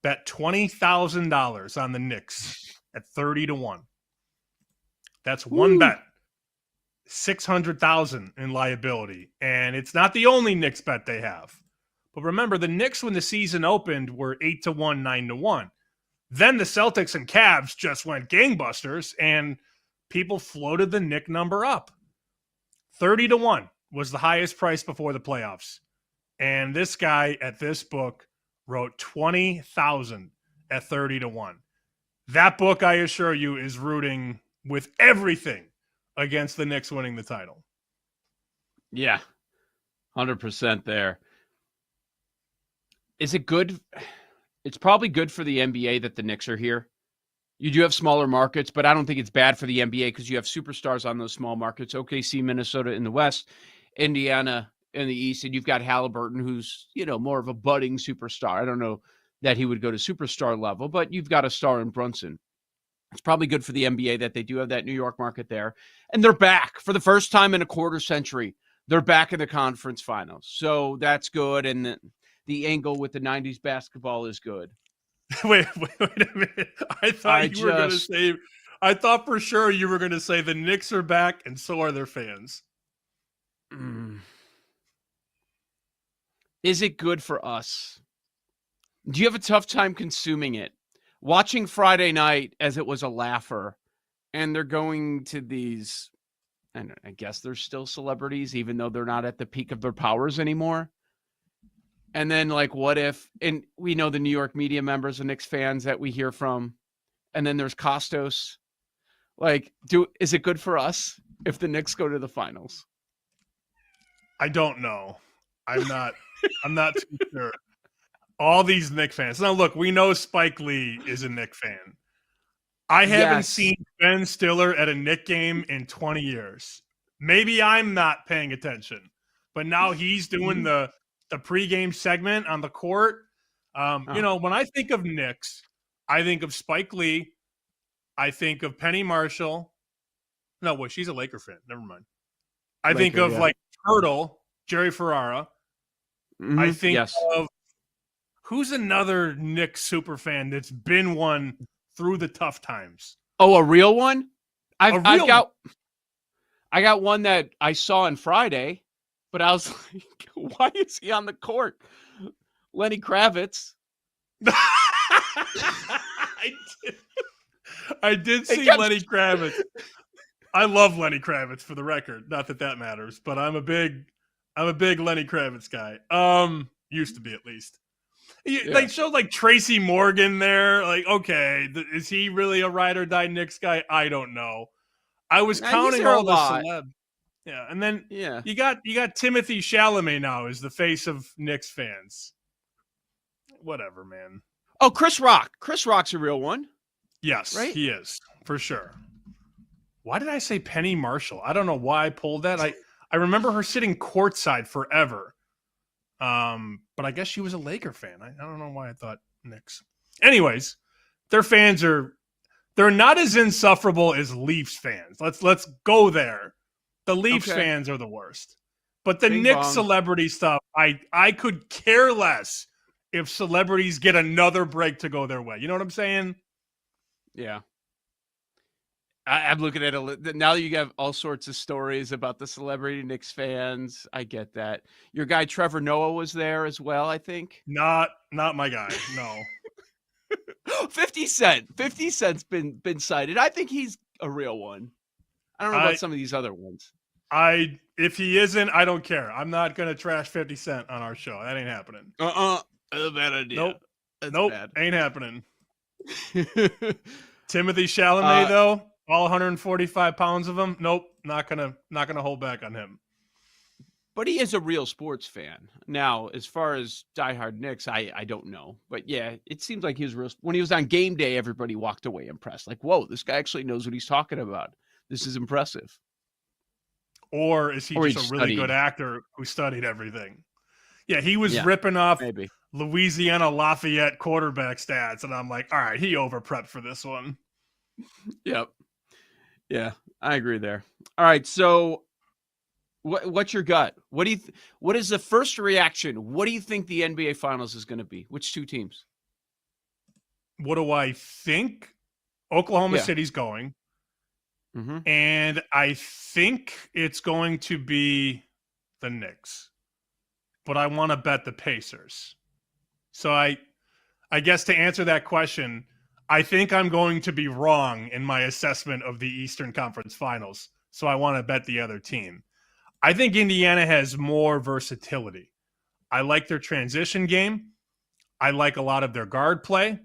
bet $20,000 on the Knicks at 30-1. That's one bet. $600,000 in liability. And it's not the only Knicks bet they have. But remember, the Knicks, when the season opened, were 8-1, 9-1. Then the Celtics and Cavs just went gangbusters, and people floated the Knick number up. 30-1 was the highest price before the playoffs. And this guy at this book wrote 20,000 at 30-1. That book, I assure you, is rooting with everything against the Knicks winning the title. Yeah, 100% there. Is it good? It's probably good for the NBA that the Knicks are here. You do have smaller markets, but I don't think it's bad for the NBA because you have superstars on those small markets. OKC, Minnesota in the West, Indiana in the East, and you've got Halliburton, who's, more of a budding superstar. I don't know that he would go to superstar level, but you've got a star in Brunson. It's probably good for the NBA that they do have that New York market there. And they're back for the first time in a quarter century. They're back in the conference finals. So that's good. And the angle with the 90s basketball is good. Wait a minute. I thought for sure you were going to say the Knicks are back and so are their fans. Is it good for us? Do you have a tough time consuming it? Watching Friday night as it was a laugher, and they're going to these, and I guess they're still celebrities, even though they're not at the peak of their powers anymore. And then, what if, and we know the New York media members and Knicks fans that we hear from, and then there's Costos. Is it good for us if the Knicks go to the finals? I don't know. I'm not too sure. All these Knicks fans. Now, look, we know Spike Lee is a Knicks fan. I haven't seen Ben Stiller at a Knicks game in 20 years. Maybe I'm not paying attention, but now he's doing the pregame segment on the court. When I think of Knicks, I think of Spike Lee. I think of Penny Marshall. No, wait, she's a Laker fan. Never mind. I think of Turtle, Jerry Ferrara. Mm-hmm. I think of who's another Knicks super fan that's been one through the tough times. Oh, a real one? I got one that I saw on Friday, but I was like, why is he on the court? Lenny Kravitz. I did see Lenny Kravitz. I love Lenny Kravitz, for the record. Not that matters, but I'm a big Lenny Kravitz guy. Used to be, at least. They showed Tracy Morgan there. Okay, is he really a ride or die Knicks guy? I don't know. I was counting all the celeb. Yeah, and then you got Timothy Chalamet now as the face of Knicks fans. Whatever, man. Oh, Chris Rock. Chris Rock's a real one. Yes, right? He is, for sure. Why did I say Penny Marshall? I don't know why I pulled that. I remember her sitting courtside forever. But I guess she was a Laker fan. I don't know why I thought Knicks. Anyways, their fans they're not as insufferable as Leafs fans. Let's go there. The Leafs fans are the worst. But the Knicks celebrity stuff, I could care less if celebrities get another break to go their way. You know what I'm saying? Yeah. I'm looking at it now. You have all sorts of stories about the celebrity Knicks fans. I get that. Your guy Trevor Noah was there as well, I think. Not my guy. No. 50 Cent. 50 Cent's been cited. I think he's a real one. I don't know about some of these other ones. If he isn't, I don't care. I'm not gonna trash 50 Cent on our show. That ain't happening. That's a bad idea. Nope. Ain't happening. Timothy Chalamet, though. All 145 pounds of him. Nope, not gonna hold back on him. But he is a real sports fan. Now, as far as diehard Knicks, I don't know. But yeah, it seems like he was real. When he was on game day, everybody walked away impressed. Whoa, this guy actually knows what he's talking about. This is impressive. Or is he just a really good actor who studied everything? Yeah, he was ripping off Louisiana Lafayette quarterback stats, and I'm like, all right, he over-prepped for this one. Yep. Yeah, I agree there. All right, so what's your gut? What is the first reaction? What do you think the NBA Finals is going to be? Which two teams? What do I think? Oklahoma City's going. Mm-hmm. And I think it's going to be the Knicks. But I want to bet the Pacers. So I guess to answer that question, I think I'm going to be wrong in my assessment of the Eastern Conference Finals, so I want to bet the other team. I think Indiana has more versatility. I like their transition game. I like a lot of their guard play.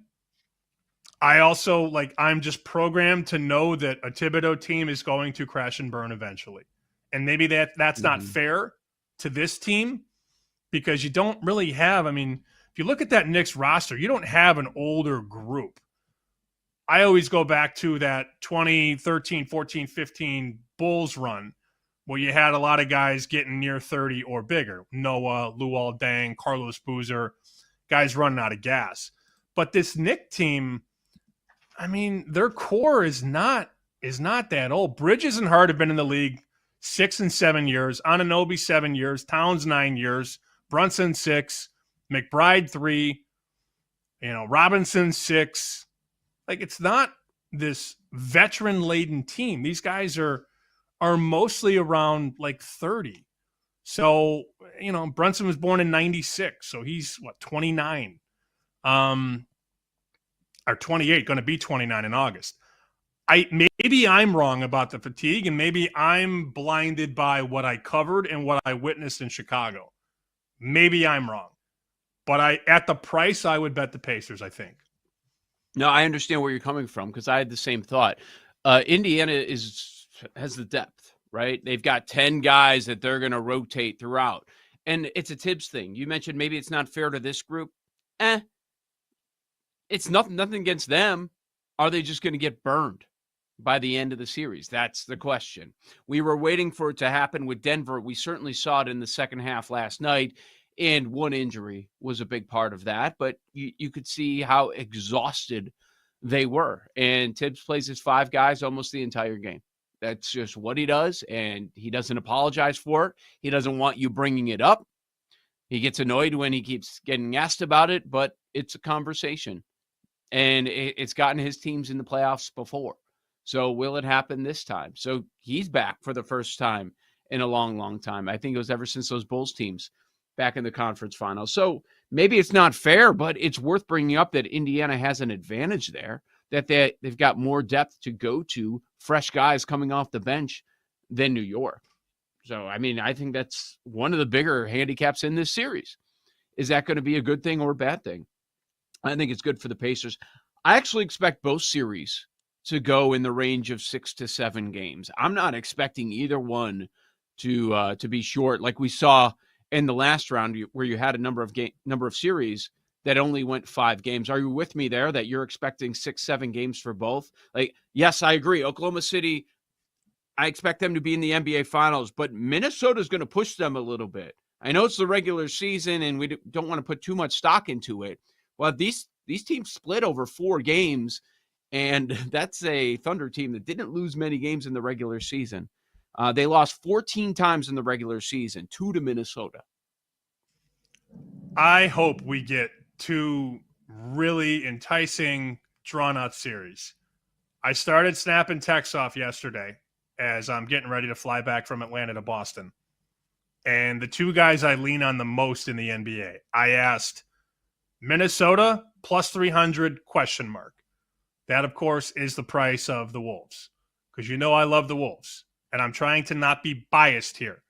I also I'm just programmed to know that a Thibodeau team is going to crash and burn eventually. And maybe that's not fair to this team because you don't really have, if you look at that Knicks roster, you don't have an older group. I always go back to that 2013, 14, 15 Bulls run where you had a lot of guys getting near 30 or bigger. Noah, Luol Deng, Carlos Boozer, guys running out of gas. But this Knicks team, their core is not that old. Bridges and Hart have been in the league 6 and 7 years. Anunoby 7 years. Towns 9 years. Brunson 6. McBride 3. Robinson 6. It's not this veteran-laden team. These guys are mostly around 30. So, Brunson was born in 96, so he's 29. Or 28, going to be 29 in August. Maybe I'm wrong about the fatigue, and maybe I'm blinded by what I covered and what I witnessed in Chicago. Maybe I'm wrong. But at the price, I would bet the Pacers, I think. No, I understand where you're coming from because I had the same thought. Indiana has the depth, right? They've got 10 guys that they're going to rotate throughout. And it's a Tibbs thing. You mentioned maybe it's not fair to this group. It's nothing against them. Are they just going to get burned by the end of the series? That's the question. We were waiting for it to happen with Denver. We certainly saw it in the second half last night. And one injury was a big part of that, but you could see how exhausted they were. And Tibbs plays his 5 guys almost the entire game. That's just what he does, and he doesn't apologize for it. He doesn't want you bringing it up. He gets annoyed when he keeps getting asked about it, but it's a conversation. And it's gotten his teams in the playoffs before. So will it happen this time? So he's back for the first time in a long, long time. I think it was ever since those Bulls teams back in the conference finals. So maybe it's not fair, but it's worth bringing up that Indiana has an advantage there, that they've got more depth to go to, fresh guys coming off the bench than New York. So, I think that's one of the bigger handicaps in this series. Is that going to be a good thing or a bad thing? I think it's good for the Pacers. I actually expect both series to go in the range of 6 to 7 games. I'm not expecting either one to be short like we saw in the last round where you had a number of series that only went 5 games. Are you with me there that you're expecting 6-7 games for both? Yes, I agree. Oklahoma City, I expect them to be in the NBA Finals, but Minnesota's going to push them a little bit. I know it's the regular season and we don't want to put too much stock into it. Well, these teams split over 4 games, and that's a Thunder team that didn't lose many games in the regular season. They lost 14 times in the regular season, 2 to Minnesota. I hope we get 2 really enticing, drawn-out series. I started snapping texts off yesterday as I'm getting ready to fly back from Atlanta to Boston. And the 2 guys I lean on the most in the NBA, I asked Minnesota plus 300 ? That, of course, is the price of the Wolves because I love the Wolves. And I'm trying to not be biased here.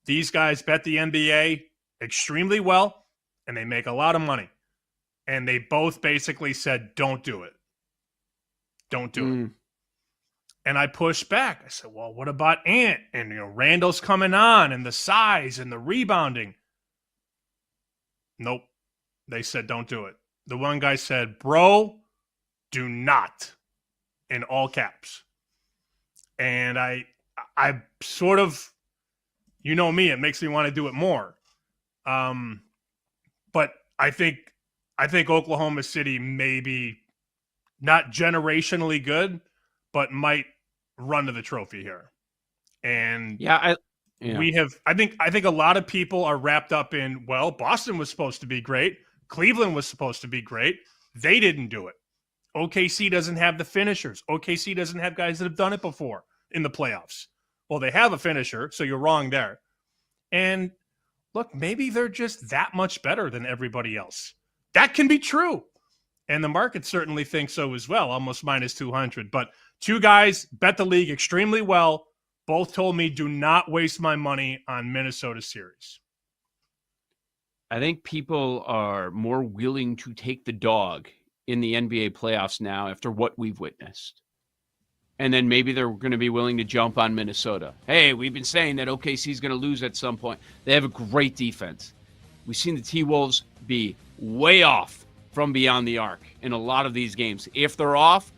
These guys bet the NBA extremely well, and they make a lot of money. And they both basically said, don't do it. Don't do it. And I pushed back. I said, well, what about Ant? And, Randall's coming on, and the size and the rebounding. Nope. They said, don't do it. The one guy said, bro, do not, in all caps. And I sort of, me, it makes me want to do it more. But I think Oklahoma City may be not generationally good, but might run to the trophy here. And I think a lot of people are wrapped up in, well, Boston was supposed to be great. Cleveland was supposed to be great. They didn't do it. OKC doesn't have the finishers. OKC doesn't have guys that have done it before in the playoffs. Well, they have a finisher, so you're wrong there. And look, maybe they're just that much better than everybody else. That can be true. And the market certainly thinks so as well, almost minus 200. But two guys bet the league extremely well. Both told me do not waste my money on Minnesota series. I think people are more willing to take the dog in the NBA playoffs now after what we've witnessed. And then maybe they're going to be willing to jump on Minnesota. Hey, we've been saying that OKC is going to lose at some point. They have a great defense. We've seen the T-Wolves be way off from beyond the arc in a lot of these games. If they're off,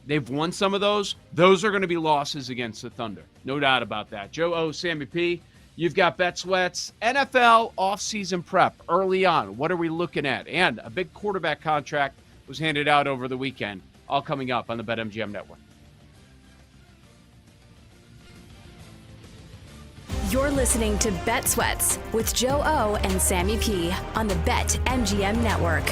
they've won some of those. Those are going to be losses against the Thunder. No doubt about that. Joe O, Sammy P, you've got Bet Sweats, NFL offseason prep early on. What are we looking at? And a big quarterback contract was handed out over the weekend. All coming up on the BetMGM Network. You're listening to Bet Sweats with Joe O and Sammy P on the BetMGM Network.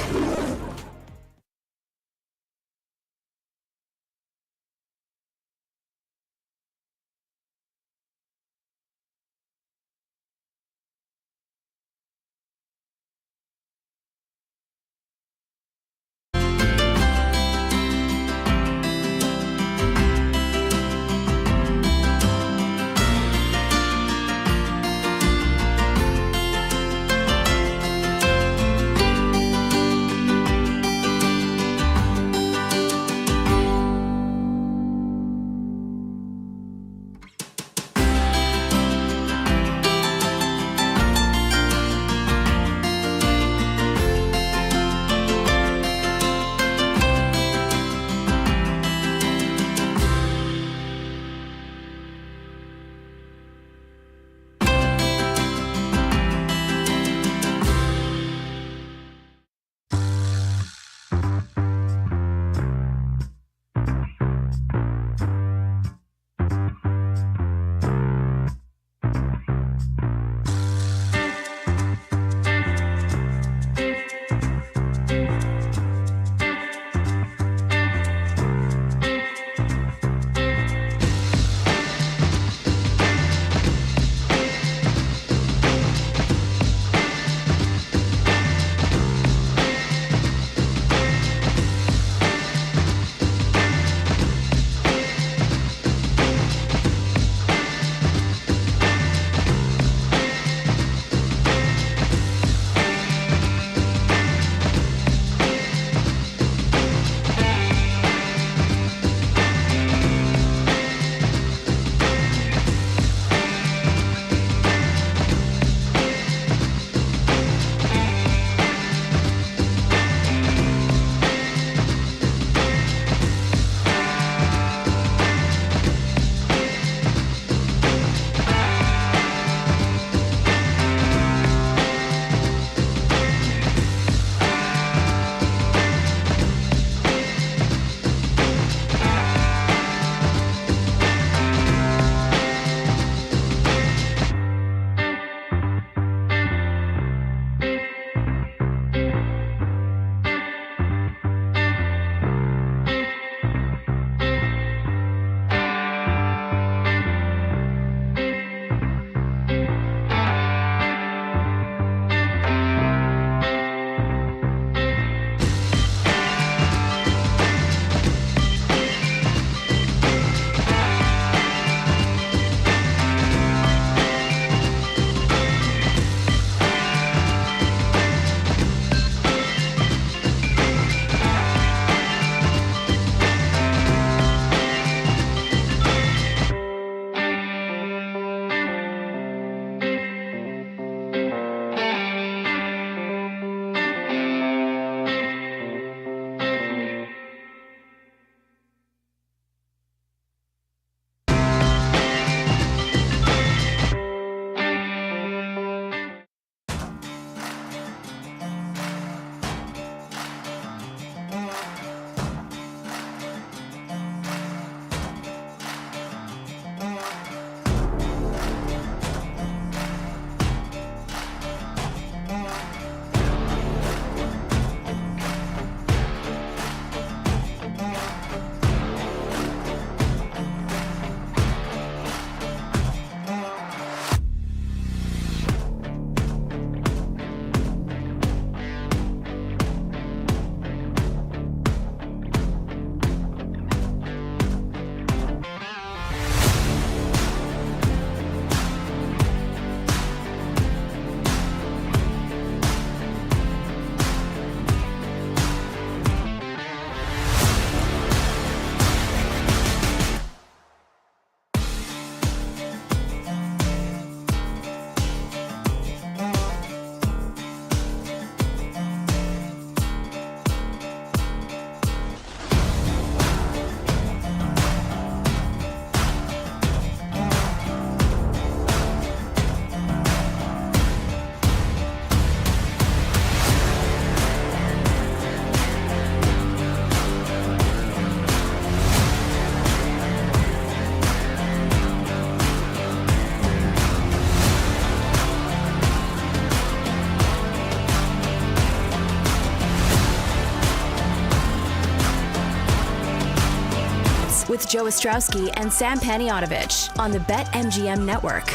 with Joe Ostrowski and Sam Paniotovich on the BetMGM Network.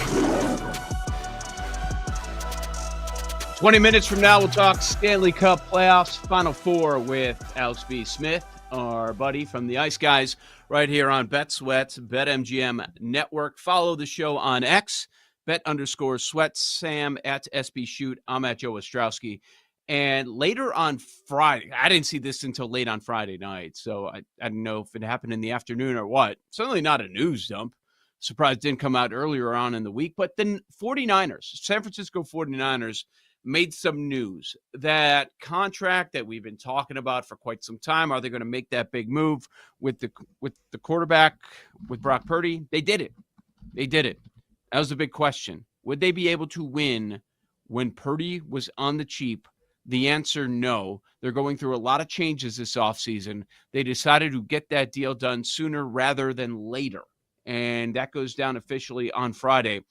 20 minutes from now, we'll talk Stanley Cup playoffs, Final Four with Alex B. Smith, our buddy from the Ice Guys, right here on BetSweat's BetMGM Network. Follow the show on X, Bet_Sweat, Sam at SB Shoot. I'm at Joe Ostrowski. And later on Friday, I didn't see this until late on Friday night, so I didn't know if it happened in the afternoon or what. Certainly not a news dump. Surprised it didn't come out earlier on in the week. But then 49ers, San Francisco 49ers, made some news. That contract that we've been talking about for quite some time, are they going to make that big move with the quarterback, with Brock Purdy? They did it. They did it. That was the big question. Would they be able to win when Purdy was on the cheap? The answer, no. They're going through a lot of changes this offseason. They decided to get that deal done sooner rather than later. And that goes down officially on Friday.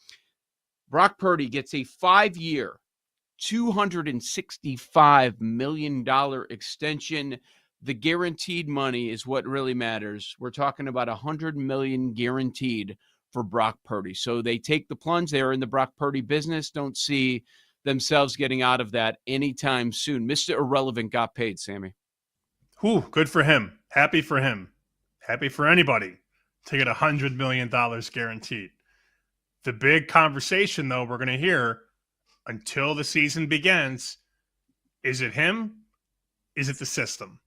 Brock Purdy gets a 5-year, $265 million extension. The guaranteed money is what really matters. We're talking about $100 million guaranteed for Brock Purdy. So they take the plunge. They are in the Brock Purdy business. Don't see themselves getting out of that anytime soon. Mr. Irrelevant got paid, Sammy. Whew, good for him. Happy for him. Happy for anybody to get $100 million guaranteed. The big conversation, though, we're going to hear until the season begins, is it him? Is it the system?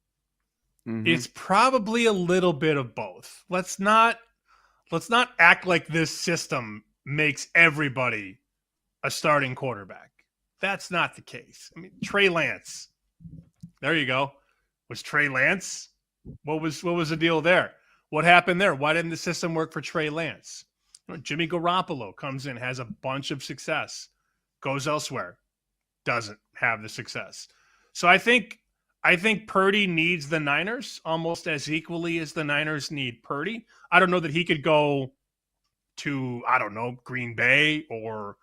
Mm-hmm. It's probably a little bit of both. Let's not act like this system makes everybody a starting quarterback. That's not the case. I mean, Trey Lance. There you go. Was Trey Lance? What was the deal there? What happened there? Why didn't the system work for Trey Lance? Jimmy Garoppolo comes in, has a bunch of success, goes elsewhere, doesn't have the success. So I think Purdy needs the Niners almost as equally as the Niners need Purdy. I don't know that he could go to, Green Bay or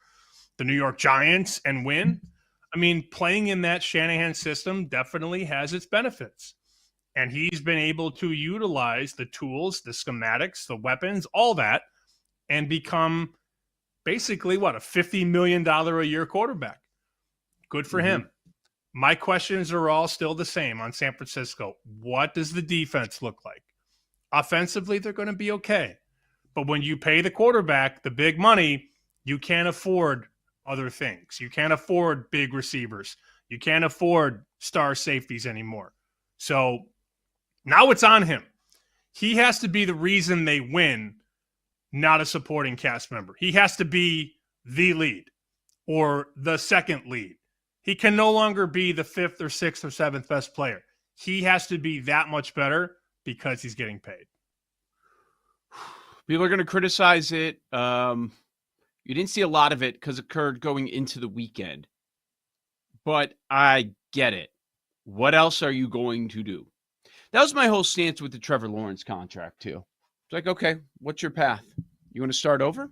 the New York Giants and win. I mean, playing in that Shanahan system definitely has its benefits. And he's been able to utilize the tools, the schematics, the weapons, all that, and become basically, a $50 million a year quarterback. Good for him. My questions are all still the same on San Francisco. What does the defense look like? Offensively, they're going to be okay. But when you pay the quarterback the big money, you can't afford other things. You can't afford big receivers. You can't afford star safeties anymore. So now it's on him. He has to be the reason they win, not a supporting cast member. He has to be the lead or the second lead. He can no longer be the 5th or 6th or 7th best player. He has to be that much better because he's getting paid. People are going to criticize it. You didn't see a lot of it because it occurred going into the weekend. But I get it. What else are you going to do? That was my whole stance with the Trevor Lawrence contract, too. It's like, okay, what's your path? You want to start over?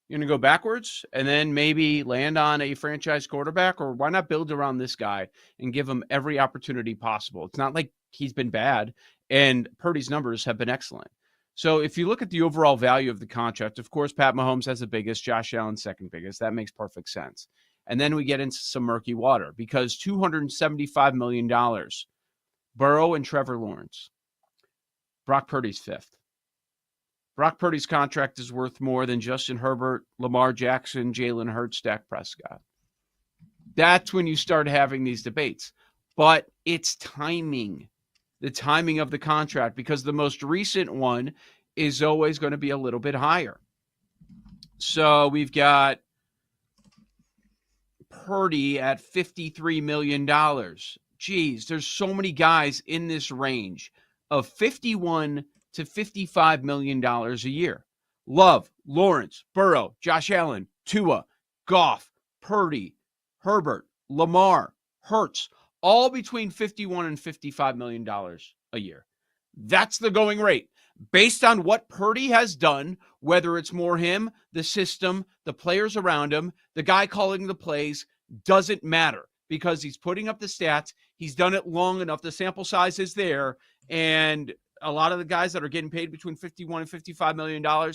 You're going to go backwards and then maybe land on a franchise quarterback? Or why not build around this guy and give him every opportunity possible? It's not like he's been bad, and Purdy's numbers have been excellent. So if you look at the overall value of the contract, of course, Pat Mahomes has the biggest, Josh Allen second biggest. That makes perfect sense. And then we get into some murky water because $275 million, Burrow and Trevor Lawrence. Brock Purdy's 5th. Brock Purdy's contract is worth more than Justin Herbert, Lamar Jackson, Jalen Hurts, Dak Prescott. That's when you start having these debates. But it's timing. The timing of the contract, because the most recent one is always going to be a little bit higher. So we've got Purdy at $53 million. Geez, there's so many guys in this range of $51 to $55 million a year. Love, Lawrence, Burrow, Josh Allen, Tua, Goff, Purdy, Herbert, Lamar, Hurts, all between $51 and $55 million a year. That's the going rate. Based on what Purdy has done, whether it's more him, the system, the players around him, the guy calling the plays, doesn't matter because he's putting up the stats. He's done it long enough. The sample size is there. And a lot of the guys that are getting paid between $51 and $55 million,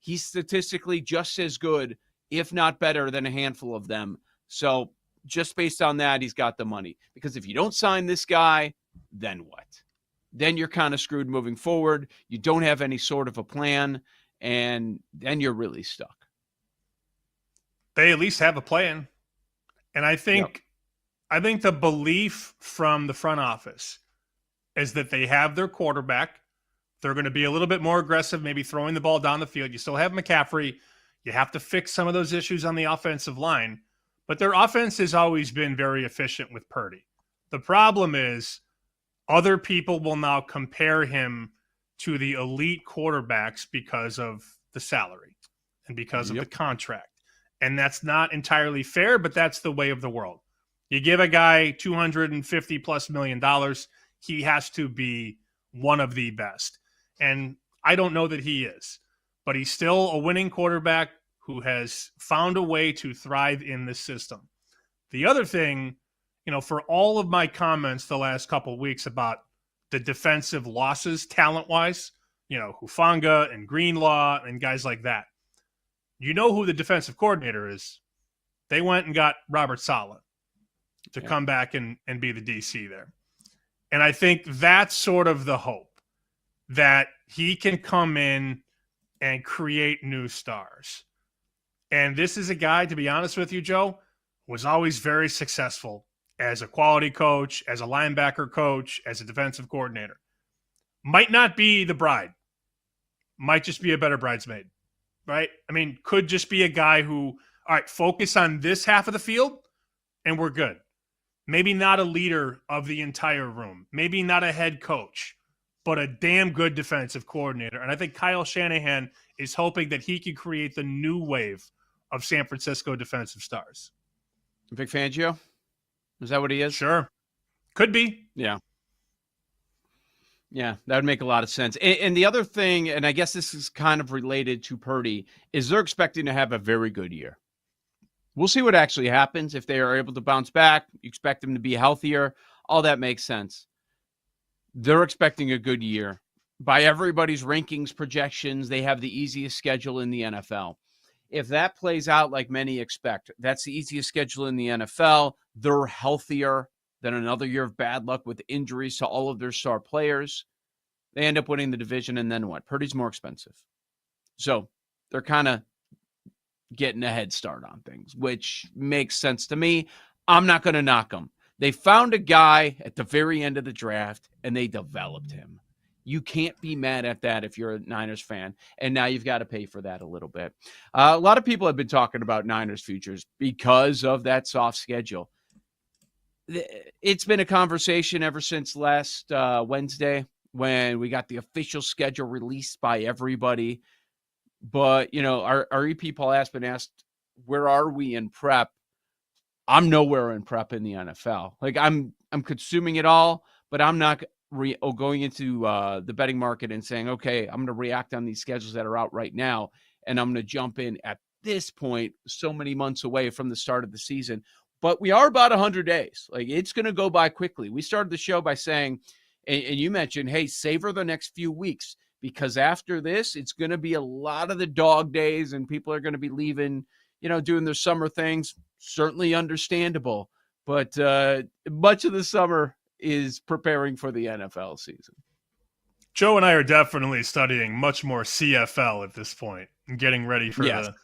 he's statistically just as good, if not better, than a handful of them. So just based on that, he's got the money. Because if you don't sign this guy, then what? Then you're kind of screwed moving forward. You don't have any sort of a plan, and then you're really stuck. They at least have a plan. And I think the belief from the front office is that they have their quarterback. They're going to be a little bit more aggressive, maybe throwing the ball down the field. You still have McCaffrey. You have to fix some of those issues on the offensive line. But their offense has always been very efficient with Purdy. The problem is other people will now compare him to the elite quarterbacks because of the salary and because of the contract. And that's not entirely fair, but that's the way of the world. You give a guy $250+ million, he has to be one of the best. And I don't know that he is, but he's still a winning quarterback who has found a way to thrive in this system. The other thing, for all of my comments the last couple of weeks about the defensive losses talent-wise, Hufanga and Greenlaw and guys like that, you know who the defensive coordinator is. They went and got Robert Saleh to come back and be the DC there. And I think that's sort of the hope, that he can come in and create new stars. And this is a guy, to be honest with you, Joe, was always very successful as a quality coach, as a linebacker coach, as a defensive coordinator. Might not be the bride. Might just be a better bridesmaid, right? I mean, could just be a guy who, all right, focus on this half of the field and we're good. Maybe not a leader of the entire room. Maybe not a head coach, but a damn good defensive coordinator. And I think Kyle Shanahan is hoping that he can create the new wave of San Francisco defensive stars. Vic Fangio? Is that what he is? Sure. Could be. Yeah. Yeah, that would make a lot of sense. And the other thing, and I guess this is kind of related to Purdy, is they're expecting to have a very good year. We'll see what actually happens. If they are able to bounce back, you expect them to be healthier. All that makes sense. They're expecting a good year. By everybody's rankings projections, they have the easiest schedule in the NFL. If that plays out like many expect, that's the easiest schedule in the NFL. They're healthier than another year of bad luck with injuries to all of their star players. They end up winning the division, and then what? Purdy's more expensive. So they're kind of getting a head start on things, which makes sense to me. I'm not going to knock them. They found a guy at the very end of the draft, and they developed him. You can't be mad at that if you're a Niners fan, and now you've got to pay for that a little bit. A lot of people have been talking about Niners futures because of that soft schedule. It's been a conversation ever since last Wednesday when we got the official schedule released by everybody. But, our EP Paul Aspen asked, where are we in prep? I'm nowhere in prep in the NFL. Like I'm consuming it all, but I'm not going into the betting market and saying, okay, I'm going to react on these schedules that are out right now. And I'm going to jump in at this point, so many months away from the start of the season. But we are about 100 days. Like it's going to go by quickly. We started the show by saying, and you mentioned, hey, savor the next few weeks, because after this, it's going to be a lot of the dog days and people are going to be leaving, doing their summer things. Certainly understandable. But much of the summer is preparing for the NFL season. Joe and I are definitely studying much more CFL at this point and getting ready for the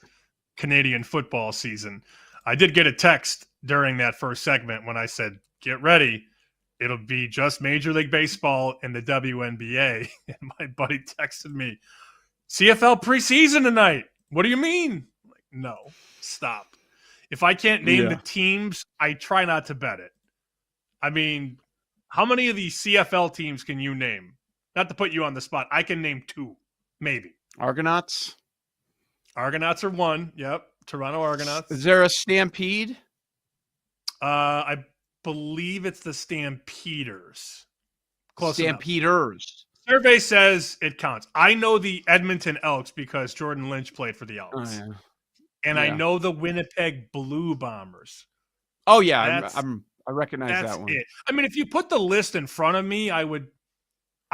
Canadian football season. I did get a text during that first segment when I said, get ready. It'll be just Major League Baseball and the WNBA. And my buddy texted me, CFL preseason tonight. What do you mean? I'm like, no, stop. If I can't name the teams, I try not to bet it. I mean, how many of these CFL teams can you name? Not to put you on the spot. I can name 2, maybe. Argonauts? Argonauts are 1. Yep. Toronto Argonauts. Is there a Stampede? I believe it's the Stampeders. Close Stampeders. enough. Survey says it counts. I know the Edmonton Elks because Jordan Lynch played for the Elks. Oh, yeah. And I know the Winnipeg Blue Bombers. Oh, yeah. I recognize that one. It. I mean, if you put the list in front of me, I would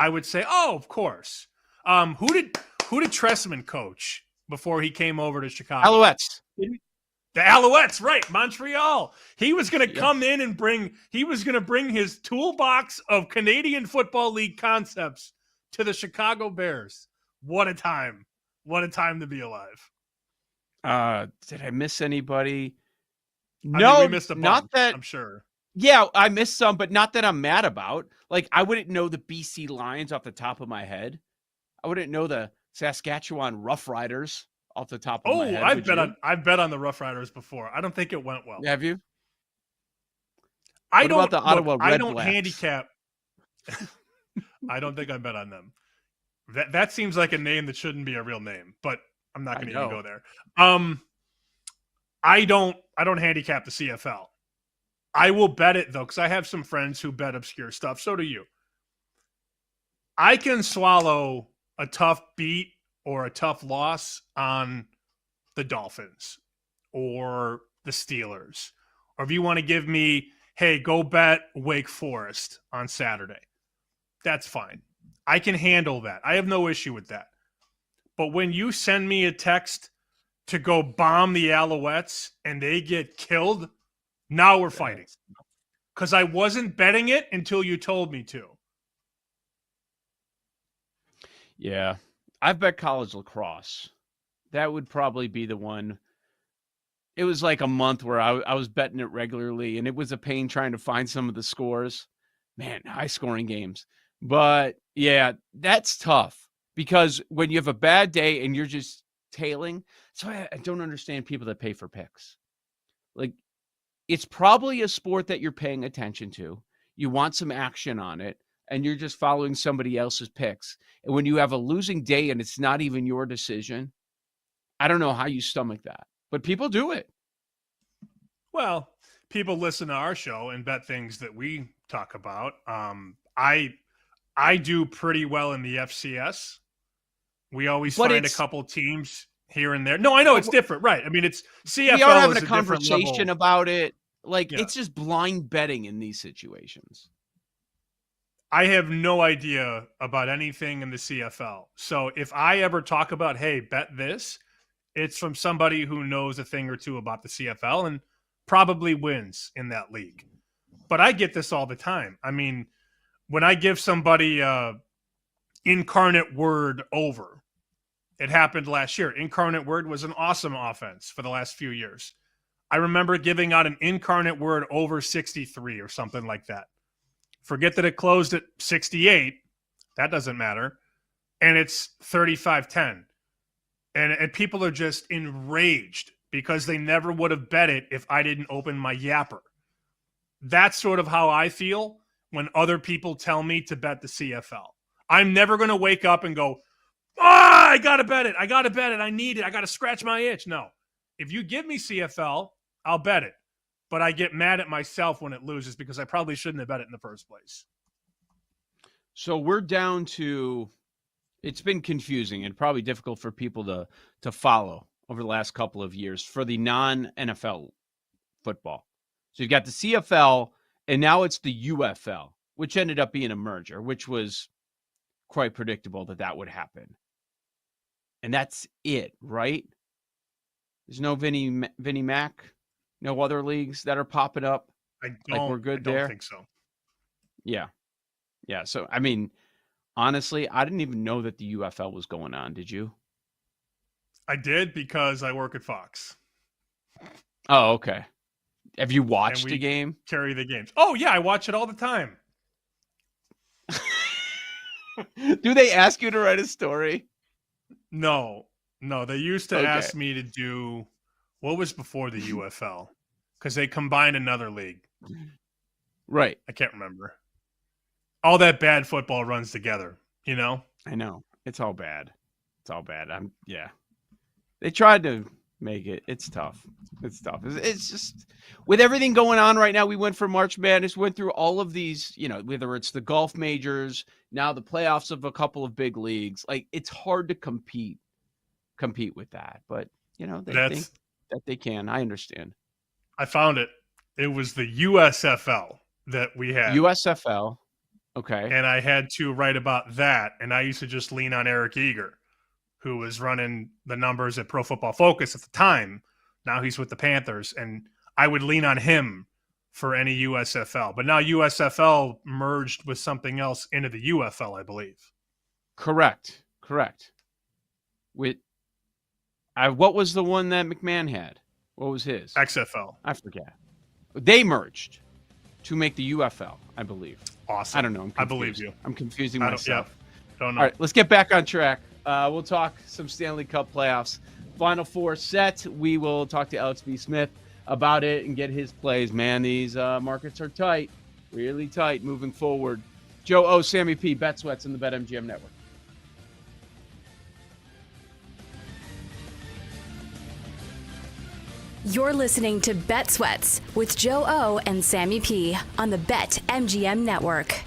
I would say, oh, of course. Who did Tressman coach before he came over to Chicago? Alouettes. The Alouettes, right? Montreal. He was going to come in and bring his toolbox of Canadian Football League concepts to the Chicago Bears. What a time! What a time to be alive. Did I miss anybody? I mean, we missed a bunch, not that. I'm sure. Yeah, I missed some, but not that I'm mad about. Like, I wouldn't know the BC Lions off the top of my head. I wouldn't know the Saskatchewan Rough Riders off the top of my head. I've bet on the Rough Riders before. I don't think it went well. Have you? I What don't. about the Ottawa I Red don't Blacks? handicap. I don't think I bet on them. That seems like a name that shouldn't be a real name, but I'm not going to even go there. I don't handicap the CFL. I will bet it though, because I have some friends who bet obscure stuff. So do you. I can swallow a tough beat or a tough loss on the Dolphins or the Steelers. Or if you want to give me, hey, go bet Wake Forest on Saturday. That's fine. I can handle that. I have no issue with that. But when you send me a text to go bomb the Alouettes and they get killed, now we're fighting. Because I wasn't betting it until you told me to. Yeah. I've bet college lacrosse. That would probably be the one. It was like a month where I was betting it regularly, and it was a pain trying to find some of the scores. Man, high-scoring games. But, yeah, that's tough. Because when you have a bad day and you're just tailing, so I don't understand people that pay for picks. Like, it's probably a sport that you're paying attention to. You want some action on it, and you're just following somebody else's picks. And when you have a losing day and it's not even your decision, I don't know how you stomach that. But people do it. Well, people listen to our show and bet things that we talk about. I do pretty well in the FCS. We always find a couple teams here and there. No, I know it's different, right? I mean, it's CFL. We are having is a conversation level. about it. Like, it's just blind betting in these situations. I have no idea about anything in the CFL. So if I ever talk about, hey, bet this, it's from somebody who knows a thing or two about the CFL and probably wins in that league. But I get this all the time. I mean, when I give somebody Incarnate Word over, it happened last year. Incarnate Word was an awesome offense for the last few years. I remember giving out an Incarnate Word over 63 or something like that. Forget that it closed at 68. That doesn't matter. And it's 35-10. And people are just enraged because they never would have bet it if I didn't open my yapper. That's sort of how I feel when other people tell me to bet the CFL. I'm never going to wake up and go, I got to bet it. I got to bet it. I need it. I got to scratch my itch. No. If you give me CFL, I'll bet it. But I get mad at myself when it loses because I probably shouldn't have bet it in the first place. So we're down to, it's been confusing and probably difficult for people to follow over the last couple of years for the non-NFL football. So you've got the CFL, and now it's the UFL, which ended up being a merger, which was quite predictable that would happen. And that's it, right? There's no Vinnie Mac, no other leagues that are popping up. We're good there. I don't think so. Yeah. Yeah. So, I mean, honestly, I didn't even know that the UFL was going on. Did you? I did because I work at Fox. Oh, okay. Have you watched a game? Carry the games. Oh, yeah. I watch it all the time. Do they ask you to write a story? No. They used to ask me to do what was before the UFL because they combined another league. Right. I can't remember. All that bad football runs together, you know? I know. It's all bad. Yeah. They tried to make it. It's tough. It's just, with everything going on right now, we went for March Madness, went through all of these, whether it's the golf majors, now the playoffs of a couple of big leagues. Like, it's hard to compete with that. But, they think that they can. I understand. I found it. It was the USFL that we had. USFL. Okay. And I had to write about that. And I used to just lean on Eric Eager, who was running the numbers at Pro Football Focus at the time. Now he's with the Panthers. And I would lean on him for any USFL. But now USFL merged with something else into the UFL, I believe. Correct. What was the one that McMahon had? What was his? XFL. I forget. They merged to make the UFL, I believe. Awesome. I don't know. I believe you. I'm confusing myself. Don't know. All right, let's get back on track. We'll talk some Stanley Cup playoffs. Final four set. We will talk to Alex B. Smith about it and get his plays. Man, these markets are tight, really tight moving forward. Joe O, Sammy P, Bet Sweats in the BetMGM Network. You're listening to Bet Sweats with Joe O and Sammy P on the BetMGM Network.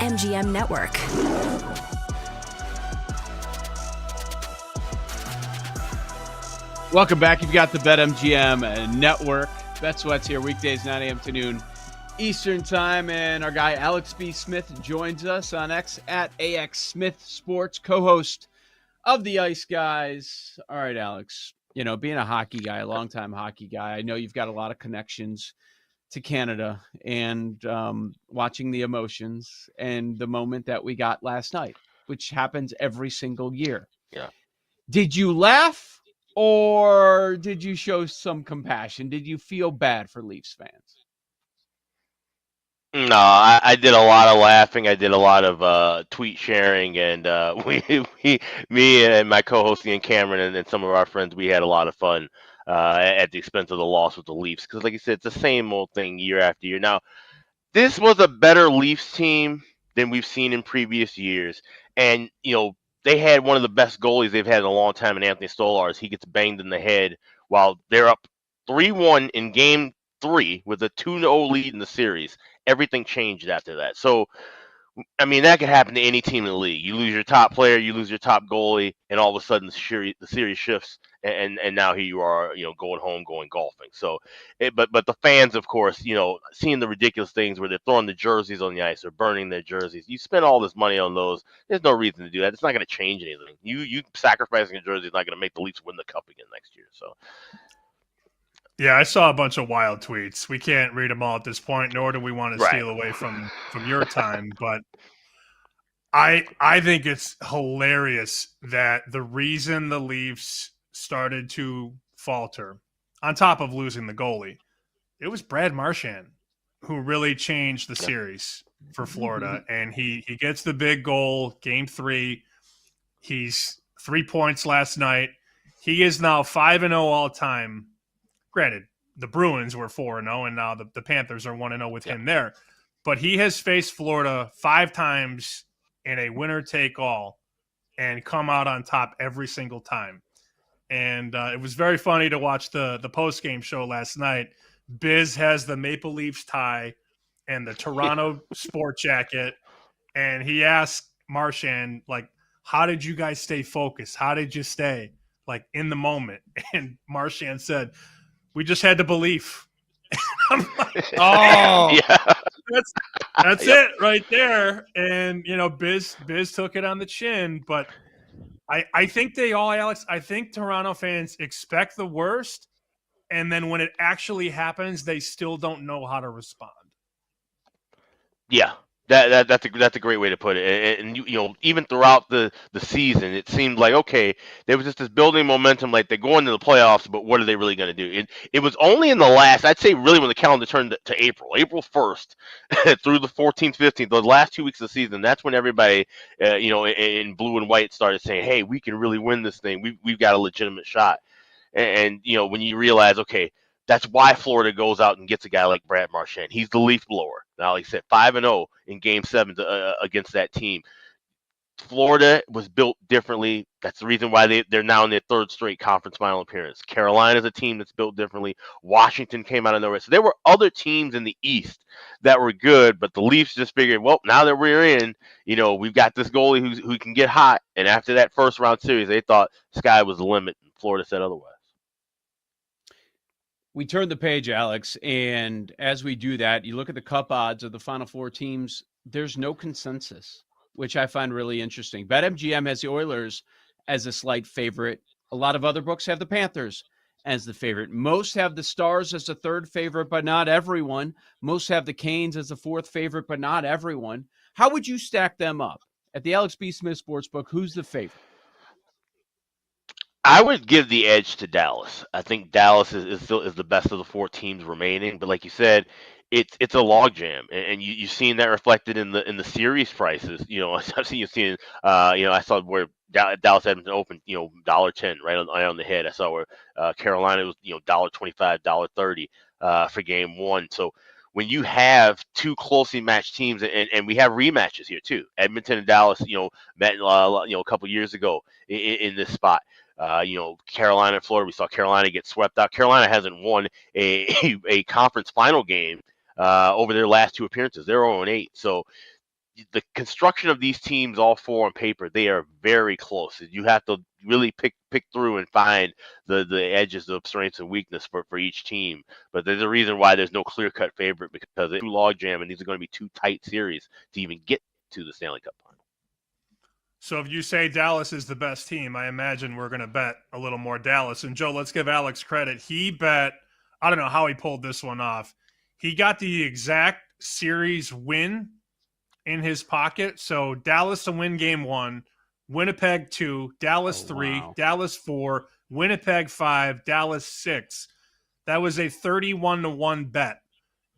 BetMGM Network. Welcome back. You've got the BetMGM Network. Bet Sweats here weekdays 9 a.m. to noon Eastern time, and our guy Alex B. Smith joins us on X at AX Smith Sports, co-host of the Ice Guys. All right, Alex, being a hockey guy, a longtime hockey guy, I know you've got a lot of connections to Canada, and watching the emotions and the moment that we got last night, which happens every single year. Yeah. Did you laugh or did you show some compassion? Did you feel bad for Leafs fans? No, I did a lot of laughing. I did a lot of tweet sharing, and me and my co-host Ian Cameron and some of our friends, we had a lot of fun at the expense of the loss with the Leafs. Because, like you said, it's the same old thing year after year. Now, this was a better Leafs team than we've seen in previous years, and they had one of the best goalies they've had in a long time in Anthony Stolarz. He gets banged in the head while they're up 3-1 in Game 3 with a 2-0 lead in the series. Everything changed after that. So, I mean, that could happen to any team in the league. You lose your top player, you lose your top goalie, and all of a sudden the series shifts, and now here you are, going home, going golfing. So, but the fans, of course, seeing the ridiculous things where they're throwing the jerseys on the ice or burning their jerseys. You spend all this money on those. There's no reason to do that. It's not going to change anything. You sacrificing a jersey is not going to make the Leafs win the cup again next year. So. Yeah, I saw a bunch of wild tweets. We can't read them all at this point, nor do we want to steal away from your time. But I think it's hilarious that the reason the Leafs started to falter, on top of losing the goalie, it was Brad Marchand who really changed the series for Florida. And he gets the big goal, Game 3. He's 3 points last night. He is now 5-0 all time. Granted, the Bruins were 4-0, and now the Panthers are 1-0 with him there. But he has faced Florida 5 times in a winner-take-all and come out on top every single time. And it was very funny to watch the post-game show last night. Biz has the Maple Leafs tie and the Toronto sport jacket, and he asked Marchand, like, how did you guys stay focused? How did you stay, like, in the moment? And Marchand said, we just had to believe. I'm like, that's it right there. And Biz took it on the chin. But I think Alex, I think Toronto fans expect the worst, and then when it actually happens, they still don't know how to respond. Yeah. That's a great way to put it. And even throughout the season, it seemed like, okay, there was just this building momentum, like they're going to the playoffs, but what are they really going to do? It was only in the last, I'd say really when the calendar turned to April 1st through the 14th, 15th, those last 2 weeks of the season, that's when everybody, in blue and white started saying, hey, we can really win this thing. We've got a legitimate shot. And when you realize, okay, that's why Florida goes out and gets a guy like Brad Marchand. He's the leaf blower. Now, like I said, 5-0 in Game 7 against that team. Florida was built differently. That's the reason why they're now in their 3rd straight conference final appearance. Carolina's a team that's built differently. Washington came out of nowhere. So there were other teams in the East that were good, but the Leafs just figured, well, now that we're in, we've got this goalie who can get hot. And after that first round series, they thought sky was the limit, and Florida said otherwise. We turn the page, Alex, and as we do that, you look at the cup odds of the Final 4 teams, there's no consensus, which I find really interesting. BetMGM has the Oilers as a slight favorite. A lot of other books have the Panthers as the favorite. Most have the Stars as the 3rd favorite, but not everyone. Most have the Canes as the 4th favorite, but not everyone. How would you stack them up? At the Alex B. Smith Sportsbook, who's the favorite? I would give the edge to Dallas. I think Dallas is the best of the 4 teams remaining. But like you said, it's a logjam, and you've seen that reflected in the series prices. I've seen I saw where Dallas Edmonton opened, $1.10 right on the head. I saw where Carolina was $1.25, $1.30 for Game 1. So when you have 2 closely matched teams, and we have rematches here too. Edmonton and Dallas, met a couple years ago in this spot. Carolina and Florida, we saw Carolina get swept out. Carolina hasn't won a conference final game over their last 2 appearances. They're 0-8. So the construction of these teams, all four on paper, they are very close. You have to really pick through and find the edges of strengths and weakness for each team. But there's a reason why there's no clear cut favorite, because it's too logjam, and these are going to be two tight series to even get to the Stanley Cup final. So if you say Dallas is the best team, I imagine we're going to bet a little more Dallas. And Joe, let's give Alex credit. He bet, I don't know how he pulled this one off. He got the exact series win in his pocket. So Dallas to win game 1, Winnipeg 2, Dallas 3, Dallas 4, Winnipeg 5, Dallas 6. That was a 31-1 bet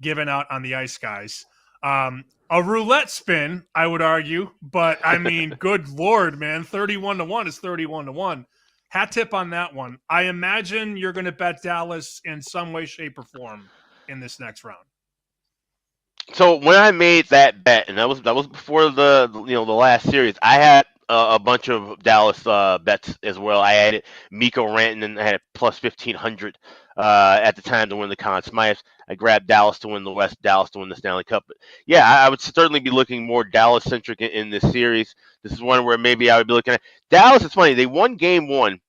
given out on the Ice Guys. A roulette spin, I would argue, but I mean, good Lord, man, 31-1 is 31-1. Hat tip on that one. I imagine you're going to bet Dallas in some way, shape, or form in this next round. So when I made that bet, and that was before the last series, I had a bunch of Dallas bets as well. I had Mikko Rantanen. I had plus 1,500 at the time to win the Conn Smythe. I grabbed Dallas to win the West, Dallas to win the Stanley Cup. But yeah, I would certainly be looking more Dallas-centric in this series. This is one where maybe I would be looking at Dallas. It's funny, they won game 1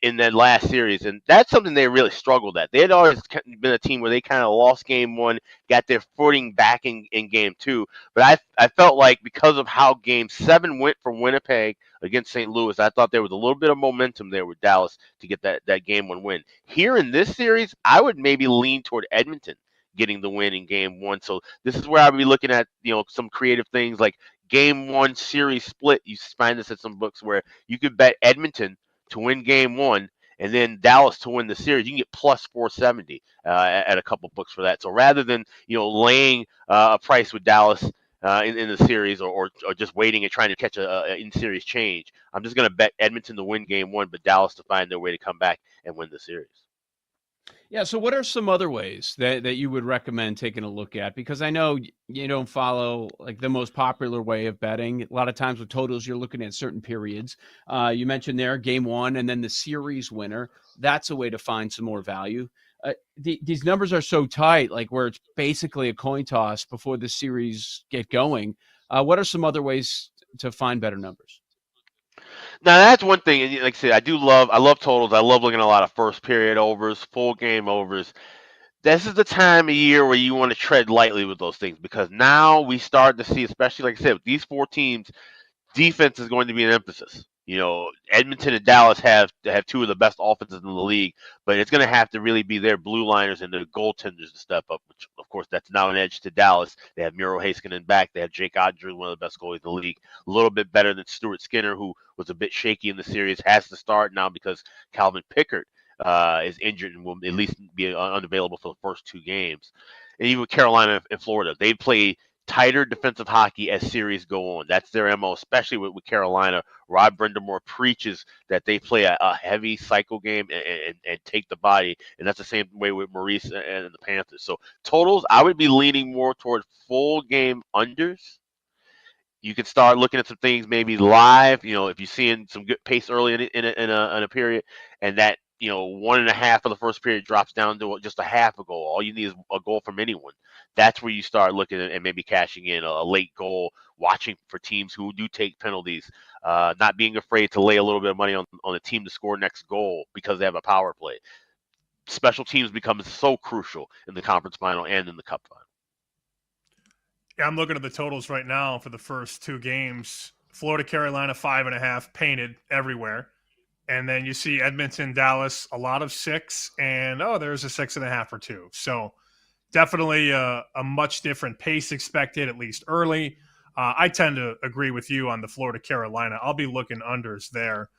in that last series, and that's something they really struggled at. They had always been a team where they kind of lost game 1, got their footing back in game 2. But I felt like because of how game 7 went for Winnipeg against St. Louis, I thought there was a little bit of momentum there with Dallas to get that game 1 win. Here in this series, I would maybe lean toward Edmonton getting the win in game 1. So this is where I would be looking at, some creative things like game 1 series split. You find this at some books where you could bet Edmonton to win game 1 and then Dallas to win the series. You can get plus 470 at a couple books for that. So rather than laying a price with Dallas in the series or just waiting and trying to catch a in-series change, I'm just going to bet Edmonton to win game 1, but Dallas to find their way to come back and win the series. Yeah, so what are some other ways that you would recommend taking a look at? Because I know you don't follow like the most popular way of betting. A lot of times with totals, you're looking at certain periods. You mentioned there game 1 and then the series winner. That's a way to find some more value. These numbers are so tight, like where it's basically a coin toss before the series get going. What are some other ways to find better numbers? Now that's one thing. And like I said, I love totals. I love looking at a lot of first period overs, full game overs. This is the time of year where you want to tread lightly with those things, because now we start to see, especially like I said, with these 4 teams, defense is going to be an emphasis. Edmonton and Dallas have 2 of the best offenses in the league, but it's going to have to really be their blue liners and their goaltenders to step up, which, of course, that's now an edge to Dallas. They have Miro Heiskanen back. They have Jake Oettinger, one of the best goalies in the league, a little bit better than Stuart Skinner, who was a bit shaky in the series, has to start now because Calvin Pickard is injured and will at least be unavailable for the first 2 games. And even with Carolina and Florida, they play tighter defensive hockey as series go on. That's their MO, especially with Carolina. Rod Brindamore preaches that they play a heavy cycle game and take the body, and that's the same way with Maurice and the Panthers. So totals, I would be leaning more toward full game unders. You could start looking at some things maybe live, if you're seeing some good pace early in a period, and that 1.5 of the first period drops down to just a half a goal. All you need is a goal from anyone. That's where you start looking at and maybe cashing in a late goal, watching for teams who do take penalties, not being afraid to lay a little bit of money on the team to score next goal because they have a power play. Special teams become so crucial in the conference final and in the cup final. Yeah, I'm looking at the totals right now for the first 2 games. Florida, Carolina, 5.5, painted everywhere. And then you see Edmonton, Dallas, a lot of 6, and there's a 6.5 or 2. So definitely a much different pace expected, at least early. I tend to agree with you on the Florida, Carolina. I'll be looking unders there.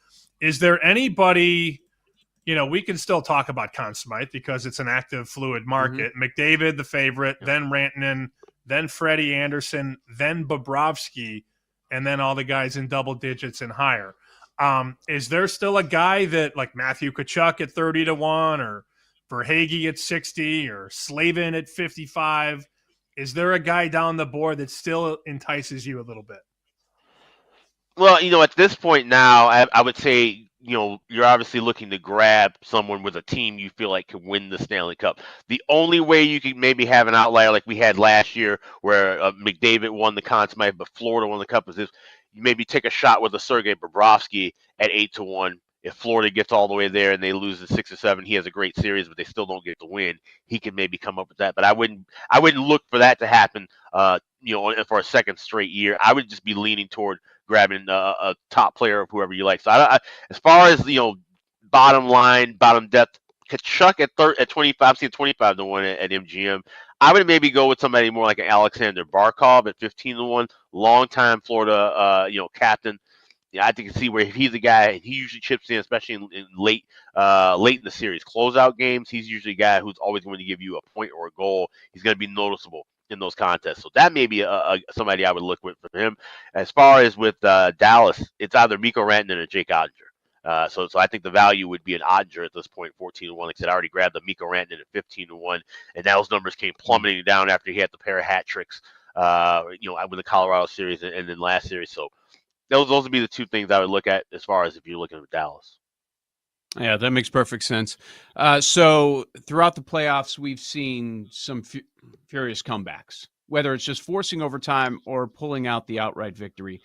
Is there anybody, we can still talk about Conn Smythe because it's an active, fluid market. McDavid, the favorite, then Rantanen, then Freddie Anderson, then Bobrovsky, and then all the guys in double digits and higher. Is there still a guy that like Matthew Tkachuk at 30-1 or Verhaeghe at 60 or Slavin at 55? Is there a guy down the board that still entices you a little bit? Well, at this point now, I would say you're obviously looking to grab someone with a team you feel like can win the Stanley Cup. The only way you can maybe have an outlier like we had last year where McDavid won the Conn Smythe, but Florida won the Cup is if you maybe take a shot with a Sergei Bobrovsky at 8-1. If Florida gets all the way there and they lose in 6 or 7, he has a great series, but they still don't get the win. He can maybe come up with that, but I wouldn't look for that to happen. For a second straight year, I would just be leaning toward grabbing a top player of whoever you like. So as far as bottom line, bottom depth, Kachuk at 25, I'm seeing 25-1 at MGM. I would maybe go with somebody more like an Alexander Barkov at 15-1, longtime Florida captain. Yeah, I think you see where if he's a guy, he usually chips in, especially in late in the series closeout games. He's usually a guy who's always going to give you a point or a goal. He's going to be noticeable in those contests. So that may be somebody I would look with for him. As far as with Dallas, it's either Mikko Rantanen or Jake Ottinger. So I think the value would be an Ottinger at this point, 14-1. Like I said, I already grabbed the Mikko Rantanen at 15-1, and those numbers came plummeting down after he had the pair of hat tricks, with the Colorado series and then last series. So those would be the two things I would look at as far as if you're looking at Dallas. Yeah, that makes perfect sense. So throughout the playoffs, we've seen some furious comebacks, whether it's just forcing overtime or pulling out the outright victory.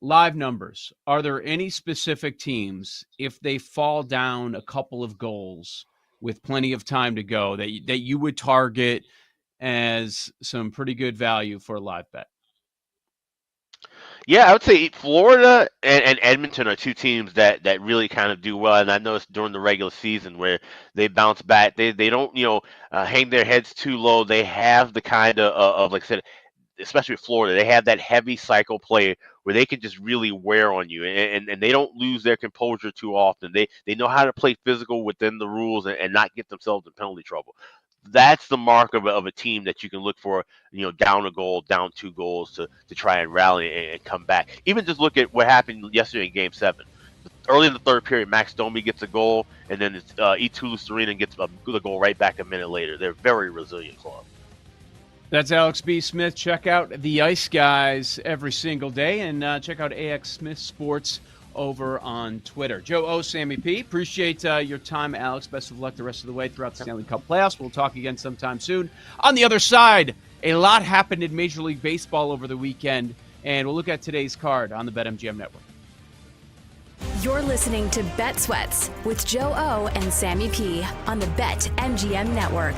Live numbers. Are there any specific teams, if they fall down a couple of goals with plenty of time to go, that you would target as some pretty good value for a live bet? Yeah, I would say Florida and Edmonton are two teams that really kind of do well, and I noticed during the regular season where they bounce back. They don't hang their heads too low. They have the kind of like I said, especially with Florida, they have that heavy cycle play where they can just really wear on you, and they don't lose their composure too often. They know how to play physical within the rules and not get themselves in penalty trouble. That's the mark of a team that you can look for, down a goal, down 2 goals to try and rally and come back. Even just look at what happened yesterday in Game 7. Early in the third period, Max Domi gets a goal, and then it's Eetu Luostarinen gets the goal right back a minute later. They're a very resilient club. That's Alex B. Smith. Check out the Ice Guys every single day, and check out AX Smith Sports over on Twitter. Joe O, Sammy P, appreciate your time, Alex. Best of luck the rest of the way throughout the Stanley Cup playoffs. We'll talk again sometime soon. On the other side, a lot happened in Major League Baseball over the weekend, and we'll look at today's card on the BetMGM Network. You're listening to Bet Sweats with Joe O and Sammy P on the BetMGM Network.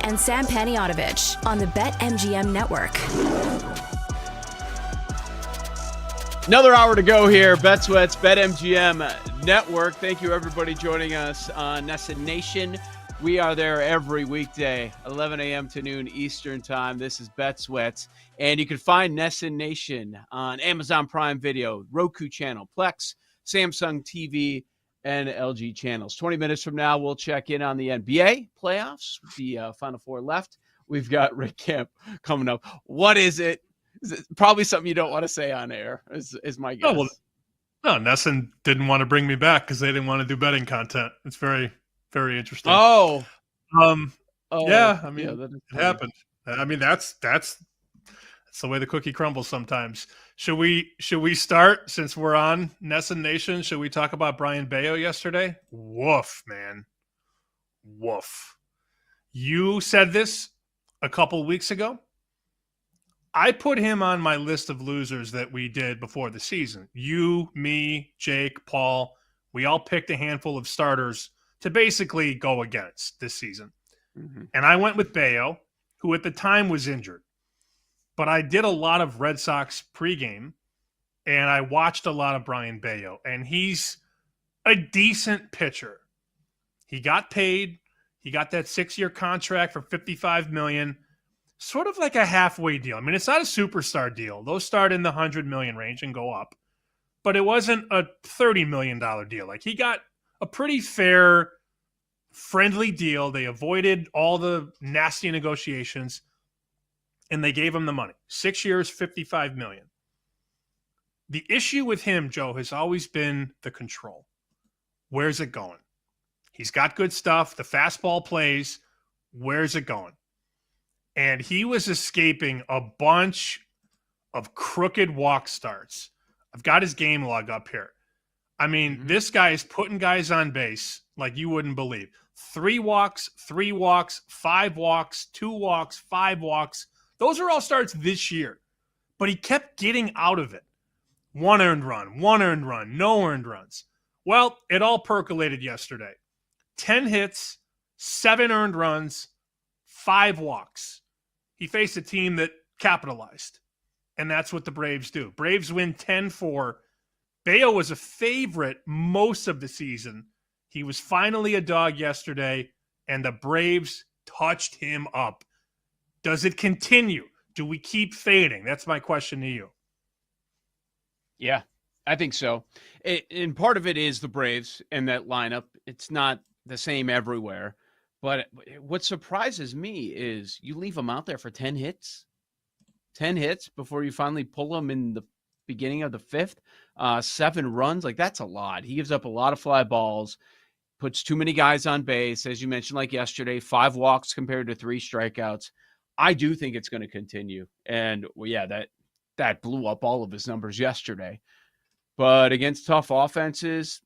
And Sam Paniotovich on the BetMGM Network. Another hour to go here. Bet Sweats, BetMGM Network. Thank you, everybody, joining us on Nessa Nation. We are there every weekday, 11 a.m. to noon Eastern Time. This is Bet Sweats. And you can find Nessa Nation on Amazon Prime Video, Roku channel, Plex, Samsung TV, and LG channels. 20 minutes from now, we'll check in on the NBA playoffs, the Final Four left. We've got Rick Camp coming up. What is it? Is it probably something you don't want to say on air, is my guess. Oh, well, no, Nesson didn't want to bring me back because they didn't want to do betting content. It's very, very interesting. Oh. Yeah, I mean, yeah, it happened. I mean, that's the way the cookie crumbles sometimes. Should we start, since we're on Nesson Nation? Should we talk about Brian Bayo yesterday? Woof, man. Woof. You said this a couple weeks ago. I put him on my list of losers that we did before the season. You, me, Jake, Paul, we all picked a handful of starters to basically go against this season. Mm-hmm. And I went with Bayo, who at the time was injured. But I did a lot of Red Sox pregame, and I watched a lot of Brian Bayo, and he's a decent pitcher. He got paid. He got that 6-year contract for $55 million, sort of like a halfway deal. I mean, it's not a superstar deal. Those start in the $100 million range and go up, but it wasn't a $30 million deal. Like, he got a pretty fair, friendly deal. They avoided all the nasty negotiations, and they gave him the money. 6 years, $55 million. The issue with him, Joe, has always been the control. Where's it going? He's got good stuff. The fastball plays. Where's it going? And he was escaping a bunch of crooked walk starts. I've got his game log up here. I mean, this guy is putting guys on base like you wouldn't believe. 3 walks, 5 walks, 2 walks, 5 walks. Those are all starts this year. But he kept getting out of it. 1 earned run, no earned runs. Well, it all percolated yesterday. 10 hits, 7 earned runs, 5 walks. He faced a team that capitalized. And that's what the Braves do. Braves win 10-4. Bayo was a favorite most of the season. He was finally a dog yesterday, and the Braves touched him up. Does it continue? Do we keep fading? That's my question to you. Yeah, I think so. And part of it is the Braves and that lineup. It's not the same everywhere. But what surprises me is you leave him out there for 10 hits. 10 hits before you finally pull him in the beginning of the 5th. 7 runs, like that's a lot. He gives up a lot of fly balls, puts too many guys on base. As you mentioned, like yesterday, 5 walks compared to 3 strikeouts. I do think it's going to continue. And well, yeah, that blew up all of his numbers yesterday. But against tough offenses,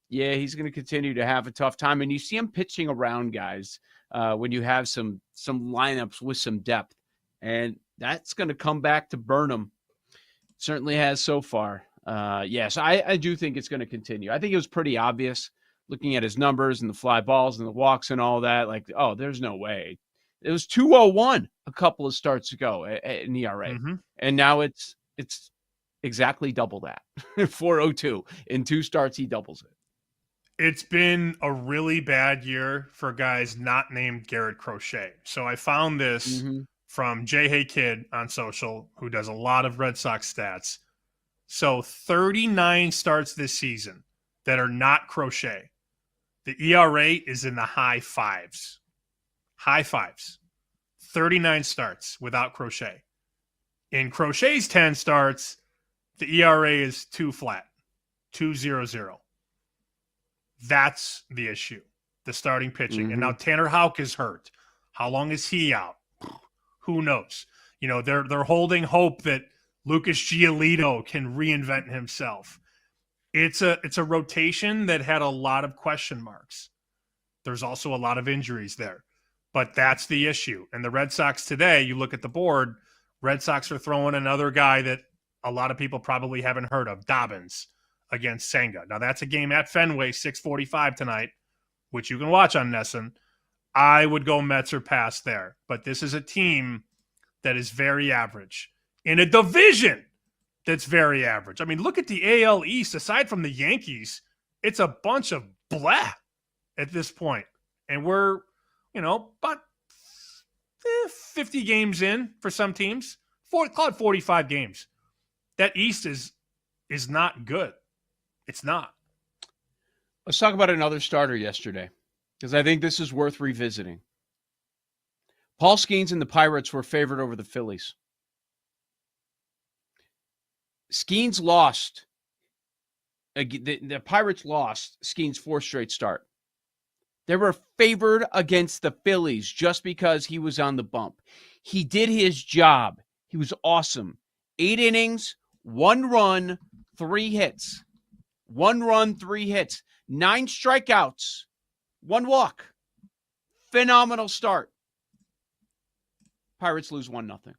yeah, he's going to continue to have a tough time. And you see him pitching around guys when you have some lineups with some depth. And that's going to come back to burn him. Certainly has so far. Yes, I do think it's going to continue. I think it was pretty obvious looking at his numbers and the fly balls and the walks and all that. Like, oh, there's no way. It was 2.01 a couple of starts ago in ERA. And now it's exactly double that. 4.02. In 2 starts, he doubles it. It's been a really bad year for guys not named Garrett Crochet. So I found this from J. Hay Kid on social, who does a lot of Red Sox stats. So 39 starts this season that are not Crochet. The ERA is in the high 5s. High 5s. 39 starts without Crochet. In Crochet's 10 starts, the ERA is 2 flat. 2.00. That's the issue. The starting pitching. And now Tanner Houck is hurt. How long is he out? Who knows? You know, they're holding hope that Lucas Giolito can reinvent himself. It's a rotation that had a lot of question marks. There's also a lot of injuries there. But that's the issue. And the Red Sox today, you look at the board, Red Sox are throwing another guy that a lot of people probably haven't heard of, Dobbins, against Senga. Now, that's a game at Fenway, 6:45 tonight, which you can watch on NESN. I would go Mets or pass there. But this is a team that is very average in a division that's very average. I mean, look at the AL East. Aside from the Yankees, it's a bunch of blah at this point. And we're, about 50 games in for some teams. Call it 45 games. That East is not good. It's not. Let's talk about another starter yesterday, because I think this is worth revisiting. Paul Skeens and the Pirates were favored over the Phillies. Skeens lost. The Pirates lost Skeens' 4th straight start. They were favored against the Phillies just because he was on the bump. He did his job. He was awesome. 8 innings, 1 run, 3 hits. 1 run, 3 hits. 9 strikeouts, 1 walk. Phenomenal start. Pirates lose 1-0.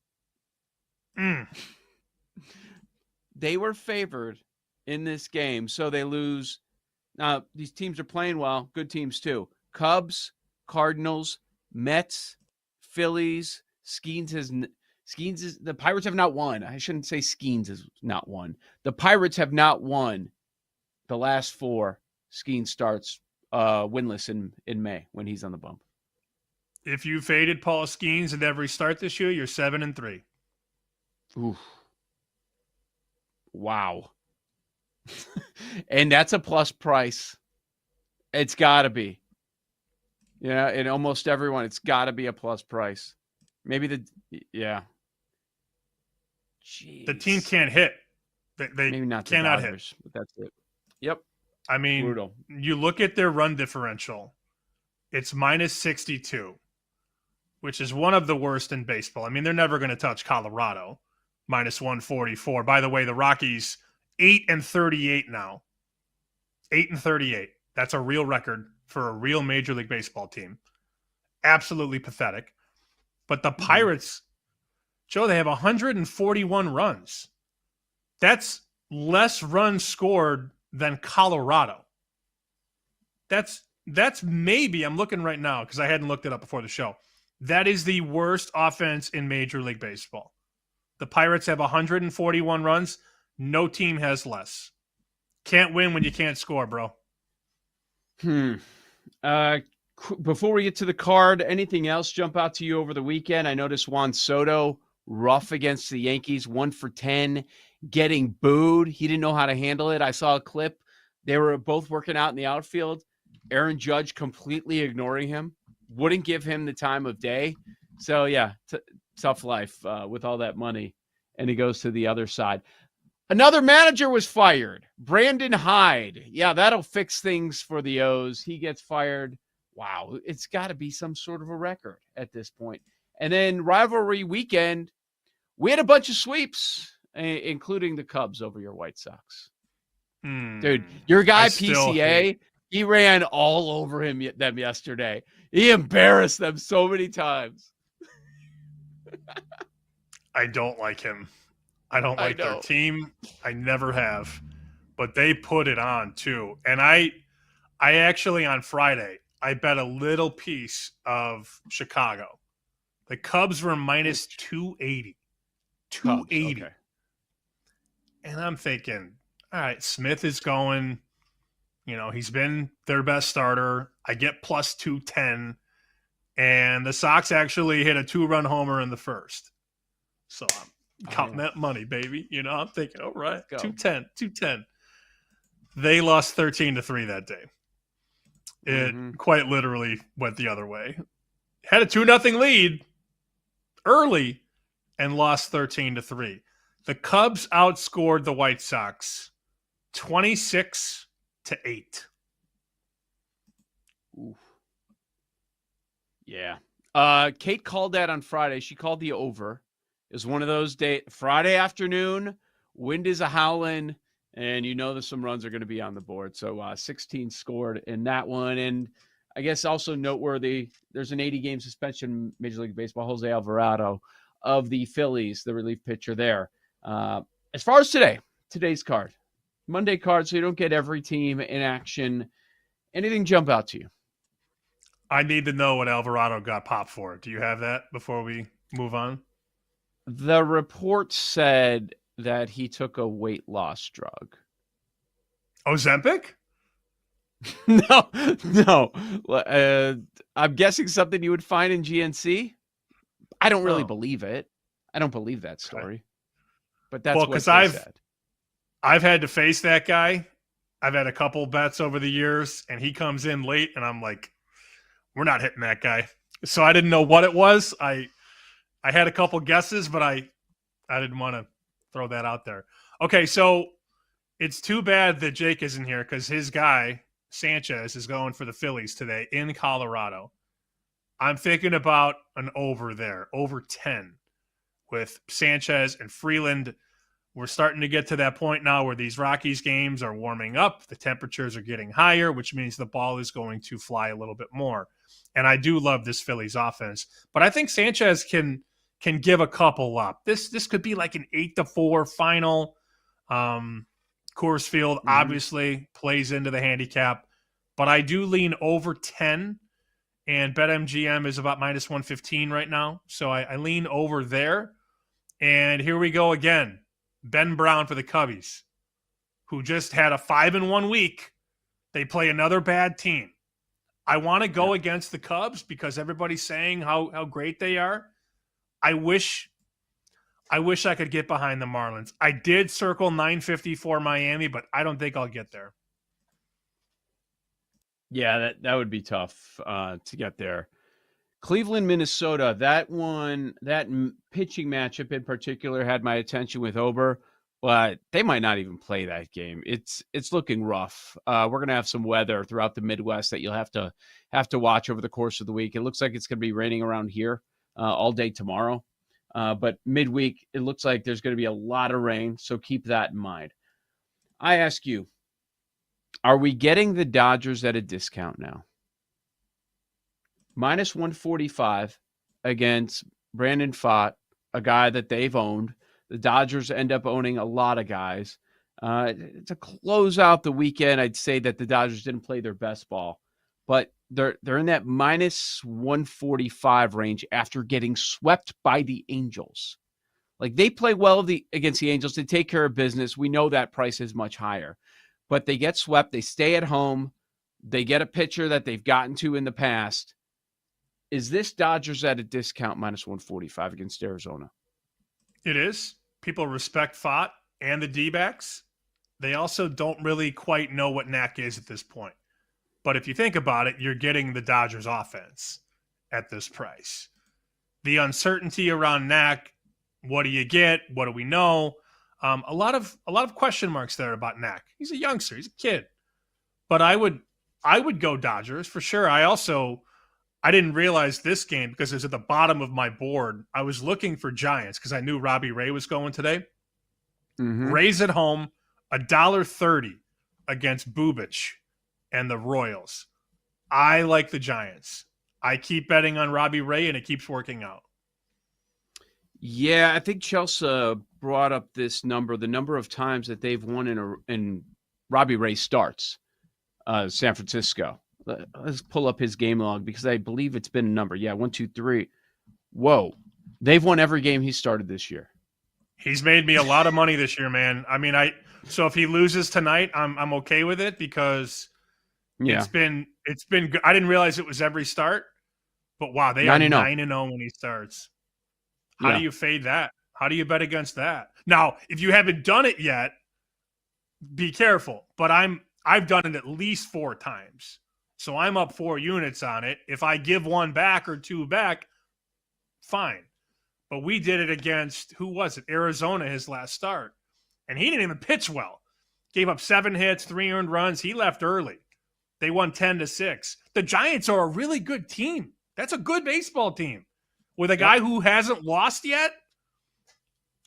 They were favored in this game, so they lose. Now, these teams are playing well. Good teams, too. Cubs, Cardinals, Mets, Phillies. The Pirates have not won. I shouldn't say Skeens has not won. The Pirates have not won the last 4 Skeens starts winless in May when he's on the bump. If you faded Paul Skeens at every start this year, you're 7-3. Ooh. Wow. And that's a plus price. It's got to be. In almost everyone, it's got to be a plus price. Maybe yeah. Jeez. The team can't hit. They Maybe not the cannot Dodgers, hit. but that's it. Yep. I mean, Brutal. you look at their run differential, it's minus 62, which is one of the worst in baseball. I mean, they're never going to touch Colorado, minus 144. By the way, the Rockies, 8-38 now. 8-38. That's a real record for a real Major League Baseball team. Absolutely pathetic. But the Pirates, Joe, they have 141 runs. That's less runs scored than Colorado. That's maybe, I'm looking right now because I hadn't looked it up before the show. That is the worst offense in Major League Baseball. The Pirates have 141 runs. No team has less. Can't win when you can't score, bro. Before we get to the card, anything else jump out to you over the weekend? I noticed Juan Soto rough against the Yankees, 1 for 10, getting booed. He didn't know how to handle it. I saw a clip. They were both working out in the outfield. Aaron Judge completely ignoring him, wouldn't give him the time of day. So, yeah, tough life with all that money. And he goes to the other side. Another manager was fired, Brandon Hyde. Yeah, that'll fix things for the O's. He gets fired. Wow, it's got to be some sort of a record at this point. And then rivalry weekend, we had a bunch of sweeps, including the Cubs over your White Sox. Dude, your guy PCA, he ran all over them yesterday. He embarrassed them so many times. I don't like him. I don't like their team. I never have. But they put it on too. And I actually on Friday, I bet a little piece of Chicago. The Cubs were minus 280. 280. Okay. And I'm thinking, all right, Smith is going. You know, he's been their best starter. I get plus 210. And the Sox actually hit a 2-run homer in the first. So I'm counting that money, baby. You know, I'm thinking, all right, 210. They lost 13-3 that day. It quite literally went the other way. Had a 2-0 lead early and lost 13-3. The Cubs outscored the White Sox 26-8. Ooh. Yeah. Kate called that on Friday. She called the over. It was one of those days, Friday afternoon, wind is a howling, and you know that some runs are going to be on the board. So 16 scored in that one. And I guess also noteworthy, there's an 80-game suspension in Major League Baseball, Jose Alvarado of the Phillies, the relief pitcher there. As far as today's card, Monday card, so you don't get every team in action. Anything jump out to you? I need to know what Alvarado got popped for. Do you have that before we move on? The report said that he took a weight loss drug. Ozempic? No. I'm guessing something you would find in GNC. I don't really believe it. I don't believe that story. But that's what they said. I've had to face that guy. I've had a couple bets over the years, and he comes in late, and I'm like, we're not hitting that guy. So I didn't know what it was. I had a couple guesses, but I didn't want to throw that out there. Okay, so it's too bad that Jake isn't here because his guy, Sanchez, is going for the Phillies today in Colorado. I'm thinking about an over there, over 10 with Sanchez and Freeland. We're starting to get to that point now where these Rockies games are warming up. The temperatures are getting higher, which means the ball is going to fly a little bit more. And I do love this Phillies offense. But I think Sanchez can give a couple up. This could be like an 8-4 final. Coors Field obviously plays into the handicap. But I do lean over 10. And BetMGM is about minus 115 right now. So I lean over there. And here we go again. Ben Brown for the Cubbies, who just had a 5-1 week. They play another bad team. I want to go against the Cubs because everybody's saying how great they are. I wish I could get behind the Marlins. I did circle 950 for Miami, but I don't think I'll get there. Yeah, that would be tough to get there. Cleveland, Minnesota, that pitching matchup in particular had my attention with Ober. But they might not even play that game. It's looking rough. We're gonna have some weather throughout the Midwest that you'll have to watch over the course of the week. It looks like it's gonna be raining around here all day tomorrow. But midweek, it looks like there's gonna be a lot of rain, so keep that in mind. I ask you, are we getting the Dodgers at a discount now? Minus 145 against Brandon Pfaadt, a guy that they've owned. The Dodgers end up owning a lot of guys. To close out the weekend, I'd say that the Dodgers didn't play their best ball, but they're in that minus 145 range after getting swept by the Angels. Like, they play well against the Angels. They take care of business. We know that price is much higher, but they get swept. They stay at home. They get a pitcher that they've gotten to in the past. Is this Dodgers at a discount minus 145 against Arizona? It is. People respect Pfaadt and the D-backs. They also don't really quite know what Knack is at this point. But if you think about it, you're getting the Dodgers offense at this price. The uncertainty around Knack, what do you get? What do we know? A lot of question marks there about Knack. He's a youngster. He's a kid. But I would go Dodgers for sure. I didn't realize this game because it was at the bottom of my board. I was looking for Giants because I knew Robbie Ray was going today. Mm-hmm. Rays at home, $1.30 against Bubich and the Royals. I like the Giants. I keep betting on Robbie Ray, and it keeps working out. Yeah, I think Chelsea brought up this number, the number of times that they've won in Robbie Ray starts, San Francisco. Let's pull up his game log because I believe it's been a number. Yeah, 1, 2, 3. Whoa. They've won every game he started this year. He's made me a lot of money this year, man. I mean, so if he loses tonight, I'm okay with it because it's been good. I didn't realize it was every start, but wow, they are 9-0 when he starts. How do you fade that? How do you bet against that? Now, if you haven't done it yet, be careful. But I've done it at least 4 times. So I'm up 4 units on it. If I give 1 back or 2 back, fine. But we did it against, who was it? Arizona, his last start. And he didn't even pitch well. Gave up 7 hits, 3 earned runs. He left early. They won 10-6. The Giants are a really good team. That's a good baseball team. With a guy who hasn't lost yet?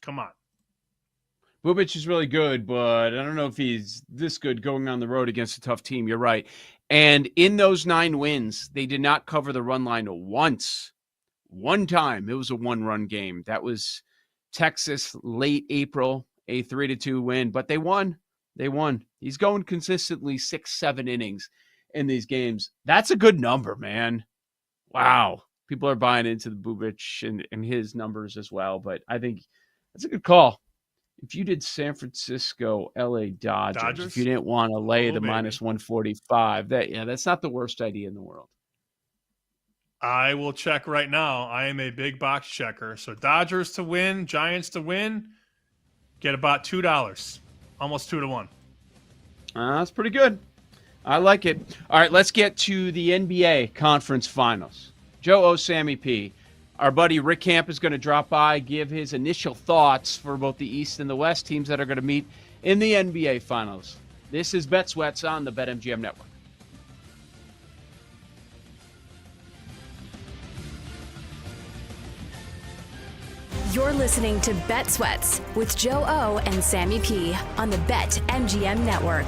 Come on. Bubich is really good, but I don't know if he's this good going on the road against a tough team. You're right. And in those 9 wins, they did not cover the run line once. One time, it was a 1-run game. That was Texas late April, a 3-2 win. But they won. They won. He's going consistently 6-7 innings in these games. That's a good number, man. Wow. People are buying into the Bubich and his numbers as well. But I think that's a good call. If you did San Francisco, LA Dodgers, if you didn't want to lay the minus 145, that's not the worst idea in the world. I will check right now. I am a big box checker. So Dodgers to win, Giants to win, get about $2, almost 2-1. That's pretty good. I like it. All right, let's get to the NBA Conference Finals. Joe O. Sammy P. Our buddy Rick Camp is going to drop by, give his initial thoughts for both the East and the West teams that are going to meet in the NBA Finals. This is Bet Sweats on the BetMGM Network. You're listening to Bet Sweats with Joe O and Sammy P on the BetMGM Network.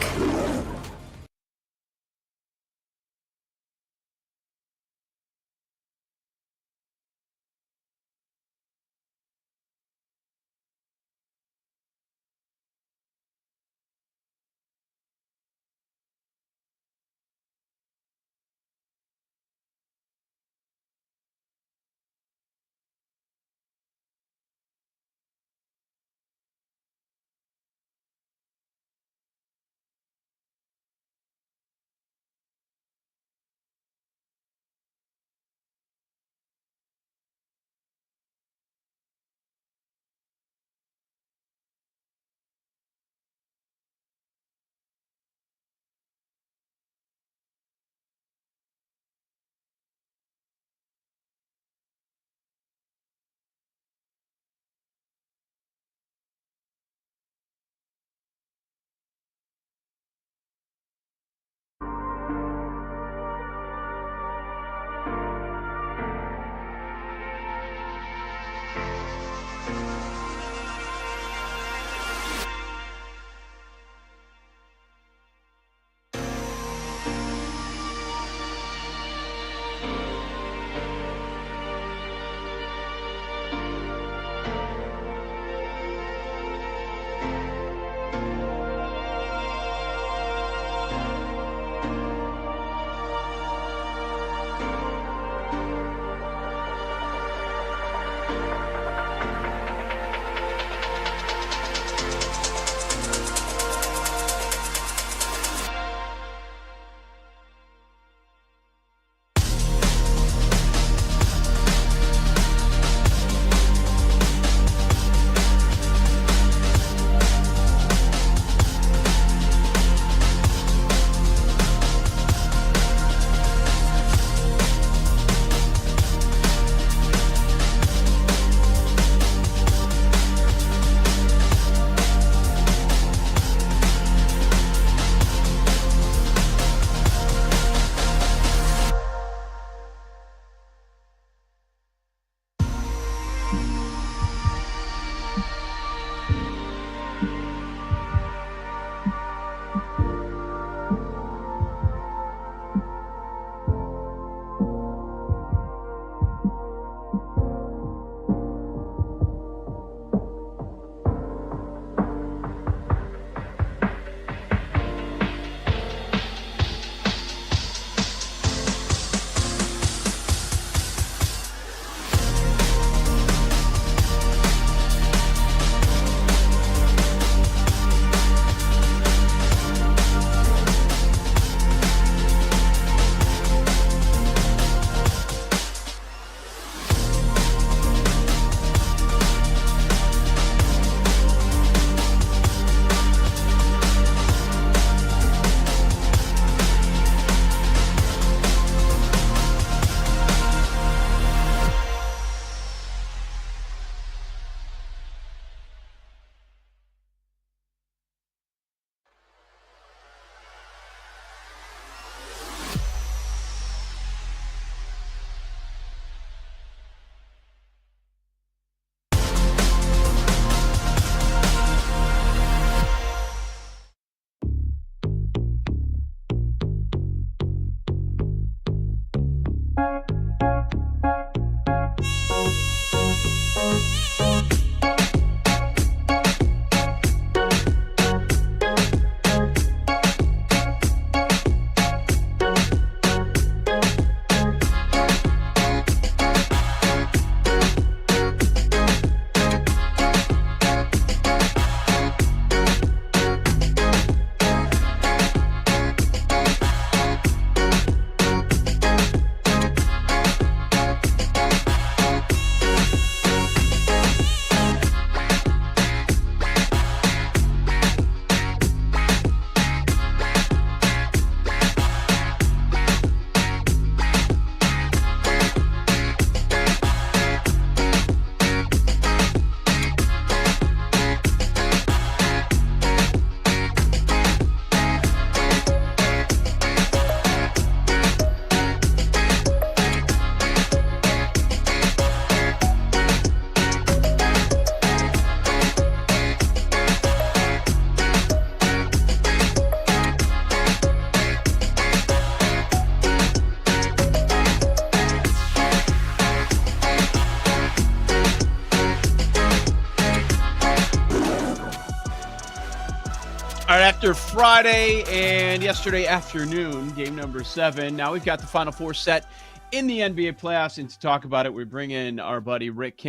after Friday and yesterday afternoon, game number 7. Now we've got the Final Four set in the NBA playoffs, and to talk about it, we bring in our buddy Rick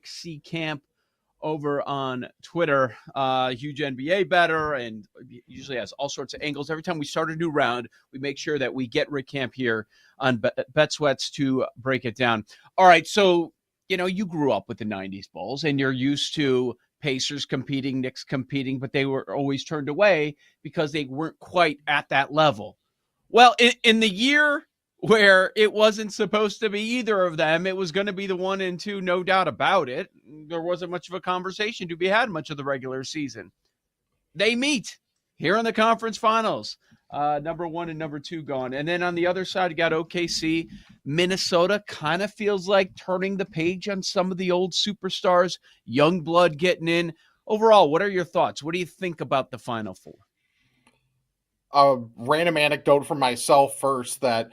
C. Camp, over on Twitter. Huge NBA bettor, and usually has all sorts of angles. Every time we start a new round, we make sure that we get Rick Camp here on Bet Sweats to break it down. All right, so you grew up with the 90s Bulls, and you're used to Pacers competing, Knicks competing, but they were always turned away because they weren't quite at that level. Well, in the year where it wasn't supposed to be either of them, it was going to be the 1 and 2, no doubt about it. There wasn't much of a conversation to be had much of the regular season. They meet here in the conference finals. Number 1 and number 2 gone. And then on the other side, you got OKC. Minnesota kind of feels like turning the page on some of the old superstars. Young blood getting in. Overall, what are your thoughts? What do you think about the Final Four? A random anecdote from myself first, that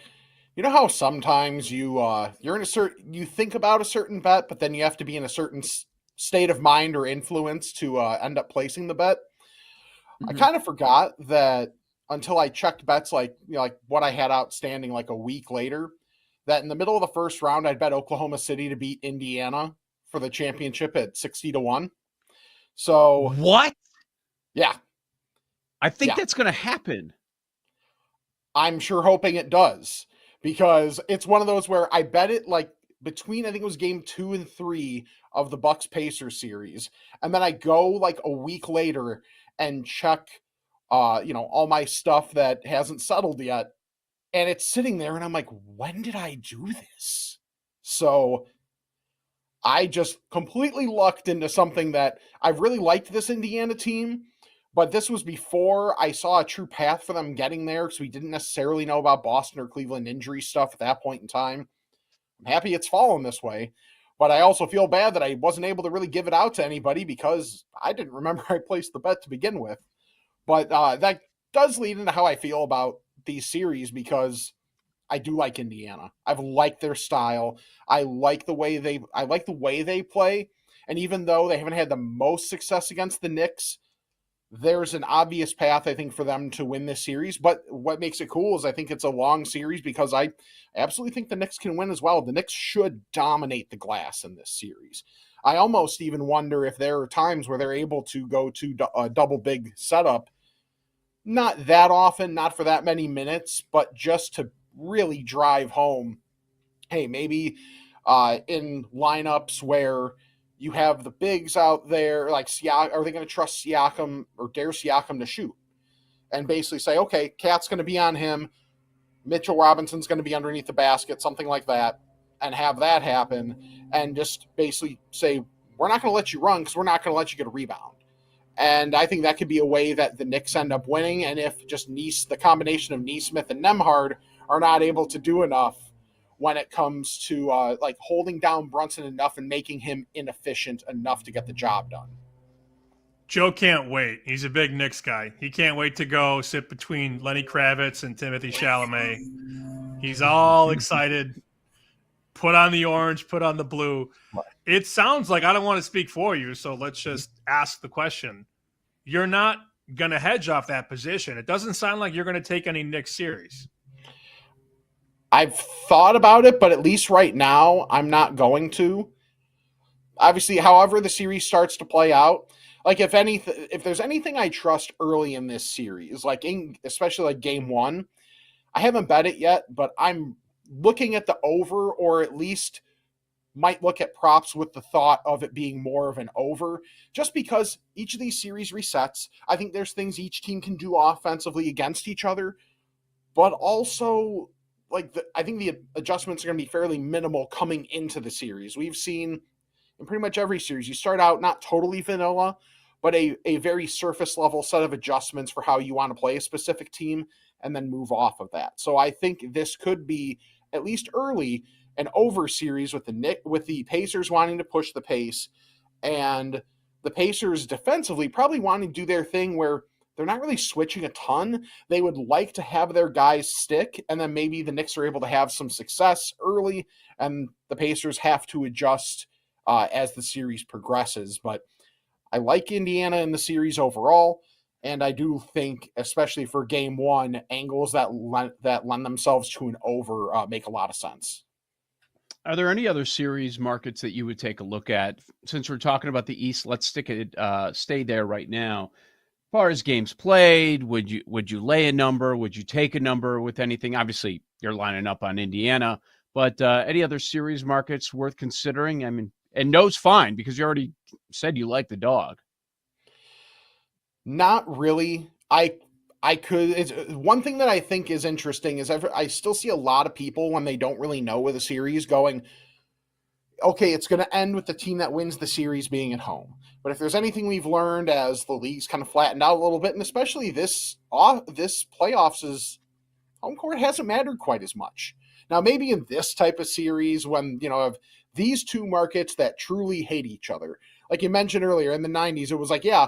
you know how sometimes you're in you think about a certain bet, but then you have to be in a certain state of mind or influence to end up placing the bet. Mm-hmm. I kind of forgot that until I checked bets like what I had outstanding like a week later, that in the middle of the first round, I'd bet Oklahoma City to beat Indiana for the championship at 60-1. So what? Yeah. I think that's going to happen. I'm sure hoping it does, because it's one of those where I bet it like between, I think it was game 2 and 3 of the Bucks Pacers series. And then I go like a week later and check, all my stuff that hasn't settled yet. And it's sitting there and I'm like, when did I do this? So I just completely lucked into something that I really liked this Indiana team, but this was before I saw a true path for them getting there, because we didn't necessarily know about Boston or Cleveland injury stuff at that point in time. I'm happy it's fallen this way, but I also feel bad that I wasn't able to really give it out to anybody because I didn't remember I placed the bet to begin with. But that does lead into how I feel about these series, because I do like Indiana. I've liked their style. I like the way they play. And even though they haven't had the most success against the Knicks, there's an obvious path, I think, for them to win this series. But what makes it cool is I think it's a long series, because I absolutely think the Knicks can win as well. The Knicks should dominate the glass in this series. I almost even wonder if there are times where they're able to go to a double big setup. Not that often, not for that many minutes, but just to really drive home, hey, maybe in lineups where you have the bigs out there, like Siakam, are they going to trust Siakam or dare Siakam to shoot? And basically say, okay, Cat's going to be on him, Mitchell Robinson's going to be underneath the basket, something like that, and have that happen, and just basically say, we're not going to let you run because we're not going to let you get a rebound. And I think that could be a way that the Knicks end up winning. And if just the combination of Nesmith and Nembhard are not able to do enough when it comes to holding down Brunson enough and making him inefficient enough to get the job done. Joe can't wait. He's a big Knicks guy. He can't wait to go sit between Lenny Kravitz and Timothy Chalamet. He's all excited. Put on the orange, put on the blue. It sounds like, I don't want to speak for you, so let's just ask the question. You're not going to hedge off that position. It doesn't sound like you're going to take any Knicks series. I've thought about it, but at least right now, I'm not going to. Obviously, however the series starts to play out, like if there's anything I trust early in this series, especially like game 1, I haven't bet it yet, but I'm looking at the over, or at least might look at props with the thought of it being more of an over, just because each of these series resets. I think there's things each team can do offensively against each other, but also I think the adjustments are going to be fairly minimal coming into the series. We've seen in pretty much every series, you start out not totally vanilla, but a very surface level set of adjustments for how you want to play a specific team, and then move off of that. So I think this could be, at least early, an over series with the Pacers wanting to push the pace, and the Pacers defensively probably wanting to do their thing where they're not really switching a ton. They would like to have their guys stick, and then maybe the Knicks are able to have some success early, and the Pacers have to adjust as the series progresses. But I like Indiana in the series overall, And I do think, especially for game one, angles that lend themselves to an over make a lot of sense. Are there any other series markets that you would take a look at? Since we're talking about the East, let's stay there right now. As far as games played, would you lay a number? Would you take a number with anything? Obviously, you're lining up on Indiana, but any other series markets worth considering? I mean, and no's fine because you already said you like the dog. Not really. I could. It's one thing that I think is interesting is I still see a lot of people when they don't really know with a series going, okay, it's going to end with the team that wins the series being at home. But if there's anything we've learned as the league's kind of flattened out a little bit, and especially this playoffs, is home court hasn't mattered quite as much. Now, maybe in this type of series when, of these two markets that truly hate each other, like you mentioned earlier in the 90s, it was like, yeah,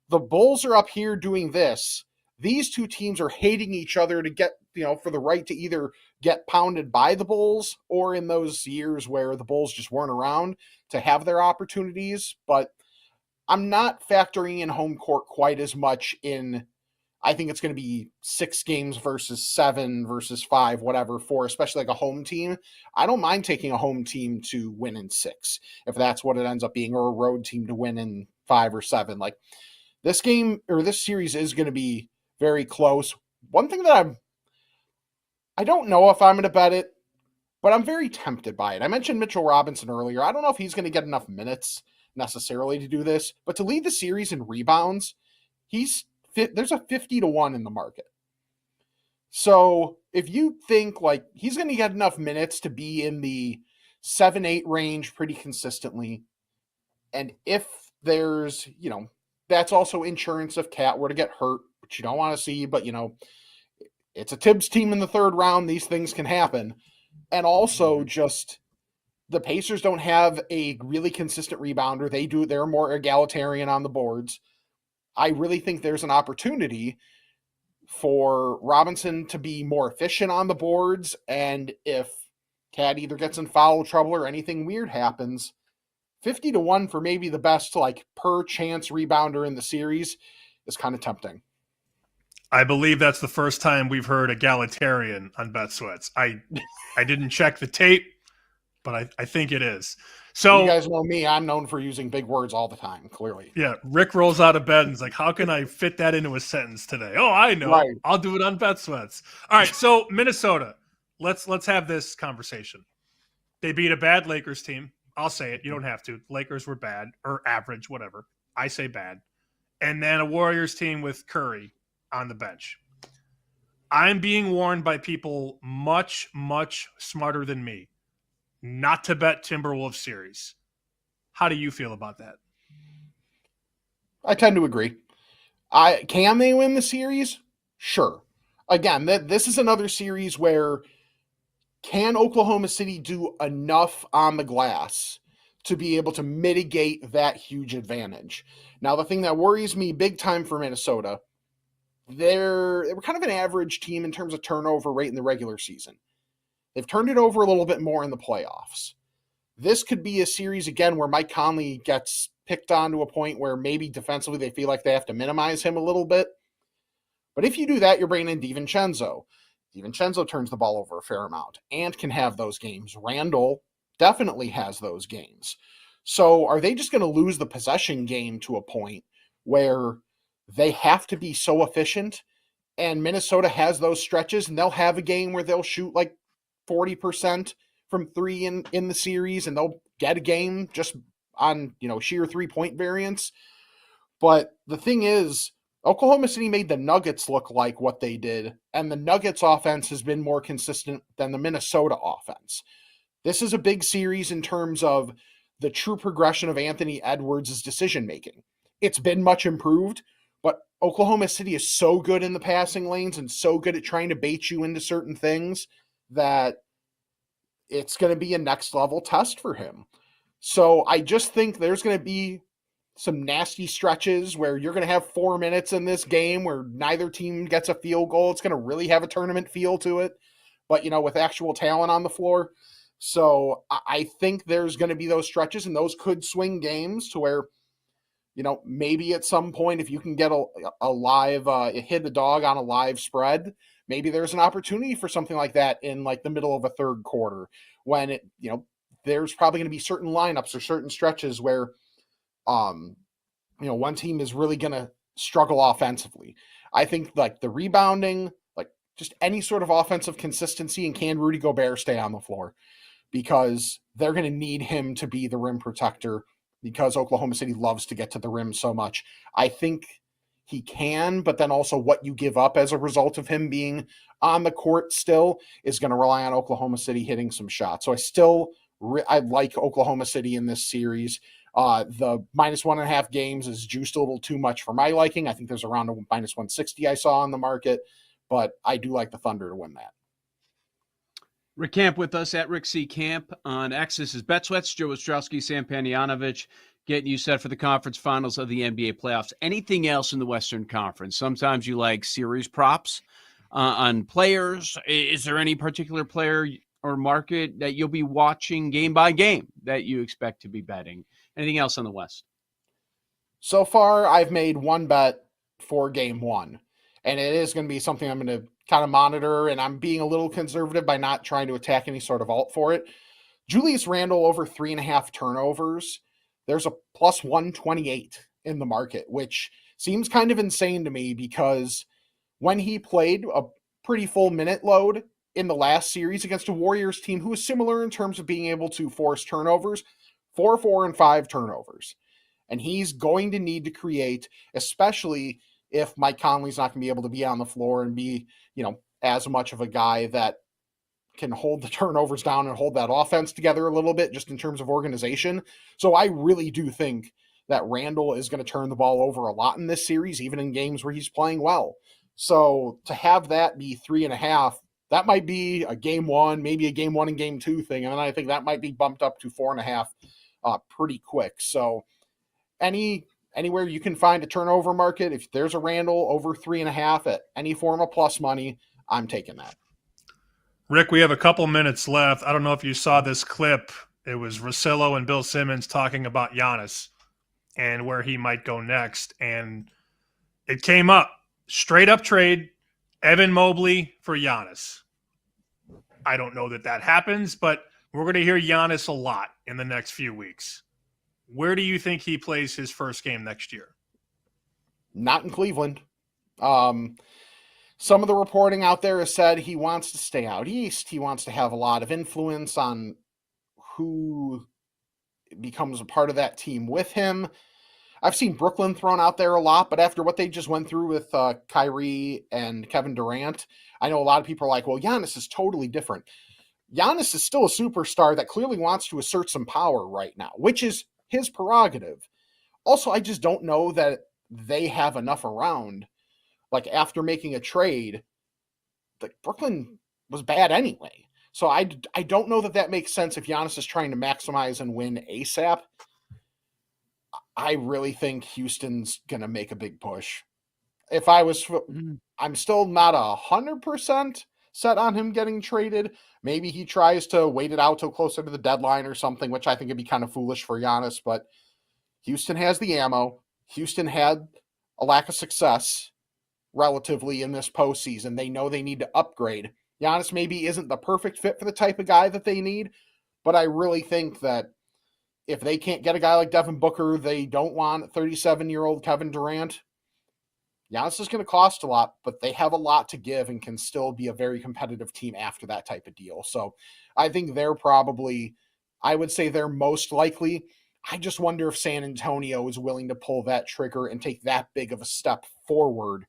the Bulls are up here doing this. These two teams are hating each other to get, for the right to either get pounded by the Bulls or in those years where the Bulls just weren't around to have their opportunities. But I'm not factoring in home court quite as much in. I think it's going to be 6 games versus 7 versus 5, whatever, for especially like a home team. I don't mind taking a home team to win in 6 if that's what it ends up being, or a road team to win in 5 or 7. Like this game or this series is going to be very close. One thing that I don't know if I'm going to bet it, but I'm very tempted by it. I mentioned Mitchell Robinson earlier. I don't know if he's going to get enough minutes necessarily to do this, but to lead the series in rebounds, there's a 50-1 in the market. So if you think like he's going to get enough minutes to be in the 7-8 range pretty consistently, and if there's, that's also insurance if Cat were to get hurt, which you don't want to see, but it's a Tibbs team in the 3rd round. These things can happen. And also just the Pacers don't have a really consistent rebounder. They're more egalitarian on the boards. I really think there's an opportunity for Robinson to be more efficient on the boards. And if Cat either gets in foul trouble or anything weird happens, 50-1 for maybe the best per chance rebounder in the series is kind of tempting. I believe that's the first time we've heard egalitarian on Bet Sweats. I didn't check the tape, but I think it is. So you guys know me, I'm known for using big words all the time, clearly. Yeah, Rick rolls out of bed and is like, how can I fit that into a sentence today? Oh, I know. Right. I'll do it on Bet Sweats. All right, so Minnesota, let's have this conversation. They beat a bad Lakers team. I'll say it. You don't have to. Lakers were bad or average, whatever. I say bad. And then a Warriors team with Curry on the bench. I'm being warned by people much, much smarter than me not to bet Timberwolves series. How do you feel about that? I tend to agree. Can they win the series? Sure. Again, this is another series where can Oklahoma City do enough on the glass to be able to mitigate that huge advantage? Now, the thing that worries me big time for Minnesota, they were kind of an average team in terms of turnover rate in the regular season. They've turned it over a little bit more in the playoffs. This could be a series, again, where Mike Conley gets picked on to a point where maybe defensively they feel like they have to minimize him a little bit. But if you do that, you're bringing in DiVincenzo. DiVincenzo turns the ball over a fair amount and can have those games. Randall definitely has those games. So are they just going to lose the possession game to a point where they have to be so efficient? And Minnesota has those stretches, and they'll have a game where they'll shoot like 40% from 3 in the series, and they'll get a game just on, sheer 3-point variance. But the thing is, Oklahoma City made the Nuggets look like what they did, and the Nuggets offense has been more consistent than the Minnesota offense. This is a big series in terms of the true progression of Anthony Edwards' decision-making. It's been much improved, but Oklahoma City is so good in the passing lanes and so good at trying to bait you into certain things that it's going to be a next level test for him. So I just think there's going to be some nasty stretches where you're going to have 4 minutes in this game where neither team gets a field goal. It's going to really have a tournament feel to it, but with actual talent on the floor. So I think there's going to be those stretches, and those could swing games to where maybe at some point, if you can get a live, hit the dog on a live spread, maybe there's an opportunity for something like that in like the middle of a third quarter when there's probably going to be certain lineups or certain stretches where, one team is really going to struggle offensively. I think like the rebounding, like just any sort of offensive consistency, and can Rudy Gobert stay on the floor? Because they're going to need him to be the rim protector because Oklahoma City loves to get to the rim so much. I think he can, but then also what you give up as a result of him being on the court still is going to rely on Oklahoma City hitting some shots. So I like Oklahoma City in this series. The -1.5 games is juiced a little too much for my liking. I think there's around a -160 I saw on the market, but I do like the Thunder to win that. Rick Camp with us at Rick C. Camp on X. This is Bet Sweats, Joe Ostrowski, Sam Panayonovich, getting you set for the conference finals of the NBA playoffs. Anything else in the Western Conference? Sometimes you like series props on players. Is there any particular player or market that you'll be watching game by game that you expect to be betting? Anything else on the West? So far, I've made one bet for game one, and it is going to be something I'm going to kind of monitor, and I'm being a little conservative by not trying to attack any sort of alt for it. Julius Randle over 3.5 turnovers. There's a +128 in the market, which seems kind of insane to me because when he played a pretty full minute load in the last series against a Warriors team who was similar in terms of being able to force turnovers, 4, 4, and 5 turnovers. And he's going to need to create, especially if Mike Conley's not going to be able to be on the floor and be, as much of a guy that can hold the turnovers down and hold that offense together a little bit just in terms of organization. So I really do think that Randle is going to turn the ball over a lot in this series, even in games where he's playing well. So to have that be 3.5, that might be a game one, maybe a game one and game two thing. And then I think that might be bumped up to 4.5 pretty quick. So anywhere you can find a turnover market, if there's a Randle over 3.5 at any form of plus money, I'm taking that. Rick, we have a couple minutes left. I don't know if you saw this clip. It was Russillo and Bill Simmons talking about Giannis and where he might go next. And it came up, straight up trade, Evan Mobley for Giannis. I don't know that happens, but we're going to hear Giannis a lot in the next few weeks. Where do you think he plays his first game next year? Not in Cleveland. Some of the reporting out there has said he wants to stay out east. He wants to have a lot of influence on who becomes a part of that team with him. I've seen Brooklyn thrown out there a lot, but after what they just went through with Kyrie and Kevin Durant, I know a lot of people are like, well, Giannis is totally different. Giannis is still a superstar that clearly wants to assert some power right now, which is his prerogative. Also, I just don't know that they have enough around. Like after making a trade, Brooklyn was bad anyway. So I don't know that makes sense if Giannis is trying to maximize and win ASAP. I really think Houston's going to make a big push. If I was, I'm still not 100% set on him getting traded. Maybe he tries to wait it out till closer to the deadline or something, which I think would be kind of foolish for Giannis, but Houston has the ammo. Houston had a lack of success relatively in this postseason. They know they need to upgrade. Giannis maybe isn't the perfect fit for the type of guy that they need, but I really think that if they can't get a guy like Devin Booker, they don't want 37-year-old Kevin Durant. Giannis is going to cost a lot, but they have a lot to give and can still be a very competitive team after that type of deal. So I think I would say they're most likely. I just wonder if San Antonio is willing to pull that trigger and take that big of a step forward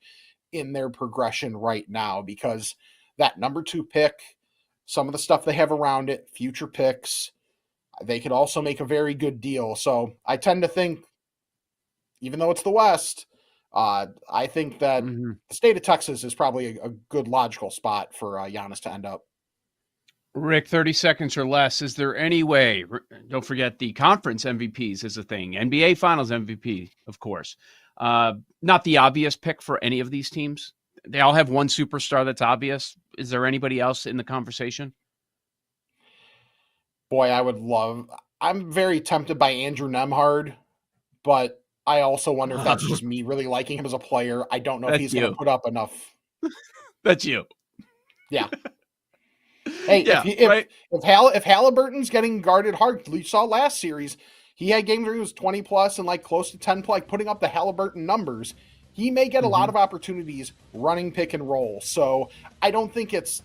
in their progression right now, because that number 2 pick, some of the stuff they have around it, future picks, they could also make a very good deal. So I tend to think, even though it's the West, I think that the state of Texas is probably a good logical spot for Giannis to end up. Rick, 30 seconds or less. Is there any way, don't forget the conference MVPs is a thing, NBA Finals MVP, of course. Not the obvious pick for any of these teams. They all have one superstar that's obvious. Is there anybody else in the conversation? Boy, I'm very tempted by Andrew Nembhard, but I also wonder if that's just me really liking him as a player. I don't know if he's going to put up enough. That's you. Yeah. Hey, Yeah, if Halliburton's getting guarded hard, you saw last series, he had games where he was 20 plus and like close to 10, like putting up the Halliburton numbers. He may get a lot of opportunities running pick and roll. So I don't think it's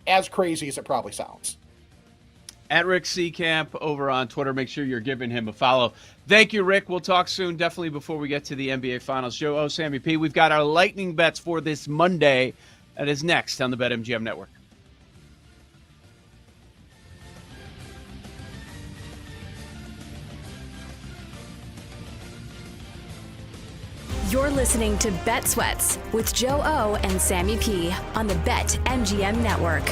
as crazy as it probably sounds. At Rick Seacamp over on Twitter. Make sure you're giving him a follow. Thank you, Rick. We'll talk soon, definitely before we get to the NBA Finals. Joe Sammy P. We've got our lightning bets for this Monday. That is next on the BetMGM Network. You're listening to Bet Sweats with Joe O and Sammy P on the BetMGM Network.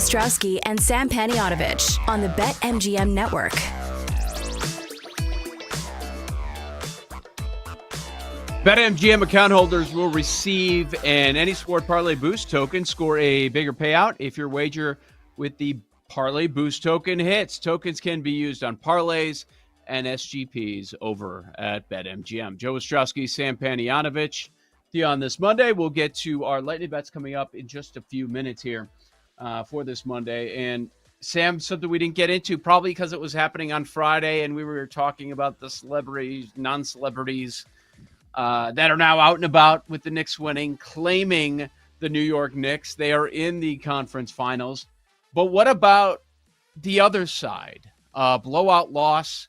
Ostrowski and Sam Panayotovich on the BetMGM Network. BetMGM account holders will receive an Any Sport Parlay Boost token, score a bigger payout if your wager with the Parlay Boost token hits. Tokens can be used on parlays and SGPs over at BetMGM. Joe Ostrowski, Sam Panayotovich, on this Monday. We'll get to our lightning bets coming up in just a few minutes here for this Monday. And Sam, something we didn't get into, probably because it was happening on Friday and we were talking about the celebrities, non-celebrities that are now out and about with the Knicks winning, claiming the New York Knicks. They are in the conference finals. But what about the other side? Blowout loss.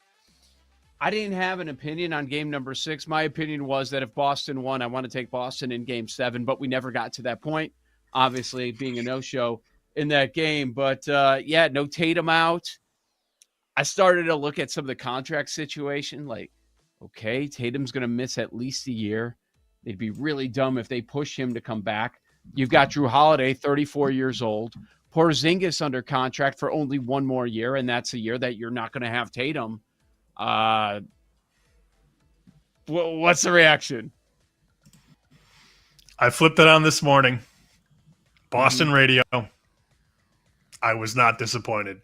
I didn't have an opinion on game number 6. My opinion was that if Boston won, I want to take Boston in game 7, but we never got to that point, obviously being a no-show in that game. But, no Tatum out. I started to look at some of the contract situation, like, okay, Tatum's going to miss at least a year. They'd be really dumb if they push him to come back. You've got Drew Holiday, 34 years old. Porzingis under contract for only one more year, and that's a year that you're not going to have Tatum. What's the reaction? I flipped it on this morning. Boston radio. I was not disappointed.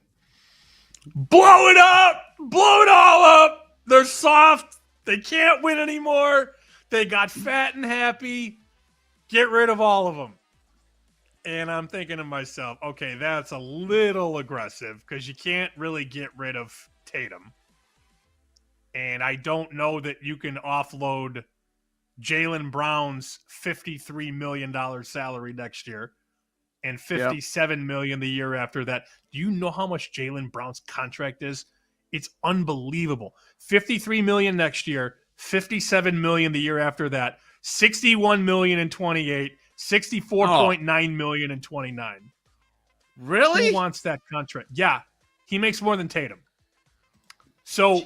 Blow it up! Blow it all up! They're soft. They can't win anymore. They got fat and happy. Get rid of all of them. And I'm thinking to myself, okay, that's a little aggressive because you can't really get rid of Tatum. And I don't know that you can offload Jaylen Brown's $53 million salary next year and $57 million the year after that. Do you know how much Jaylen Brown's contract is? It's unbelievable. $53 million next year, $57 million the year after that, $61 million in 28, $64.9 million in 29. Really? Who wants that contract? Yeah, he makes more than Tatum. So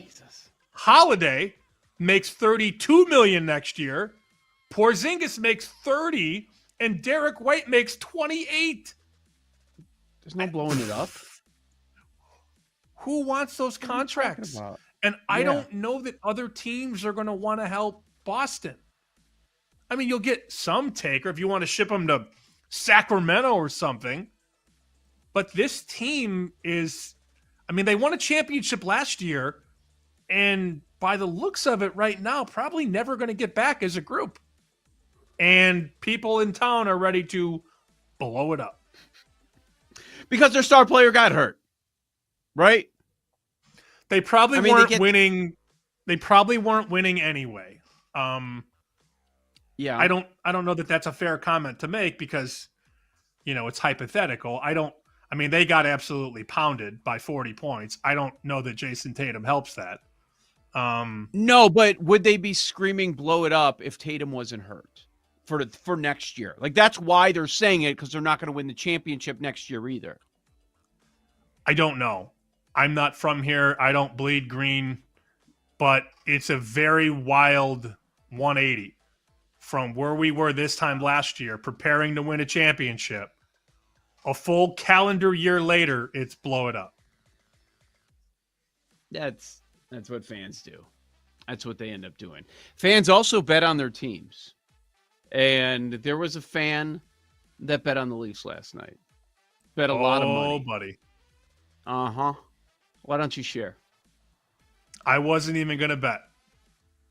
Holiday makes $32 million next year. Porzingis makes 30, and Derek White makes 28. There's no blowing it up. Who wants those contracts? And I don't know that other teams are going to want to help Boston. I mean, you'll get some taker if you want to ship them to Sacramento or something. But this team is, I mean, they won a championship last year, and by the looks of it right now, probably never going to get back as a group. And people in town are ready to blow it up. Because their star player got hurt, right? They probably weren't winning. They probably weren't winning anyway. Yeah. I don't know that that's a fair comment to make because, you know, it's hypothetical. I mean, they got absolutely pounded by 40 points. I don't know that Jason Tatum helps that. No, but would they be screaming blow it up if Tatum wasn't hurt for next year? Like, that's why they're saying it, because they're not going to win the championship next year either. I don't know. I'm not from here. I don't bleed green, but it's a very wild 180 from where we were this time last year, preparing to win a championship. A full calendar year later, it's blow it up. That's what fans do. That's what they end up doing. Fans also bet on their teams. And there was a fan that bet on the Leafs last night. Bet a lot of money. Oh, buddy. Uh-huh. Why don't you share? I wasn't even going to bet.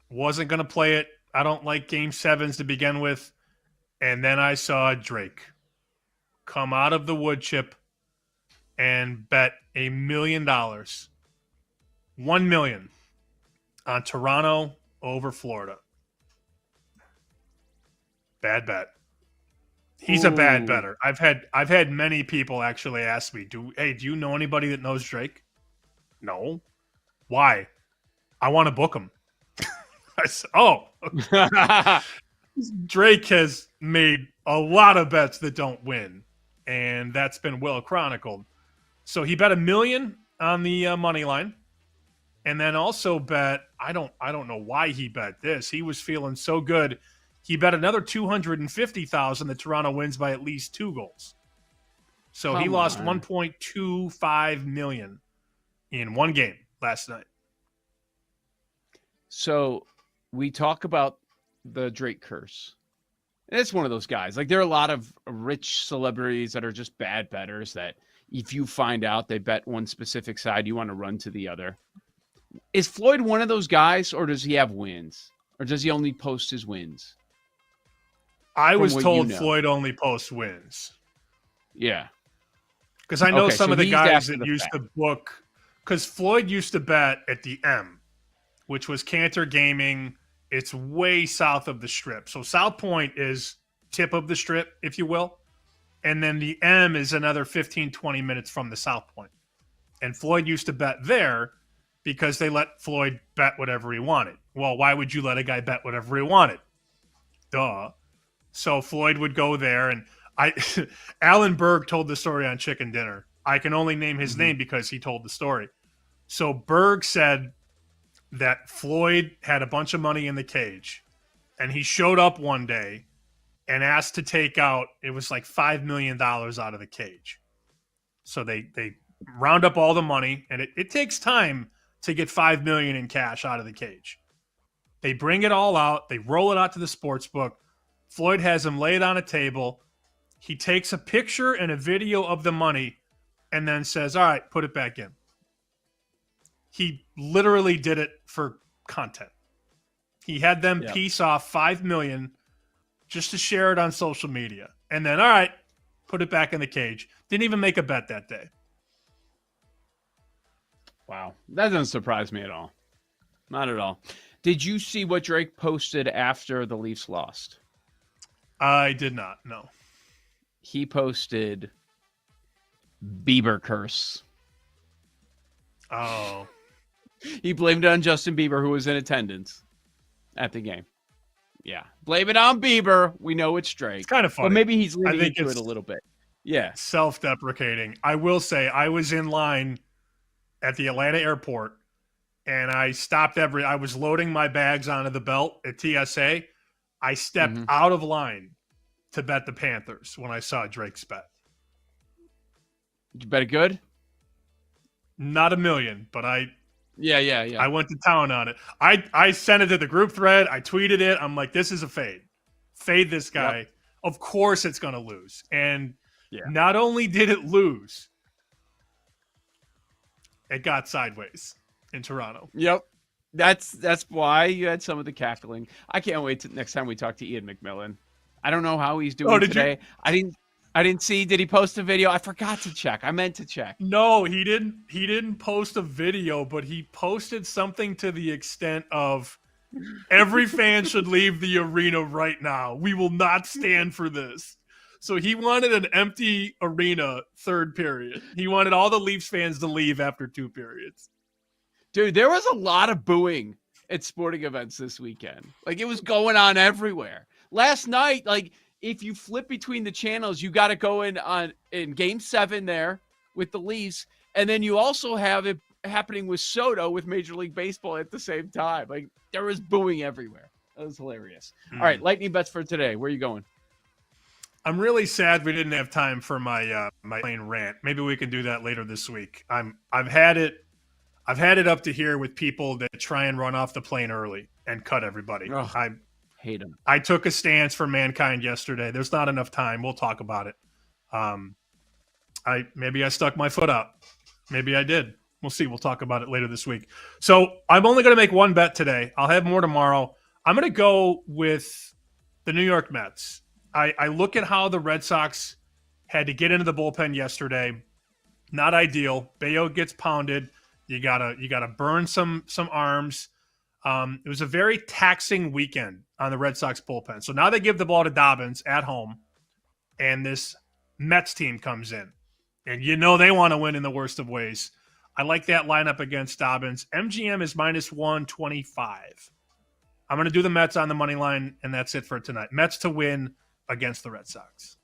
Wasn't going to play it. I don't like Game 7s to begin with. And then I saw Drake come out of the wood chip and bet $1 million. $1 million on Toronto over Florida. Bad bet. He's a bad better. I've had many people actually ask me, do you know anybody that knows Drake? No. Why? I want to book him. I said, Drake has made a lot of bets that don't win, and that's been well chronicled. So he bet $1 million on the money line, and then also bet, I don't know why he bet this. He was feeling so good. He bet another $250,000 that Toronto wins by at least 2 goals. So he lost 1.25 million in one game last night. So we talk about the Drake curse. And it's one of those guys. Like, there are a lot of rich celebrities that are just bad bettors that if you find out they bet one specific side, you want to run to the other. Is Floyd one of those guys, or does he have wins? Or does he only post his wins? I was told Floyd only posts wins. Yeah. Because I know Okay, some so of the he's guys after that the used fact. to book, because Floyd used to bet at the M, which was Cantor Gaming. It's way south of the Strip. So South Point is tip of the Strip, if you will. And then the M is another 15, 20 minutes from the South Point. And Floyd used to bet there because they let Floyd bet whatever he wanted. Well, why would you let a guy bet whatever he wanted? Duh. So Floyd would go there, and Alan Berg told the story on Chicken Dinner. I can only name his name because he told the story. So Berg said that Floyd had a bunch of money in the cage, and he showed up one day and asked to take out, it was like $5 million out of the cage. So they round up all the money, and it takes time to get $5 million in cash out of the cage. They bring it all out. They roll it out to the sports book. Floyd has him lay it on a table. He takes a picture and a video of the money and then says, all right, put it back in. He literally did it for content. He had them piece off $5 million just to share it on social media. And then, all right, put it back in the cage. Didn't even make a bet that day. Wow. That doesn't surprise me at all. Not at all. Did you see what Drake posted after the Leafs lost? I did not, no. He posted Bieber curse. Oh. He blamed it on Justin Bieber, who was in attendance at the game. Yeah. Blame it on Bieber. We know it's Drake. It's kind of funny. But maybe he's leaning into it's it a little bit. Yeah. Self-deprecating. I will say I was in line at the Atlanta airport, and I stopped I was loading my bags onto the belt at TSA. I stepped out of line to bet the Panthers when I saw Drake's bet. Did you bet it good? Not $1 million, but Yeah. I went to town on it. I sent it to the group thread. I tweeted it. I'm like, this is a fade. Fade this guy. Yep. Of course it's going to lose. And not only did it lose, it got sideways in Toronto. Yep. That's why you had some of the cackling. I can't wait till next time we talk to Ian McMillan. I don't know how he's doing today. I didn't see. Did he post a video? I forgot to check. I meant to check. No, he didn't. He didn't post a video, but he posted something to the extent of, every fan should leave the arena right now. We will not stand for this. So he wanted an empty arena third period. He wanted all the Leafs fans to leave after 2 periods. Dude, there was a lot of booing at sporting events this weekend. Like, it was going on everywhere. Last night, like, if you flip between the channels, you got to go in Game 7 there with the Leafs, and then you also have it happening with Soto with Major League Baseball at the same time. Like, there was booing everywhere. That was hilarious. All right, lightning bets for today. Where are you going? I'm really sad we didn't have time for my my plane rant. Maybe we can do that later this week. I've had it up to here with people that try and run off the plane early and cut everybody. Ugh. I hate them. I took a stance for mankind yesterday. There's not enough time. We'll talk about it. Maybe I stuck my foot out. Maybe I did. We'll see. We'll talk about it later this week. So I'm only going to make one bet today. I'll have more tomorrow. I'm going to go with the New York Mets. I look at how the Red Sox had to get into the bullpen yesterday. Not ideal. Bayo gets pounded. You gotta burn some arms. It was a very taxing weekend on the Red Sox bullpen. So now they give the ball to Dobbins at home, and this Mets team comes in. And you know they want to win in the worst of ways. I like that lineup against Dobbins. MGM is -125. I'm going to do the Mets on the money line, and that's it for tonight. Mets to win against the Red Sox.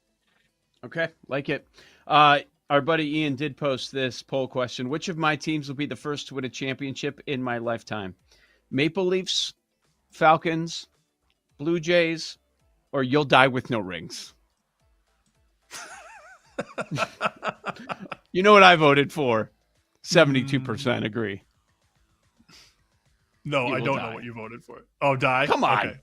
Okay, like it. Our buddy Ian did post this poll question. Which of my teams will be the first to win a championship in my lifetime? Maple Leafs, Falcons, Blue Jays, or you'll die with no rings? You know what I voted for? 72% agree. No, He I will don't die. know what you voted for. Oh, die? Come on. Okay.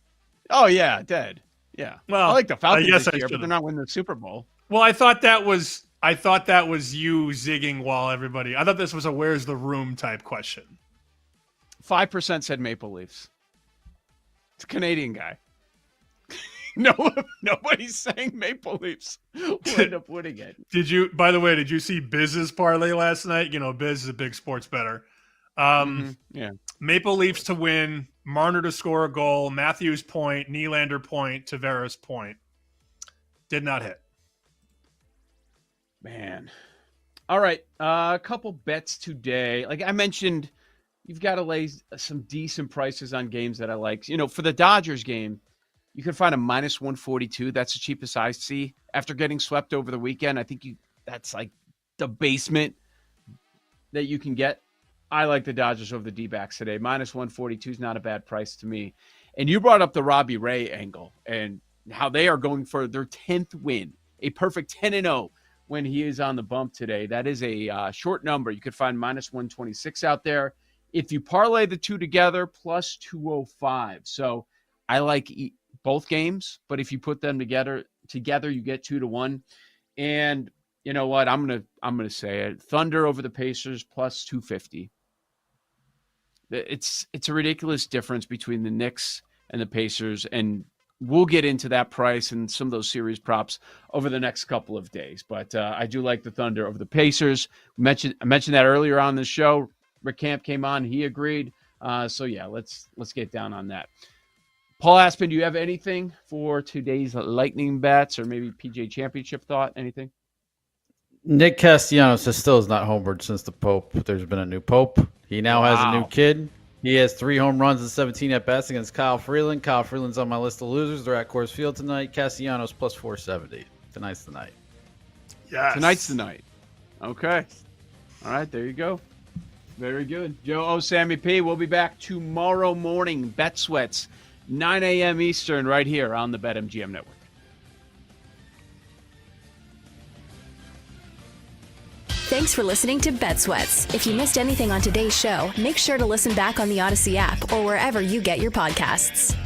Oh, yeah, dead. Yeah. Well, I like the I Falcons guess this I year, but should've. they're not winning the Super Bowl. Well, I thought that was you zigging while everybody. I thought this was a "Where's the room" type question. 5% said Maple Leafs. It's a Canadian guy. No, nobody's saying Maple Leafs will end up winning it. By the way, did you see Biz's parlay last night? You know, Biz is a big sports bettor. Yeah. Maple Leafs to win, Marner to score a goal, Matthews point, Nylander point, Tavares point. Did not hit. Man. All right. A couple bets today. Like I mentioned, you've got to lay some decent prices on games that I like. You know, for the Dodgers game, you can find a minus 142. That's the cheapest I see. After getting swept over the weekend, I think that's like the basement that you can get. I like the Dodgers over the D-backs today. Minus 142 is not a bad price to me. And you brought up the Robbie Ray angle and how they are going for their 10th win, a perfect 10-0 when he is on the bump today. That is a short number. You could find minus 126 out there. If you parlay the two together, plus 205. So I like both games, but if you put them together you get 2-1. And you know what? I'm gonna say it. Thunder over the Pacers plus 250. It's a ridiculous difference between the Knicks and the Pacers, and we'll get into that price and some of those series props over the next couple of days. But I do like the Thunder over the Pacers. I mentioned that earlier on the show. Rick Camp came on; he agreed. So yeah, let's get down on that. Paul Aspen, do you have anything for today's lightning bets or maybe PGA Championship thought? Anything? Nick Castellanos still is not homered since the Pope. There's been a new Pope. He now has a new kid. He has 3 home runs and 17 at bats against Kyle Freeland. Kyle Freeland's on my list of losers. They're at Coors Field tonight. Castellanos plus 470. Tonight's the night. Yes. Tonight's the night. Okay. All right, there you go. Very good. Joe O. Sammy P. We'll be back tomorrow morning. Bet Sweats, 9 a.m. Eastern, right here on the BetMGM Network. Thanks for listening to Bet Sweats. If you missed anything on today's show, make sure to listen back on the Odyssey app or wherever you get your podcasts.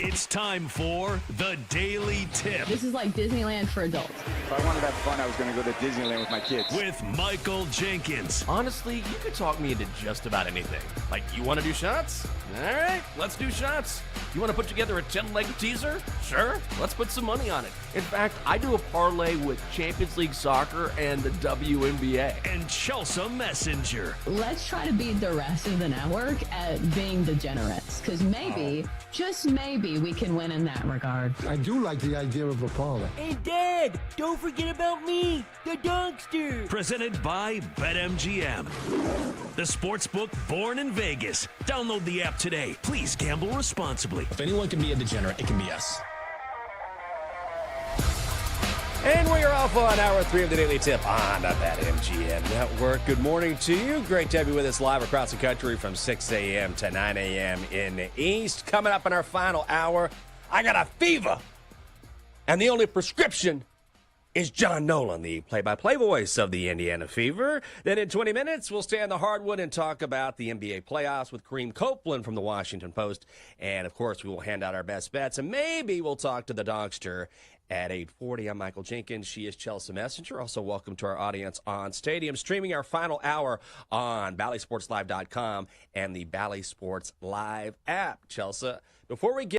It's time for the Daily Tip This is like Disneyland for adults. If I wanted to have fun, I was going to go to Disneyland with my kids. with Michael Jenkins. Honestly, you could talk me into just about anything. Like, you want to do shots? All right, let's do shots. You want to put together a 10-leg teaser? Sure, let's put some money on it. In fact, I do a parlay with Champions League soccer and the WNBA. And Chelsea Messenger. Let's try to beat the rest of the network at being degenerates, because maybe, just maybe, we can win in that regard. I do like the idea of a parlay. Hey, Dad, don't forget about me, the dogster. Presented by BetMGM. The sportsbook born in Vegas. Download the app today. Please gamble responsibly. If anyone can be a degenerate, it can be us. And we are off on hour 3 of the Daily Tip on the BetMGM Network. Good morning to you. Great to have you with us live across the country from 6 a.m. to 9 a.m. in the East. Coming up in our final hour, I got a fever. And the only prescription is John Nolan, the play-by-play voice of the Indiana Fever. Then in 20 minutes, we'll stay on the hardwood and talk about the NBA playoffs with Kareem Copeland from the Washington Post. And, of course, we will hand out our best bets. And maybe we'll talk to the Dogster at 8:40. I'm Michael Jenkins. She is Chelsea Messenger. Also, welcome to our audience on Stadium. Streaming our final hour on BallySportsLive.com and the Bally Sports Live app. Chelsea, before we get